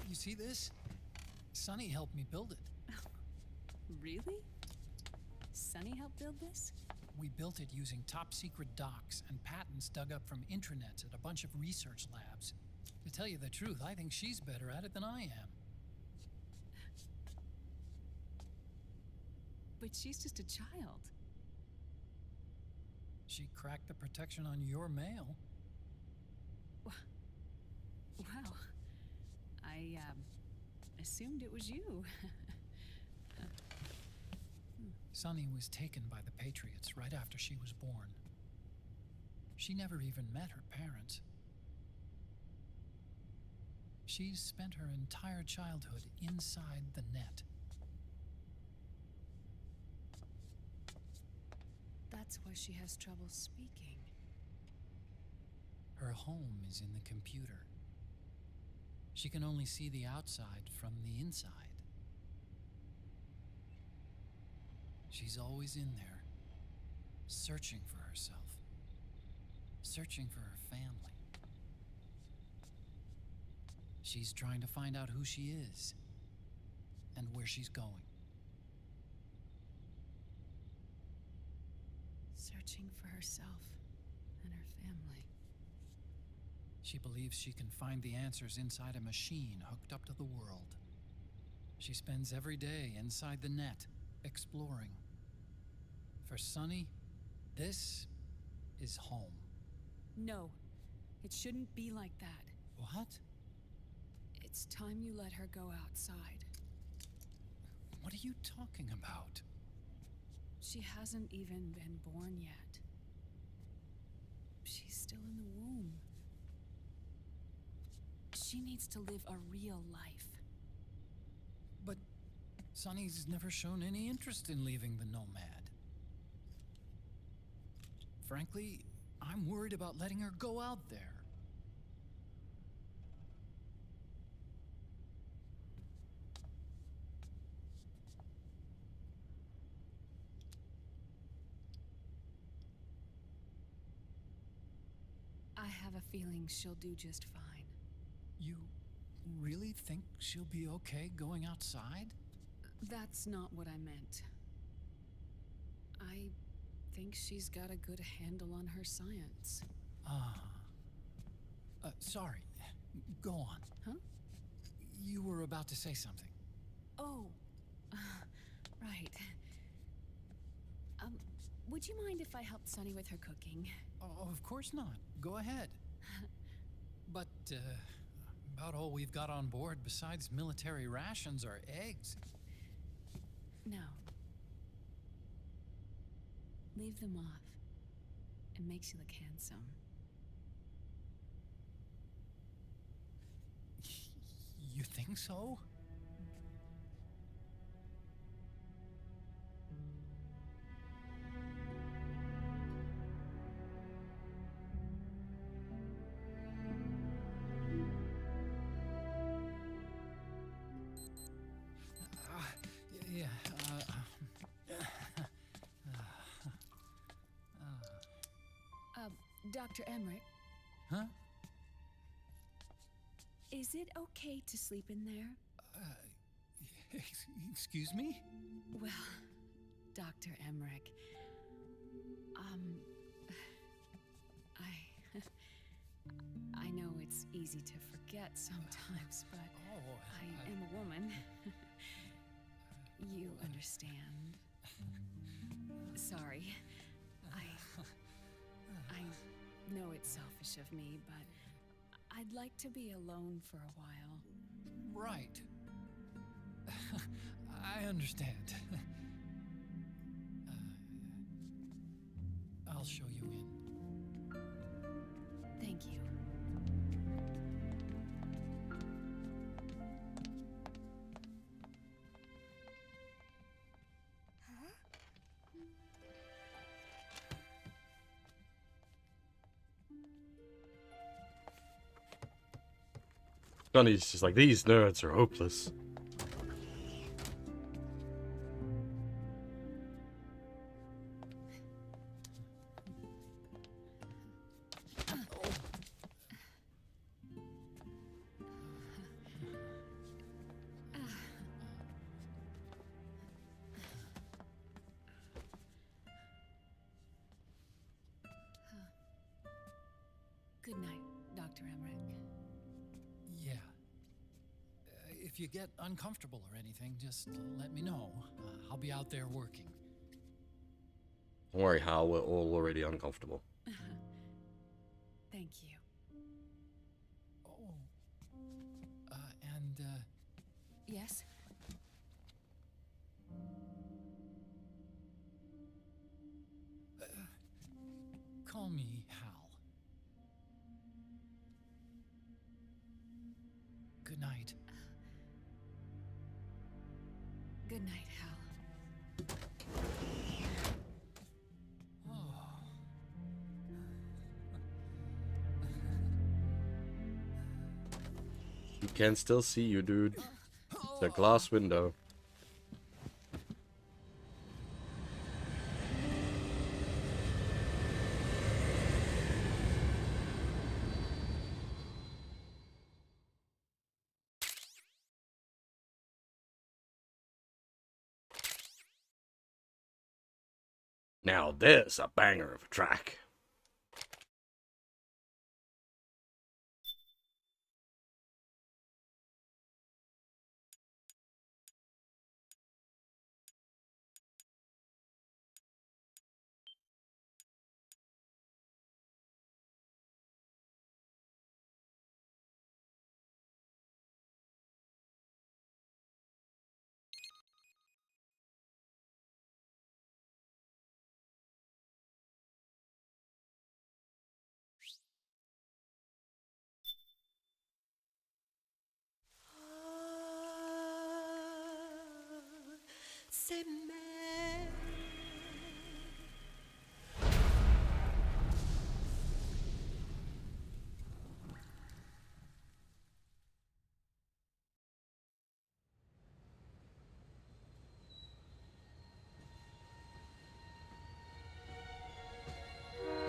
Speaker 6: You see this? Sonny helped me build it.
Speaker 17: Really? Sonny helped build this?
Speaker 6: We built it using top-secret docs and patents dug up from intranets at a bunch of research labs. To tell you the truth, I think she's better at it than I am.
Speaker 17: But she's just a child.
Speaker 6: She cracked the protection on your mail.
Speaker 17: Wow. I, assumed it was you.
Speaker 6: Sunny was taken by the Patriots right after she was born. She never even met her parents. She's spent her entire childhood inside the net.
Speaker 17: That's why she has trouble speaking.
Speaker 6: Her home is in the computer. She can only see the outside from the inside. She's always in there, searching for herself, searching for her family. She's trying to find out who she is and where she's going.
Speaker 17: Searching for herself and her family.
Speaker 6: She believes she can find the answers inside a machine hooked up to the world. She spends every day inside the net, exploring. For Sunny, this is home.
Speaker 17: No, it shouldn't be like that.
Speaker 6: What?
Speaker 17: It's time you let her go outside.
Speaker 6: What are you talking about?
Speaker 17: She hasn't even been born yet. She's still in the womb. She needs to live a real life.
Speaker 6: But Sunny's never shown any interest in leaving the Nomad. Frankly, I'm worried about letting her go out there.
Speaker 17: I have a feeling she'll do just fine.
Speaker 6: You really think she'll be okay going outside?
Speaker 17: That's not what I meant. I think she's got a good handle on her science.
Speaker 6: Sorry. Go on.
Speaker 17: Huh?
Speaker 6: You were about to say something.
Speaker 17: Oh, right. Would you mind if I helped Sunny with her cooking?
Speaker 6: Oh, of course not. Go ahead. But, about all we've got on board besides military rations are eggs.
Speaker 17: No. Leave them off. It makes you look handsome.
Speaker 6: You think so?
Speaker 17: Dr. Emmerich,
Speaker 6: Huh?
Speaker 17: is it okay to sleep in there?
Speaker 6: Excuse me?
Speaker 17: Well, Dr. Emmerich, I know it's easy to forget sometimes, but I am a woman. You understand. Sorry. I know it's selfish of me, but I'd like to be alone for a while.
Speaker 6: Right. I understand. I'll show you in.
Speaker 17: Thank you.
Speaker 1: Johnny's just like, these nerds are hopeless.
Speaker 17: Good night, Dr. Emmerich.
Speaker 6: Yeah. If you get uncomfortable or anything, just let me know. I'll be out there working.
Speaker 1: Don't worry, Hal, we're all already uncomfortable.
Speaker 17: Thank you.
Speaker 6: Oh. And,
Speaker 17: Yes?
Speaker 6: call me Hal. Good night.
Speaker 17: Good night, Hal.
Speaker 1: He can still see you, dude. The glass window. Now there's a banger of a track.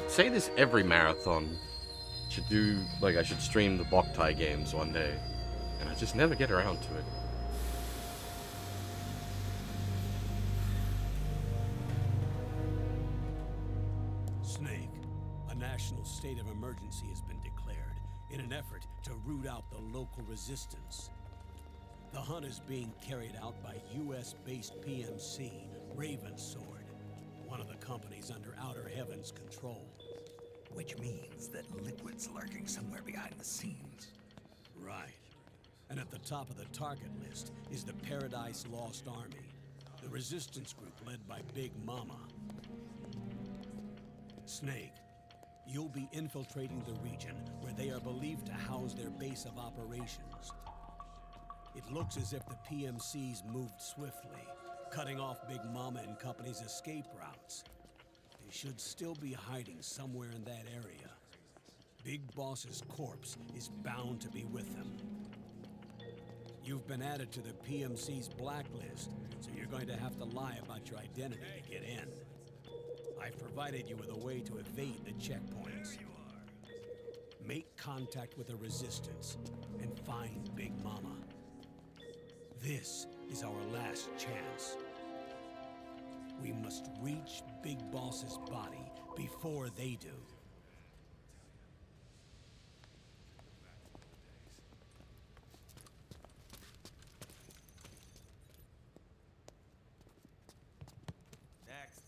Speaker 1: Say this every marathon. Should do, like, I should stream the Boktai games one day. And I just never get around to it.
Speaker 7: Snake, a national state of emergency has been declared in an effort to root out the local resistance. The hunt is being carried out by US-based PMC, Ravensword, one of the companies under Outer Heaven's control.
Speaker 16: Which means that Liquid's lurking somewhere behind the scenes.
Speaker 7: Right. And at the top of the target list is the Paradise Lost Army, the resistance group led by Big Mama. Snake, you'll be infiltrating the region where they are believed to house their base of operations. It looks as if the PMC's moved swiftly, cutting off Big Mama and company's escape routes. They should still be hiding somewhere in that area. Big Boss's corpse is bound to be with them. You've been added to the PMC's blacklist, so you're going to have to lie about your identity to get in. I've provided you with a way to evade the checkpoints. make contact with the Resistance, and find Big Mama. This is our last chance. We must reach Big Boss's body before they do.
Speaker 20: Next.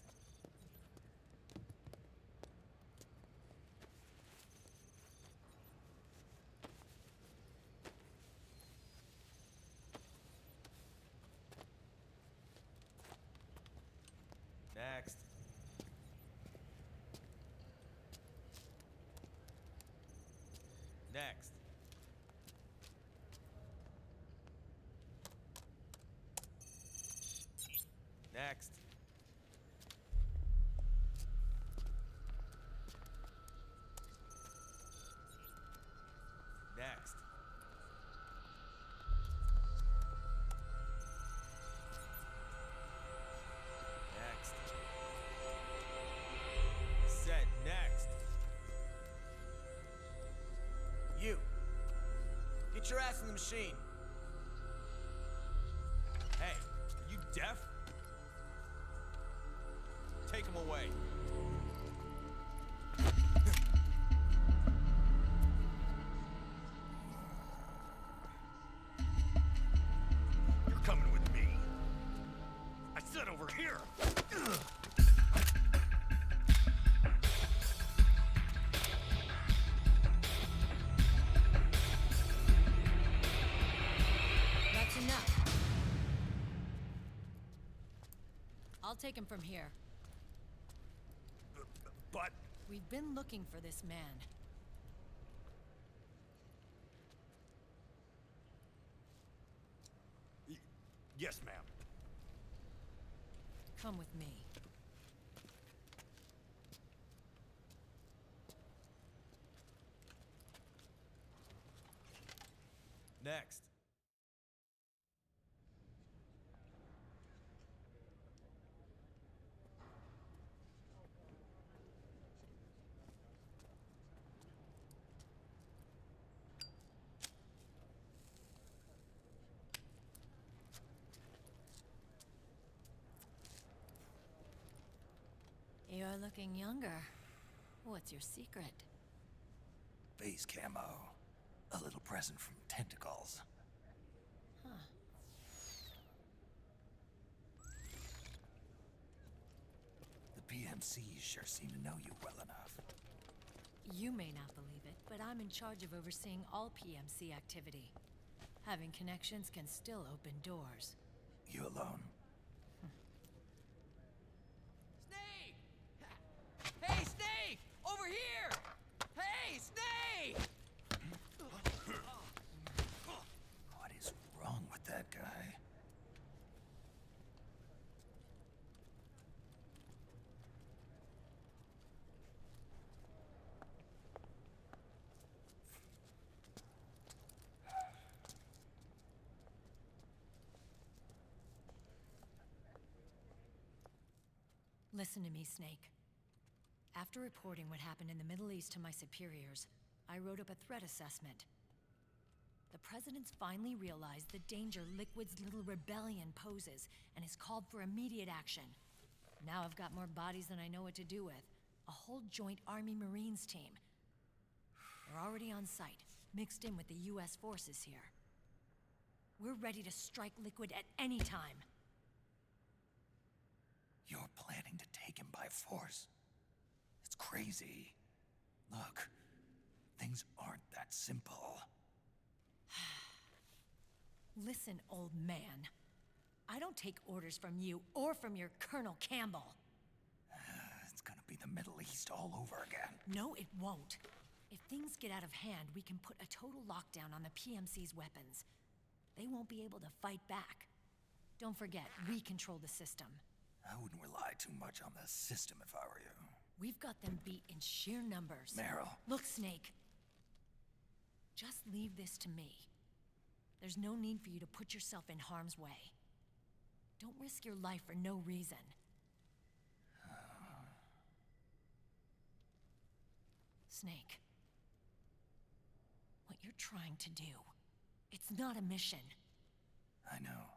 Speaker 20: Next. Next. Next. Next. Next. Said next. You. Get your ass in the machine. Hey, are you deaf? Take him away.
Speaker 10: You're coming with me. I said over here.
Speaker 13: That's enough. I'll take him from here.
Speaker 10: But...
Speaker 13: We've been looking for this man.
Speaker 10: Yes, ma'am.
Speaker 13: Come with me.
Speaker 20: Next.
Speaker 13: You're looking younger. What's your secret?
Speaker 16: Base camo. A little present from Tentacles.
Speaker 13: Huh.
Speaker 16: The PMCs sure seem to know you well enough.
Speaker 13: You may not believe it, but I'm in charge of overseeing all PMC activity. Having connections can still open doors.
Speaker 16: You alone?
Speaker 12: Snake! Hey, Snake! Over here! Hey, Snake!
Speaker 16: What is wrong with that guy?
Speaker 13: Listen to me, Snake. After reporting what happened in the Middle East to my superiors, I wrote up a threat assessment. The President's finally realized the danger Liquid's little rebellion poses and has called for immediate action. Now I've got more bodies than I know what to do with. A whole joint Army-Marines team. They're already on site, mixed in with the US forces here. We're ready to strike Liquid at any time.
Speaker 16: You're planning to take him by force? It's crazy. Look, things aren't that simple.
Speaker 13: Listen, old man. I don't take orders from you or from your Colonel Campbell.
Speaker 16: It's gonna be the Middle East all over again.
Speaker 13: No, it won't. If things get out of hand, we can put a total lockdown on the PMC's weapons. They won't be able to fight back. Don't forget, we control the system.
Speaker 16: I wouldn't rely too much on the system if I were you.
Speaker 13: We've got them beat in sheer numbers.
Speaker 16: Meryl.
Speaker 13: Look, Snake. Just leave this to me. There's no need for you to put yourself in harm's way. Don't risk your life for no reason. Snake. trying to do. It's not a mission.
Speaker 16: I know.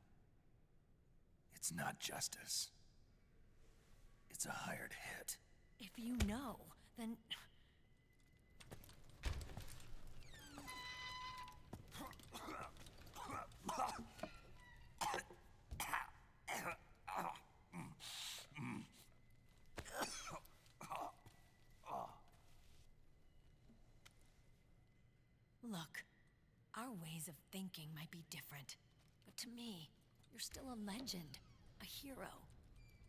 Speaker 16: It's not justice. It's a hired hit.
Speaker 13: If you know, then... Look, our ways of thinking might be different, but to me, you're still a legend, a hero.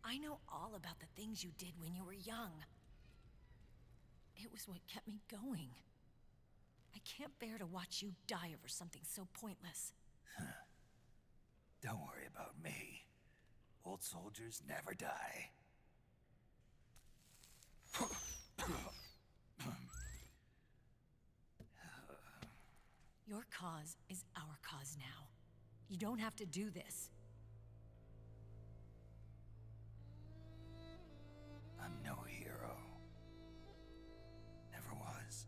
Speaker 13: I know all about the things you did when you were young. It was what kept me going. I can't bear to watch you die over something so pointless.
Speaker 16: Don't worry about me. Old soldiers never die.
Speaker 13: Your cause is our cause now. You don't have to do this.
Speaker 16: I'm no hero. Never was.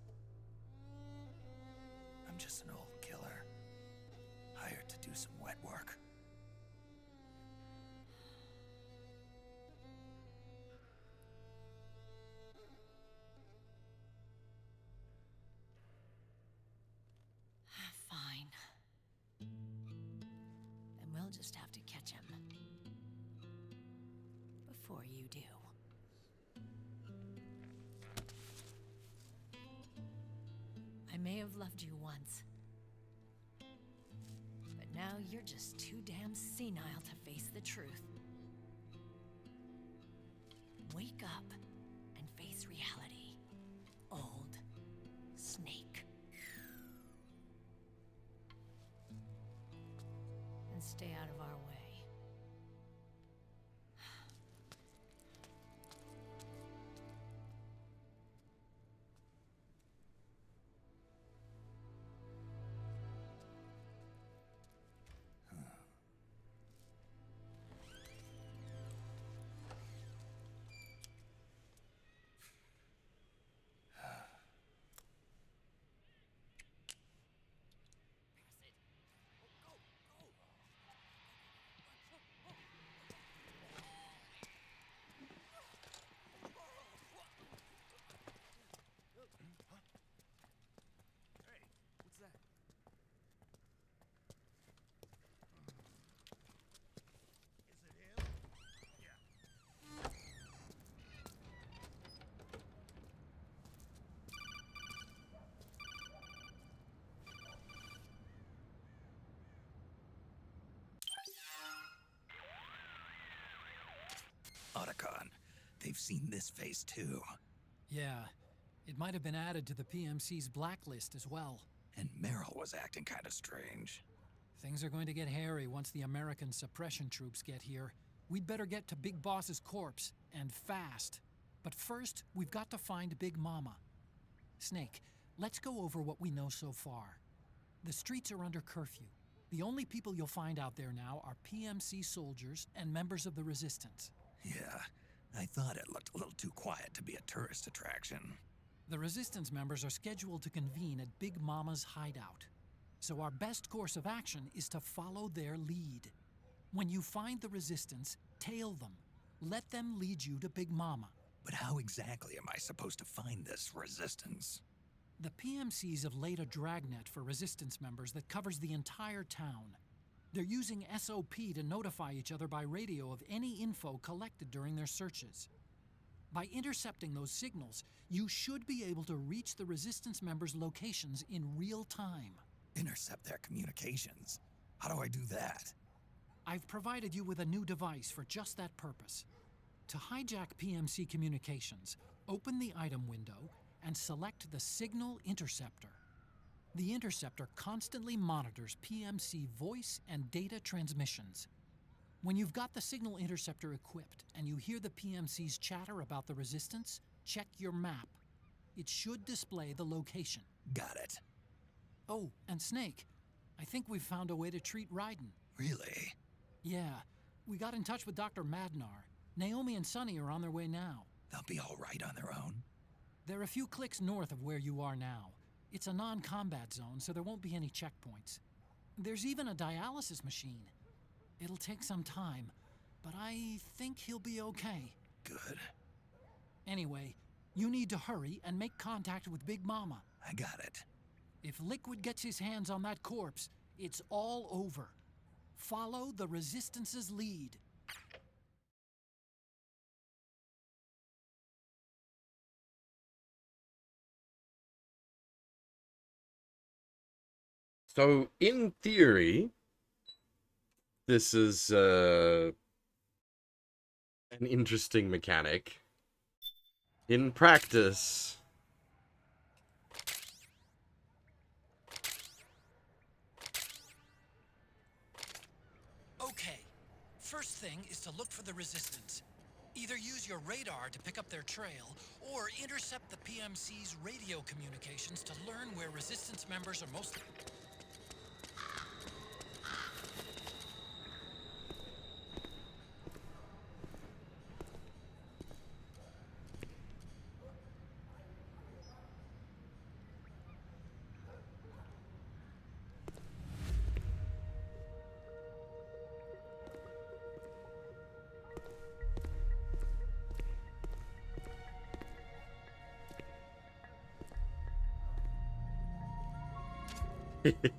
Speaker 16: I'm just an old killer, hired to do some wet work.
Speaker 13: Fine. Then we'll just have to catch him. Before you do. I may have loved you once. But now you're just too damn senile to face the truth. Wake up and face reality. Old Snake. And stay out of our way.
Speaker 10: Hey, what's that? Is it him? Yeah.
Speaker 16: Otacon, they've seen this face too.
Speaker 6: Yeah, it might have been added to the PMC's blacklist as well.
Speaker 16: And Meryl was acting kind of strange.
Speaker 6: Things are going to get hairy once the American suppression troops get here. We'd better get to Big Boss's corpse, and fast. But first, we've got to find Big Mama. Snake, let's go over what we know so far. The streets are under curfew. The only people you'll find out there now are PMC soldiers and members of the Resistance.
Speaker 16: Yeah, I thought it looked a little too quiet to be a tourist attraction.
Speaker 6: The Resistance members are scheduled to convene at Big Mama's hideout. So our best course of action is to follow their lead. When you find the Resistance, tail them. Let them lead you to Big Mama.
Speaker 16: But how exactly am I supposed to find this Resistance?
Speaker 6: The PMCs have laid a dragnet for Resistance members that covers the entire town. They're using SOP to notify each other by radio of any info collected during their searches. By intercepting those signals, you should be able to reach the Resistance members' locations in real time.
Speaker 16: Intercept their communications? How do I do that?
Speaker 6: I've provided you with a new device for just that purpose. To hijack PMC communications, open the item window and select the Signal Interceptor. The interceptor constantly monitors PMC voice and data transmissions. When you've got the Signal Interceptor equipped and you hear the PMC's chatter about the Resistance, check your map. It should display the location.
Speaker 16: Got it.
Speaker 6: Oh, and Snake, I think we've found a way to treat Raiden.
Speaker 16: Really?
Speaker 6: Yeah, we got in touch with Dr. Madnar. Naomi and Sonny are on their way now.
Speaker 16: They'll be all right on their own.
Speaker 6: They're a few clicks north of where you are now. It's a non-combat zone, so there won't be any checkpoints. There's even a dialysis machine. It'll take some time, but I think he'll be okay.
Speaker 16: Good.
Speaker 6: Anyway, you need to hurry and make contact with Big Mama.
Speaker 16: I got it.
Speaker 6: If Liquid gets his hands on that corpse, it's all over. Follow the Resistance's lead.
Speaker 1: So, in theory, this is an interesting mechanic. In practice,
Speaker 12: Okay, first thing is to look for the Resistance. Either use your radar to pick up their trail, or intercept the PMC's radio communications to learn where Resistance members are most...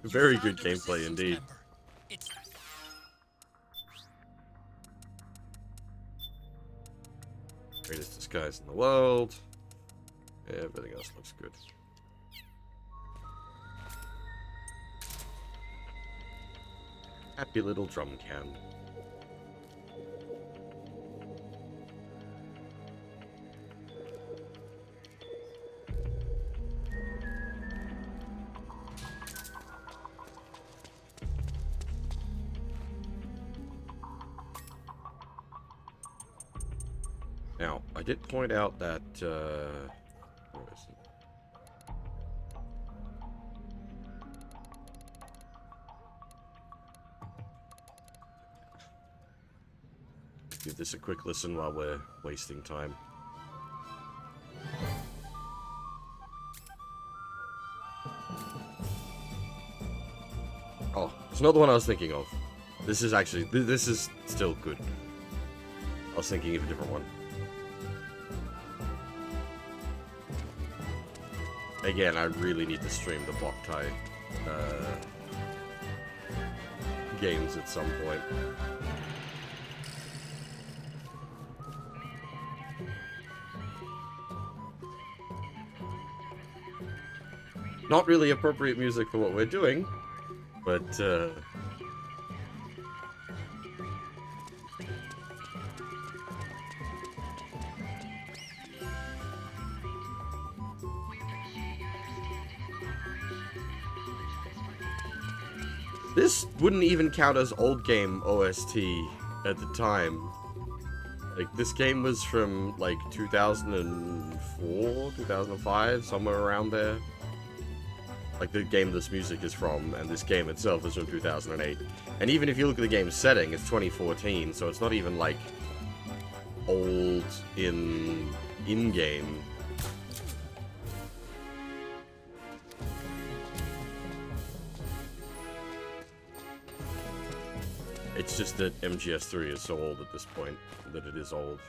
Speaker 1: very good gameplay indeed.
Speaker 12: It's...
Speaker 1: Greatest disguise in the world. Everything else looks good. Happy little drum can. Now, I did point out that, where is it? Give this a quick listen while we're wasting time. Oh, it's not the one I was thinking of. This is actually, this is still good. I was thinking of a different one. Again, I really need to stream the block tie games at some point. Not really appropriate music for what we're doing, but this wouldn't even count as old game OST at the time. Like, this game was from, like, 2004, 2005, somewhere around there. Like, the game this music is from, and this game itself is from 2008. And even if you look at the game's setting, it's 2014, so it's not even, like, old in-game. It's just that MGS3 is so old at this point that it is old.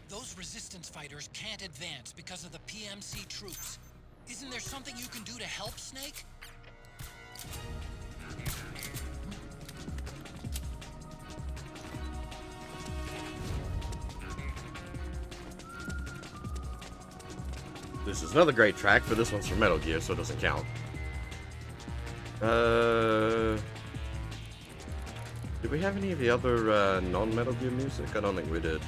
Speaker 12: Those Resistance fighters can't advance because of the PMC troops. Isn't there something you can do to help, Snake?
Speaker 1: This is another great track, but this one's from Metal Gear, so it doesn't count. Did we have any of the other non-Metal Gear music? I don't think we did.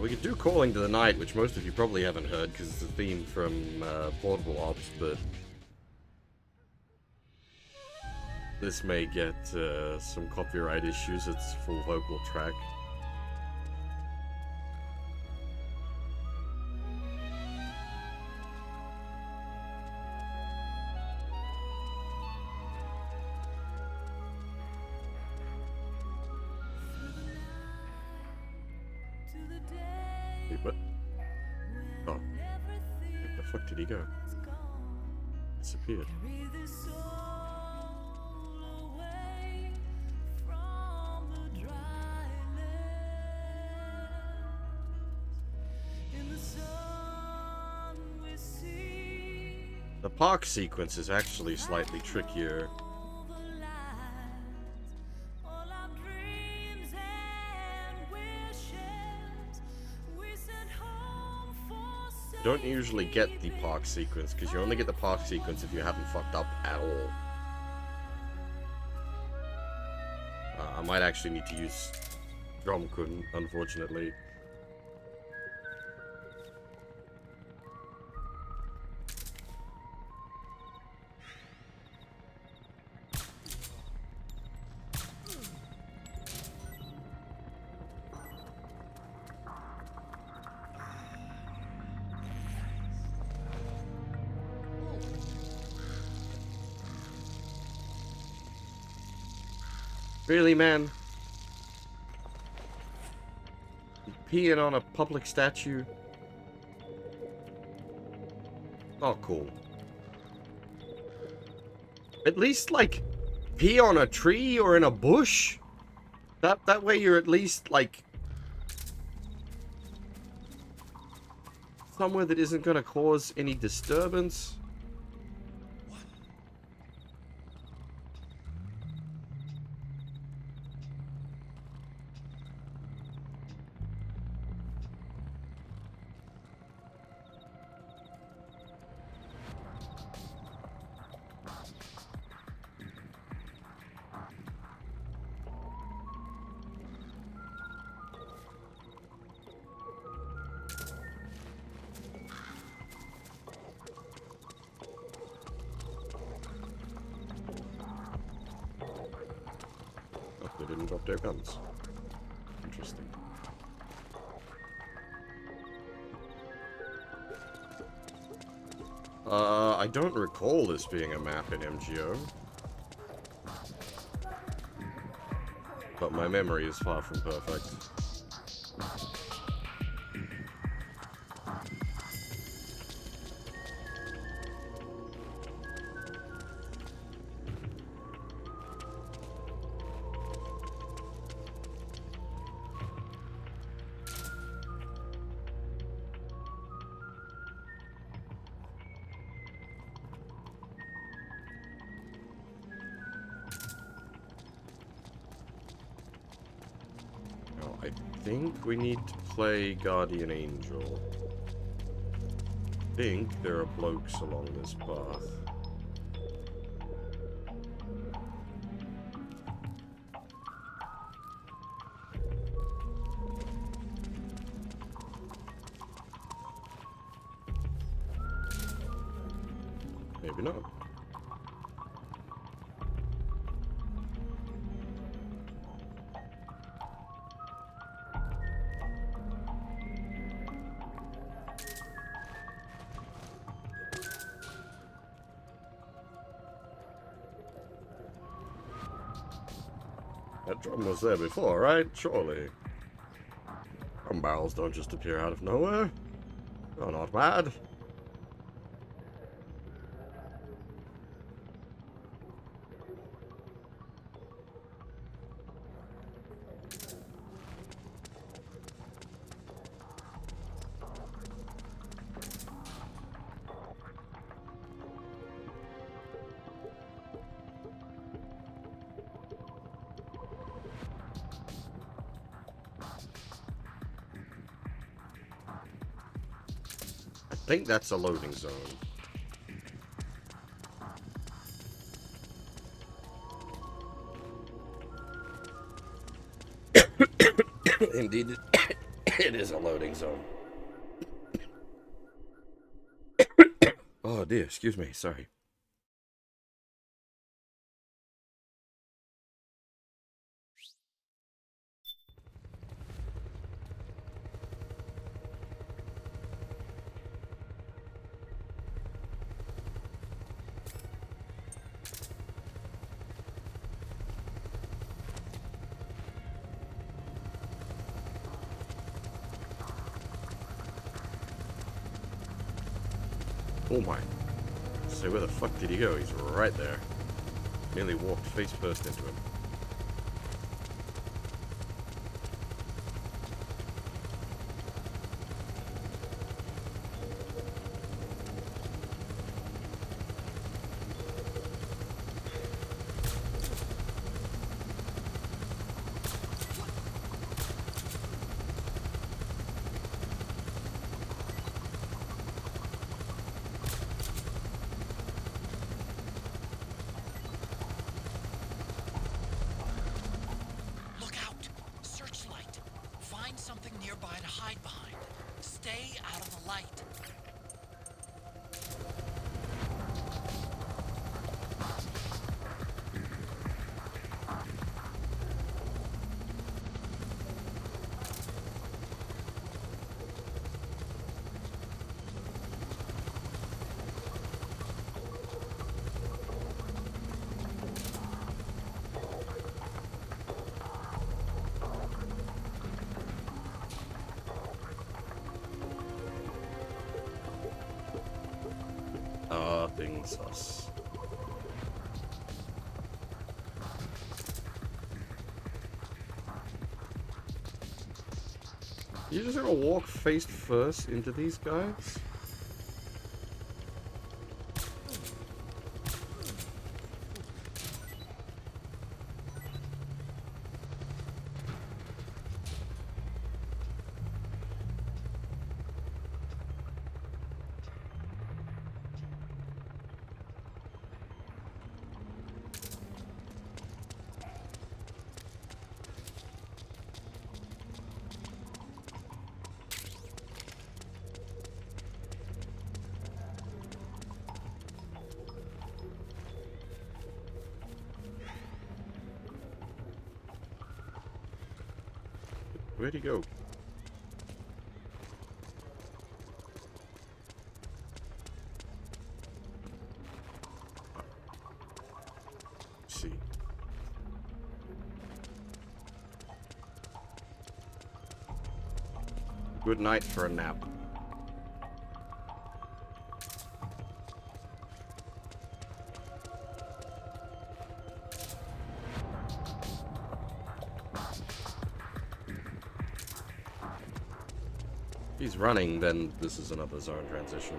Speaker 1: We could do Calling to the Night, which most of you probably haven't heard because it's a theme from Portable Ops, but this may get some copyright issues. It's a full vocal track. Wait, what? Oh. Where the fuck did he go? Disappeared. The park sequence is actually slightly trickier. Don't usually get the park sequence, because you only get the park sequence if you haven't fucked up at all. I might actually need to use Drumkun, unfortunately. Really, man? Peeing on a public statue? Oh, cool. At least, like, pee on a tree or in a bush? That way you're at least, like, somewhere that isn't gonna cause any disturbance. They didn't drop their guns. Interesting. I don't recall this being a map in MGO. But my memory is far from perfect. I think we need to play Guardian Angel. I think there are blokes along this path. Maybe not. That drum was there before, right? Surely. Drum barrels don't just appear out of nowhere. You're not mad. think that's a loading zone. Indeed, it is a loading zone. Oh dear, excuse me, sorry. Oh my. So where the fuck did he go? He's right there. Nearly walked face first into him.
Speaker 12: Something nearby to hide behind. Stay out of the light. Being sus. You just gonna walk face first into these guys? Where'd he go? Let's see. Good night for a nap. If he's running, then this is another zone transition.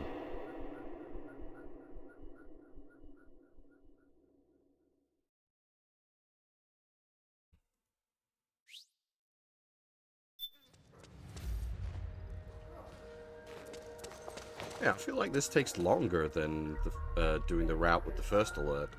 Speaker 12: Yeah, I feel like this takes longer than doing the route with the first alert.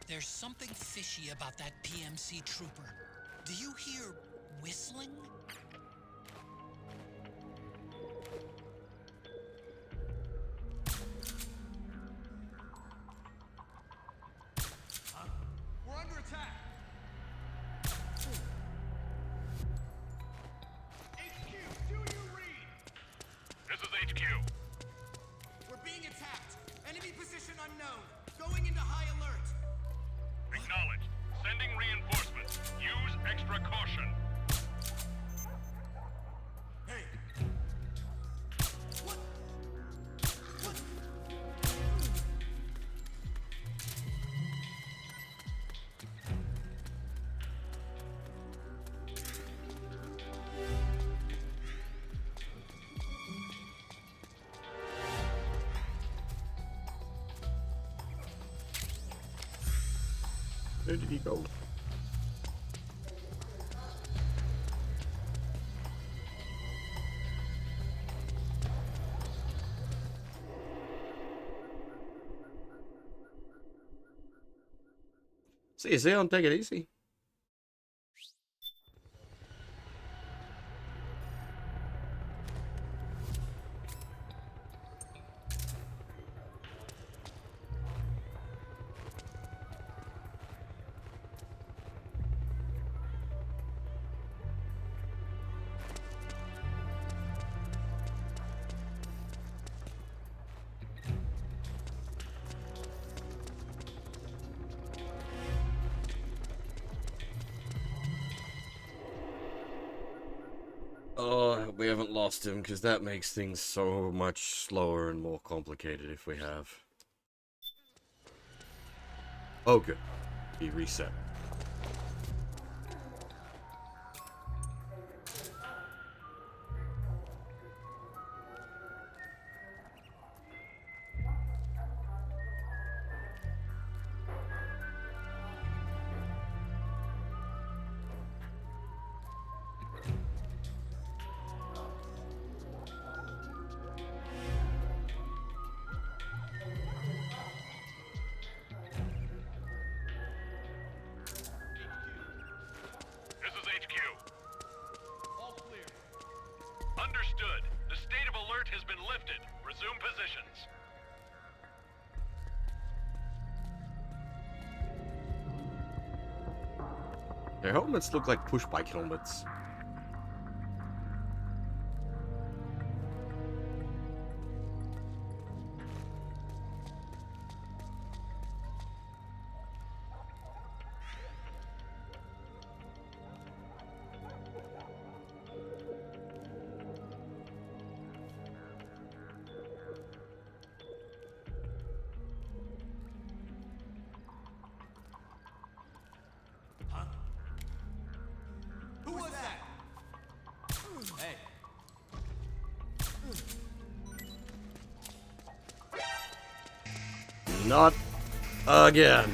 Speaker 12: There's something fishy about that PMC trooper. Do you hear whistling?
Speaker 10: Huh? We're under attack! HQ, do you read?
Speaker 11: This is HQ.
Speaker 10: We're being attacked. Enemy position unknown. Going into high alert.
Speaker 11: Acknowledged. Sending reinforcements. Use extra caution.
Speaker 1: Where did he go? See you soon. Take it easy. Oh, we haven't lost him, because that makes things so much slower and more complicated if we have. Oh, good. He reset.
Speaker 11: This is HQ. All clear. Understood. The state of alert has been lifted. Resume positions.
Speaker 1: Their helmets look like push bike helmets.
Speaker 10: Who was that? Hey.
Speaker 1: Not again.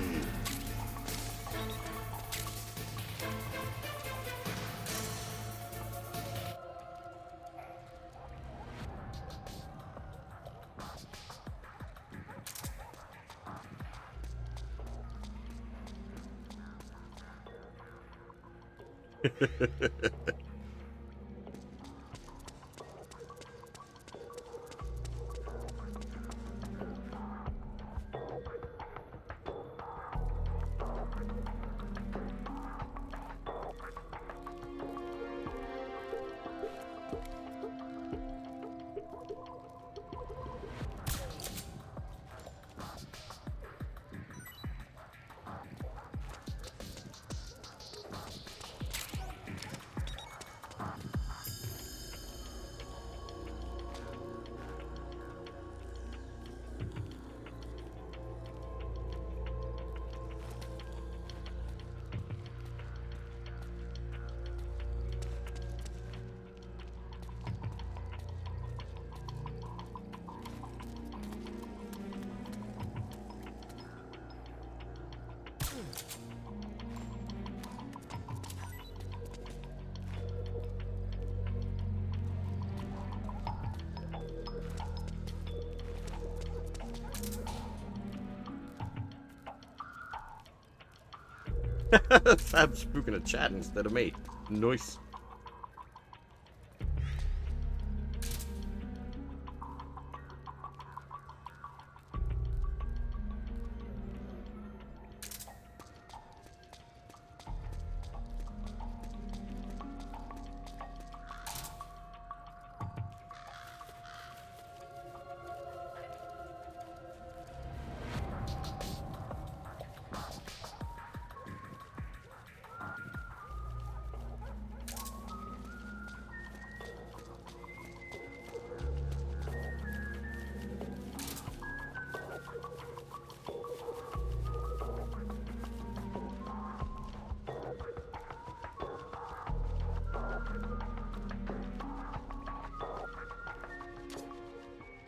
Speaker 1: I'm spooking a chat instead of me. Nice.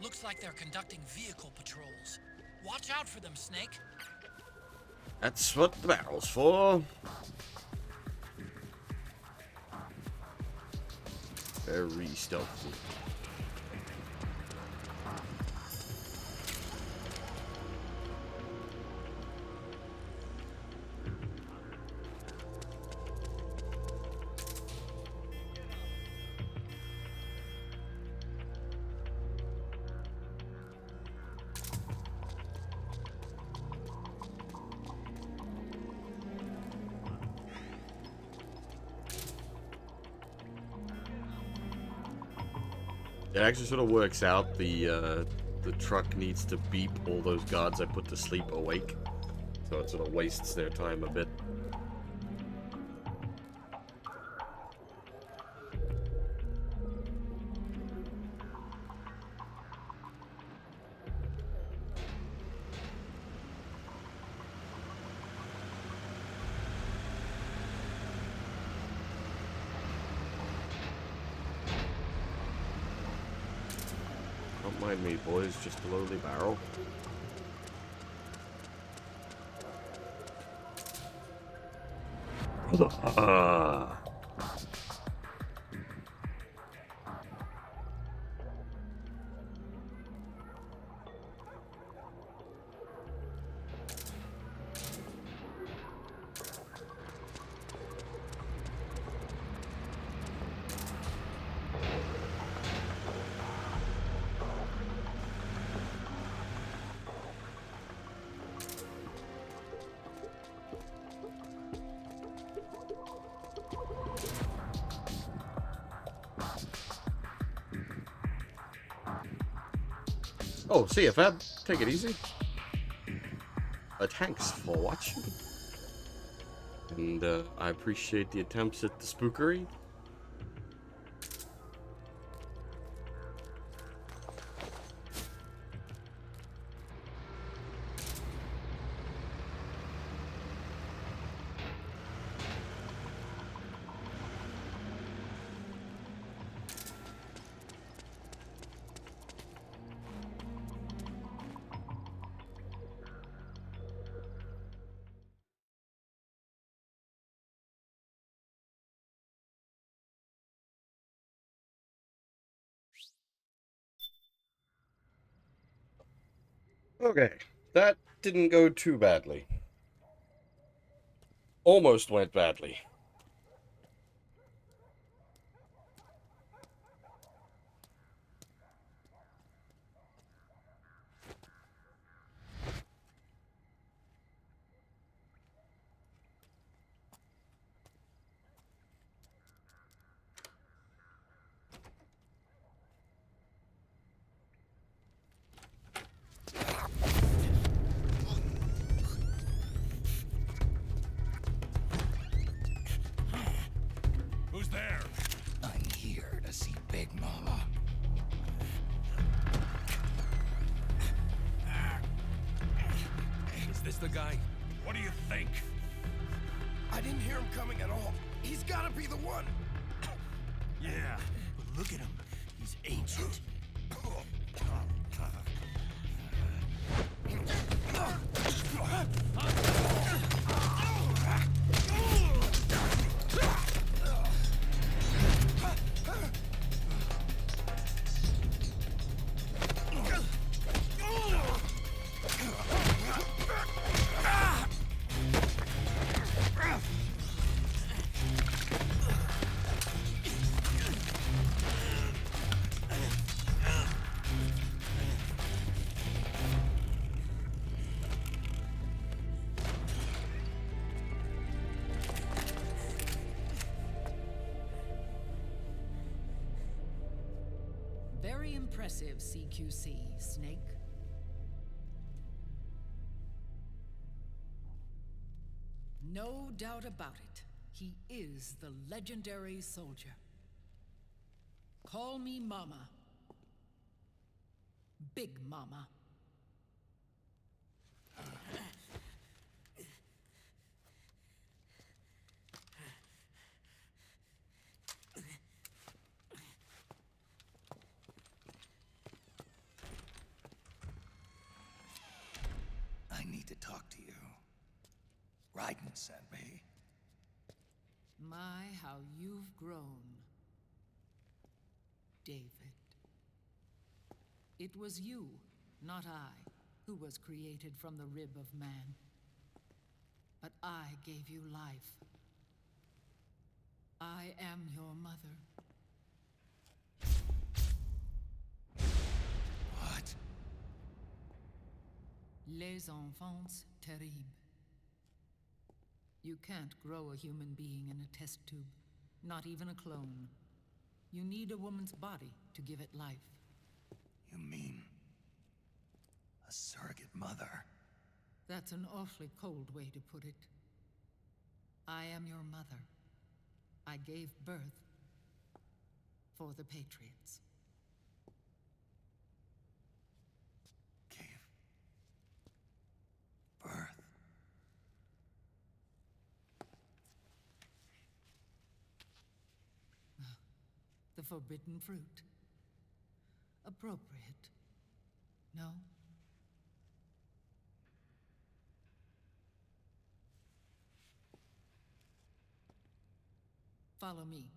Speaker 12: Looks like they're conducting vehicle patrols. Watch out for them, Snake.
Speaker 1: That's what the barrel's for. Very stealthy. It actually sort of works out. The truck needs to beep all those guards I put to sleep awake, so it sort of wastes their time a bit. Don't mind me, boys, just a lowly barrel. Oh, see ya, Fab. Take it easy. Thanks for watching. And I appreciate the attempts at the spookery. Okay, that didn't go too badly. Almost went badly.
Speaker 10: Who's there?
Speaker 16: I'm here to see Big Mama.
Speaker 10: Is this the guy? What do you think?
Speaker 3: I didn't hear him coming at all. He's gotta be the one.
Speaker 10: Yeah, but look at him. He's ancient.
Speaker 12: Very impressive, CQC, Snake. No doubt about it. He is the legendary soldier. Call me Mama. Big Mama.
Speaker 16: I need to talk to you. Raiden sent me.
Speaker 15: My, how you've grown, David. It was you, not I, who was created from the rib of man. But I gave you life. I am your mother.
Speaker 16: What?
Speaker 15: Les enfants terribles. You can't grow a human being in a test tube, not even a clone. You need a woman's body to give it life.
Speaker 16: You mean a surrogate mother?
Speaker 15: That's an awfully cold way to put it. I am your mother. I gave birth for the Patriots.
Speaker 16: Gave birth?
Speaker 15: The forbidden fruit. Appropriate. No? Follow me.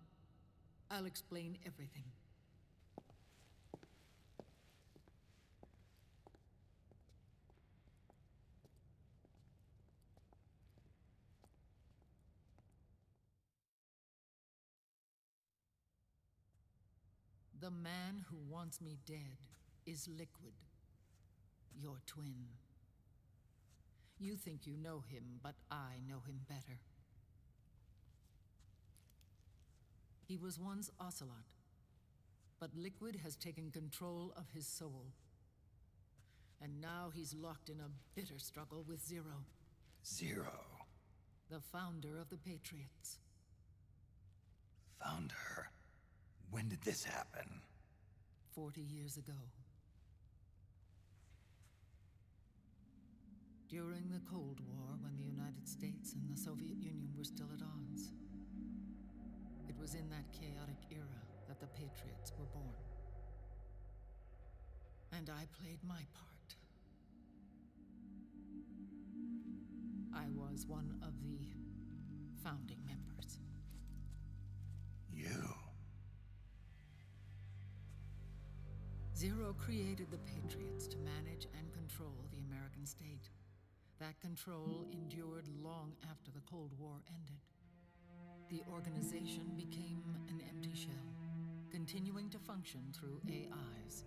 Speaker 15: I'll explain everything. The man who wants me dead is Liquid, your twin. You think you know him, but I know him better. He was once Ocelot, but Liquid has taken control of his soul. And now he's locked in a bitter struggle with Zero.
Speaker 16: Zero?
Speaker 15: The founder of the Patriots.
Speaker 16: Founder? When did this happen?
Speaker 15: 40 years ago. During the Cold War, when the United States and the Soviet Union were still at odds. It was in that chaotic era that the Patriots were born. And I played my part. I was one of the founding members.
Speaker 16: You?
Speaker 15: Zero created the Patriots to manage and control the American state. That control endured long after the Cold War ended. The organization became an empty shell, continuing to function through AIs.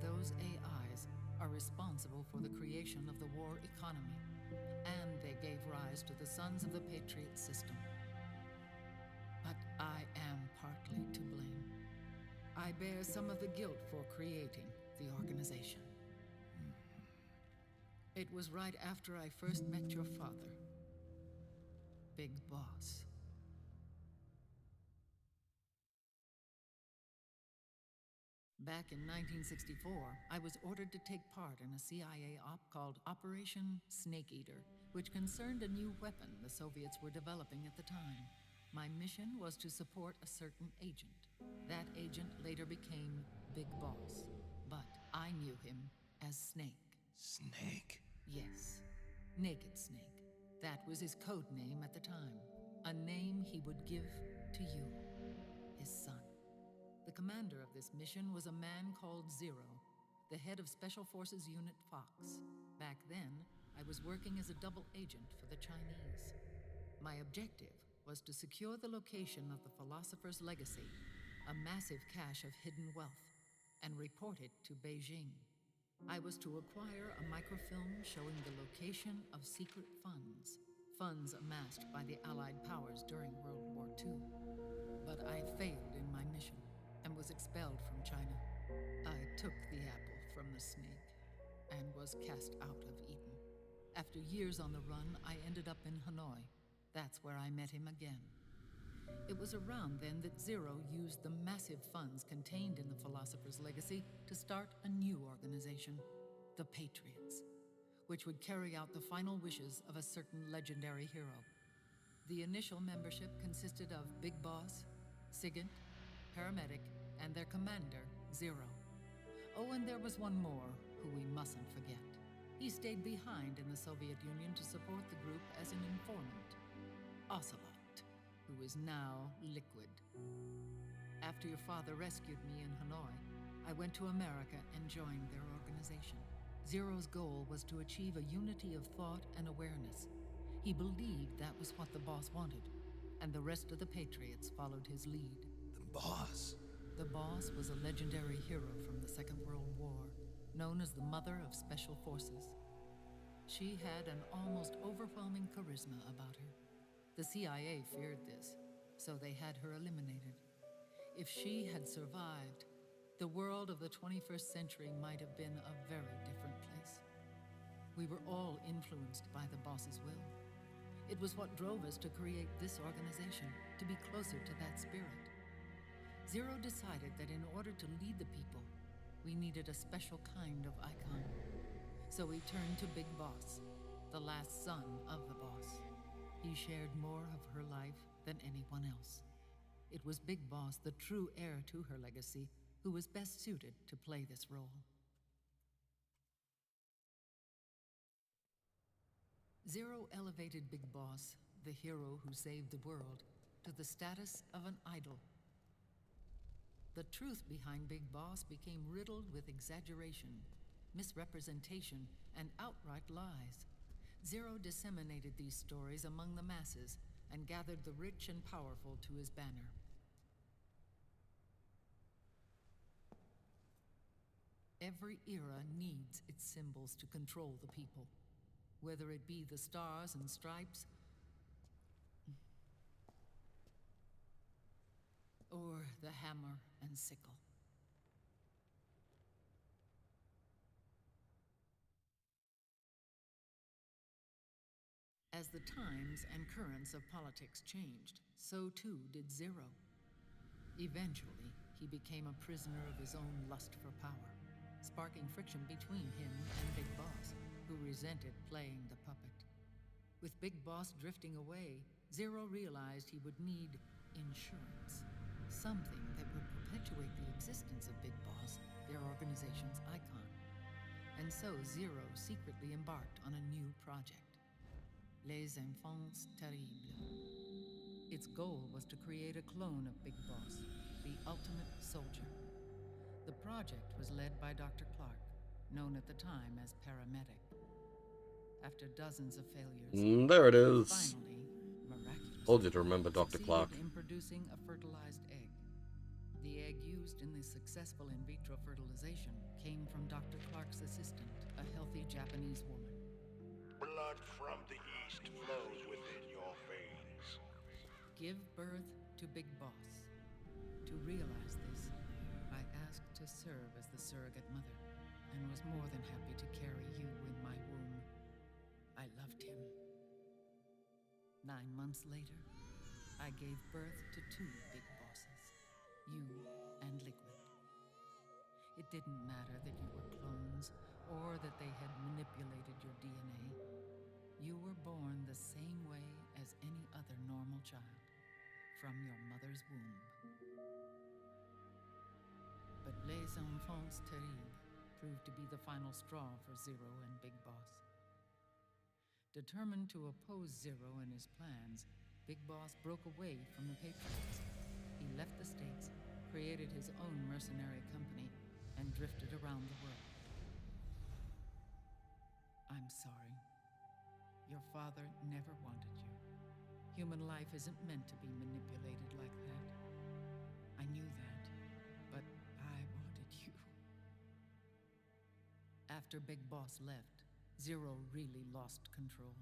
Speaker 15: Those AIs are responsible for the creation of the war economy, and they gave rise to the Sons of the Patriot system. But I am partly to blame. I bear some of the guilt for creating the organization. It was right after I first met your father, Big Boss. Back in 1964, I was ordered to take part in a CIA op called Operation Snake Eater, which concerned a new weapon the Soviets were developing at the time. My mission was to support a certain agent. That agent later became Big Boss, but I knew him as Snake.
Speaker 16: Snake?
Speaker 15: Yes, Naked Snake. That was his code name at the time. A name he would give to you, his son. The commander of this mission was a man called Zero, the head of Special Forces Unit Fox. Back then, I was working as a double agent for the Chinese. My objective was to secure the location of the Philosopher's Legacy, a massive cache of hidden wealth, and report it to Beijing. I was to acquire a microfilm showing the location of secret funds, funds amassed by the Allied powers during World War II. But I failed in my mission and was expelled from China. I took the apple from the snake and was cast out of Eden. After years on the run, I ended up in Hanoi. That's where I met him again. It was around then that Zero used the massive funds contained in the Philosopher's Legacy to start a new organization, the Patriots, which would carry out the final wishes of a certain legendary hero. The initial membership consisted of Big Boss, Sigint, Paramedic, and their commander, Zero. Oh, and there was one more who we mustn't forget. He stayed behind in the Soviet Union to support the group as an informant. Ocelot, who is now Liquid. After your father rescued me in Hanoi, I went to America and joined their organization. Zero's goal was to achieve a unity of thought and awareness. He believed that was what the boss wanted, and the rest of the Patriots followed his lead.
Speaker 16: The boss?
Speaker 15: The boss was a legendary hero from the Second World War, known as the Mother of Special Forces. She had an almost overwhelming charisma about her. The CIA feared this, so they had her eliminated. If she had survived, the world of the 21st century might have been a very different place. We were all influenced by the boss's will. It was what drove us to create this organization, to be closer to that spirit. Zero decided that in order to lead the people, we needed a special kind of icon. So he turned to Big Boss, the last son of the boss. He shared more of her life than anyone else. It was Big Boss, the true heir to her legacy, who was best suited to play this role. Zero elevated Big Boss, the hero who saved the world, to the status of an idol. The truth behind Big Boss became riddled with exaggeration, misrepresentation, and outright lies. Zero disseminated these stories among the masses and gathered the rich and powerful to his banner. Every era needs its symbols to control the people, whether it be the stars and stripes or the hammer and sickle. As the times and currents of politics changed, so too did Zero. Eventually, he became a prisoner of his own lust for power, sparking friction between him and Big Boss, who resented playing the puppet. With Big Boss drifting away, Zero realized he would need insurance, something that would perpetuate the existence of Big Boss, their organization's icon. And so Zero secretly embarked on a new project. Les Enfants Terribles. Its goal was to create a clone of Big Boss, the ultimate soldier. The project was led by Dr. Clark, known at the time as Paramedic. After dozens of failures,
Speaker 1: There it is.
Speaker 15: finally, miraculously,
Speaker 1: Told you to remember Dr.
Speaker 15: succeeded
Speaker 1: Clark.
Speaker 15: in producing a fertilized egg. The egg used in the successful in vitro fertilization came from Dr. Clark's assistant, a healthy Japanese woman.
Speaker 10: Blood from the east flows within your veins.
Speaker 15: Give birth to Big Boss. To realize this, I asked to serve as the surrogate mother, and was more than happy to carry you in my womb. I loved him. 9 months later, I gave birth to 2 Big Bosses, you and Liquid. It didn't matter that you were clones, or that they had manipulated your DNA. You were born the same way as any other normal child, from your mother's womb. But Les Enfants Terribles proved to be the final straw for Zero and Big Boss. Determined to oppose Zero and his plans, Big Boss broke away from the Patriots. He left the States, created his own mercenary company, and drifted around the world. I'm sorry. Your father never wanted you. Human life isn't meant to be manipulated like that. I knew that, but I wanted you. After Big Boss left, Zero really lost control.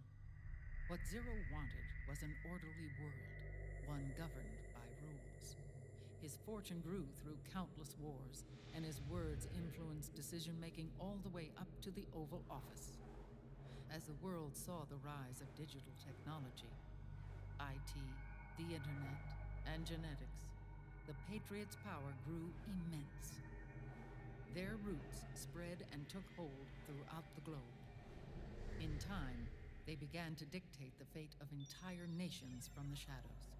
Speaker 15: What Zero wanted was an orderly world, one governed by rules. His fortune grew through countless wars, and his words influenced decision-making all the way up to the Oval Office. As the world saw the rise of digital technology, IT, the internet, and genetics, the Patriots' power grew immense. Their roots spread and took hold throughout the globe. In time, they began to dictate the fate of entire nations from the shadows.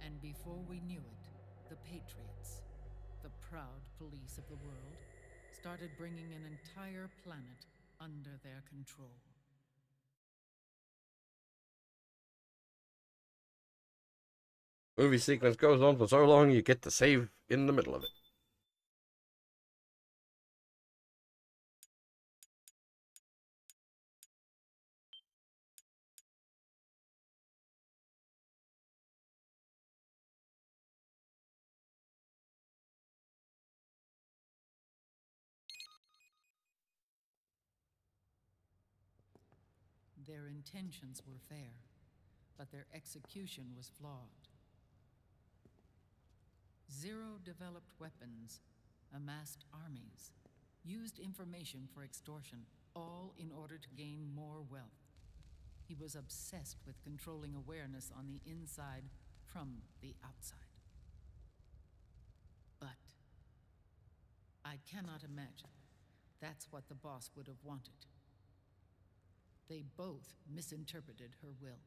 Speaker 15: And before we knew it, the Patriots, the proud police of the world, started bringing an entire planet under their control.
Speaker 1: Movie sequence goes on for so long, you get to save in the middle of it.
Speaker 15: Their intentions were fair, but their execution was flawed. Zero developed weapons, amassed armies, used information for extortion, all in order to gain more wealth. He was obsessed with controlling awareness on the inside from the outside. But I cannot imagine that's what the boss would have wanted. They both misinterpreted her will.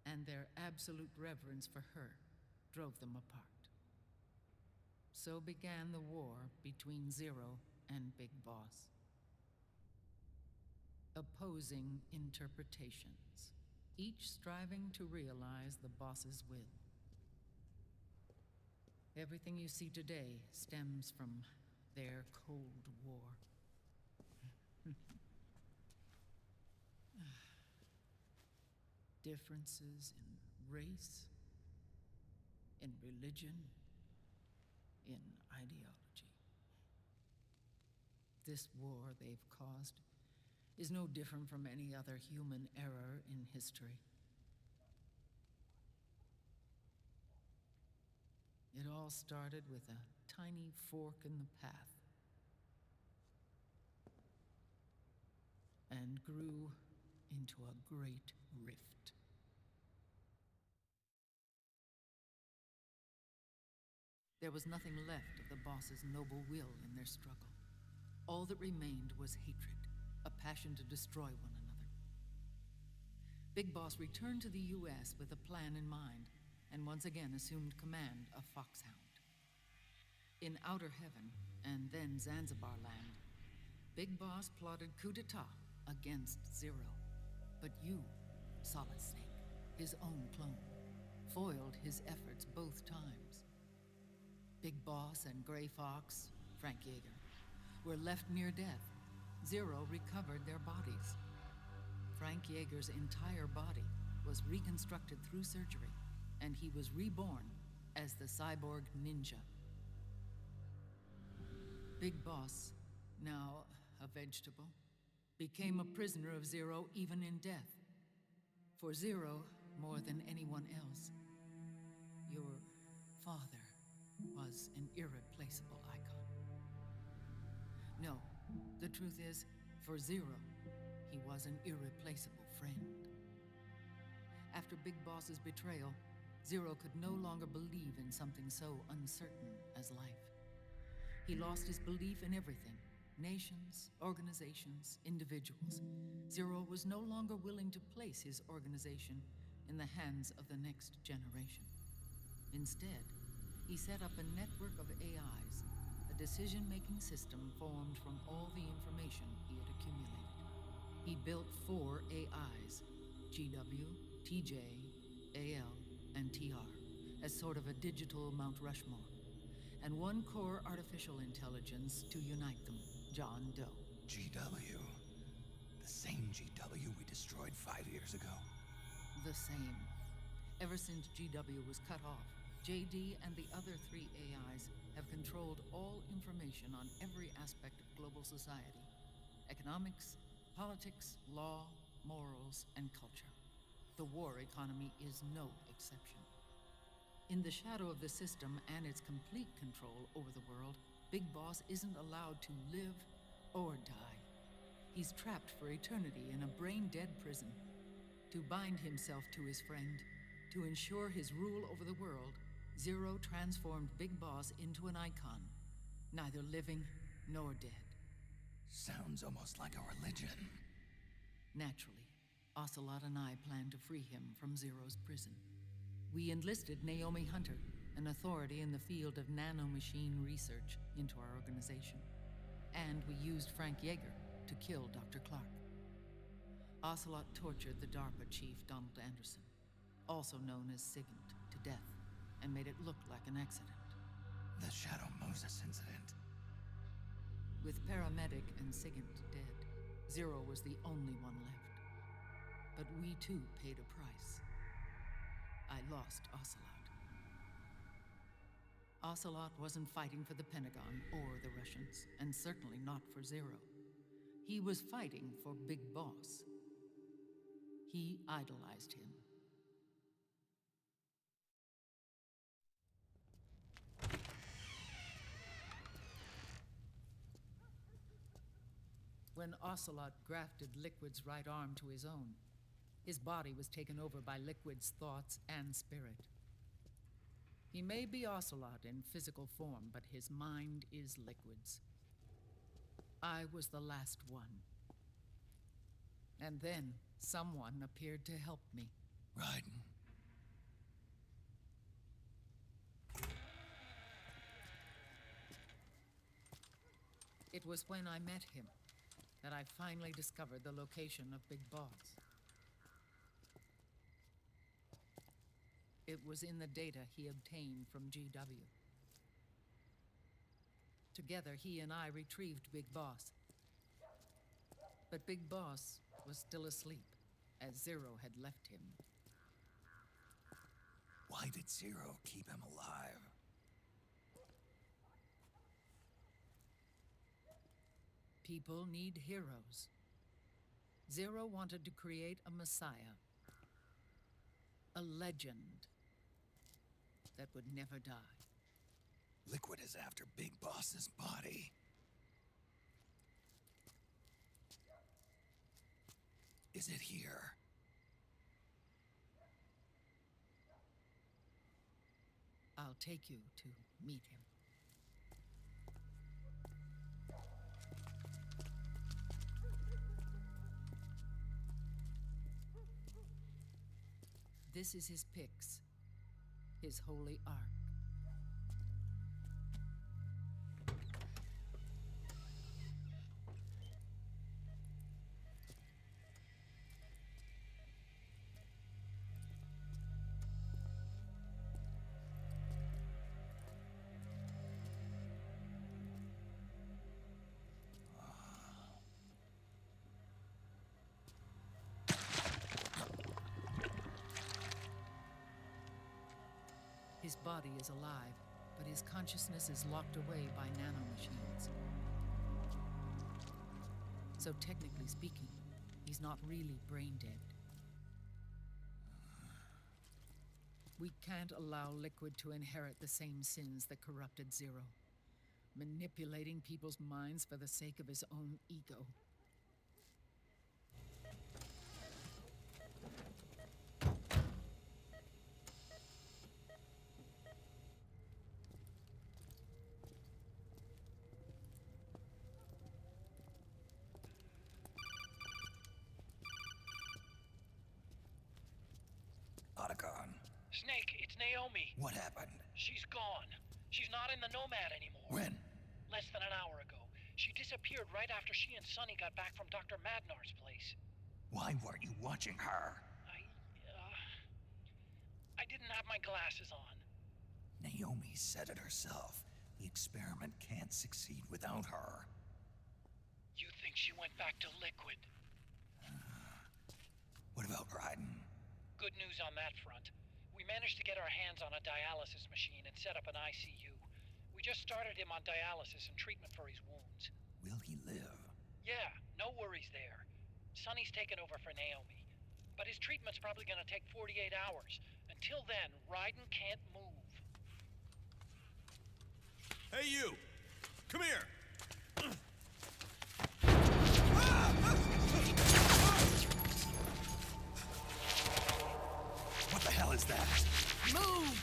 Speaker 15: And their absolute reverence for her drove them apart. So began the war between Zero and Big Boss. Opposing interpretations, each striving to realize the boss's will. Everything you see today stems from their Cold War. Differences in race, in religion, in ideology. This war they've caused is no different from any other human error in history. It all started with a tiny fork in the path and grew into a great rift. There was nothing left of the boss's noble will in their struggle. All that remained was hatred, a passion to destroy one another. Big Boss returned to the U.S. with a plan in mind, and once again assumed command of Foxhound. In Outer Heaven, and then Zanzibar Land, Big Boss plotted coup d'etat against Zero. But you, Solid Snake, his own clone, foiled his efforts both times. Big Boss and Gray Fox, Frank Yeager, were left near death. Zero recovered their bodies. Frank Yeager's entire body was reconstructed through surgery, and he was reborn as the cyborg ninja. Big Boss, now a vegetable, became a prisoner of Zero even in death. For Zero, more than anyone else, your father was an irreplaceable icon. No, the truth is, for Zero, he was an irreplaceable friend. After Big Boss's betrayal, Zero could no longer believe in something so uncertain as life. He lost his belief in everything. Nations, organizations, individuals. Zero was no longer willing to place his organization in the hands of the next generation. Instead, he set up a network of AIs, a decision-making system formed from all the information he had accumulated. He built 4 AIs, GW, TJ, AL, and TR, as sort of a digital Mount Rushmore, and 1 core artificial intelligence to unite them, John Doe.
Speaker 16: GW? The same GW we destroyed 5 years ago?
Speaker 15: The same. Ever since GW was cut off, JD and the other 3 AIs have controlled all information on every aspect of global society. Economics, politics, law, morals, and culture. The war economy is no exception. In the shadow of the system and its complete control over the world, Big Boss isn't allowed to live or die. He's trapped for eternity in a brain-dead prison. To bind himself to his friend, to ensure his rule over the world, Zero transformed Big Boss into an icon, neither living nor dead.
Speaker 16: Sounds almost like a religion.
Speaker 15: Naturally, Ocelot and I plan to free him from Zero's prison. We enlisted Naomi Hunter, an authority in the field of nanomachine research, into our organization. And we used Frank Yeager to kill Dr. Clark. Ocelot tortured the DARPA chief, Donald Anderson, also known as Sigint, to death, and made it look like an accident.
Speaker 16: The Shadow Moses incident.
Speaker 15: With Paramedic and Sigint dead, Zero was the only one left. But we too paid a price. I lost Ocelot. Ocelot wasn't fighting for the Pentagon or the Russians, and certainly not for Zero. He was fighting for Big Boss. He idolized him. When Ocelot grafted Liquid's right arm to his own, his body was taken over by Liquid's thoughts and spirit. He may be Ocelot in physical form, but his mind is Liquid's. I was the last one. And then someone appeared to help me.
Speaker 16: Raiden.
Speaker 15: It was when I met him that I finally discovered the location of Big Boss. It was in the data he obtained from GW. Together, he and I retrieved Big Boss. But Big Boss was still asleep, as Zero had left him.
Speaker 16: Why did Zero keep him alive?
Speaker 15: People need heroes. Zero wanted to create a messiah. A legend that would never die.
Speaker 16: Liquid is after Big Boss's body. Is it here?
Speaker 15: I'll take you to meet him. This is his pyx, his holy ark. His body is alive, but his consciousness is locked away by nanomachines. So technically speaking, he's not really brain dead. We can't allow Liquid to inherit the same sins that corrupted Zero, manipulating people's minds for the sake of his own ego.
Speaker 16: Otacon.
Speaker 9: Snake, it's Naomi.
Speaker 16: What happened?
Speaker 9: She's gone. She's not in the Nomad anymore.
Speaker 16: When?
Speaker 9: Less than an hour ago. She disappeared right after she and Sonny got back from Dr. Madnar's place.
Speaker 16: Why weren't you watching her?
Speaker 9: I didn't have my glasses on.
Speaker 16: Naomi said it herself. The experiment can't succeed without her.
Speaker 9: You think she went back to Liquid?
Speaker 16: What about Raiden?
Speaker 9: Good news on that front. We managed to get our hands on a dialysis machine and set up an ICU. We just started him on dialysis and treatment for his wounds.
Speaker 16: Will he live?
Speaker 9: Yeah, no worries there. Sonny's taken over for Naomi. But his treatment's probably gonna take 48 hours. Until then, Raiden can't move.
Speaker 10: Hey, you! Come here!
Speaker 16: What the hell is that?
Speaker 15: Move!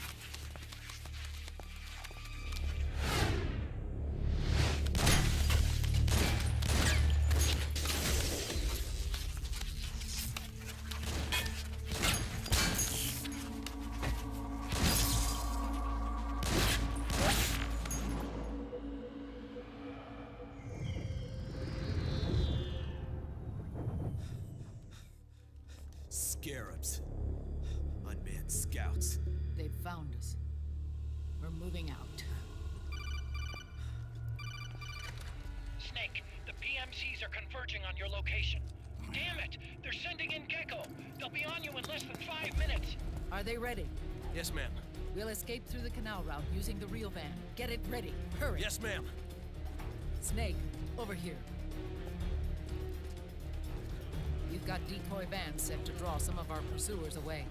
Speaker 3: Scarabs. Unmanned scouts.
Speaker 15: They've found us. We're moving out.
Speaker 9: Snake, the PMCs are converging on your location. Damn it! They're sending in Gecko. They'll be on you in less than 5 minutes.
Speaker 15: Are they ready?
Speaker 3: Yes, ma'am.
Speaker 15: We'll escape through the canal route using the real van. Get it ready. Hurry.
Speaker 3: Yes, ma'am.
Speaker 15: Snake, over here. We've got decoy vans set to draw some of our pursuers away.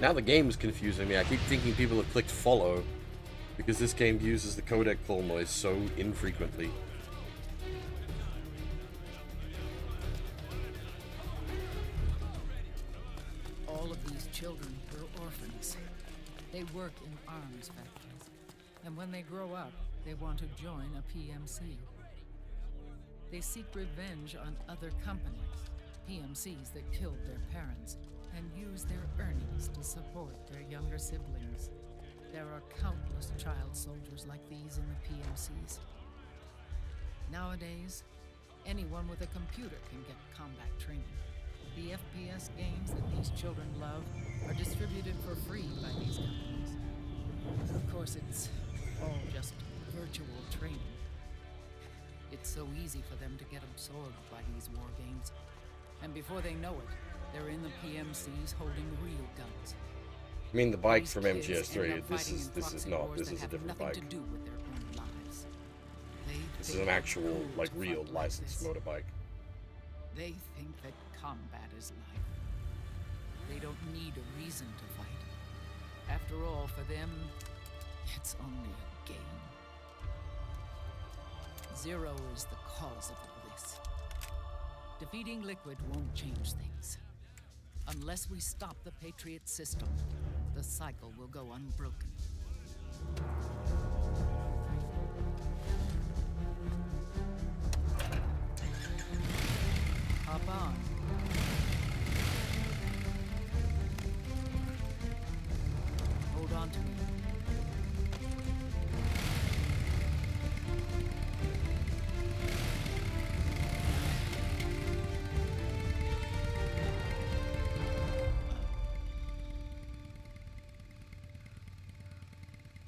Speaker 1: Now the game's confusing me. I keep thinking people have clicked follow because this game uses the codec call noise so infrequently.
Speaker 15: All of these children were orphans. They work in arms factories. And when they grow up, they want to join a PMC. They seek revenge on other companies, PMCs that killed their parents, and use their earnings to support their younger siblings. There are countless child soldiers like these in the PMCs. Nowadays, anyone with a computer can get combat training. The FPS games that these children love are distributed for free by these companies. Of course, it's all just virtual training. It's so easy for them to get absorbed by these war games. And before they know it, they're in the PMCs holding real guns.
Speaker 1: I mean the bike
Speaker 15: These
Speaker 1: from
Speaker 15: kids
Speaker 1: MGS3.
Speaker 15: end up
Speaker 1: This
Speaker 15: fighting
Speaker 1: is
Speaker 15: in
Speaker 1: this is
Speaker 15: proxy
Speaker 1: not.
Speaker 15: wars
Speaker 1: This
Speaker 15: that
Speaker 1: is a
Speaker 15: have
Speaker 1: different
Speaker 15: nothing
Speaker 1: bike.
Speaker 15: to do with their own lives.
Speaker 1: This is an actual, like, real licensed motorbike.
Speaker 15: They think that combat is life. They don't need a reason to fight. After all, for them, it's only a game. Zero is the cause of all this. Defeating Liquid won't change things. Unless we stop the Patriot system, the cycle will go unbroken. Hop on. Hold on to me.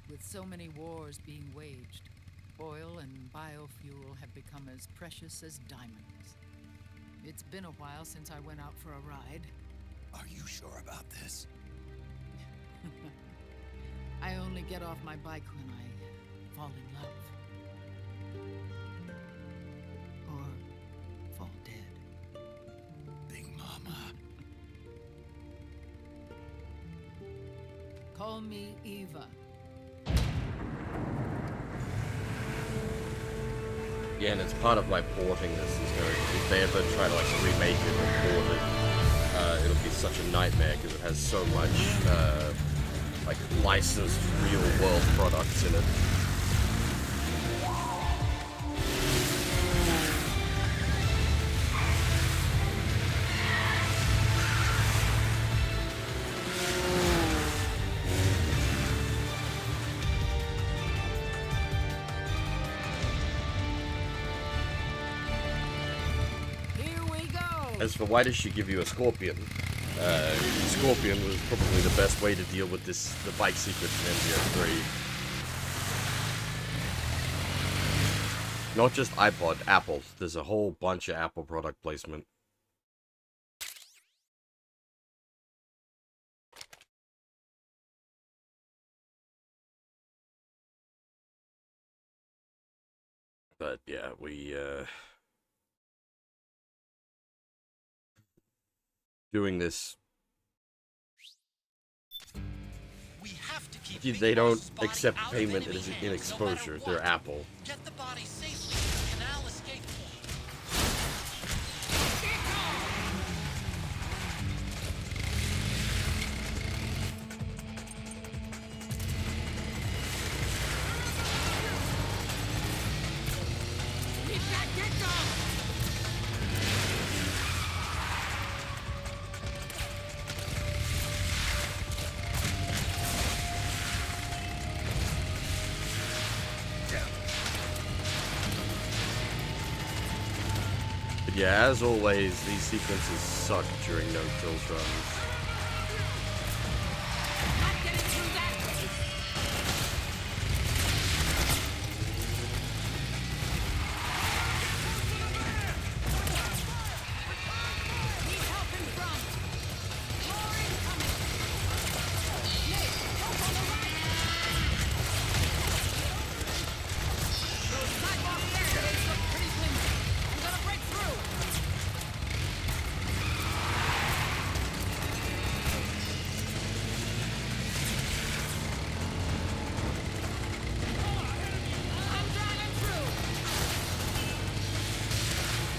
Speaker 15: With so many wars being waged, oil and biofuel have become as precious as diamonds. It's been a while since I went out for a ride.
Speaker 3: Are you sure about this?
Speaker 15: I only get off my bike when I fall in love. Or fall dead.
Speaker 3: Big Mama.
Speaker 15: Call me Eva.
Speaker 1: Yeah, and it's part of why porting this is going to, if they ever try to like remake it and port it, it'll be such a nightmare because it has so much like licensed real world products in it. As for why does she give you a scorpion? Scorpion was probably the best way to deal with this, the bike secrets in MGS3. Not just iPod, Apple. There's a whole bunch of Apple product placement. But yeah, we doing this.
Speaker 12: We have to keep
Speaker 1: They don't
Speaker 12: Boss's body
Speaker 1: accept
Speaker 12: out of
Speaker 1: payment
Speaker 12: enemy
Speaker 1: in
Speaker 12: hands,
Speaker 1: exposure.
Speaker 12: no matter
Speaker 1: They're
Speaker 12: what.
Speaker 1: Apple.
Speaker 12: Get the body safely to the canal escape point.
Speaker 2: Keep that Gecko!
Speaker 1: Yeah, as always, these sequences suck during no-kills runs.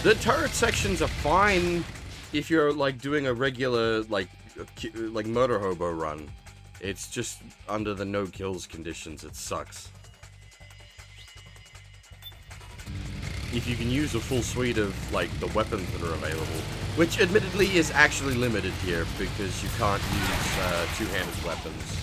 Speaker 1: The turret sections are fine if you're like doing a regular like murder hobo run. It's just under the no kills conditions it sucks. If you can use a full suite of like the weapons that are available, which admittedly is actually limited here because you can't use two-handed weapons.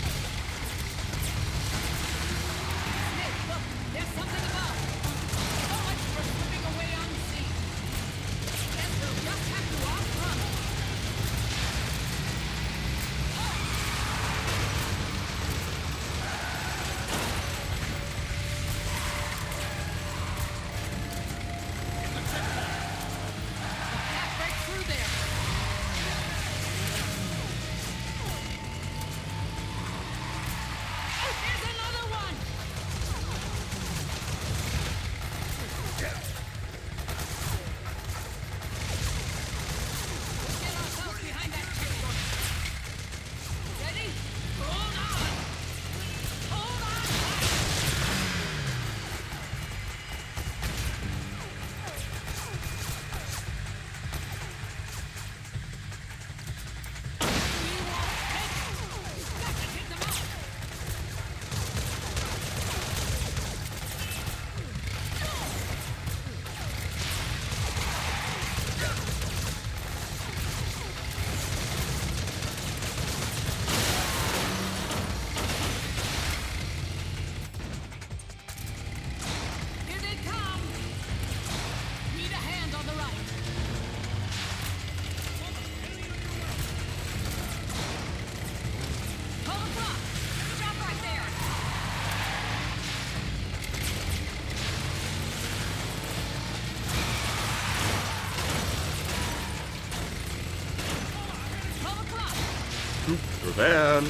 Speaker 1: Van.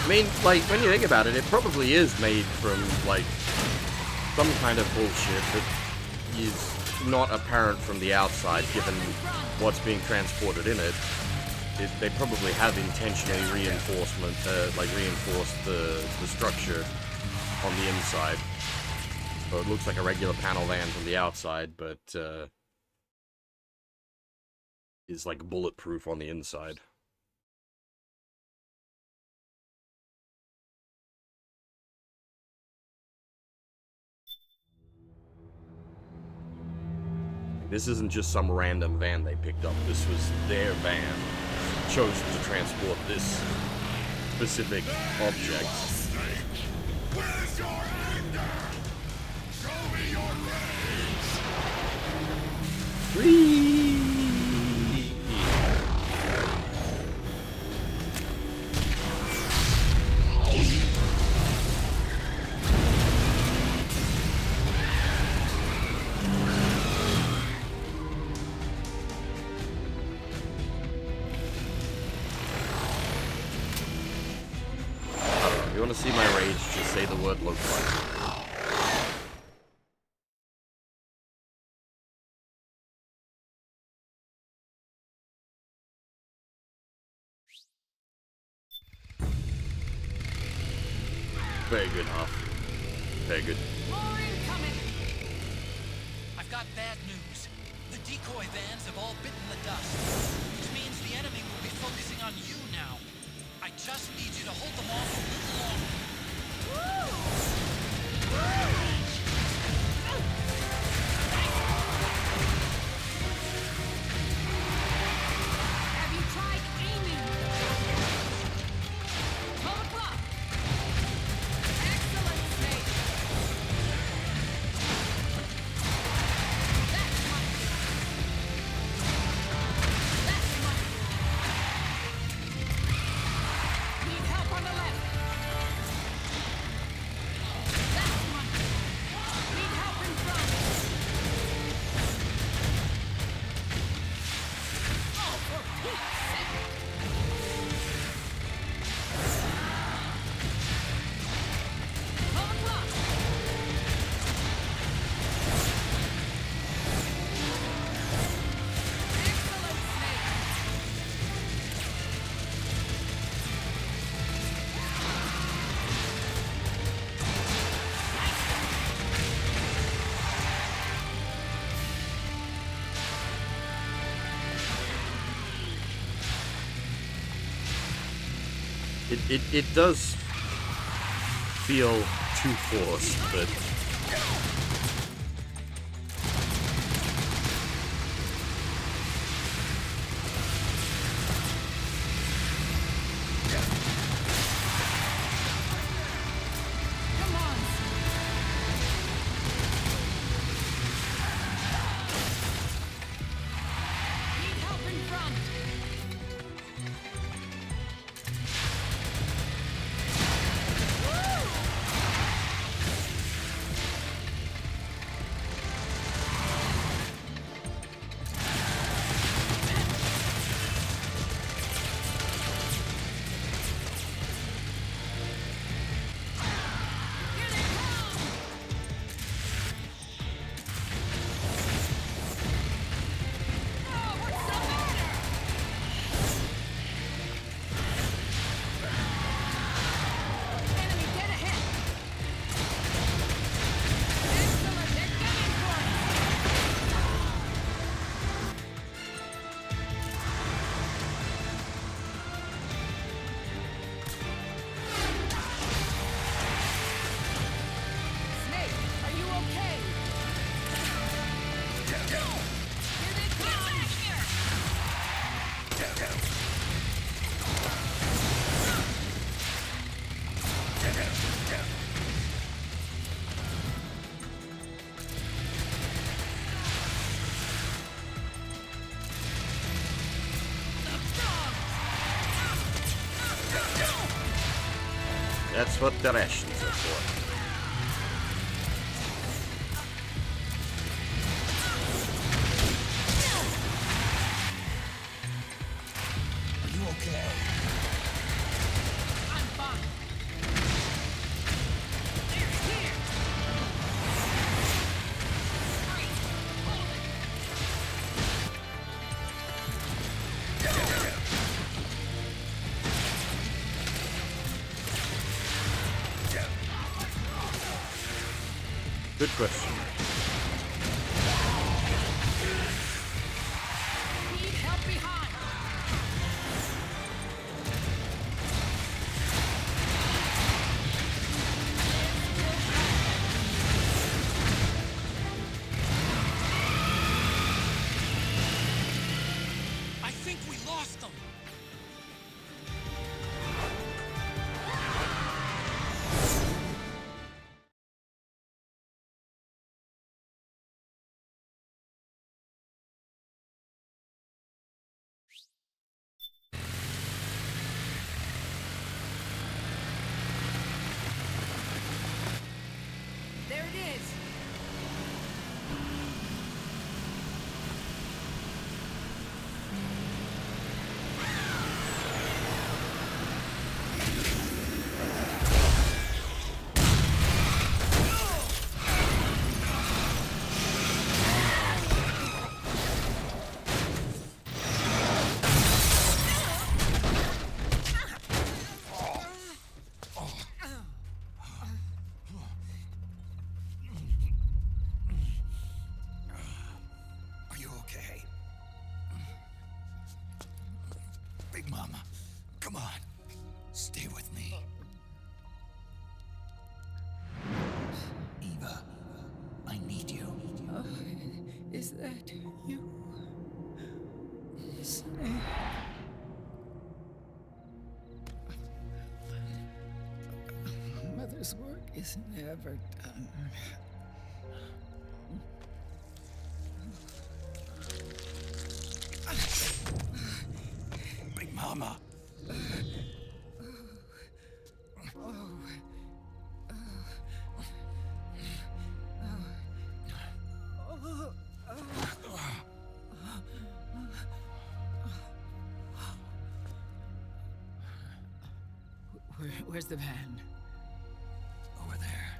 Speaker 1: I mean, like, when you think about it, it probably is made from, like, some kind of bullshit that is not apparent from the outside, given what's being transported in it. They probably have intentionally reinforced the structure on the inside. So it looks like a regular panel van from the outside, but, is, like, bulletproof on the inside. This isn't just some random van they picked up. This was their van, chosen to transport this specific object.
Speaker 3: Where's your anger? Show me your rage!
Speaker 1: Whee! If you want to see my rage, just say the word localizer. Very good, Huff. Very good.
Speaker 12: I've got bad news. The decoy vans have all bitten the dust, which means the enemy will be focusing on you now. I just need you to hold them off a little longer.
Speaker 17: Have you tried aiming? Hold up! Excellent, Snake! That's my
Speaker 1: It does feel too forced, but that's what the rations are for.
Speaker 3: Are you okay?
Speaker 12: I'm fine.
Speaker 1: Good question.
Speaker 12: Need help behind. I think we lost them.
Speaker 15: There it is.
Speaker 16: Are you okay? Big Mama, come on. Stay with me. Eva, I need you.
Speaker 15: Is that you? Snake. Mother's work is never done.
Speaker 16: Big Mama.
Speaker 15: Where's the van?
Speaker 16: Over there.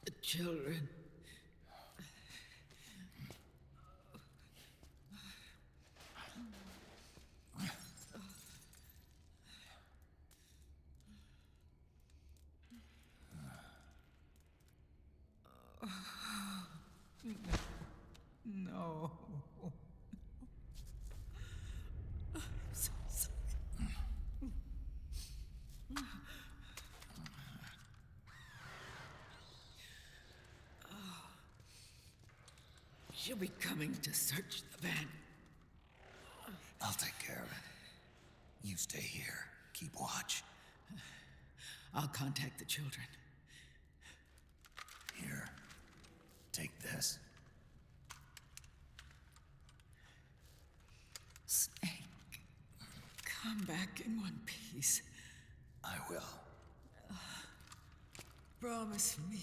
Speaker 15: The children.
Speaker 18: She'll be coming to search the van.
Speaker 16: I'll take care of it. You stay here. Keep watch.
Speaker 18: I'll contact the children.
Speaker 16: Here. Take this.
Speaker 18: Snake, come back in one piece.
Speaker 16: I will.
Speaker 18: Promise me.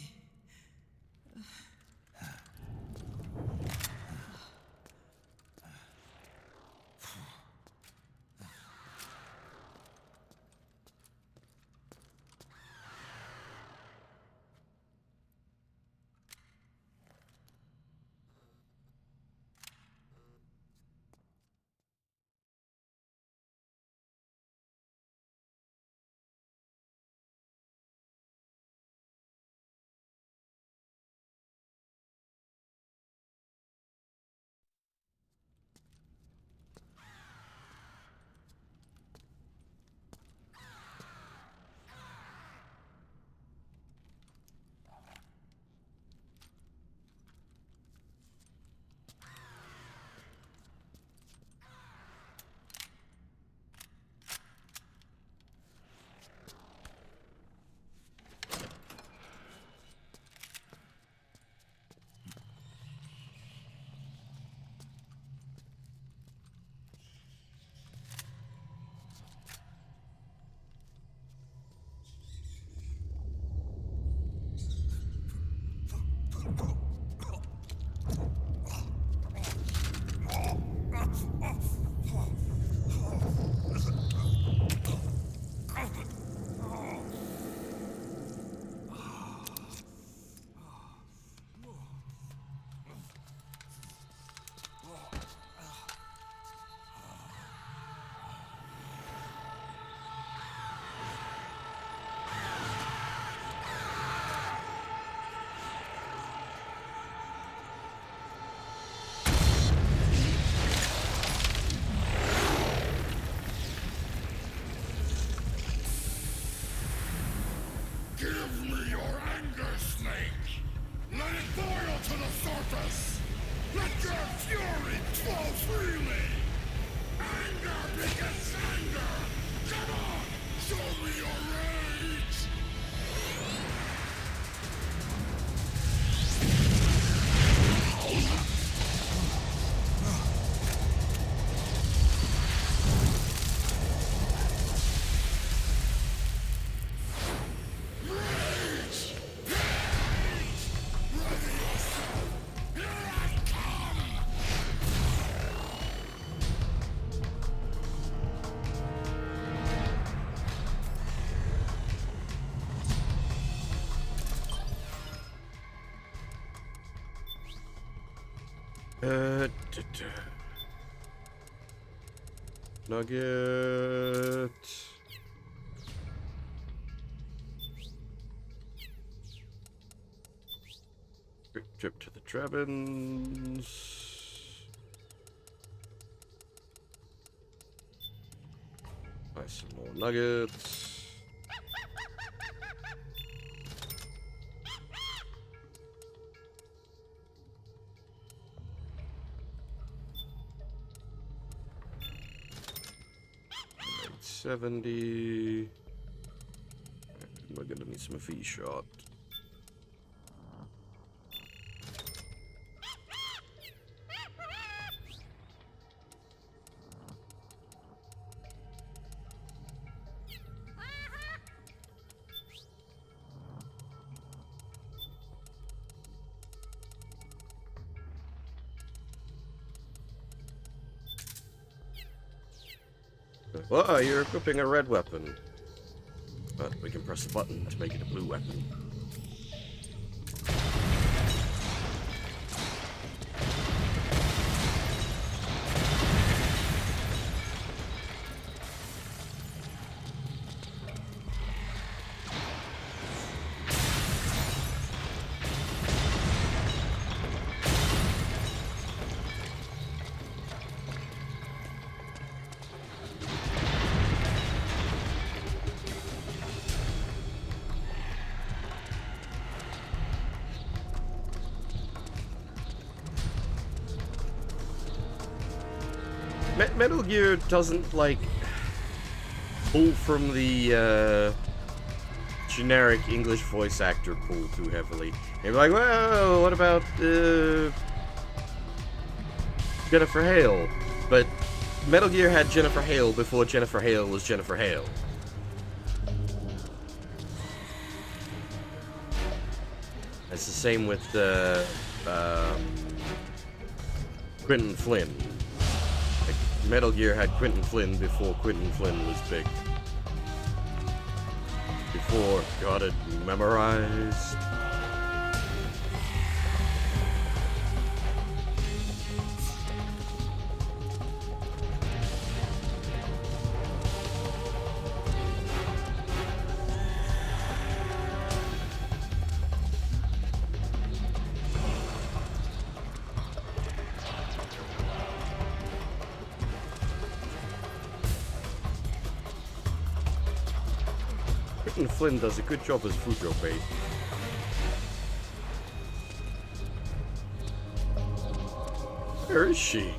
Speaker 3: Give me your anger, Snake! Let it boil to the surface! Let your fury flow freely! Anger begets anger! Come on! Show me your rage!
Speaker 1: Nugget. Quick trip to the Trebins. Buy some more nuggets. $70. We're gonna need some fee shot. Whoa, you're equipping a red weapon. But we can press a button to make it a blue weapon. Metal Gear doesn't, like, pull from the, generic English voice actor pool too heavily. They're like, well, what about, Jennifer Hale? But Metal Gear had Jennifer Hale before Jennifer Hale was Jennifer Hale. It's the same with, Quentin Flynn. Like, Metal Gear had Quentin Flynn before Quentin Flynn was big. Before got it memorized. Quentin Flynn does a good job as Fujo bait. Where is she?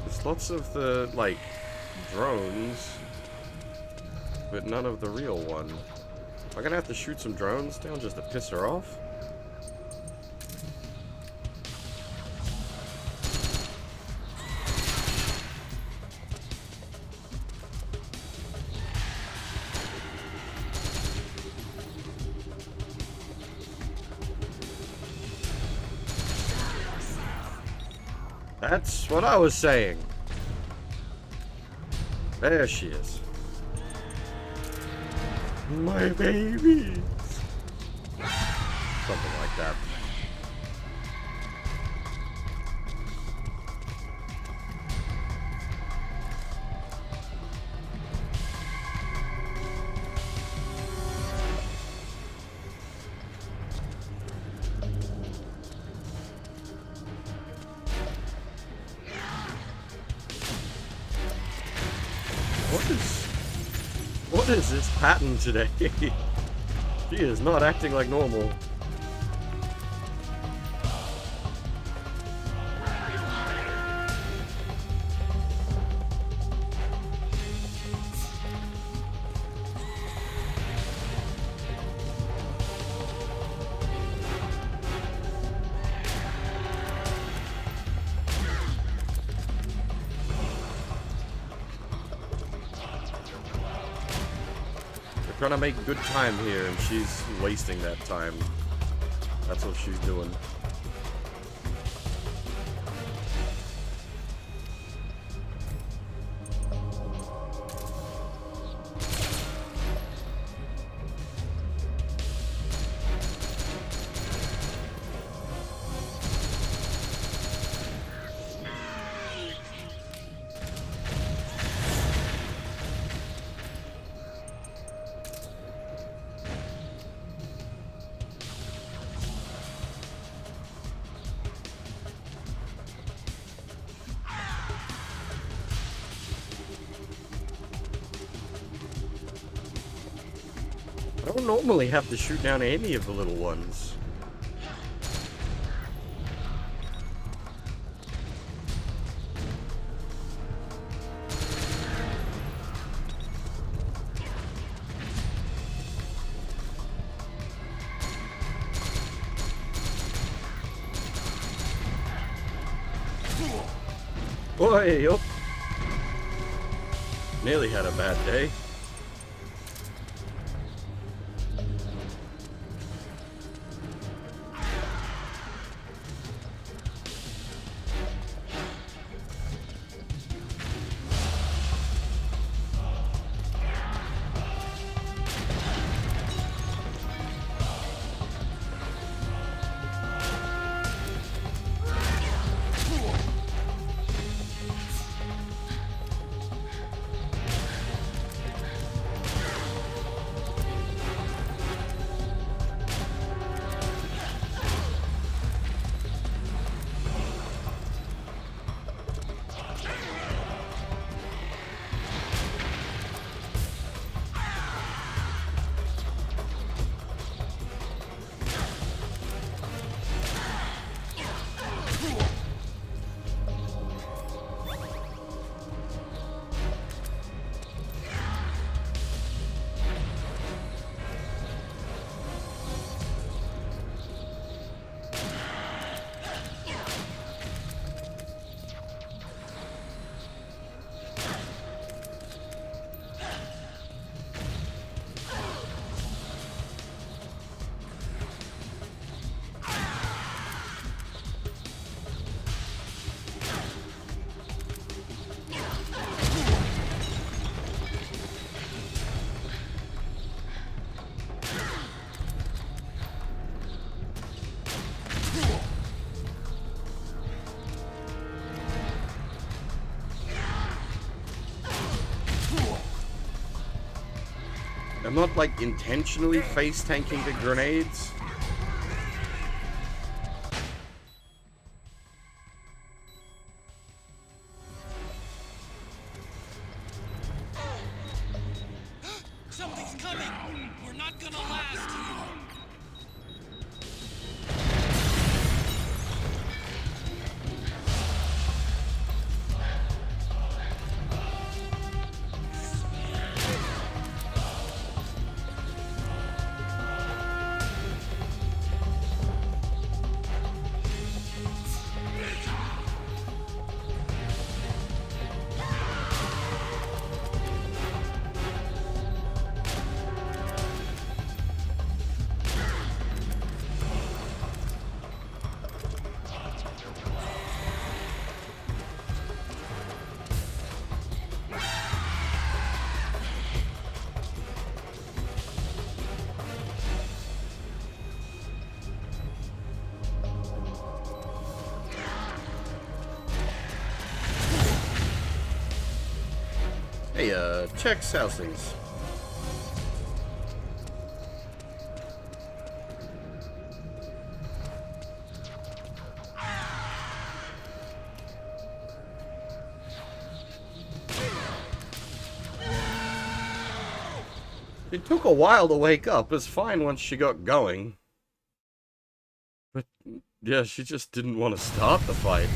Speaker 1: There's lots of the, like, drones, but none of the real one. Am I gonna have to shoot some drones down just to piss her off? That's what I was saying. There she is. My baby. Something like that. What is this pattern today? She is not acting like normal. Trying to make good time here, and she's wasting that time. That's what she's doing. I don't normally have to shoot down any of the little ones. Boy, oh. Nearly had a bad day. I'm not, like, intentionally face-tanking the grenades.
Speaker 12: Something's coming! We're not gonna last!
Speaker 1: Hey, check sousings. It took a while to wake up. It was fine once she got going. But, yeah, she just didn't want to start the fight.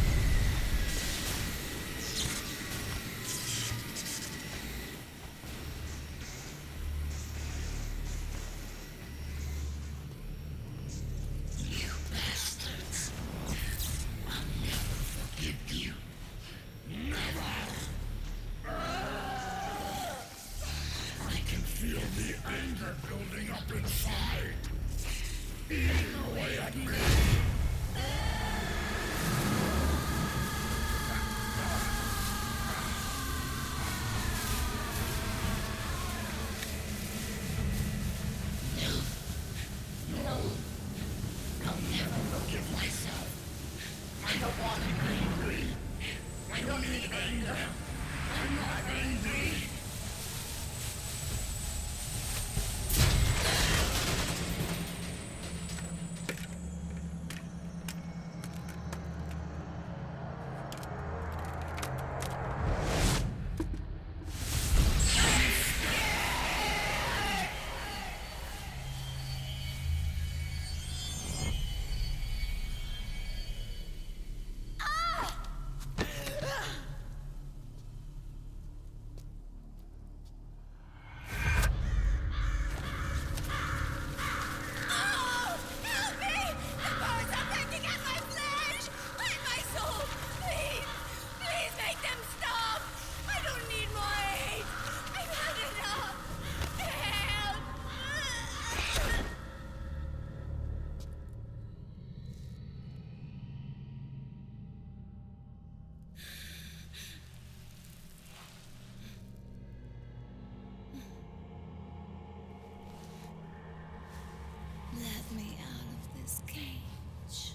Speaker 19: Let me out of this cage.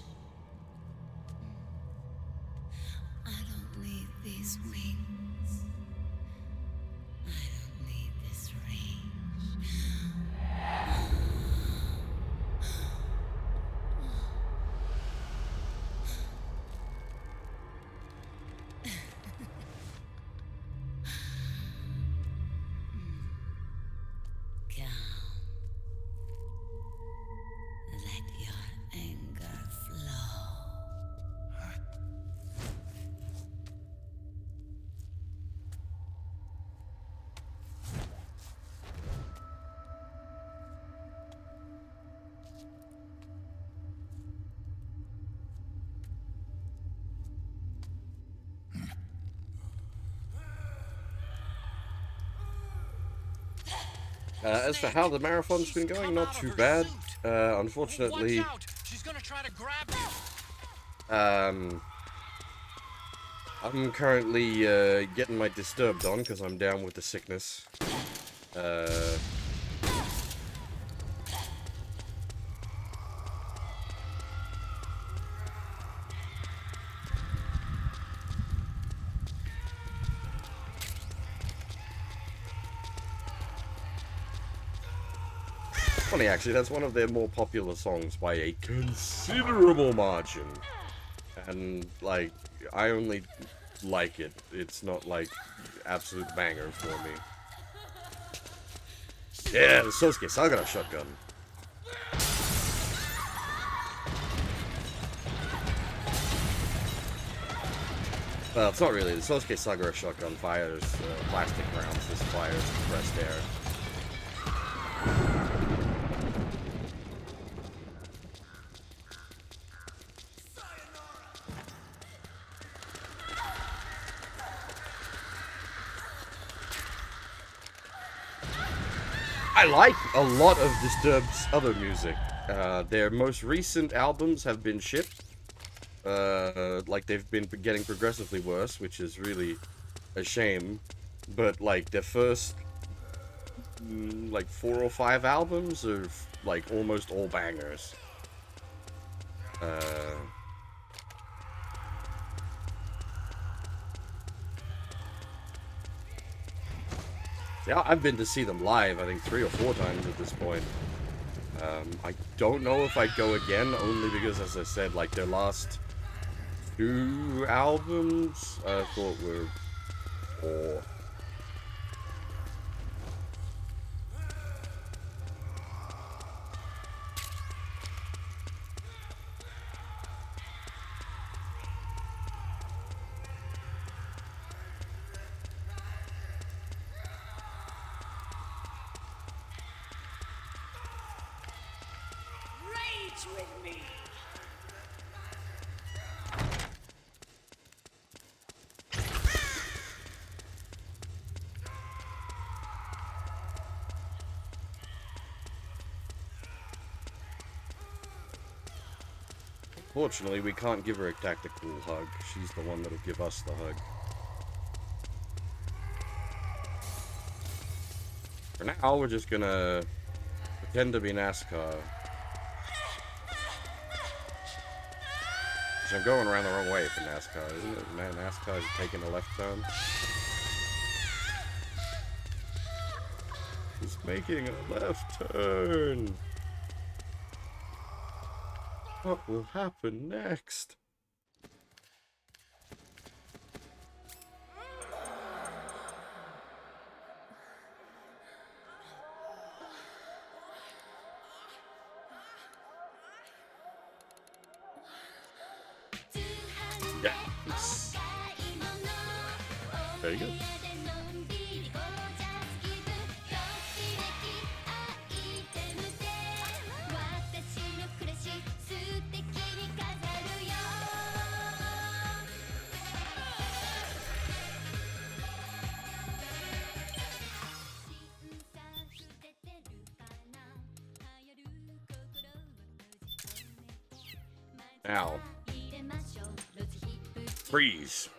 Speaker 19: I don't need these wings. I don't need this range. Calm. Let your anger flow.
Speaker 1: As for how the marathon's been going, not too bad. Unfortunately,
Speaker 12: Watch out! She's gonna try to grab you.
Speaker 1: I'm currently getting my disturbed on because I'm down with the sickness. funny, actually. That's one of their more popular songs by a considerable margin. And, like, I only like it. It's not, like, absolute banger for me. Yeah, the Sosuke Sagara shotgun. Well, it's not really. The Sosuke Sagara shotgun fires plastic rounds. This fires compressed air. I like a lot of Disturbed's other music. Their most recent albums have been shit. Like, they've been getting progressively worse, which is really a shame. But, like, their first, like, 4 or 5 albums are, like, almost all bangers. Yeah, I've been to see them live, I think 3 or 4 times at this point. I don't know if I'd go again, only because, as I said, like, their last 2 albums, I thought were poor.
Speaker 19: Rage with me!
Speaker 1: Fortunately, we can't give her a tactical hug. She's the one that'll give us the hug. For now, we're just gonna pretend to be NASCAR. Which I'm going around the wrong way for NASCAR, isn't it? Man, NASCAR is taking a left turn. He's making a left turn. What will happen next? Yes. Very good. Now, freeze.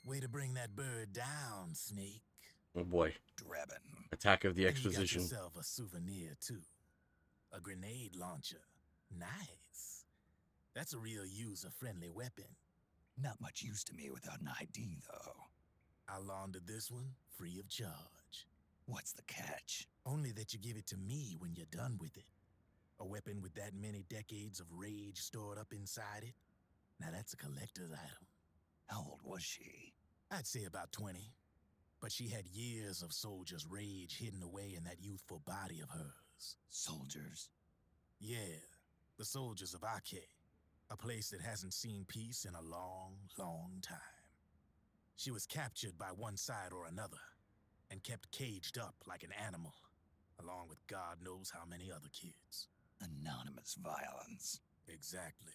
Speaker 5: Way to bring that bird down, Snake.
Speaker 1: Oh boy.
Speaker 16: Drebin.
Speaker 1: Attack of the
Speaker 5: And you got
Speaker 1: Exposition.
Speaker 5: yourself a souvenir, too. A grenade launcher. Nice. That's a real user-friendly weapon.
Speaker 16: Not much use to me without an ID, though.
Speaker 5: I'll launder this one free of charge.
Speaker 16: What's the catch?
Speaker 5: Only that you give it to me when you're done with it. A weapon with that many decades of rage stored up inside it? Now that's a collector's item.
Speaker 16: How old was she?
Speaker 5: I'd say about 20. But she had years of soldiers' rage hidden away in that youthful body of hers.
Speaker 16: Soldiers?
Speaker 5: Yeah, the soldiers of Ake. A place that hasn't seen peace in a long, long time. She was captured by one side or another, and kept caged up like an animal, along with God knows how many other kids.
Speaker 16: Anonymous violence.
Speaker 5: Exactly.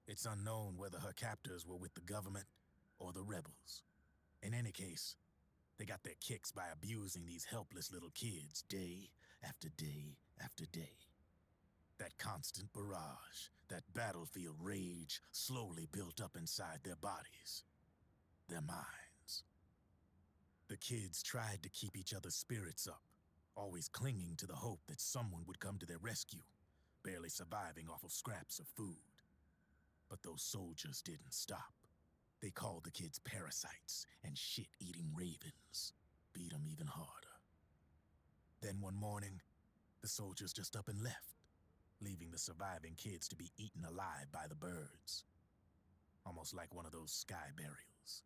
Speaker 5: It's unknown whether her captors were with the government or the rebels. In any case, they got their kicks by abusing these helpless little kids day after day after day. That constant barrage, that battlefield rage slowly built up inside their bodies, their minds. The kids tried to keep each other's spirits up, always clinging to the hope that someone would come to their rescue, barely surviving off of scraps of food. But those soldiers didn't stop. They called the kids parasites and shit-eating ravens, beat them even harder. Then one morning, the soldiers just up and left, leaving the surviving kids to be eaten alive by the birds. Almost like one of those sky burials.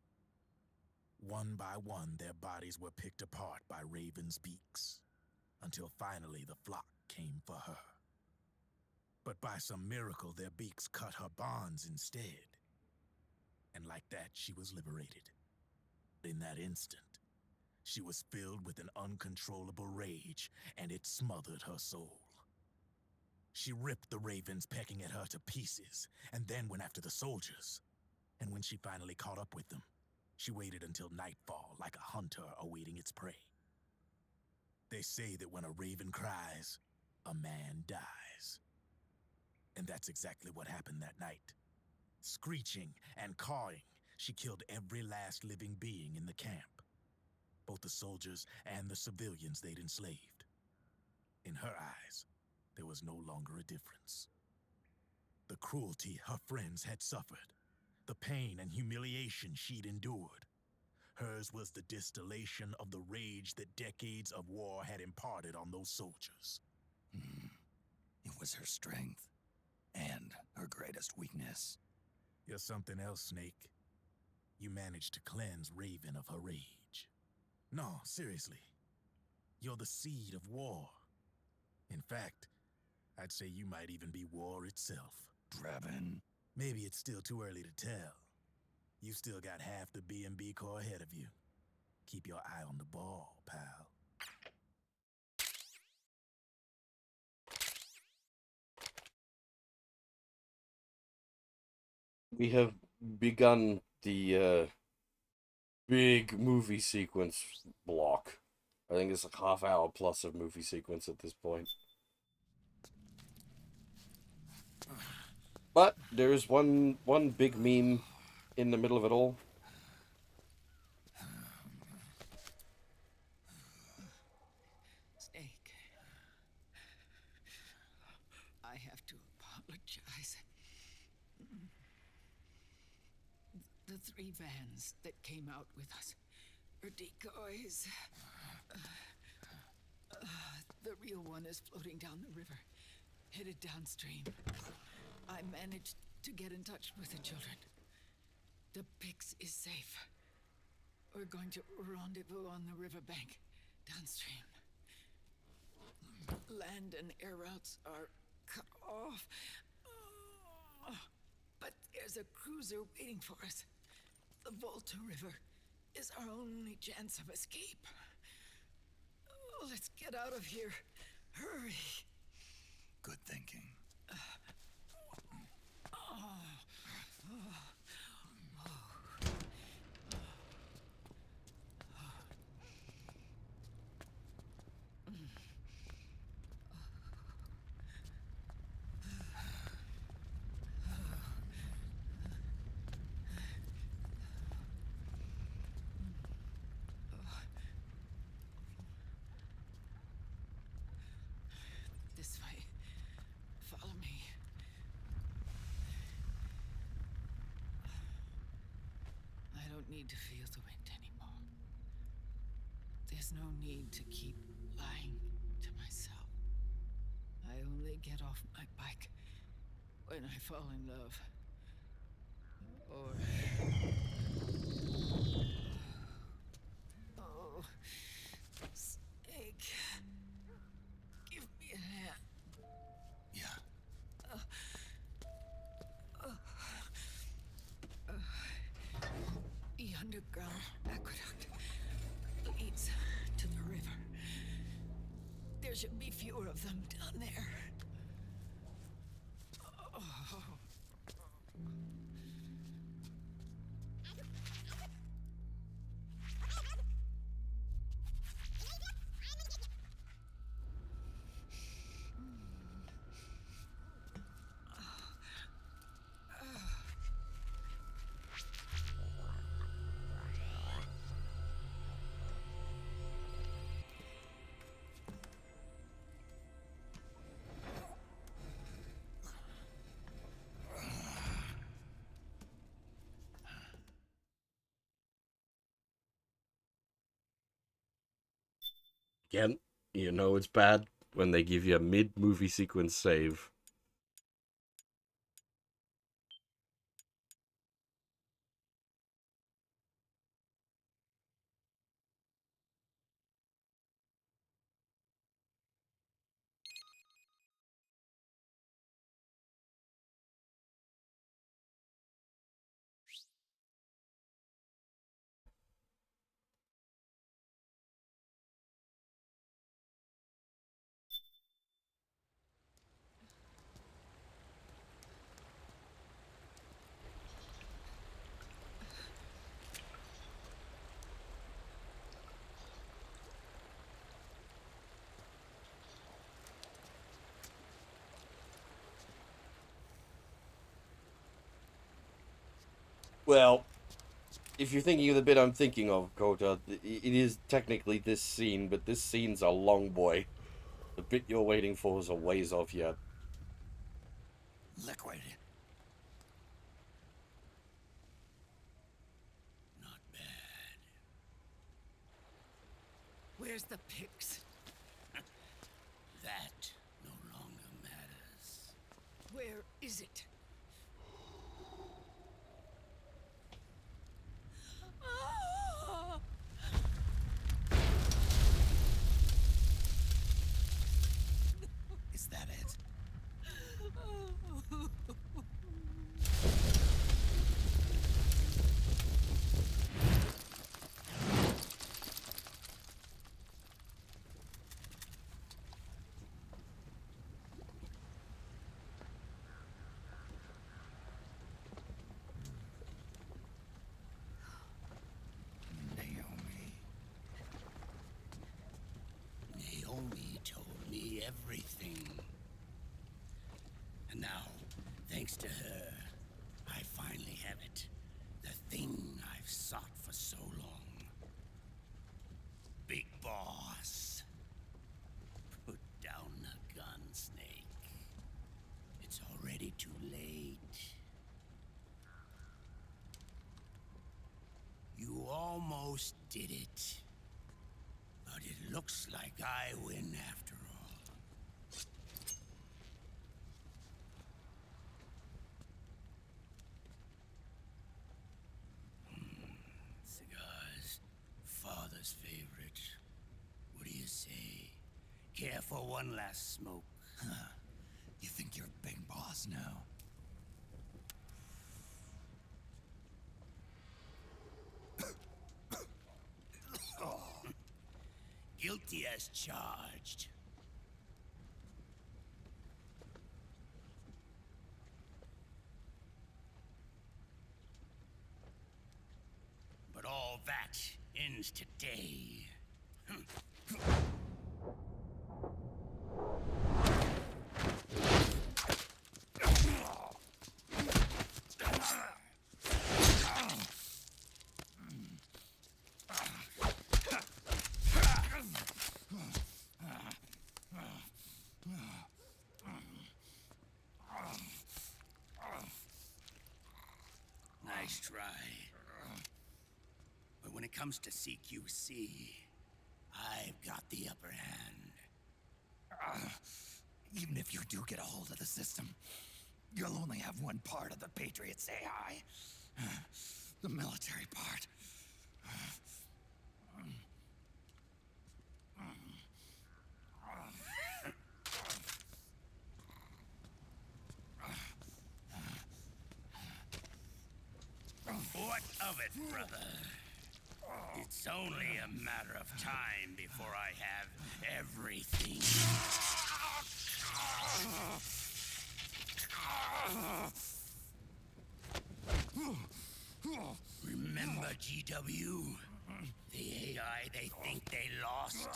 Speaker 5: One by one, their bodies were picked apart by ravens' beaks, until finally the flock came for her. But by some miracle, their beaks cut her bonds instead. And like that, she was liberated. In that instant, she was filled with an uncontrollable rage, and it smothered her soul. She ripped the ravens pecking at her to pieces, and then went after the soldiers. And when she finally caught up with them, she waited until nightfall like a hunter awaiting its prey. They say that when a raven cries, a man dies. And that's exactly what happened that night. Screeching and cawing, she killed every last living being in the camp. Both the soldiers and the civilians they'd enslaved. In her eyes, there was no longer a difference. The cruelty her friends had suffered, the pain and humiliation she'd endured. Hers was the distillation of the rage that decades of war had imparted on those soldiers.
Speaker 16: It was her strength, and her greatest weakness.
Speaker 5: You're something else, Snake. You managed to cleanse Raven of her rage. No, seriously. You're the seed of war. In fact, I'd say you might even be war itself.
Speaker 16: Drebin.
Speaker 5: Maybe it's still too early to tell. You still got half the B&B Corps ahead of you. Keep your eye on the ball, pal.
Speaker 1: We have begun the big movie sequence block. I think it's a half hour plus of movie sequence at this point. But there is one big meme in the middle of it all.
Speaker 15: Snake. I have to apologize. The 3 vans that came out with us are decoys. The real one is floating down the river, headed downstream. I managed to get in touch with the children. The Pix is safe. We're going to rendezvous on the riverbank, downstream. Land and air routes are cut off. But there's a cruiser waiting for us. The Volta River is our only chance of escape. Let's get out of here. Hurry.
Speaker 16: Good thinking.
Speaker 15: don't need to feel the wind anymore. There's no need to keep lying to myself. I only get off my bike when I fall in love. Or... Oh, Snake. Give me a hand.
Speaker 16: Yeah.
Speaker 15: The underground aqueduct leads to the river. There should be fewer of them down there. Oh.
Speaker 1: Again, you know it's bad when they give you a mid-movie sequence save. Well, if you're thinking of the bit I'm thinking of, Kota, it is technically this scene, but this scene's a long boy. The bit you're waiting for is a ways off yet.
Speaker 16: Liquid. Not bad.
Speaker 15: Where's the pigs?
Speaker 16: That no longer matters.
Speaker 15: Where is it?
Speaker 16: Is that it? Naomi told me everything. And now, thanks to her, I finally have it. The thing I've sought for so long. Big Boss. Put down the gun, Snake. It's already too late. You almost did it. But it looks like I win after all. Cigars, father's favorite. What do you say? Care for one last smoke? Huh. You think you're Big Boss now? Guilty as charged. But all that ends today. Nice try.
Speaker 14: it comes to CQC, I've got the upper hand.
Speaker 16: Even if you do get a hold of the system, you'll only have one part of the Patriots AI. The military part.
Speaker 14: What of it, brother? It's only a matter of time before I have everything. Remember, GW? The AI they think they lost?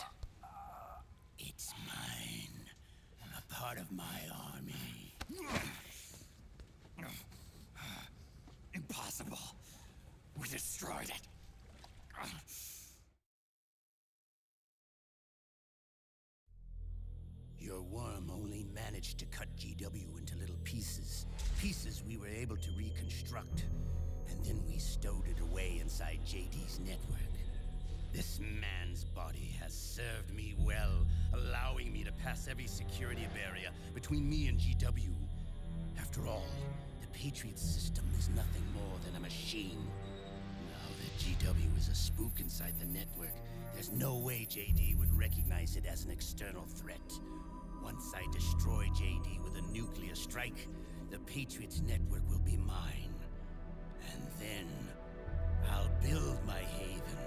Speaker 14: It's mine. A part of my army.
Speaker 16: Impossible. We destroyed it.
Speaker 14: Your worm only managed to cut GW into little pieces. Pieces we were able to reconstruct. And then we stowed it away inside JD's network. This man's body has served me well, allowing me to pass every security barrier between me and GW. After all, the Patriot system is nothing more than a machine. Now that GW is a spook inside the network, there's no way JD would recognize it as an external threat. Once I destroy JD with a nuclear strike, the Patriots network will be mine. And then, I'll build my haven,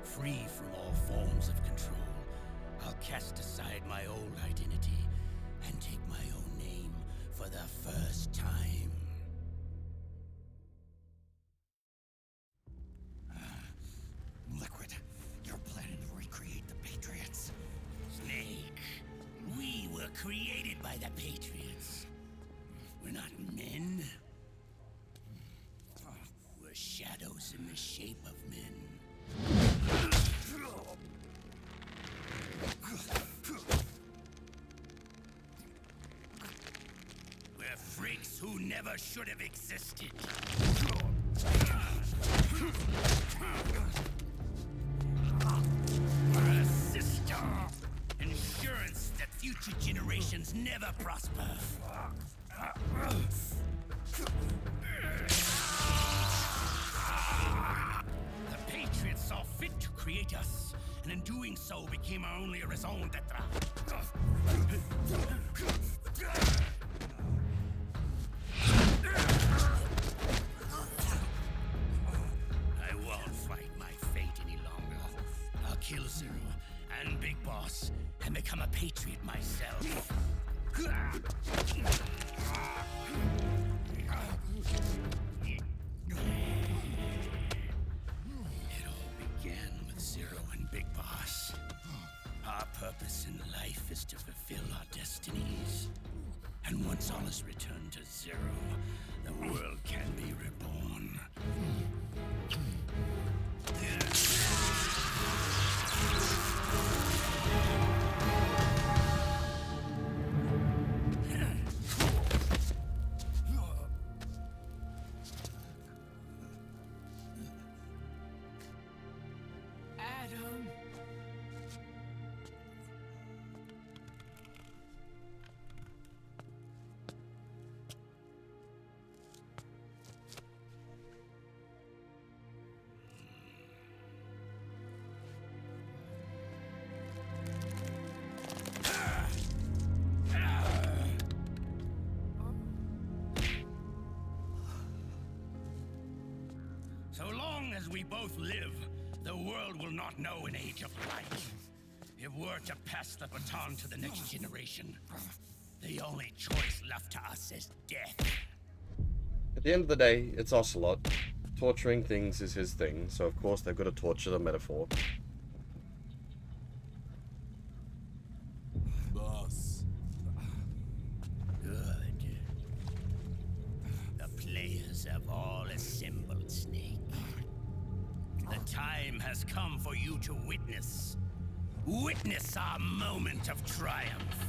Speaker 14: free from all forms of control. I'll cast aside my old identity and take my own name for the first time.
Speaker 16: Liquid, you're planning to recreate the Patriots.
Speaker 14: Snake, we were created by the Patriots. We're not men. We're shadows in the shape of men. We're freaks who never should have existed. We're a system. Insurance that future generations never prosper. The Patriots saw fit to create us, and in doing so became our only raison d'etre. I won't fight my fate any longer. I'll kill Zero and Big Boss and become a Patriot myself. It all began with Zero and Big Boss. Our purpose in life is to fulfill our destinies. And once all is returned to Zero, the world can be reborn.
Speaker 19: Adam.
Speaker 14: So long as we both live, the world will not know an age of light. If we're to pass the baton to the next generation, the only choice left to us is death.
Speaker 1: At the end of the day, it's Ocelot. Torturing things is his thing, so of course they've got to torture the metaphor.
Speaker 14: Boss. Good. The players have all assembled, Snake. The time has come for you to witness. Witness our moment of triumph.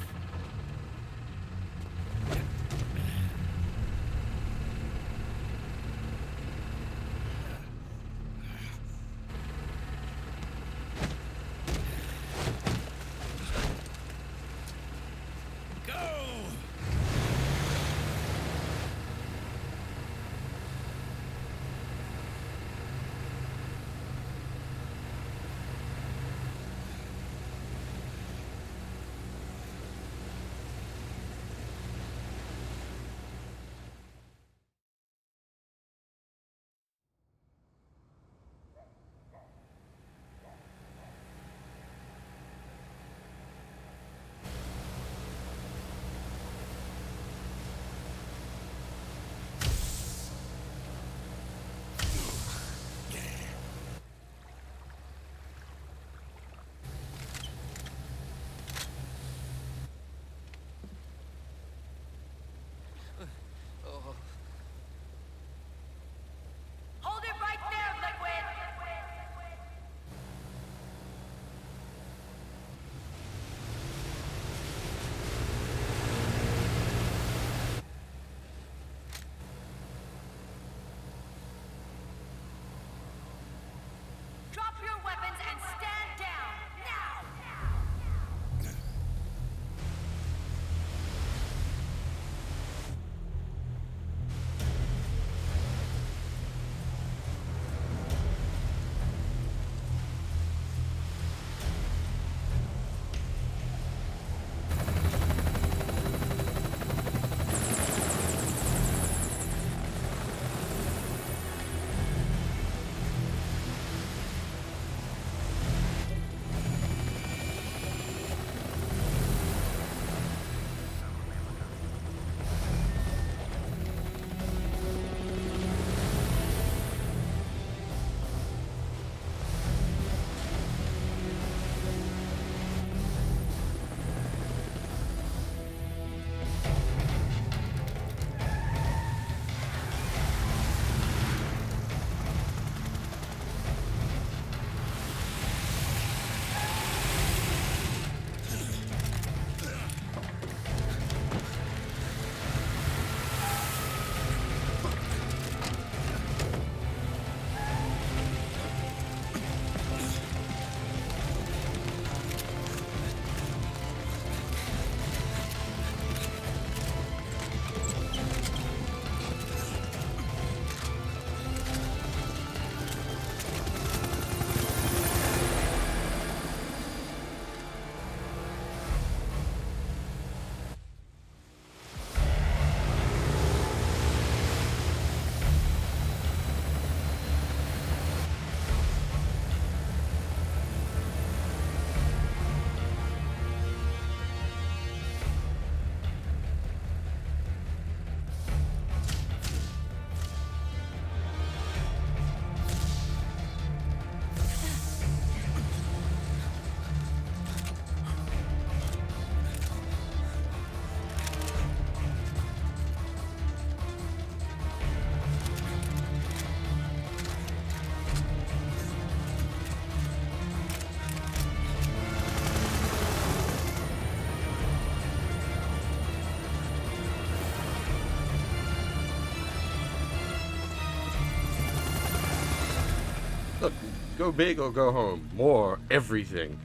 Speaker 1: Look, go big or go home. More everything.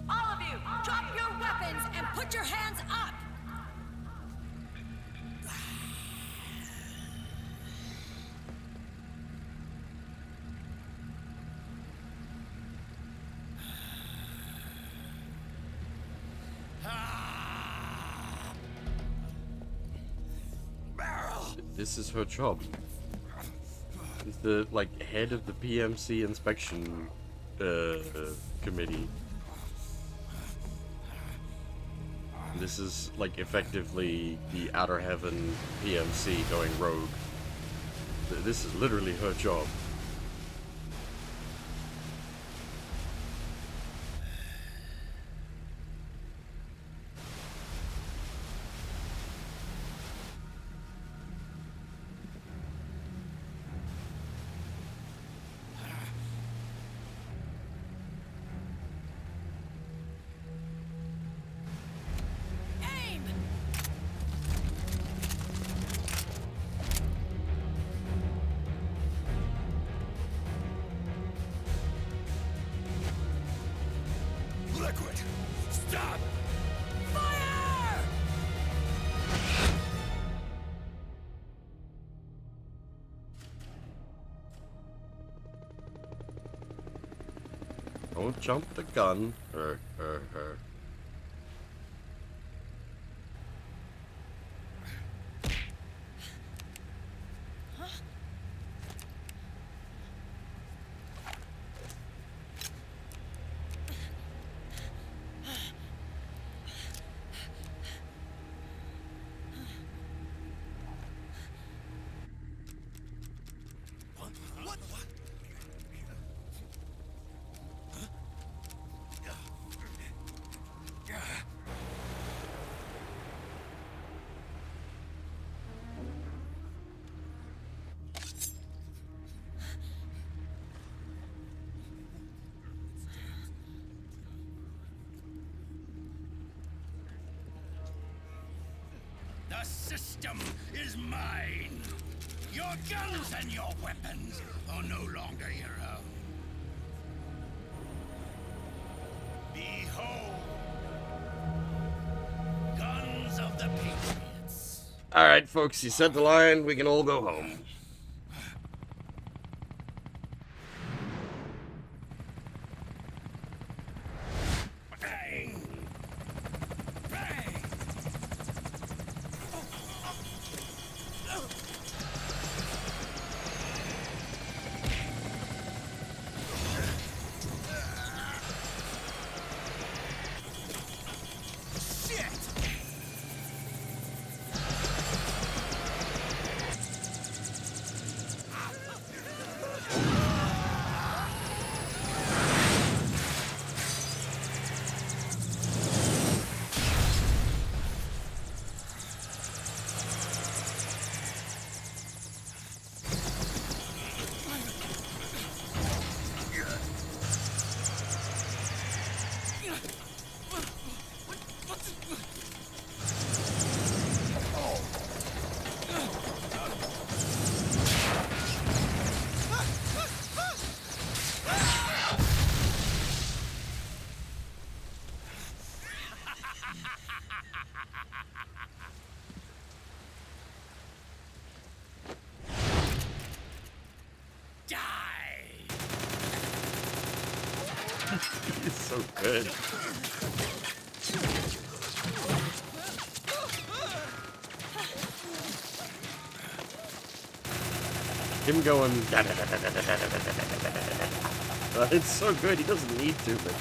Speaker 13: All of you, drop your weapons and put your hands up!
Speaker 1: This is her job. She's the, like, head of the PMC inspection committee. This is, like, effectively the Outer Heaven PMC going rogue. This is literally her job.
Speaker 3: Liquid! Stop!
Speaker 13: Fire!
Speaker 1: Don't jump the gun.
Speaker 14: The system is mine. Your guns and your weapons are no longer your own. Behold, guns of the Patriots.
Speaker 1: Alright, folks, you set the line. We can all go home. He's so good. Him going. It's so good. He doesn't need to, but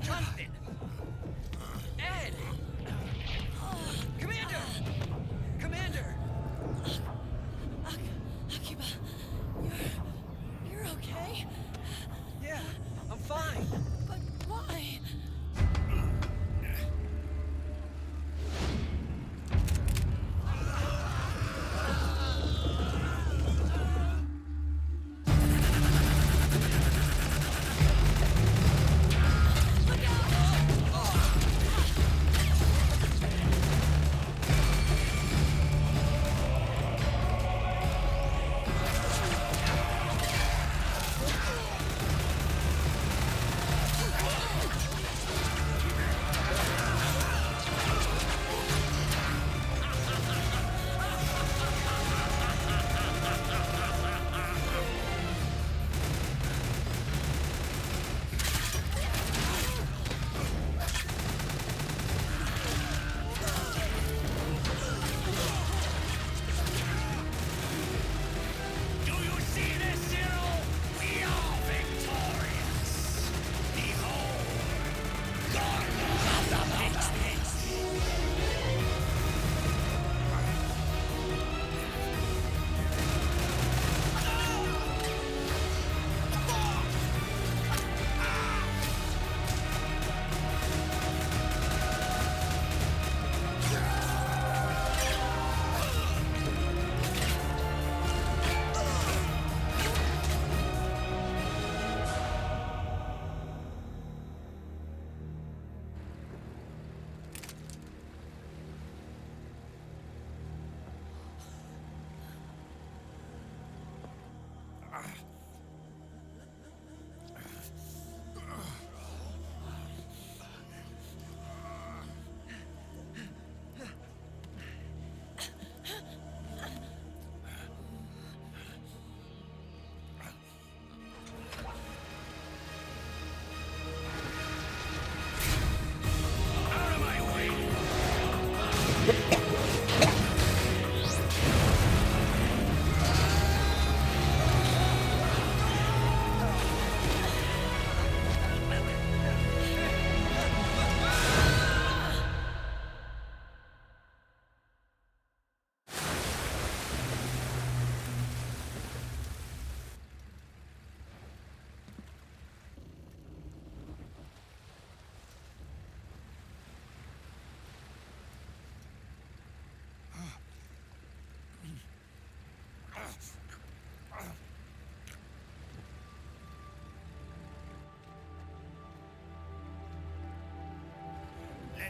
Speaker 14: Something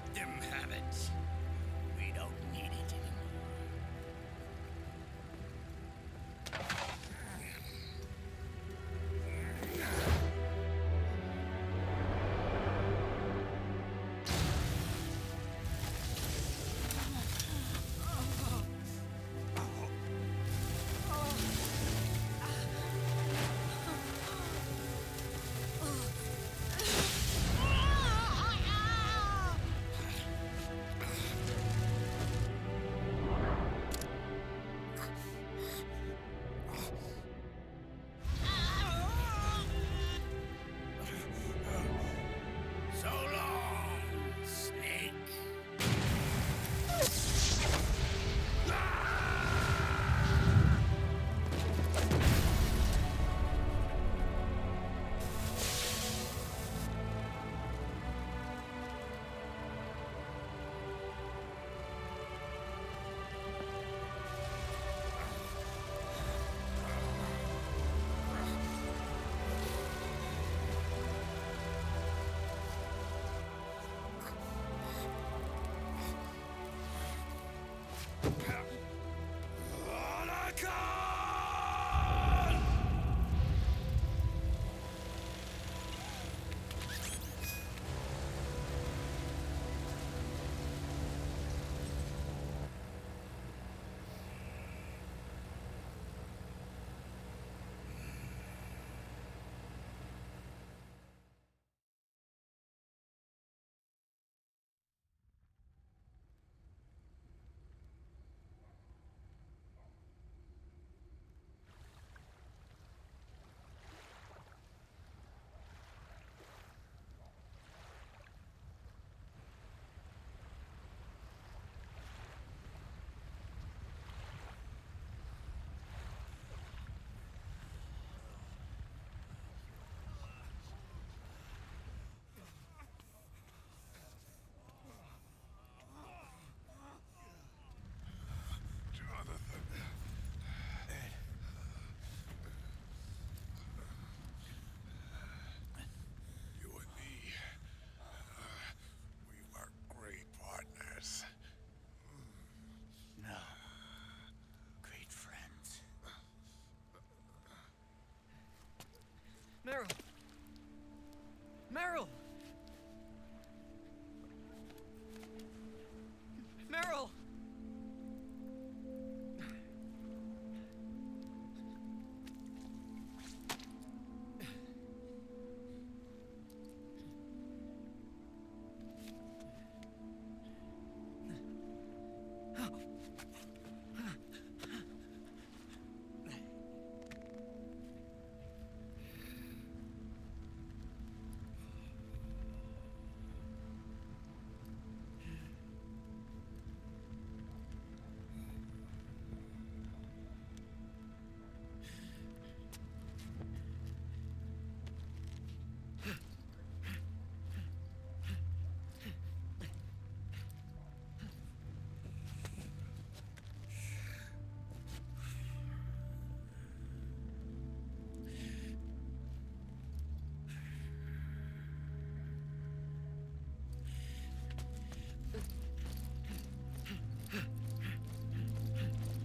Speaker 14: Let them have it. We don't need it anymore. So long, Snake.
Speaker 3: You and me, we were great partners.
Speaker 14: No. Great friends.
Speaker 6: Meryl! Meryl! Meryl!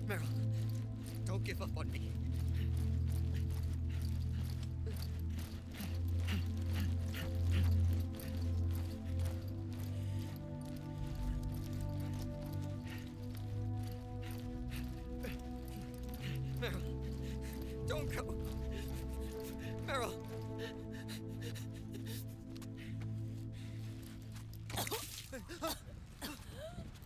Speaker 6: Meryl, don't give up on me. Meryl, don't go. Meryl.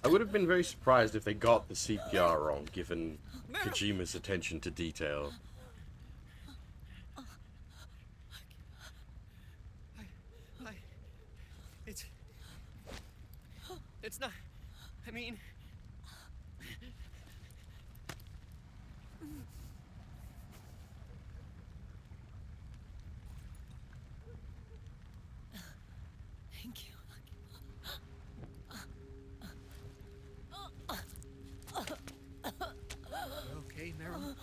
Speaker 1: I would have been very surprised if they got the CPR wrong, given Kojima's attention to detail.
Speaker 6: It's not. I mean.
Speaker 13: Thank you.
Speaker 6: Okay, Meryl?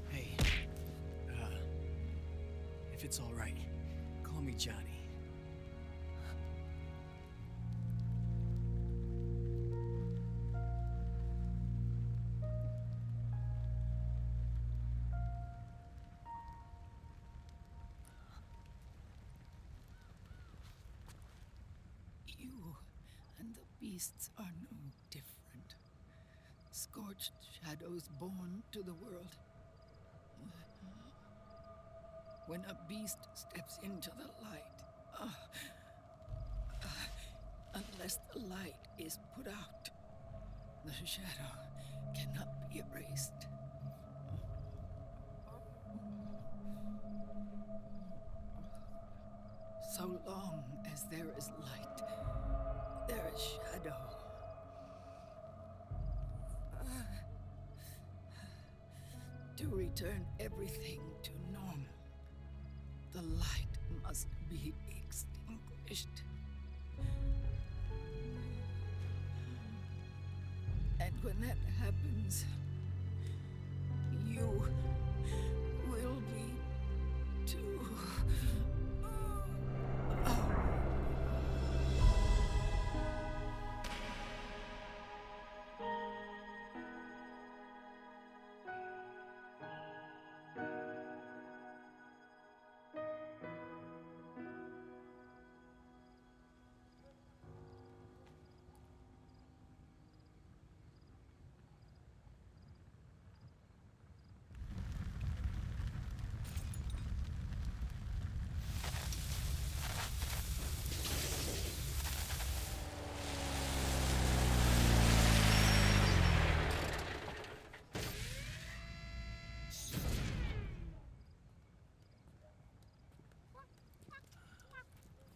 Speaker 6: Hey, if it's all right, call me Johnny.
Speaker 18: You and the beasts are no different. Scorched shadows born to the world. When a beast steps into the light, unless the light is put out, the shadow cannot be erased. So long as there is light, there is shadow. To return everything to normal, the light must be extinguished. And when that happens, you will be too.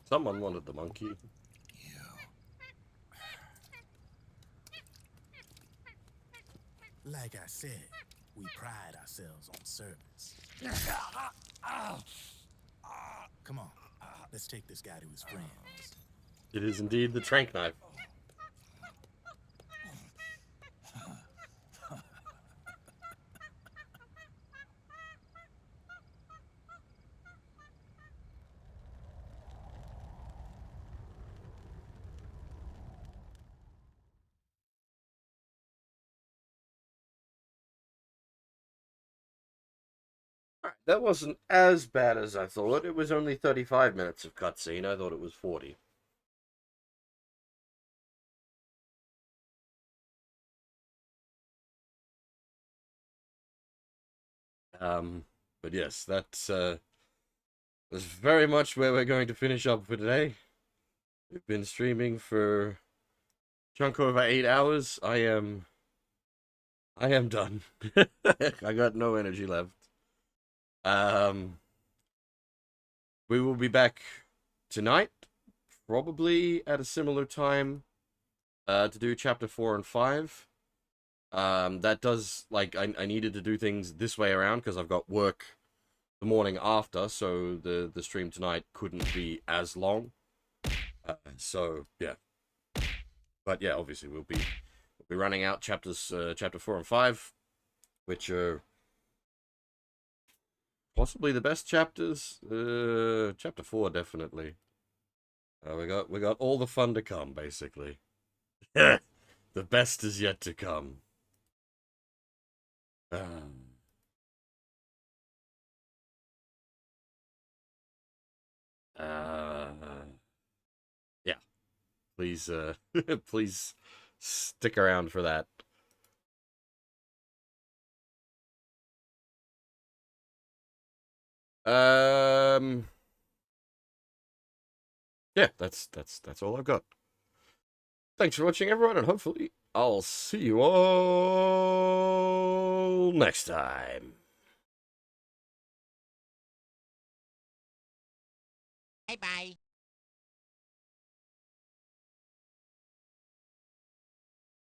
Speaker 1: Someone wanted the monkey.
Speaker 5: Like I said, we pride ourselves on service. Come on, let's take this guy to his friends.
Speaker 1: It is indeed the trank knife. Alright, that wasn't as bad as I thought. It was only 35 minutes of cutscene. I thought it was 40. But yes, that's very much where we're going to finish up for today. We've been streaming for a chunk over 8 hours. I am done. I got no energy left. We will be back tonight, probably at a similar time, to do chapter 4 and 5. That does, like, I needed to do things this way around because I've got work the morning after, so the stream tonight couldn't be as long. So yeah, but yeah, obviously we'll be running out chapters, chapter 4 and 5, which are possibly the best chapters. Chapter 4 definitely. We got all the fun to come, basically. The best is yet to come. Yeah. Please, please stick around for that. Yeah, that's all I've got. Thanks for watching, everyone, and hopefully I'll see you all next time.
Speaker 21: Bye-bye.